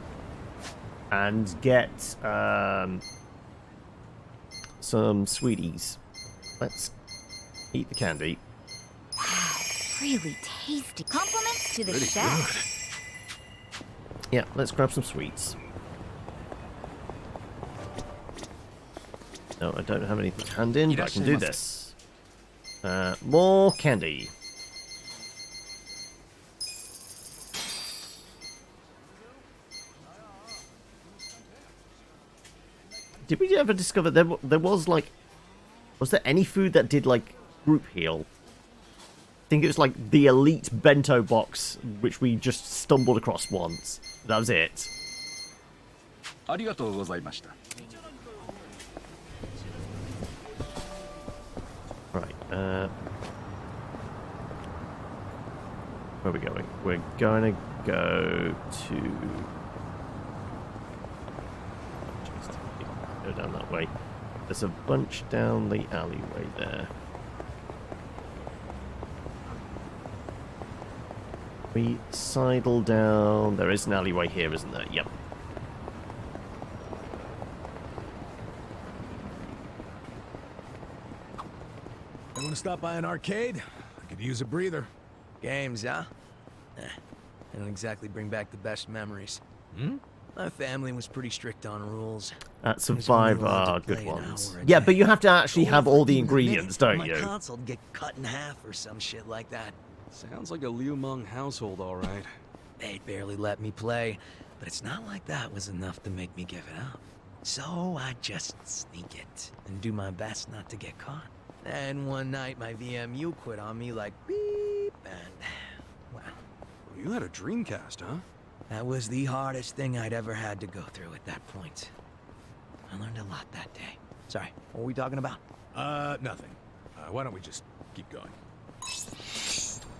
and get some sweeties. Let's eat the candy. Really tasty. Compliments to the Really chef. Yeah, let's grab some sweets. No, I don't have anything to hand in, but I can do this. More candy. Did we ever discover there was like... Was there any food that did like group heal? I think it was like the elite bento box, which we just stumbled across once. That was it. Right, where are we going? We're going to go to... Go down that way. There's a bunch down the alleyway there. We sidle down. There is an alleyway here, isn't there? Yep. I want to stop by an arcade? I could use a breather. Games, huh? They don't exactly bring back the best memories. My family was pretty strict on rules. Survive are good ones. Yeah, but you have to actually have all the ingredients, don't you? My console'd get cut in half or some shit like that. Sounds like a Liu Meng household, all right. They'd barely let me play, but it's not like that was enough to make me give it up. So I just sneak it and do my best not to get caught. And one night my VMU quit on me like beep, and well, you had a Dreamcast, huh? That was the hardest thing I'd ever had to go through at that point. I learned a lot that day. Sorry, what were we talking about? Nothing. Why don't we just keep going?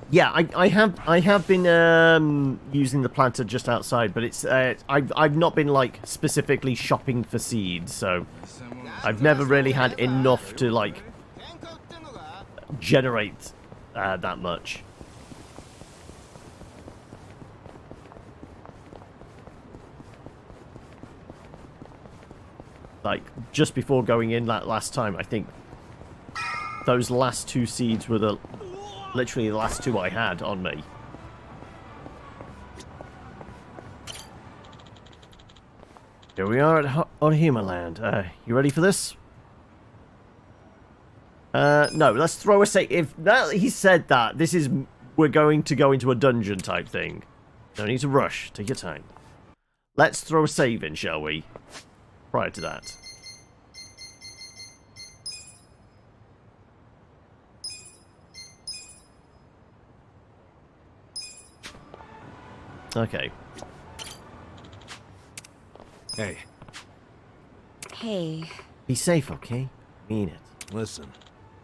Yeah, I have been using the planter just outside, but it's I've not been like specifically shopping for seeds, so I've never really had enough to like generate that much. Like just before going in that last time, I think those last two seeds were literally the last two I had on me. Here we are at Humanland. You ready for this? No, let's throw a save. If that, he said that, this is... We're going to go into a dungeon type thing. No need to rush. Take your time. Let's throw a save in, shall we? Prior to that. Okay. Hey. Hey. Be safe, okay? Mean it. Listen.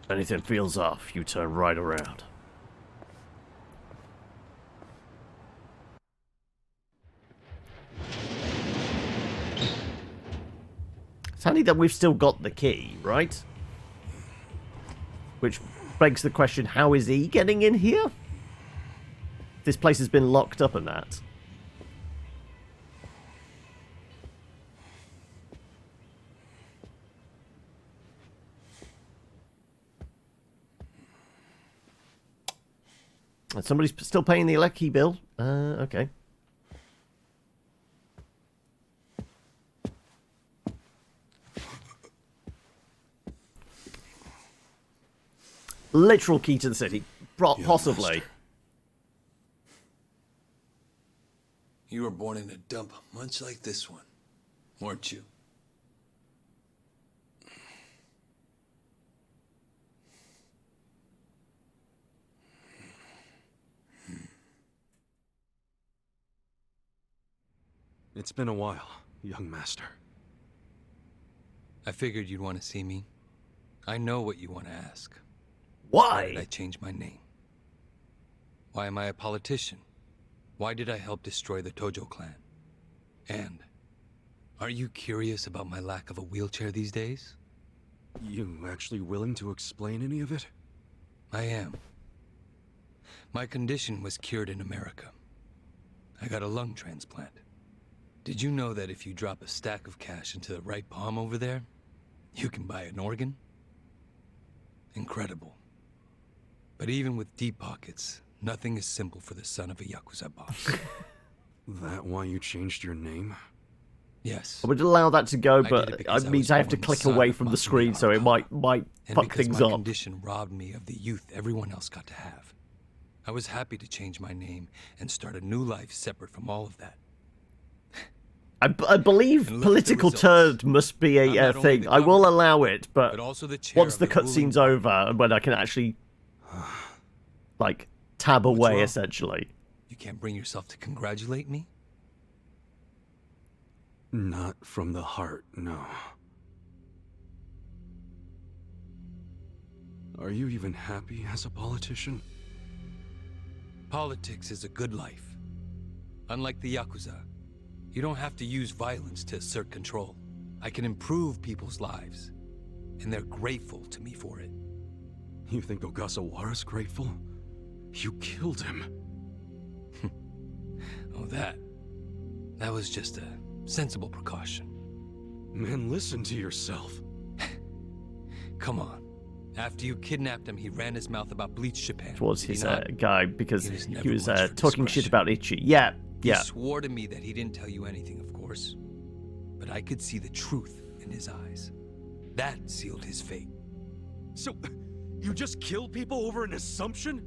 If anything feels off, you turn right around. It's handy that we've still got the key, right? Which begs the question, how is he getting in here? This place has been locked up and that. And somebody's still paying the electric bill. Okay. Literal key to the city. Possibly. Master. You were born in a dump much like this one, weren't you? It's been a while, young master. I figured you'd want to see me. I know what you want to ask. Why did I change my name? Why am I a politician? Why did I help destroy the Tojo clan? And are you curious about my lack of a wheelchair these days? You actually willing to explain any of it? I am. My condition was cured in America. I got a lung transplant. Did you know that if you drop a stack of cash into the right palm over there, you can buy an organ? Incredible. But even with deep pockets, nothing is simple for the son of a Yakuza boss. That why you changed your name? Yes. I would allow that to go, I did but it it because I means was I have to born the click son away of from the Mafia screen, so it might And fuck because things my up. condition robbed me of the youth everyone else got to have. I was happy to change my name and start a new life separate from all of that. I believe political turd must be a thing. I will allow it, but also the chair once of the the ruling cutscene's over and when I can actually, like, tab away, wrong? essentially. You can't bring yourself to congratulate me? Not from the heart, no. Are you even happy as a politician? Politics is a good life. Unlike the Yakuza, you don't have to use violence to assert control. I can improve people's lives, and they're grateful to me for it. You think Ogasawara's grateful? You killed him. Oh, that was just a sensible precaution. Man, listen to yourself. Come on. After you kidnapped him, he ran his mouth about Bleach Japan. Towards did he his not? guy, because he was talking shit discretion. about Ichi. Yeah, yeah. He swore to me that he didn't tell you anything, of course. But I could see the truth in his eyes. That sealed his fate. So, you just kill people over an assumption?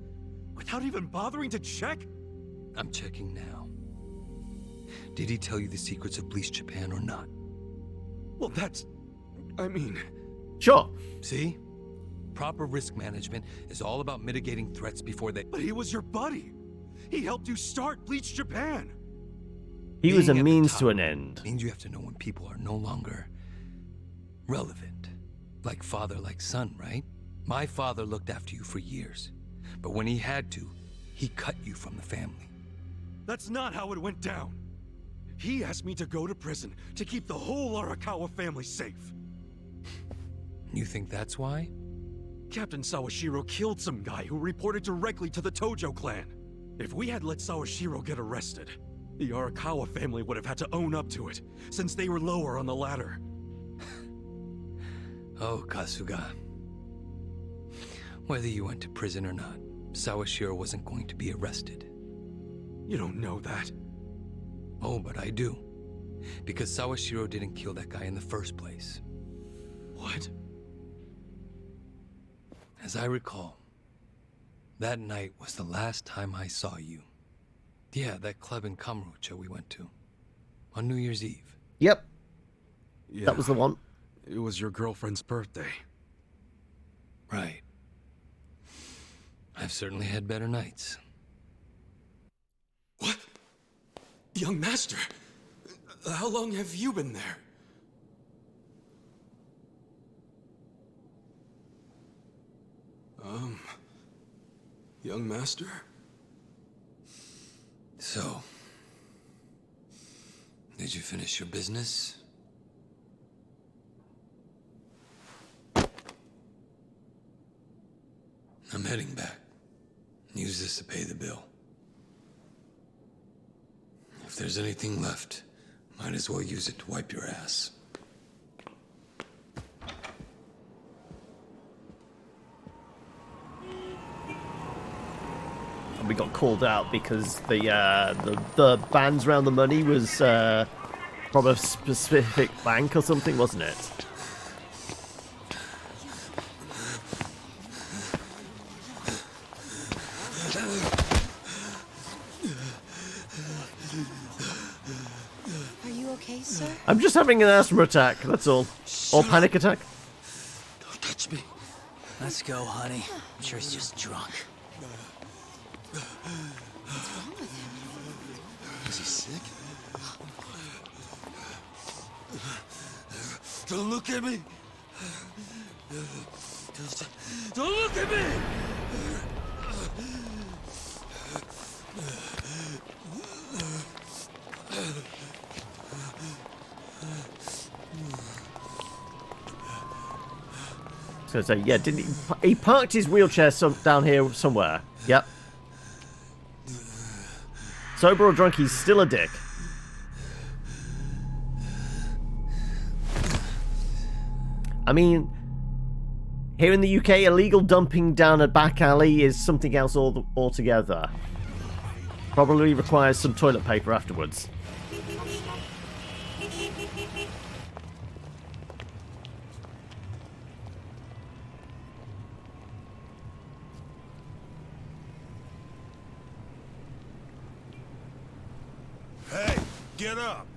Without even bothering to check? I'm checking now. Did he tell you the secrets of Bleach Japan or not? Well, I mean... Sure. See? Proper risk management is all about mitigating threats before they... But he was your buddy. He helped you start Bleach Japan. He was a Being at the means top to an end. Means you have to know when people are no longer relevant. Like father, like son, right? My father looked after you for years. But when he had to, he cut you from the family. That's not how it went down. He asked me to go to prison to keep the whole Arakawa family safe. You think that's why? Captain Sawashiro killed some guy who reported directly to the Tojo clan. If we had let Sawashiro get arrested, the Arakawa family would have had to own up to it, since they were lower on the ladder. Oh, Kasuga. Whether you went to prison or not, Sawashiro wasn't going to be arrested. You don't know that. Oh, but I do. Because Sawashiro didn't kill that guy in the first place. What? As I recall, that night was the last time I saw you. Yeah, that club in Kamurocho we went to. On New Year's Eve. Yep. Yeah, that was the one. It was your girlfriend's birthday. Right. I've certainly had better nights. What? Young master, how long have you been there? Young master? So, did you finish your business? I'm heading back. Use this to pay the bill. If there's anything left, might as well use it to wipe your ass. And we got called out because the bands around the money was from a specific bank or something, wasn't it? Are you okay, sir? I'm just having an asthma attack, that's all. Or panic attack. Don't touch me. Let's go, honey. I'm sure he's just drunk. What's wrong with him? Is he sick? Don't look at me! Don't look at me! So say, yeah, didn't he parked his wheelchair down here somewhere? Yep. Sober or drunk, he's still a dick. I mean, here in the UK, illegal dumping down a back alley is something else altogether. Probably requires some toilet paper afterwards. Hey, get up!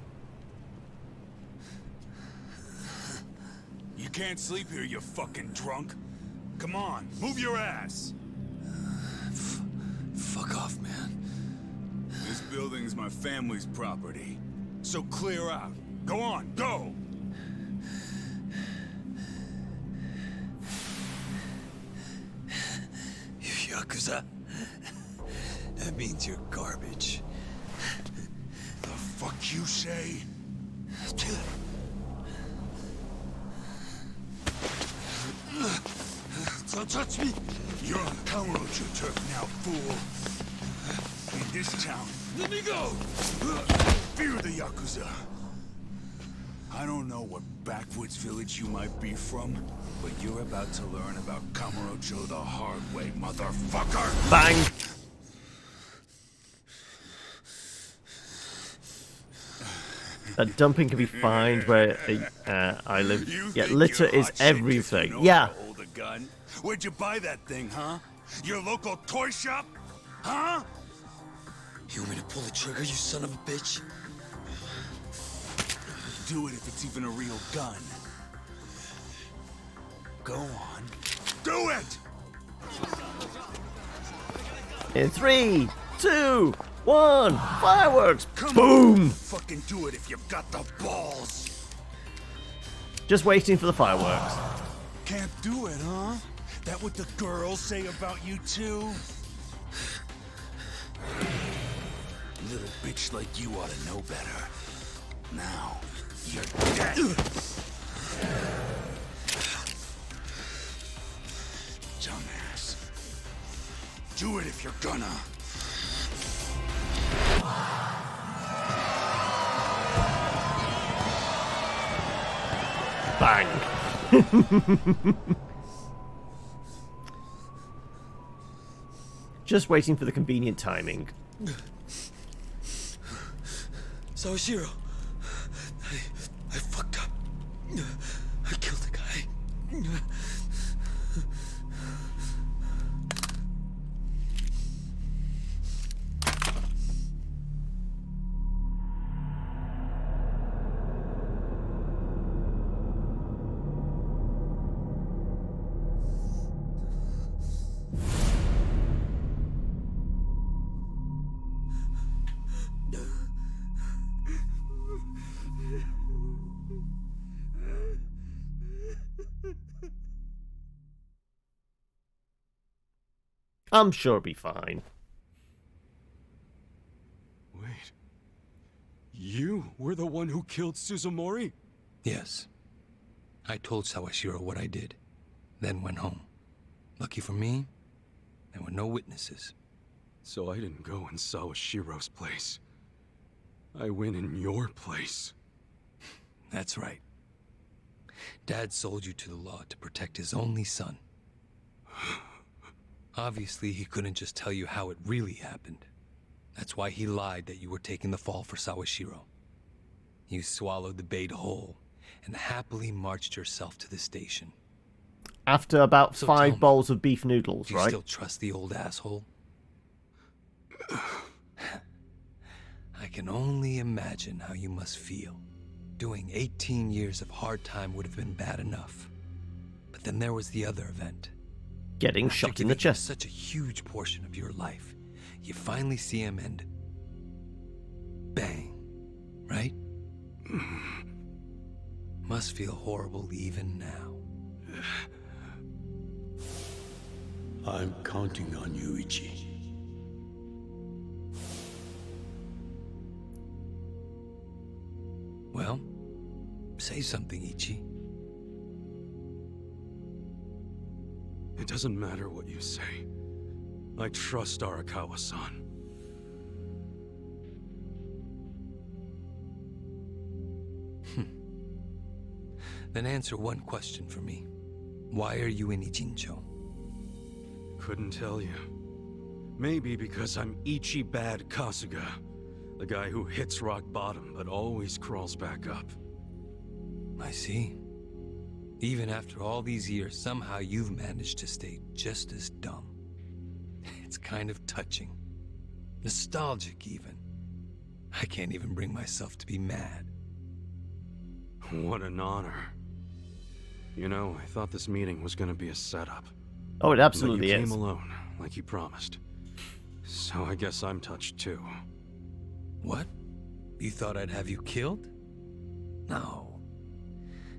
You can't sleep here, you fucking drunk. Come on, move your ass! Fuck off, man. This building's my family's property. So clear out. Go on, go! You Yakuza? That means you're garbage. The fuck you say? Don't touch me! You're on Kamurocho turf now, fool. In this town, Let me go! fear the Yakuza. I don't know what backwoods village you might be from, but you're about to learn about Kamurocho the hard way, motherfucker! Bang! That dumping can be fined where I live. Yeah, litter is everything. Yeah. Hold a gun. Where'd you buy that thing, huh? Your local toy shop? Huh? You want me to pull the trigger, you son of a bitch? Do it if it's even a real gun. Go on. Do it! In 3, 2, 1, fireworks! Come Boom! on. Fucking do it if you've got the balls. Just waiting for the fireworks. Can't do it, huh? That what the girls say about you too? Little bitch like you ought to know better. Now, you're dead. Dumbass. Do it if you're gonna. Bang! Just waiting for the convenient timing. Sawashiro, I fucked up. I killed a guy. I'm sure it'll be fine. Wait. You were the one who killed Suzumori? Yes. I told Sawashiro what I did, then went home. Lucky for me, there were no witnesses. So I didn't go in Sawashiro's place. I went in your place. That's right. Dad sold you to the law to protect his only son. Obviously, he couldn't just tell you how it really happened. That's why he lied that you were taking the fall for Sawashiro. You swallowed the bait whole and happily marched yourself to the station. After about So 5 bowls of beef noodles, Do you right? still trust the old asshole? I can only imagine how you must feel. Doing 18 years of hard time would have been bad enough. But then there was the other event. Getting After shot in the giving him chest. Such a huge portion of your life. You finally see him and... bang. Right? Must feel horrible even now. I'm counting on you, Ichi. Well, say something, Ichi. It doesn't matter what you say. I trust Arakawa-san. Then answer one question for me. Why are you in Ijincho? Couldn't tell you. Maybe because I'm Ichiban Kasuga, the guy who hits rock bottom but always crawls back up. I see. Even after all these years, somehow you've managed to stay just as dumb. It's kind of touching. Nostalgic, even. I can't even bring myself to be mad. What an honor. You know, I thought this meeting was gonna be a setup. Oh, it absolutely but you is. came alone, like you promised. So I guess I'm touched too. What? You thought I'd have you killed? No.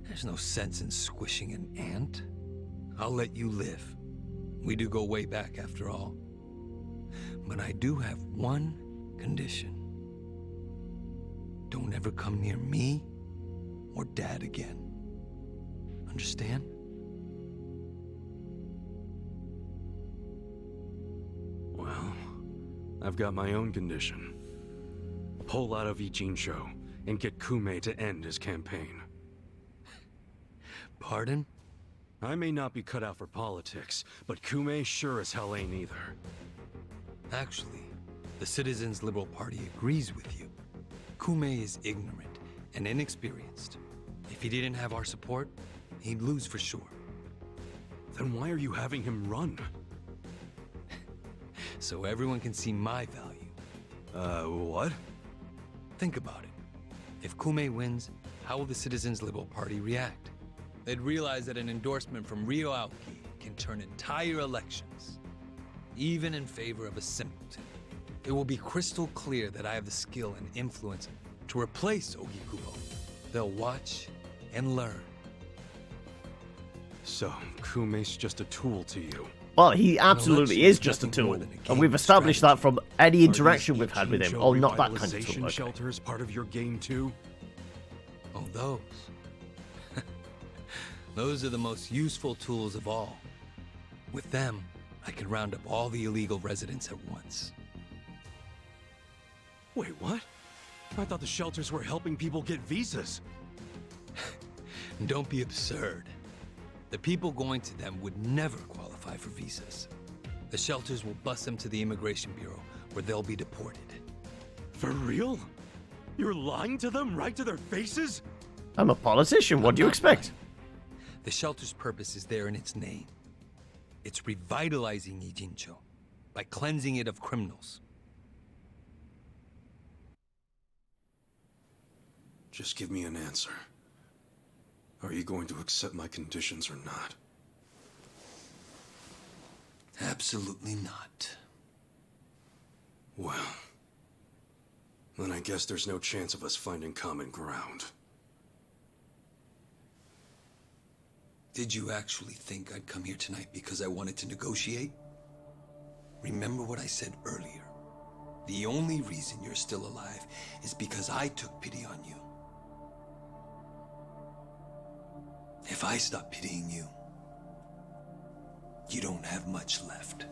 There's no sense in squishing an ant. I'll let you live. We do go way back after all. But I do have one condition. Don't ever come near me or Dad again. Understand? Well, I've got my own condition. Pull out of Ijincho and get Kume to end his campaign. Pardon? I may not be cut out for politics, but Kume sure as hell ain't either. Actually, the Citizens Liberal Party agrees with you. Kume is ignorant and inexperienced. If he didn't have our support, he'd lose for sure. Then why are you having him run? So everyone can see my value. What? Think about it. If Kume wins, how will the Citizens Liberal Party react? They'd realize that an endorsement from Ryo Aoki can turn entire elections, even in favor of a simpleton. It will be crystal clear that I have the skill and influence to replace Ogikubo. They'll watch and learn. So, Kume's just a tool to you. Well, he absolutely is just a tool, and we've established that from any interaction we've had with him. Oh, not that kind of tool. Okay. Shelters part of your game too? Oh, those. Those are the most useful tools of all. With them, I can round up all the illegal residents at once. Wait, what? I thought the shelters were helping people get visas. Don't be absurd. The people going to them would never qualify for visas. The shelters will bus them to the Immigration Bureau, where they'll be deported. For real? You're lying to them right to their faces? I'm a politician, what do you expect? Lying. The shelter's purpose is there in its name. It's revitalizing Ijincho by cleansing it of criminals. Just give me an answer. Are you going to accept my conditions or not? Absolutely not. Well, then I guess there's no chance of us finding common ground. Did you actually think I'd come here tonight because I wanted to negotiate? Remember what I said earlier. The only reason you're still alive is because I took pity on you. If I stop pitying you, you don't have much left.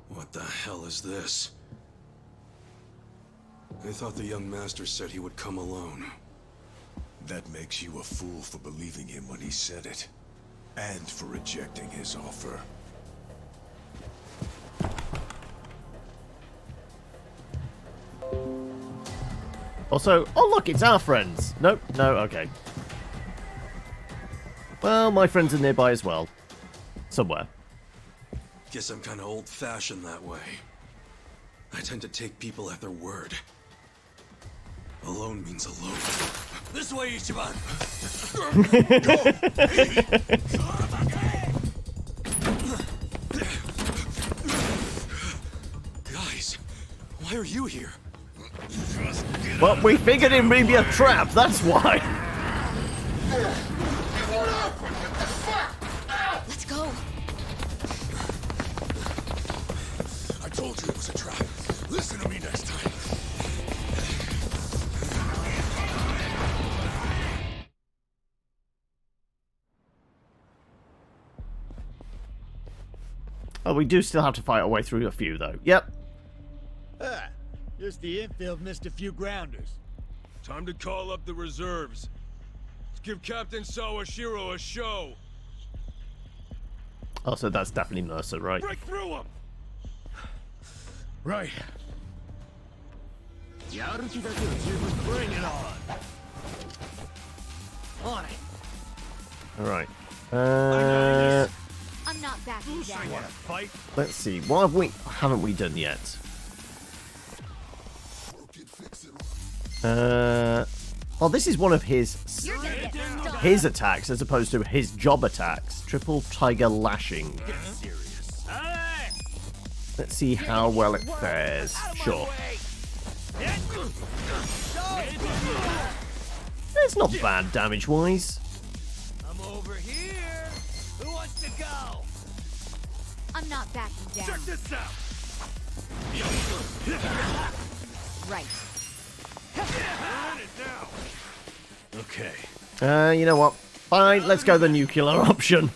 What the hell is this? I thought the young master said he would come alone. That makes you a fool for believing him when he said it. And for rejecting his offer. Also, oh look, it's our friends. Nope, no, okay. Well, my friends are nearby as well. Somewhere. Guess I'm kind of old-fashioned that way. I tend to take people at their word. Alone means alone. This way, Ichiban! Why are you here? Well, we figured it may be a trap, that's why. Let's go. I told you it was a trap. Listen to me next time. Oh, we do still have to fight our way through a few, though. Yep. Ah, just the infield missed a few grounders. Time to call up the reserves. Let's give Captain Sawashiro a show. Oh, so that's definitely Mercer, right? Break through him! Right. Bring it on. On it. Alright. I'm not backing down. Want to fight? Let's see. What haven't we done yet? Well, this is one of his attacks as opposed to his job attacks. Triple Tiger Lashing. Let's see how well it fares. Sure. It's not bad damage-wise. I'm over here. Who wants to go? I'm not backing down. Check this out! Right. Okay. You know what? Fine, let's go the nuclear option.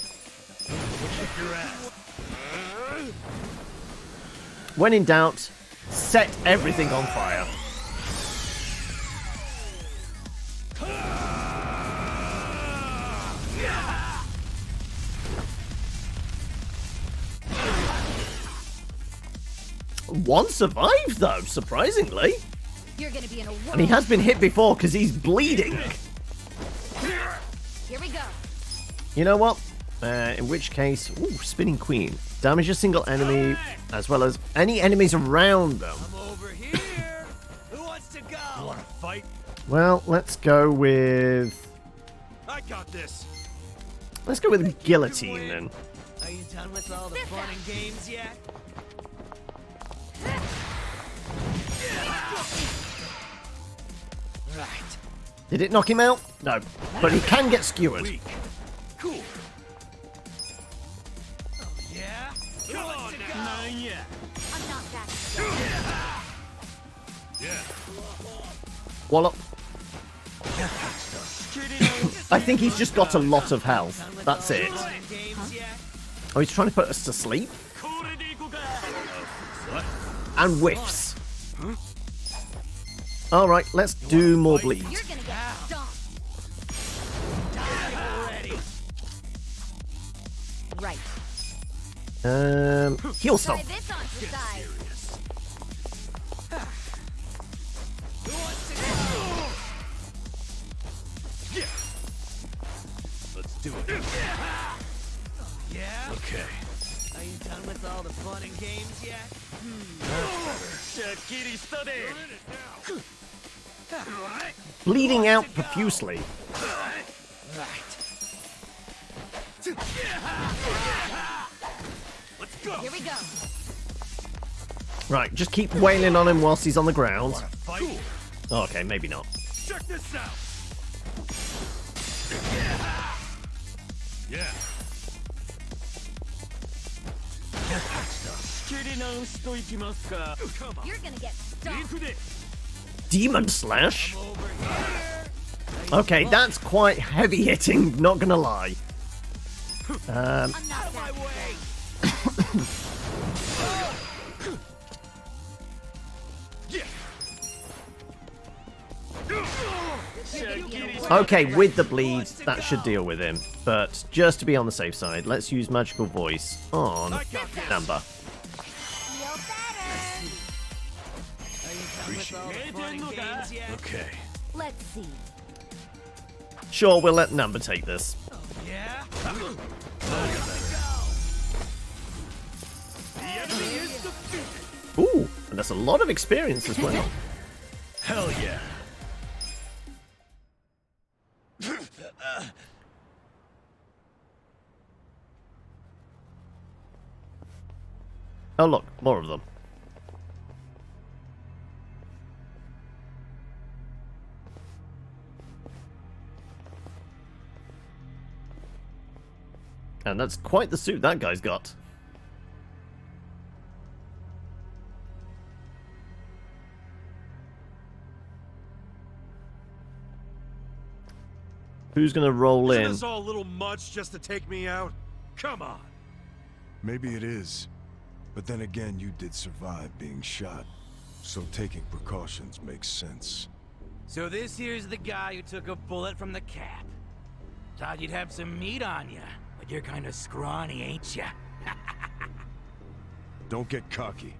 When in doubt, set everything on fire. One survived, though, surprisingly. You're gonna be in a world. And he has been hit before because he's bleeding. Here we go. You know what? In which case, ooh, Spinning Queen. Damage a single enemy, as well as any enemies around them. I'm over here. Who wants to go? You wanna fight? Well, let's go with... I got this. Let's go with Guillotine, then. Are you done with all the fun and games yet? Right. Did it knock him out? No. But he can get skewered. Cool. Oh, yeah? Come on now. Yeah. I'm not backing Yeah. Wallop. I think he's just got a lot of health. That's it. Oh, he's trying to put us to sleep? And whiffs. Alright, let's do more bleed. You're gonna get stomped. Right. Heal stomp. Try this on the side. Who wants to go? Let's do it. Yeah? Okay. Are you done with all the fun and games yet? Bleeding out profusely. Let's go. Here we go. Right, just keep wailing on him whilst he's on the ground. Cool. Oh, okay, maybe not. Check this out. Yeah. You're gonna get stomped. Demon Slash? Okay, that's quite heavy hitting, not gonna lie. I'm not backing down. Okay, with the bleed, that should deal with him. But just to be on the safe side, let's use Magical Voice on Amber. Feel better. Okay. Let's see. Sure, we'll let Number take this. Yeah? Ooh, and that's a lot of experience as well. Hell yeah. Oh look, more of them. And that's quite the suit that guy's got. Who's gonna roll in? Isn't this all a little much just to take me out? Come on. Maybe it is. But then again, you did survive being shot. So taking precautions makes sense. So this here's the guy who took a bullet from the cap. Thought you'd have some meat on you, but you're kind of scrawny, ain't ya? Don't get cocky.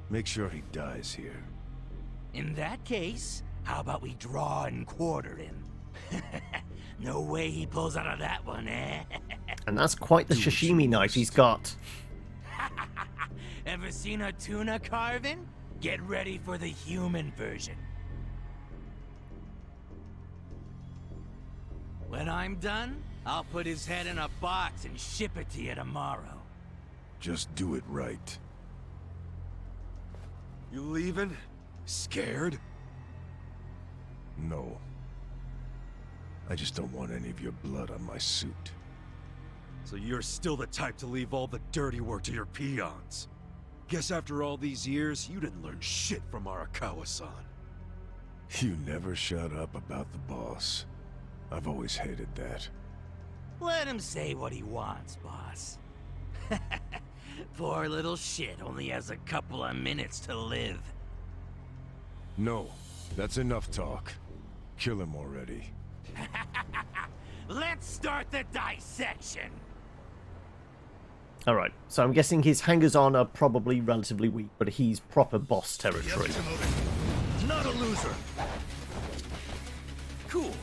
Make sure he dies here. In that case, how about we draw and quarter him? No way he pulls out of that one, eh? And that's quite the sashimi knife he's got. Ever seen a tuna carving? Get ready for the human version. When I'm done, I'll put his head in a box and ship it to you tomorrow. Just do it right. You leaving? Scared? No. I just don't want any of your blood on my suit. So you're still the type to leave all the dirty work to your peons. Guess after all these years, you didn't learn shit from Arakawa-san. You never shut up about the boss. I've always hated that. Let him say what he wants, boss. Poor little shit only has a couple of minutes to live. No, that's enough talk. Kill him already. Let's start the dissection. Alright, so I'm guessing his hangers-on are probably relatively weak, but he's proper boss territory. Not a loser. Cool.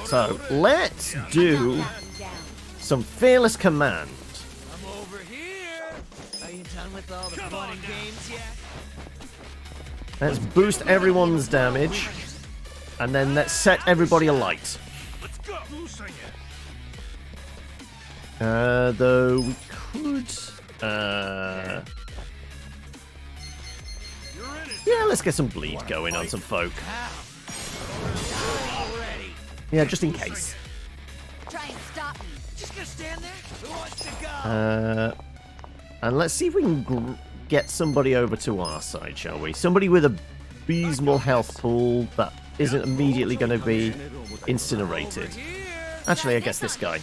So let's do some fearless command. I'm over here. Are you done with all the fun and games yet? Let's boost everyone's damage, and then let's set everybody alight. Let's go. Though we could, yeah, let's get some bleed going on some folk. Yeah, just in case. Try and stop me. Just gonna stand there? Who wants to go? And let's see if we can get somebody over to our side, shall we? Somebody with a abysmal health pool that isn't immediately going to be incinerated. Actually, I guess this guy.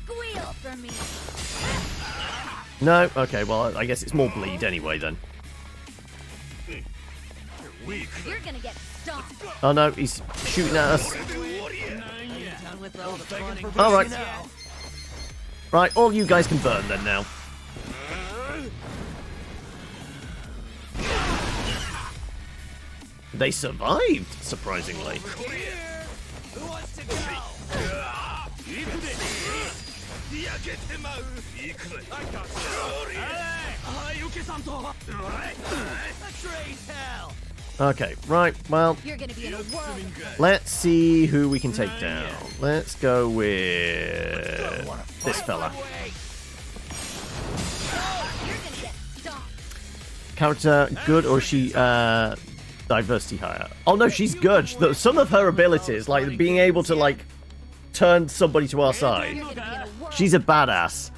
Squeal for me. No? Okay, well, I guess it's more bleed anyway, then. You're gonna get stomped. Oh no, he's shooting at us. Alright. Right, all you guys can burn then now. They survived, surprisingly. Okay, right, well, You're gonna be in a world. let's see who we can take down. Let's go with this fella. Character good, or is she diversity higher? Oh no, she's good. Some of her abilities, like being able to like turn somebody to our side, she's a badass.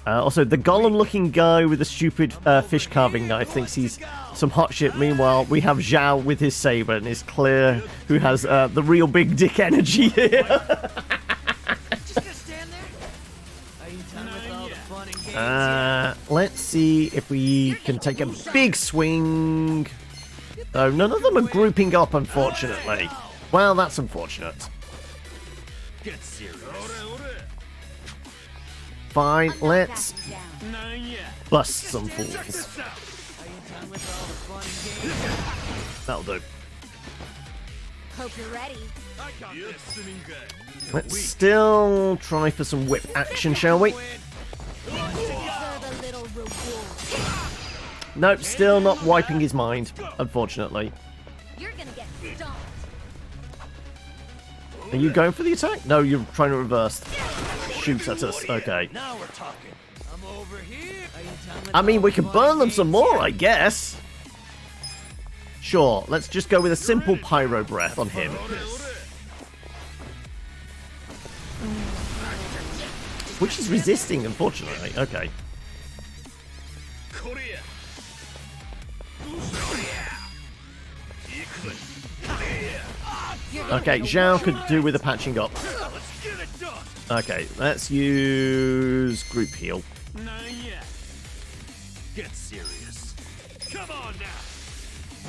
Also, the golem-looking guy with the stupid fish carving knife thinks he's some hot shit. Meanwhile, we have Zhao with his saber, and it's clear who has the real big dick energy here. Let's see if we can take a big swing. Though none of them are grouping up, unfortunately. Well, that's unfortunate. Get serious. Fine, let's bust some fools. That'll do. Hope you're ready. Let's still try for some whip action, shall we? Nope, still not wiping his mind, unfortunately. You're gonna get stomped. Are you going for the attack? No, you're trying to reverse. Shoot at us. Okay. Now we're talking. I'm over here. I mean, we can burn them some more, I guess. Sure, let's just go with a simple pyro breath on him. Which is resisting, unfortunately. Okay. Okay, Zhao could do with a patching up. Okay, let's use group heal. Get serious. Come on now.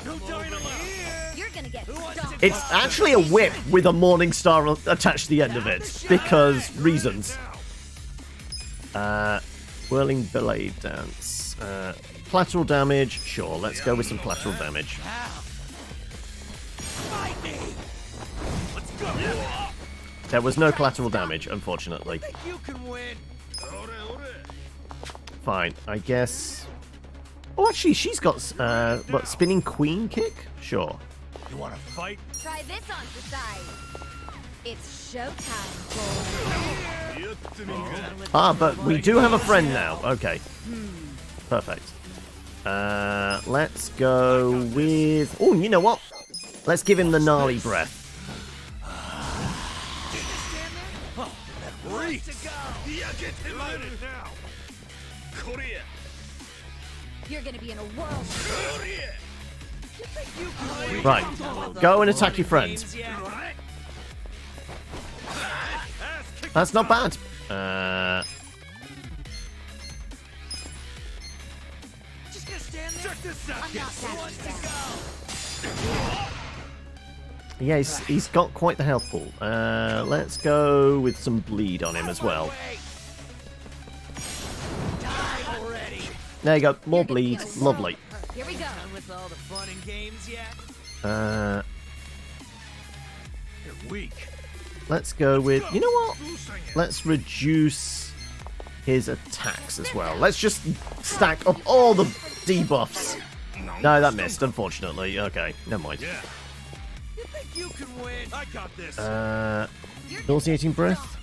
No dying alive. You're gonna get stomped. It's actually a whip with a morning star attached to the end of it because reasons. Whirling blade dance. Collateral damage. Sure, let's go with some collateral damage. There was no collateral damage, unfortunately. You can win. Fine, I guess. Oh, actually, she's got what, spinning queen kick? Sure. You want to fight? Try this on the side. It's showtime, boy. Ah, but we do have a friend now. Okay. Perfect. Let's go with... Oh, you know what? Let's give him the gnarly breath. You're gonna be in a whirl. Right. Go and attack your friends. That's not bad. Yeah, he's got quite the health pool. Let's go with some bleed on him as well. There you go, more bleed. Lovely. Here we go. With all the fun and games yet? You're weak. Let's go with... You know what? Let's reduce his attacks as well. Let's just stack up all the debuffs. No, that missed, unfortunately. Okay, never mind. You think you can win? I got this. Nauseating breath.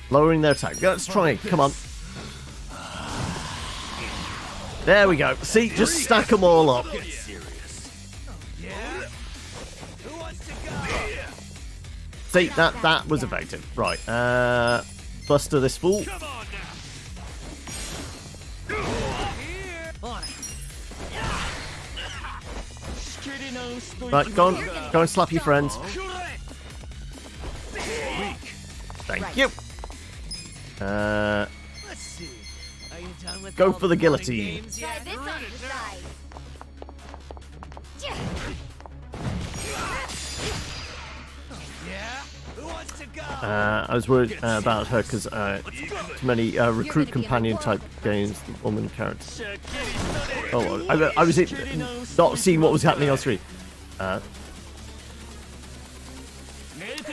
Lowering their attack. Let's try it. Come on. There we go. See, just stack them all up. See, that was effective. Right. Buster this fool. Right, go and slap your friends. Thank you. Let's see. Are you done with Go all for the fun and guillotine. games Try yet? this on the side. Yeah? Who wants to go? I was worried about her because too many recruit companion type games, the woman character. Oh, I was not seeing what was happening on screen.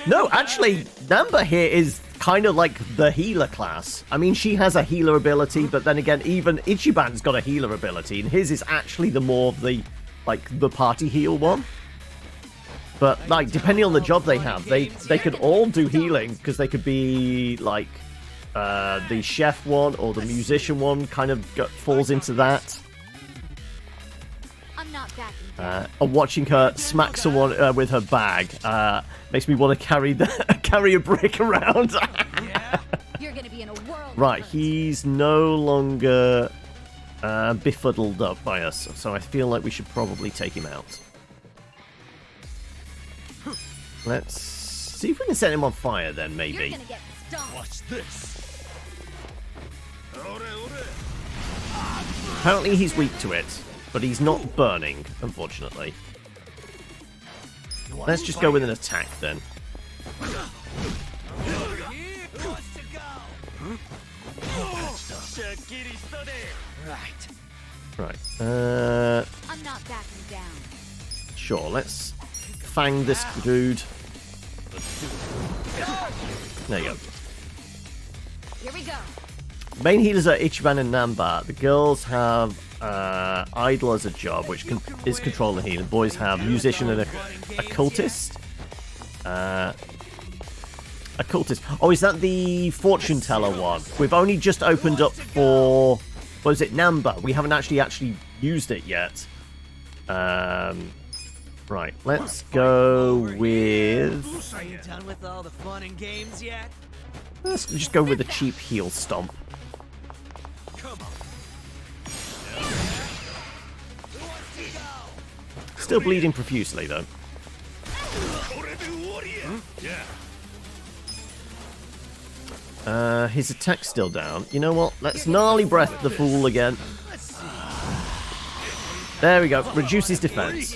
No, actually, Namba here is kind of like the healer class. I mean, she has a healer ability, but then again, even Ichiban's got a healer ability, and his is actually the more of the, like, the party heal one. But, like, depending on the job they have, they could all do healing, because they could be, like, the chef one or the musician one kind of falls into that. I'm not backing. And watching her smack someone with her bag makes me want to carry a brick around. You're gonna be in a whirl. Right, he's no longer befuddled up by us, so I feel like we should probably take him out. Let's see if we can set him on fire then, maybe. You're gonna get stomped. Watch this. Apparently he's weak to it, but he's not burning, unfortunately. Let's just go with an attack then. Right. I'm not backing down. Sure, let's fang this dude. There you go. Here we go. Main healers are Ichiban and Namba. The girls have Idol as a job, which is control and healing. Boys have musician and occultist. Occultist. Oh, is that the fortune teller one? We've only just opened up for, what is it, Namba. We haven't actually used it yet. Right, let's go with... Are you done with all the fun and games yet? Let's just go with a cheap heel stomp. Still bleeding profusely, though. His attack's still down. You know what? Let's gnarly breath the fool again. There we go. Reduce his defense.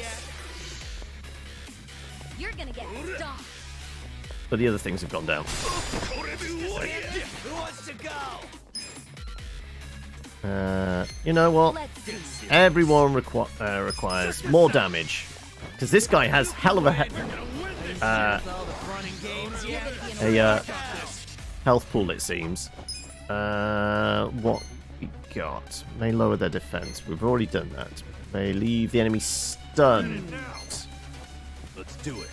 You're gonna get stomped. But the other things have gone down. You know what? Everyone requires more damage. Because this guy has hell of a health pool, it seems. What we got? May lower their defense. We've already done that. May leave the enemy stunned. Let's do it.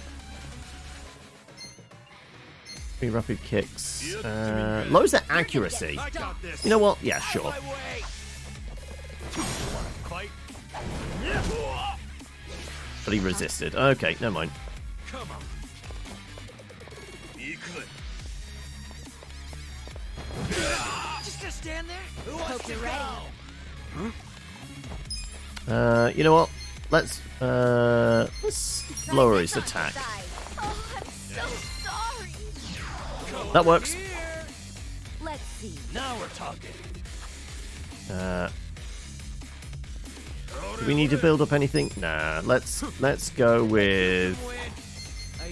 3 rapid kicks. Lowers their accuracy. You know what? Yeah, sure. But he resisted. Okay, never mind. Come on. Just gonna stand there? Who Hope wants you're to ready. go? You know what? Let's lower his attack. Oh, I'm so sorry. That works. Let's see. Now we're talking. Do we need to build up anything? Nah. Let's go with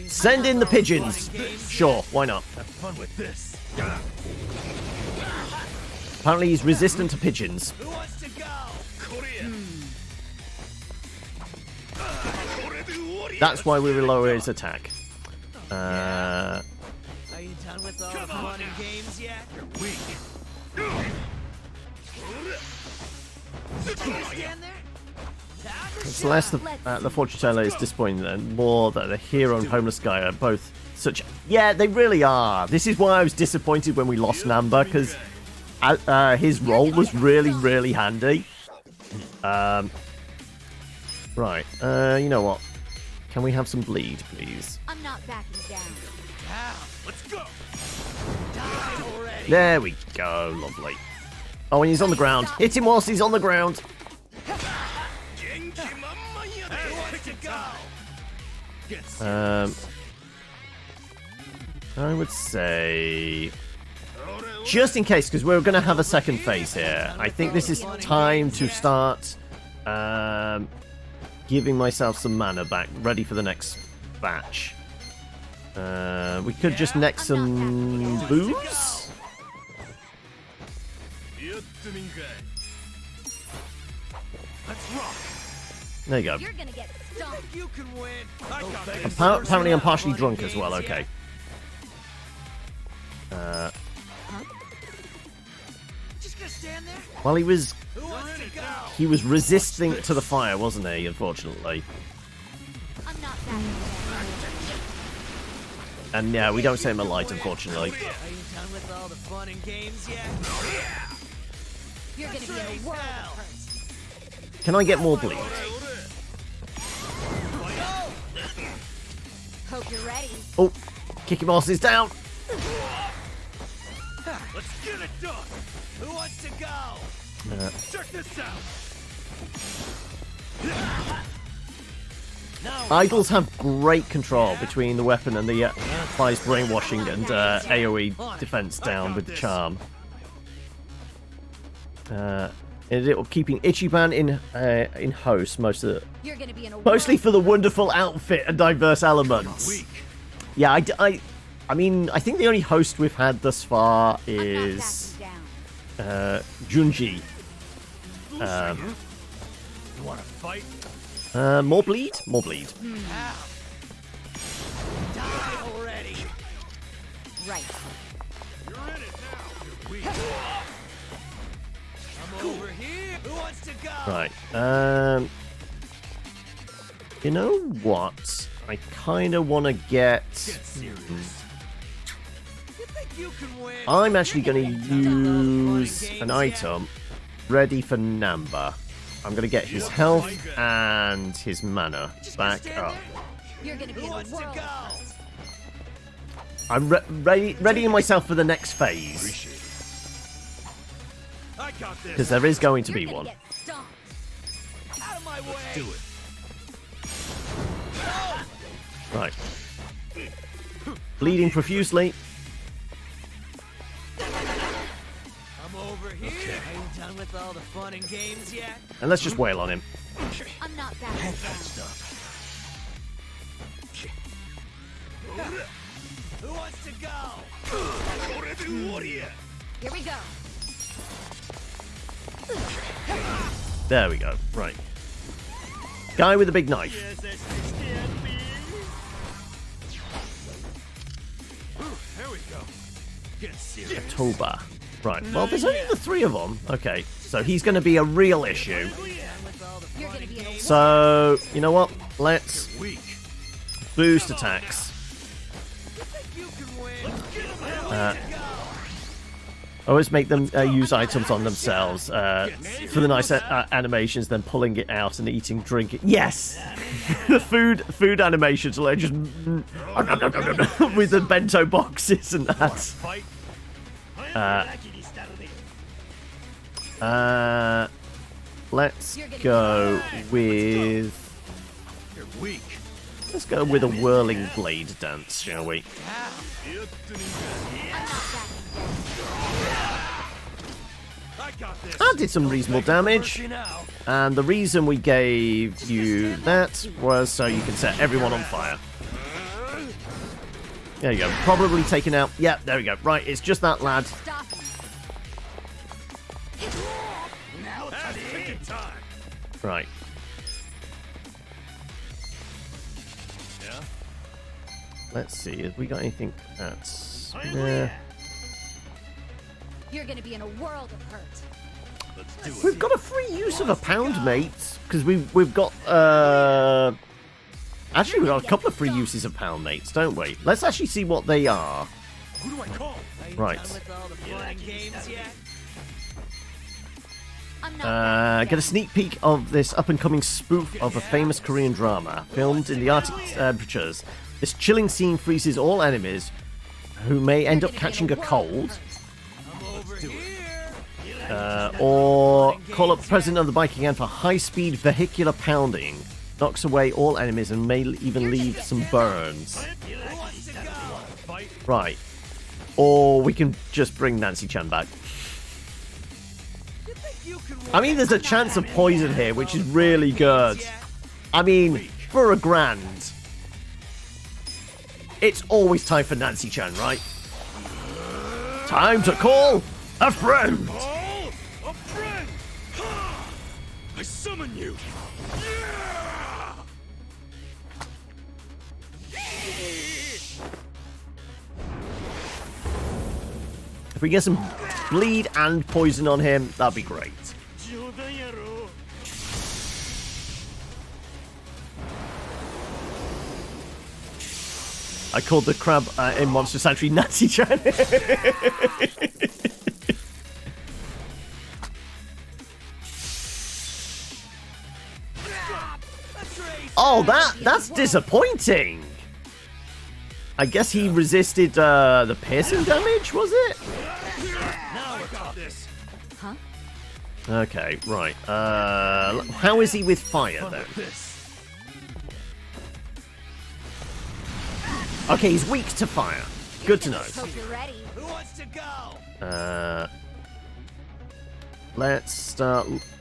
send in the pigeons. Sure, why not? Have fun with this. Apparently he's resistant to pigeons. Who wants to go? That's why we will lower his attack. Are you done with all the fun and games yet? You're weak. Stand there? It's less the fortune teller is disappointing and more that the hero and homeless guy are both such... Yeah, they really are. This is why I was disappointed when we lost Namba, because his role was really, really handy. Right, you know what? Can we have some bleed, please? I'm not backing down. Let's go. There we go, lovely. Oh, and he's on the ground. Hit him whilst he's on the ground. I would say, just in case, because we're going to have a second phase here, I think this is time to start giving myself some mana back, ready for the next batch. We could just neck some booze. Let's rock. There you go. You're gonna get stomped. You can win. Apparently I'm partially drunk as well, okay. Just gonna stand there? Well, he was Who wants to go? resisting to the fire, wasn't he, unfortunately. I'm not backing down. And yeah, we don't say him a light, unfortunately. Are you done with all the fun and games yet? You're gonna be in a world of hurt. Can I get more bleed? Hope you're ready. Oh, kick him ass is down. Let's get it done. Who wants to go? Check this out. Idols have great control between the weapon and the applies brainwashing and AoE defense down with the charm. Keeping Ichiban in host mostly for the wonderful outfit and diverse elements. Yeah, I mean, I think the only host we've had thus far is Junji. You want to fight? More bleed? More bleed. Die already. Right. You're in it now. You're weak. I'm over here. Who wants to go? Right. You know what? I kind of want to get... I'm actually going to use an item ready for Namba. I'm going to get his health and his mana back up. You're gonna be in a world of hurt. I'm readying myself for the next phase. Because there is going to be one. Out of my way. Do it. Right. Bleeding profusely. I'm over here. Okay. Are you done with all the fun and games yet? And let's just wail on him. I'm not backing down. Who wants to go? Here we go. There we go. Right. Guy with a big knife. There we go. Get serious. Toba. Right. Well, there's only the 3 of them. Okay. So he's going to be a real issue. So, you know what? Let's boost attacks. Always make them use items on themselves for the nice animations, then pulling it out and eating, drinking. Yes! The food animations, like just with the bento boxes and that. Let's go with... Let's go with a whirling blade dance, shall we? That did some reasonable damage, and the reason we gave you that was so you can set everyone on fire. There you go, probably taken out. Yeah, there we go. Right, it's just that lad. Right. Let's see, have we got anything that's... Nah. You're gonna be in a world of hurt. We've got a free use of a pound, mate, because we've got actually we've got a couple of free uses of pound mates, don't we? Let's actually see what they are. Who do I call? Right. Get a sneak peek of this up-and-coming spoof of a famous Korean drama filmed in the Arctic temperatures. This chilling scene freezes all enemies who may end up catching a cold. Or call up the president of the bike again for high-speed vehicular pounding. Knocks away all enemies and may even leave some burns. Right. Or we can just bring Nancy Chan back. I mean, there's a chance of poison here, which is really good. I mean, for a grand. It's always time for Nancy Chan, right? Time to call a friend! A friend! I summon you! If we get some bleed and poison on him, that'd be great. I called the crab in Monster Sanctuary Nancy Chan. Oh, that's disappointing. I guess he resisted the piercing damage, was it? Huh? Okay, right. How is he with fire then? Okay, he's weak to fire. Good to know. Hope you're ready. Who wants to go?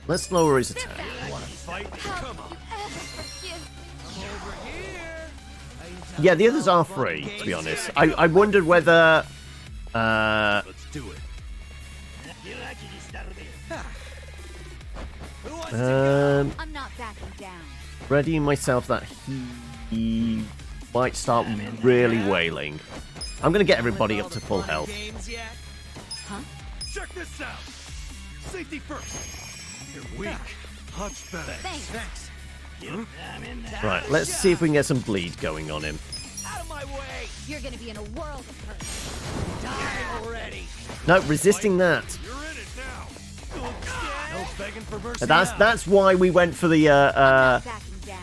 Let's lower his attack. Want to fight? Come on. I'm over here. Yeah, the others are free, to be honest. I wondered whether Let's do it. I'm not backing down. readying myself that he might start really wailing. I'm gonna get everybody up to full health. Huh? Check this out! Safety first! You're weak. Much better. Thanks. Huh? Right, let's see if we can get some bleed going on him. Out of my way! You're gonna be in a world of hurt. Die already! No, resisting that. You're in it now! No begging for mercy. That's why we went for the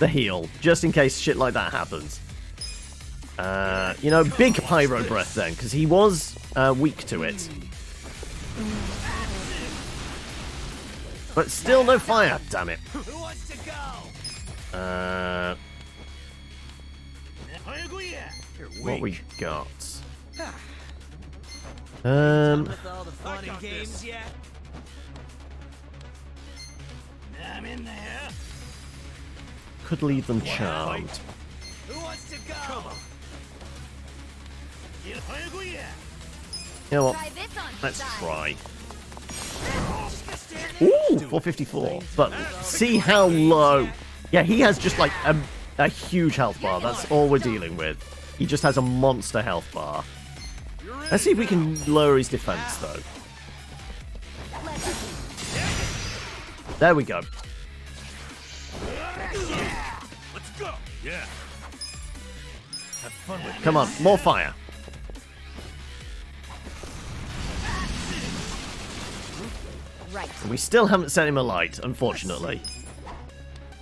heal, just in case shit like that happens. You know, big pyro breath then, because he was weak to it. But still no fire, damn it. Who wants to go? What we got? With all the fun and games yet? I'm in there. Could leave them charmed. Who wants to go? Come on. You know what? Let's try. Ooh, 454. But see how low. Yeah, he has just like a huge health bar. That's all we're dealing with. He just has a monster health bar. Let's see if we can lower his defense, though. There we go. Let's go. Yeah. Have fun with Come on, more fire. Right. We still haven't set him alight, unfortunately.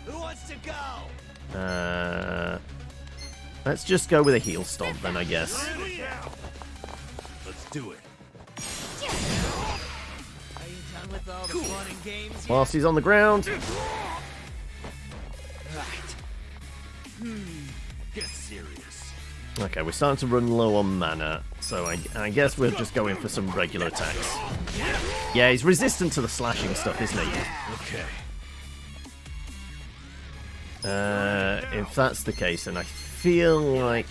Who wants to go? Let's just go with a heel stomp then, I guess. Let's do it. Are you done with all the fun and games yet? Whilst he's on the ground. Right. Get serious. Okay, we're starting to run low on mana, so I guess we're just going for some regular attacks. Yeah, he's resistant to the slashing stuff, isn't he? Okay. If that's the case, then I feel like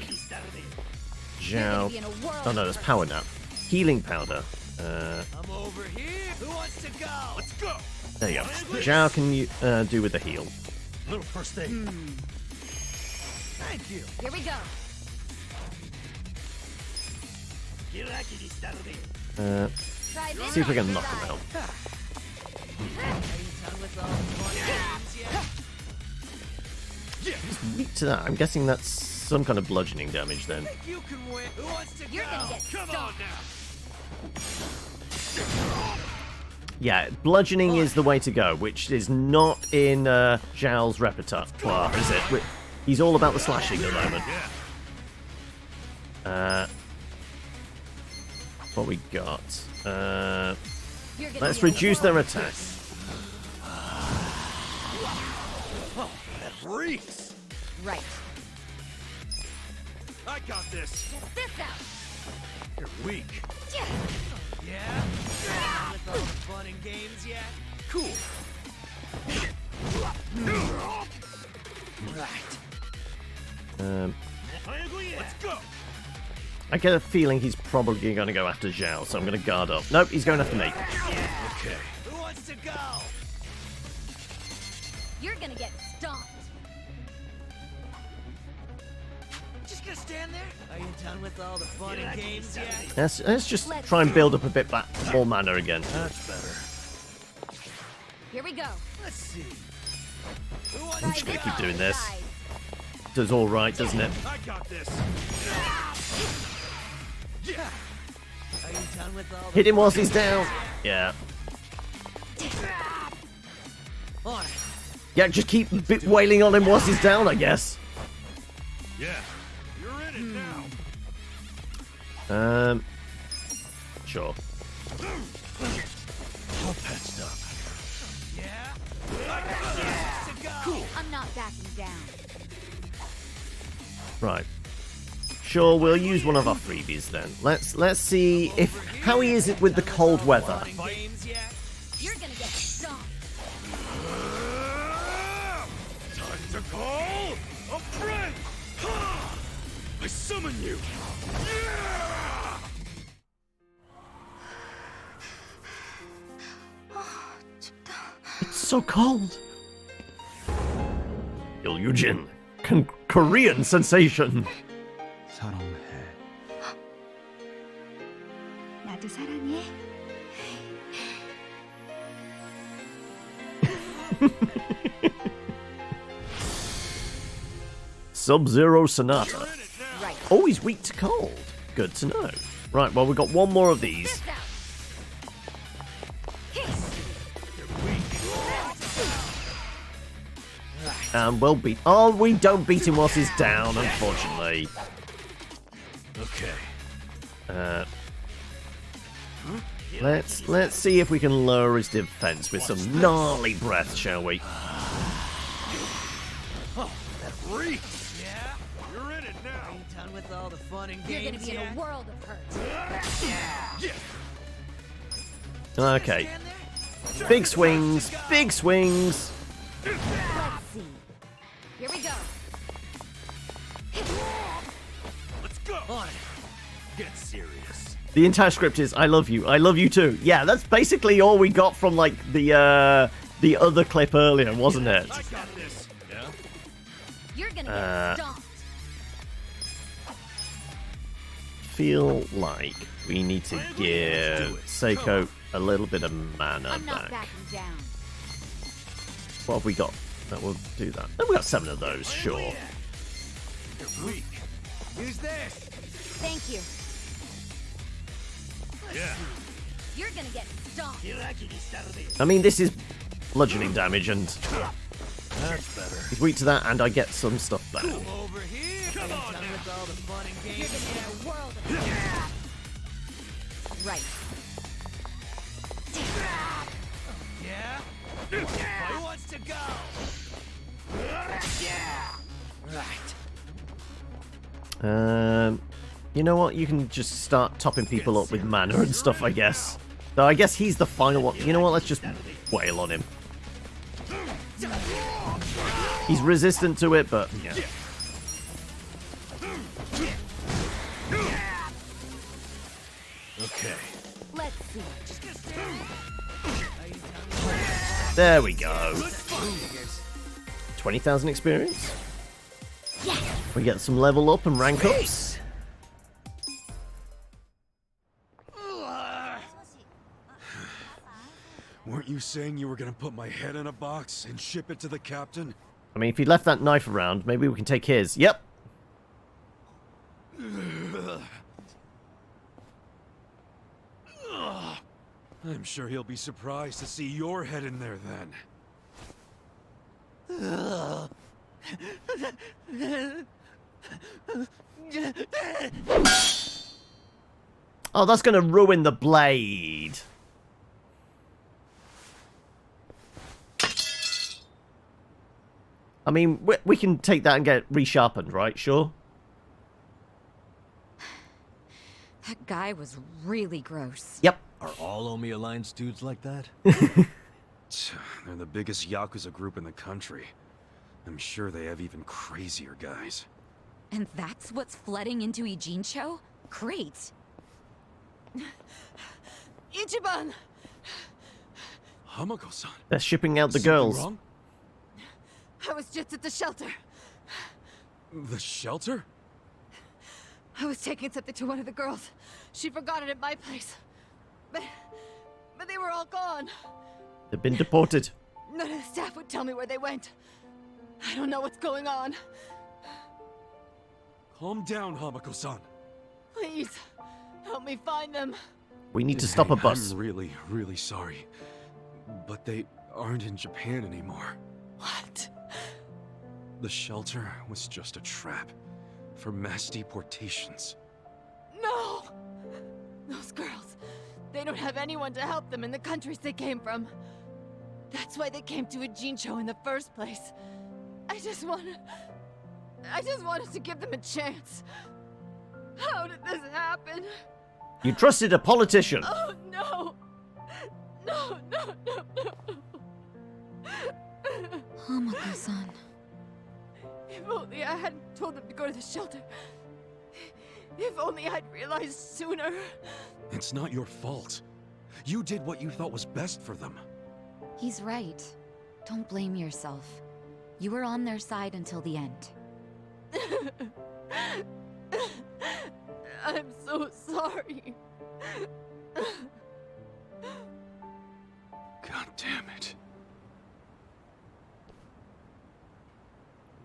Zhao. Oh no, that's power nap. Healing powder. I'm over here. Who wants to go? Let's go. There you go. Zhao can you do with the heal. Little first aid. Thank you. Here we go. Try this See if we can on knock the him side. out. Are you done with all the fun and games yet? He's weak to that. I'm guessing that's some kind of bludgeoning damage then. Think you can win. Who wants to You're go? gonna get Come on stomped. now. Yeah, bludgeoning is the way to go, which is not in Zhao's repertoire, is it? He's all about the slashing at the moment. What we got? Let's reduce their attack. Oh, that reeks. Right. I got this. Get this out. You're weak. Yeah? Done with all the fun and games yet? Cool. Right. Let's go. I get a feeling he's probably going to go after Zhao, so I'm going to guard up. Nope, he's going after me. Okay. Who wants to go? You're gonna get stomped. Just gonna stand there? Are you done with all the fun and games yet? Let's just try and build up a bit more mana again. That's better. Here we go. Let's see. Who I'm wants just to going to go? keep doing this. Does all right, doesn't it? I got this. Yeah. Are you done with all the Hit him fun whilst and he's down. games Yeah. yet? On it. Yeah, just keep wailing on him whilst he's down, I guess. Yeah. You're in it now. Sure. All patched up. Yeah? Cool. I'm not backing down. Right. Sure, we'll use one of our freebies then. Let's see how he is with the cold weather. Games yet? You're gonna get stomped. Time to call a friend. I summon you. Yeah! It's so cold. Ilyujin, Korean sensation. 나도 사랑해. Sub-Zero Sonata. Right. Oh, he's weak to cold. Good to know. Right, well, we've got one more of these. And we'll beat... Oh, we don't beat him whilst he's down, unfortunately. Okay. Let's see if we can lower his defense with some gnarly breath, shall we? Oh, that reeks. Yeah? You're in it now. Are you done with all the fun and You're games gonna be in yet? a world of hurt. Okay. Big swings, big swings. Let's see. Here we go. Let's go. On it. Get serious. The entire script is "I love you too." Yeah, that's basically all we got from like the other clip earlier, wasn't it? I got this. Yeah. You're gonna get stomped. Feel like we need to give Seiko a little bit of mana I'm not back. backing down. What have we got? That will do that. And we got 7 of those, sure. You're weak. Use this. Thank you. Yeah. You're gonna get stomped. I mean, this is bludgeoning damage, and That's better. he's weak to that, and I get some stuff back. Come over here. Come on done with all the fun and You're games gonna yet? be in a world of hurt. Right. Yeah? Who wants to go? Right. You know what? You can just start topping people up with mana and stuff, I guess. Though I guess he's the final one. You know what? Let's just wail on him. He's resistant to it, but yeah. Okay. Let's see. There we go. 20,000 experience. We get some level up and rank ups. Weren't you saying you were gonna put my head in a box and ship it to the captain? I mean, if he left that knife around, maybe we can take his. Yep. I'm sure he'll be surprised to see your head in there then. Oh, that's going to ruin the blade. I mean, we can take that and get it resharpened, right? Sure. That guy was really gross. Yep. Are all Omi Alliance dudes like that? They're the biggest Yakuza group in the country. I'm sure they have even crazier guys. And that's what's flooding into Ijincho? Great. Ichiban! Hamako-san. They're shipping out the Something girls. wrong? I was just at the shelter. The shelter? I was taking something to one of the girls. She forgot it at my place. But they were all gone. They've been deported. None of the staff would tell me where they went. I don't know what's going on. Calm down, Hamako-san. Please, help me find them. We need to stop a bus. I'm really, really sorry. But they aren't in Japan anymore. What? The shelter was just a trap for mass deportations. No! Those girls, they don't have anyone to help them in the countries they came from. That's why they came to Ijincho in the first place. I just wanted to give them a chance. How did this happen? You trusted a politician. Oh no! No, no, no, no! Hamako-san. If only I hadn't told them to go to the shelter. If only I'd realized sooner. It's not your fault. You did what you thought was best for them. He's right. Don't blame yourself. You were on their side until the end. I'm so sorry. God damn it.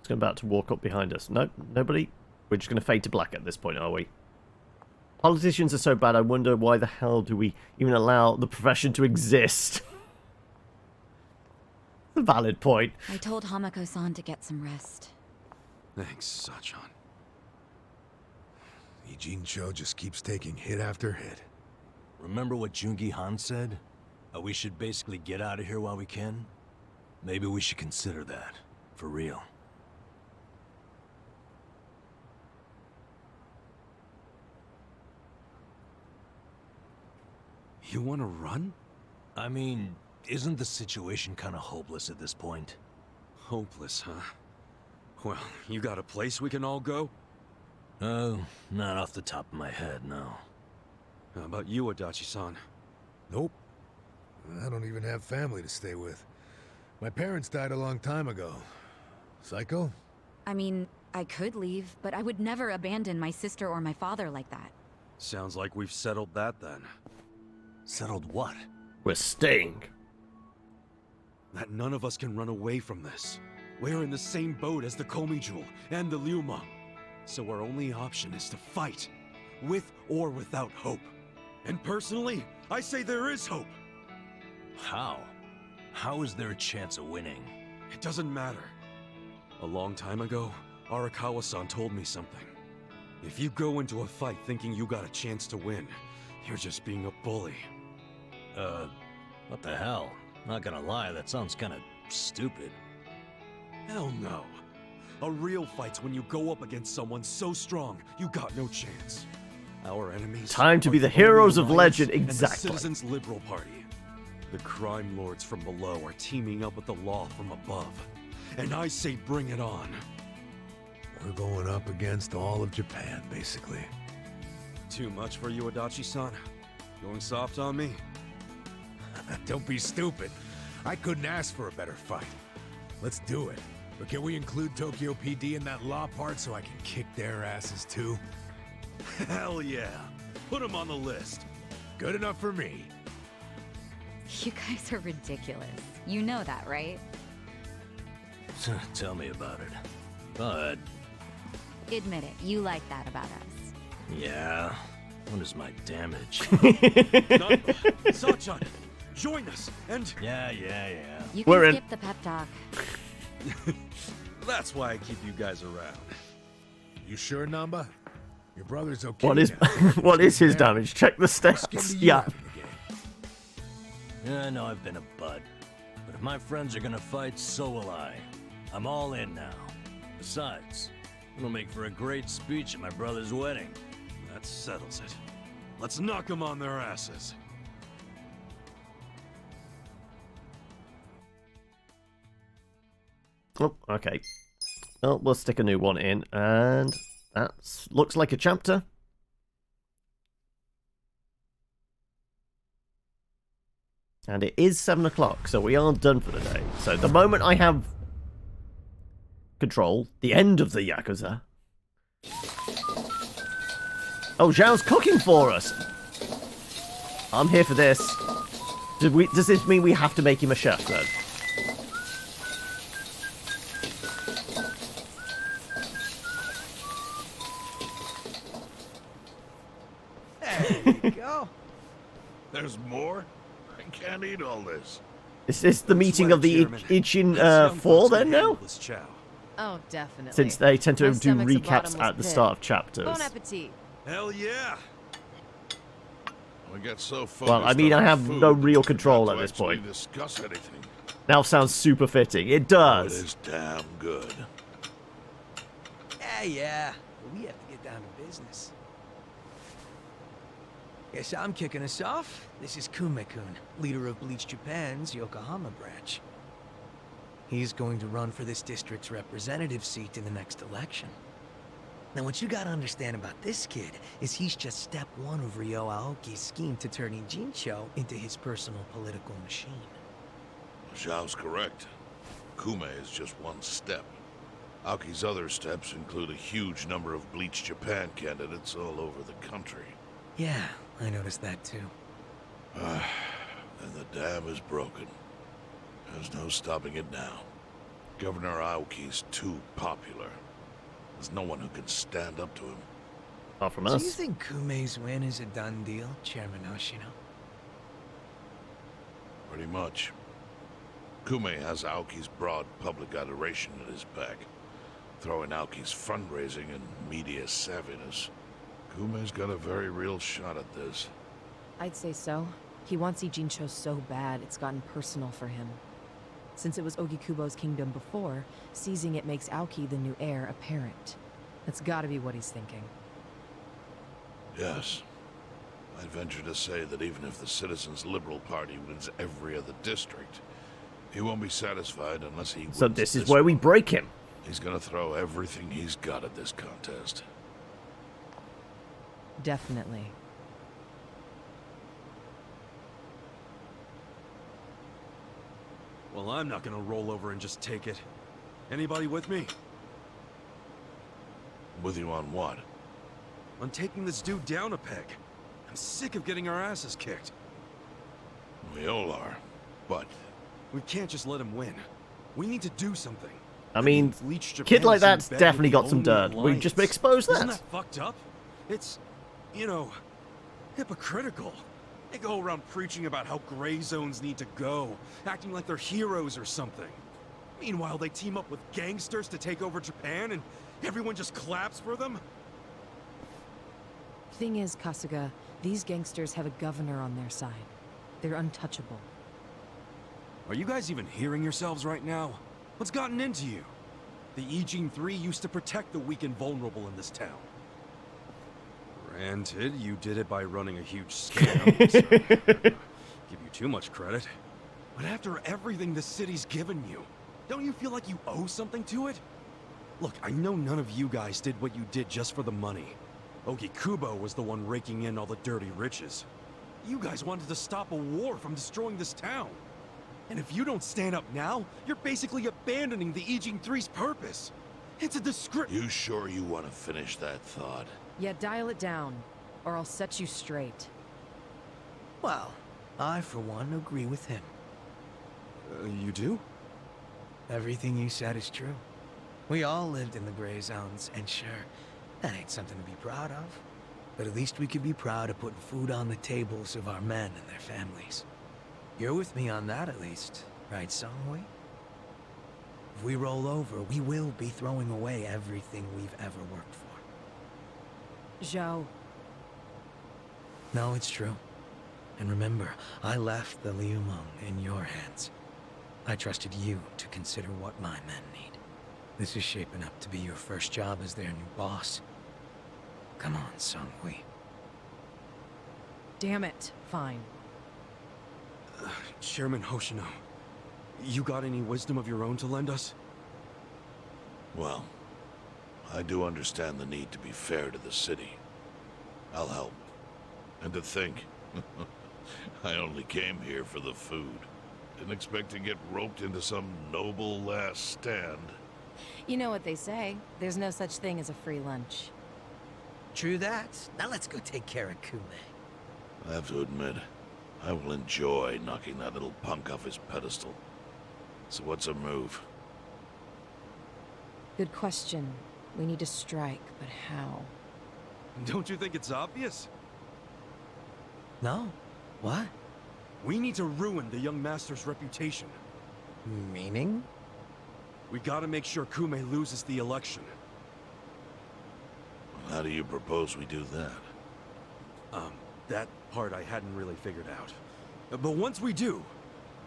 It's about to walk up behind us. Nope, nobody. We're just going to fade to black at this point, are we? Politicians are so bad, I wonder why the hell do we even allow the profession to exist? A valid point. I told Hamako-san to get some rest. Thanks, Sachan. Ijincho just keeps taking hit after hit. Remember what Jungi Han said? We should basically get out of here while we can? Maybe we should consider that. For real. You want to run? I mean, isn't the situation kind of hopeless at this point? Hopeless, huh? Well, you got a place we can all go? Oh, not off the top of my head, no. How about you, Adachi-san? Nope. I don't even have family to stay with. My parents died a long time ago. Psycho? I mean, I could leave, but I would never abandon my sister or my father like that. Sounds like we've settled that then. Settled what? We're staying. That none of us can run away from this. We're in the same boat as the Komijul and the Ryuma. So our only option is to fight, with or without hope. And personally, I say there is hope. How? How is there a chance of winning? It doesn't matter. A long time ago, Arakawa-san told me something. If you go into a fight thinking you got a chance to win, you're just being a bully. What the hell? Not gonna lie, that sounds kinda stupid. Hell no. A real fight's when you go up against someone so strong, you got no chance. Our enemies... Time to be the heroes of legend, exactly. And the Citizens Liberal Party. The crime lords from below are teaming up with the law from above. And I say bring it on. We're going up against all of Japan, basically. Too much for you, Adachi-san? Going soft on me? Don't be stupid. I couldn't ask for a better fight. Let's do it. But can we include Tokyo PD in that law part so I can kick their asses too? Hell yeah. Put them on the list. Good enough for me. You guys are ridiculous. You know that, right? Tell me about it. But... Admit it, you like that about us. Yeah. What is my damage? Sachan, join us, and... Yeah. You can skip the pep talk. That's why I keep you guys around. You sure, Namba? Your brother's okay. What is his damage? Check the stats. Yeah. Yeah, I know I've been a butt. But if my friends are gonna fight, so will I. I'm all in now. Besides, it'll make for a great speech at my brother's wedding. That settles it. Let's knock them on their asses. Oh, okay. Well, we'll stick a new one in, and that looks like a chapter. And it is 7 o'clock, so we are done for the day. So the moment I have control, the end of the Yakuza. Oh, Zhao's cooking for us. I'm here for this. Does this mean we have to make him a chef, then? There you go. There's more? I can't eat all this. Is this the meeting of the Ichin 4 then now? Oh, definitely. Since they tend to My do stomach's a recaps bottomless at the pit. start of chapters. Bon appetit. Hell yeah! We get so Well, I mean, I have no real control at this point. Discuss anything. Now sounds super fitting. It It does. is damn good. Yeah. But we have to get down to business. Guess I'm kicking us off. This is Kume-kun, leader of Bleach Japan's Yokohama branch. He's going to run for this district's representative seat in the next election. Now, what you gotta understand about this kid is he's just step one of Ryo Aoki's scheme to turn Ijincho into his personal political machine. Zhao's correct. Kume is just one step. Aoki's other steps include a huge number of Bleach Japan candidates all over the country. Yeah, I noticed that too. And the dam is broken. There's no stopping it now. Governor Aoki's too popular. There's no one who can stand up to him. Apart from Do you us. think Kume's win is a done deal, Chairman Hoshino? Pretty much. Kume has Aoki's broad public adoration at his back. Throw in Aoki's fundraising and media savviness. Kume's got a very real shot at this. I'd say so. He wants Ijincho so bad, it's gotten personal for him. Since it was Ogikubo's kingdom before, seizing it makes Aoki the new heir apparent. That's gotta be what he's thinking. Yes. I'd venture to say that even if the Citizens' Liberal Party wins every other district, he won't be satisfied unless he wins. So this is where we break him. He's gonna throw everything he's got at this contest. Definitely. Well, I'm not gonna roll over and just take it. Anybody with me? With you on what? On taking this dude down a peg. I'm sick of getting our asses kicked. We all are, but... We can't just let him win. We need to do something. I mean, kid like that's definitely got some dirt. We just expose that. Isn't that fucked up? It's, you know, hypocritical. They go around preaching about how gray zones need to go, acting like they're heroes or something. Meanwhile, they team up with gangsters to take over Japan and everyone just claps for them? Thing is, Kasuga, these gangsters have a governor on their side. They're untouchable. Are you guys even hearing yourselves right now? What's gotten into you? The Ijin 3 used to protect the weak and vulnerable in this town. Granted, you did it by running a huge scam, so give you too much credit. But after everything the city's given you, don't you feel like you owe something to it? Look, I know none of you guys did what you did just for the money. Ogikubo was the one raking in all the dirty riches. You guys wanted to stop a war from destroying this town. And if you don't stand up now, you're basically abandoning the Ijin 3's purpose. It's a disgrace. You sure you want to finish that thought? Yeah, dial it down, or I'll set you straight. Well, I, for one, agree with him. You do? Everything you said is true. We all lived in the gray zones, and sure, that ain't something to be proud of. But at least we could be proud of putting food on the tables of our men and their families. You're with me on that, at least, right, Songhui? If we roll over, we will be throwing away everything we've ever worked for. Zhao. No, it's true. And remember, I left the Liumeng in your hands. I trusted you to consider what my men need. This is shaping up to be your first job as their new boss. Come on, Songhui. Damn it. Fine. Chairman Hoshino, you got any wisdom of your own to lend us? Well, I do understand the need to be fair to the city. I'll help. And to think, I only came here for the food. Didn't expect to get roped into some noble last stand. You know what they say, there's no such thing as a free lunch. True that. Now let's go take care of Kume. I have to admit, I will enjoy knocking that little punk off his pedestal. So what's a move? Good question. We need to strike, but how? Don't you think it's obvious? No. What? We need to ruin the young master's reputation. Meaning? We gotta make sure Kume loses the election. How do you propose we do that? That part I hadn't really figured out. But once we do,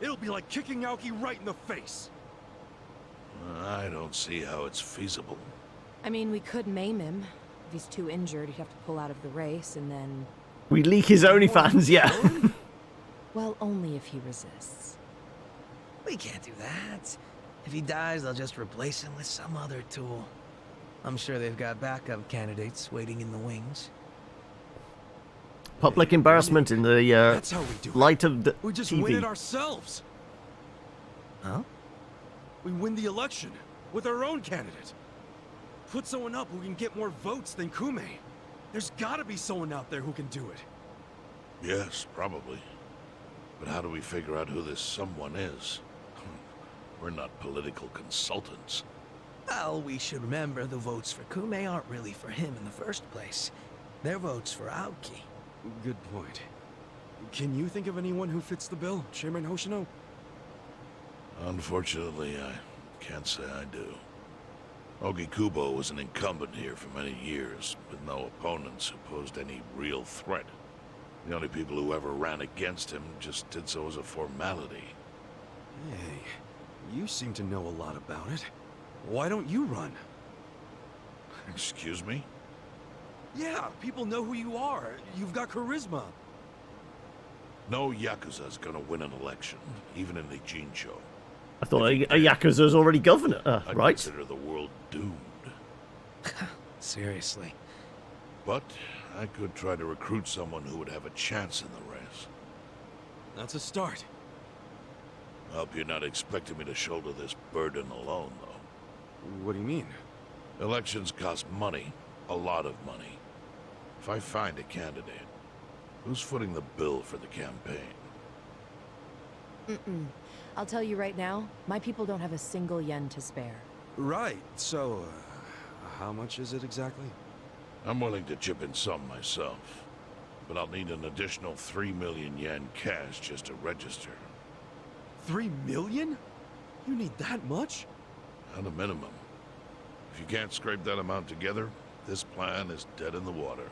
it'll be like kicking Aoki right in the face. I don't see how it's feasible. I mean, we could maim him. If he's too injured, he'd have to pull out of the race, and then... We leak his OnlyFans, yeah. Well, only if he resists. We can't do that. If he dies, they'll just replace him with some other tool. I'm sure they've got backup candidates waiting in the wings. Public embarrassment in the That's how we do light of the We just TV. win it ourselves. Huh? We win the election with our own candidate. Put someone up who can get more votes than Kume. There's gotta be someone out there who can do it. Yes, probably. But how do we figure out who this someone is? We're not political consultants. Well, we should remember the votes for Kume aren't really for him in the first place. They're votes for Aoki. Good point. Can you think of anyone who fits the bill, Chairman Hoshino? Unfortunately, I can't say I do. Ogikubo was an incumbent here for many years, with no opponents who posed any real threat. The only people who ever ran against him just did so as a formality. Hey, you seem to know a lot about it. Why don't you run? Excuse me? Yeah, people know who you are. You've got charisma. No Yakuza's gonna win an election, even in Ijincho. I thought a Yakuza's already governor, I right? consider the world doomed. Seriously. But I could try to recruit someone who would have a chance in the race. That's a start. I hope you're not expecting me to shoulder this burden alone, though. What do you mean? Elections cost money. A lot of money. If I find a candidate, who's footing the bill for the campaign? I'll tell you right now, my people don't have a single yen to spare. Right, so, how much is it exactly? I'm willing to chip in some myself, but I'll need an additional 3 million yen cash just to register. 3 million? You need that much? At a minimum. If you can't scrape that amount together, this plan is dead in the water.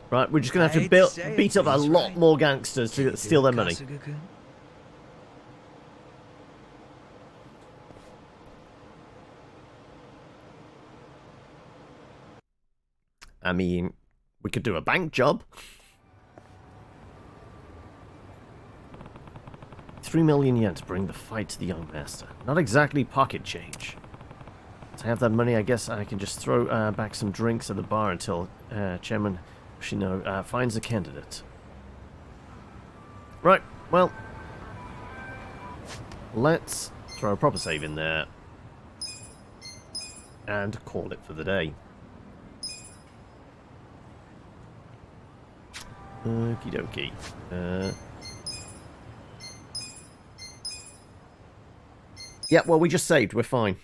Right, we're just going to have to beat up a lot more gangsters to steal their money. I mean, we could do a bank job. 3 million yen to bring the fight to the young master. Not exactly pocket change. To have that money, I guess I can just throw back some drinks at the bar until Chairman Shino finds a candidate. Right, well, let's throw a proper save in there and call it for the day. Okie dokie. Yeah, well, we just saved. We're fine.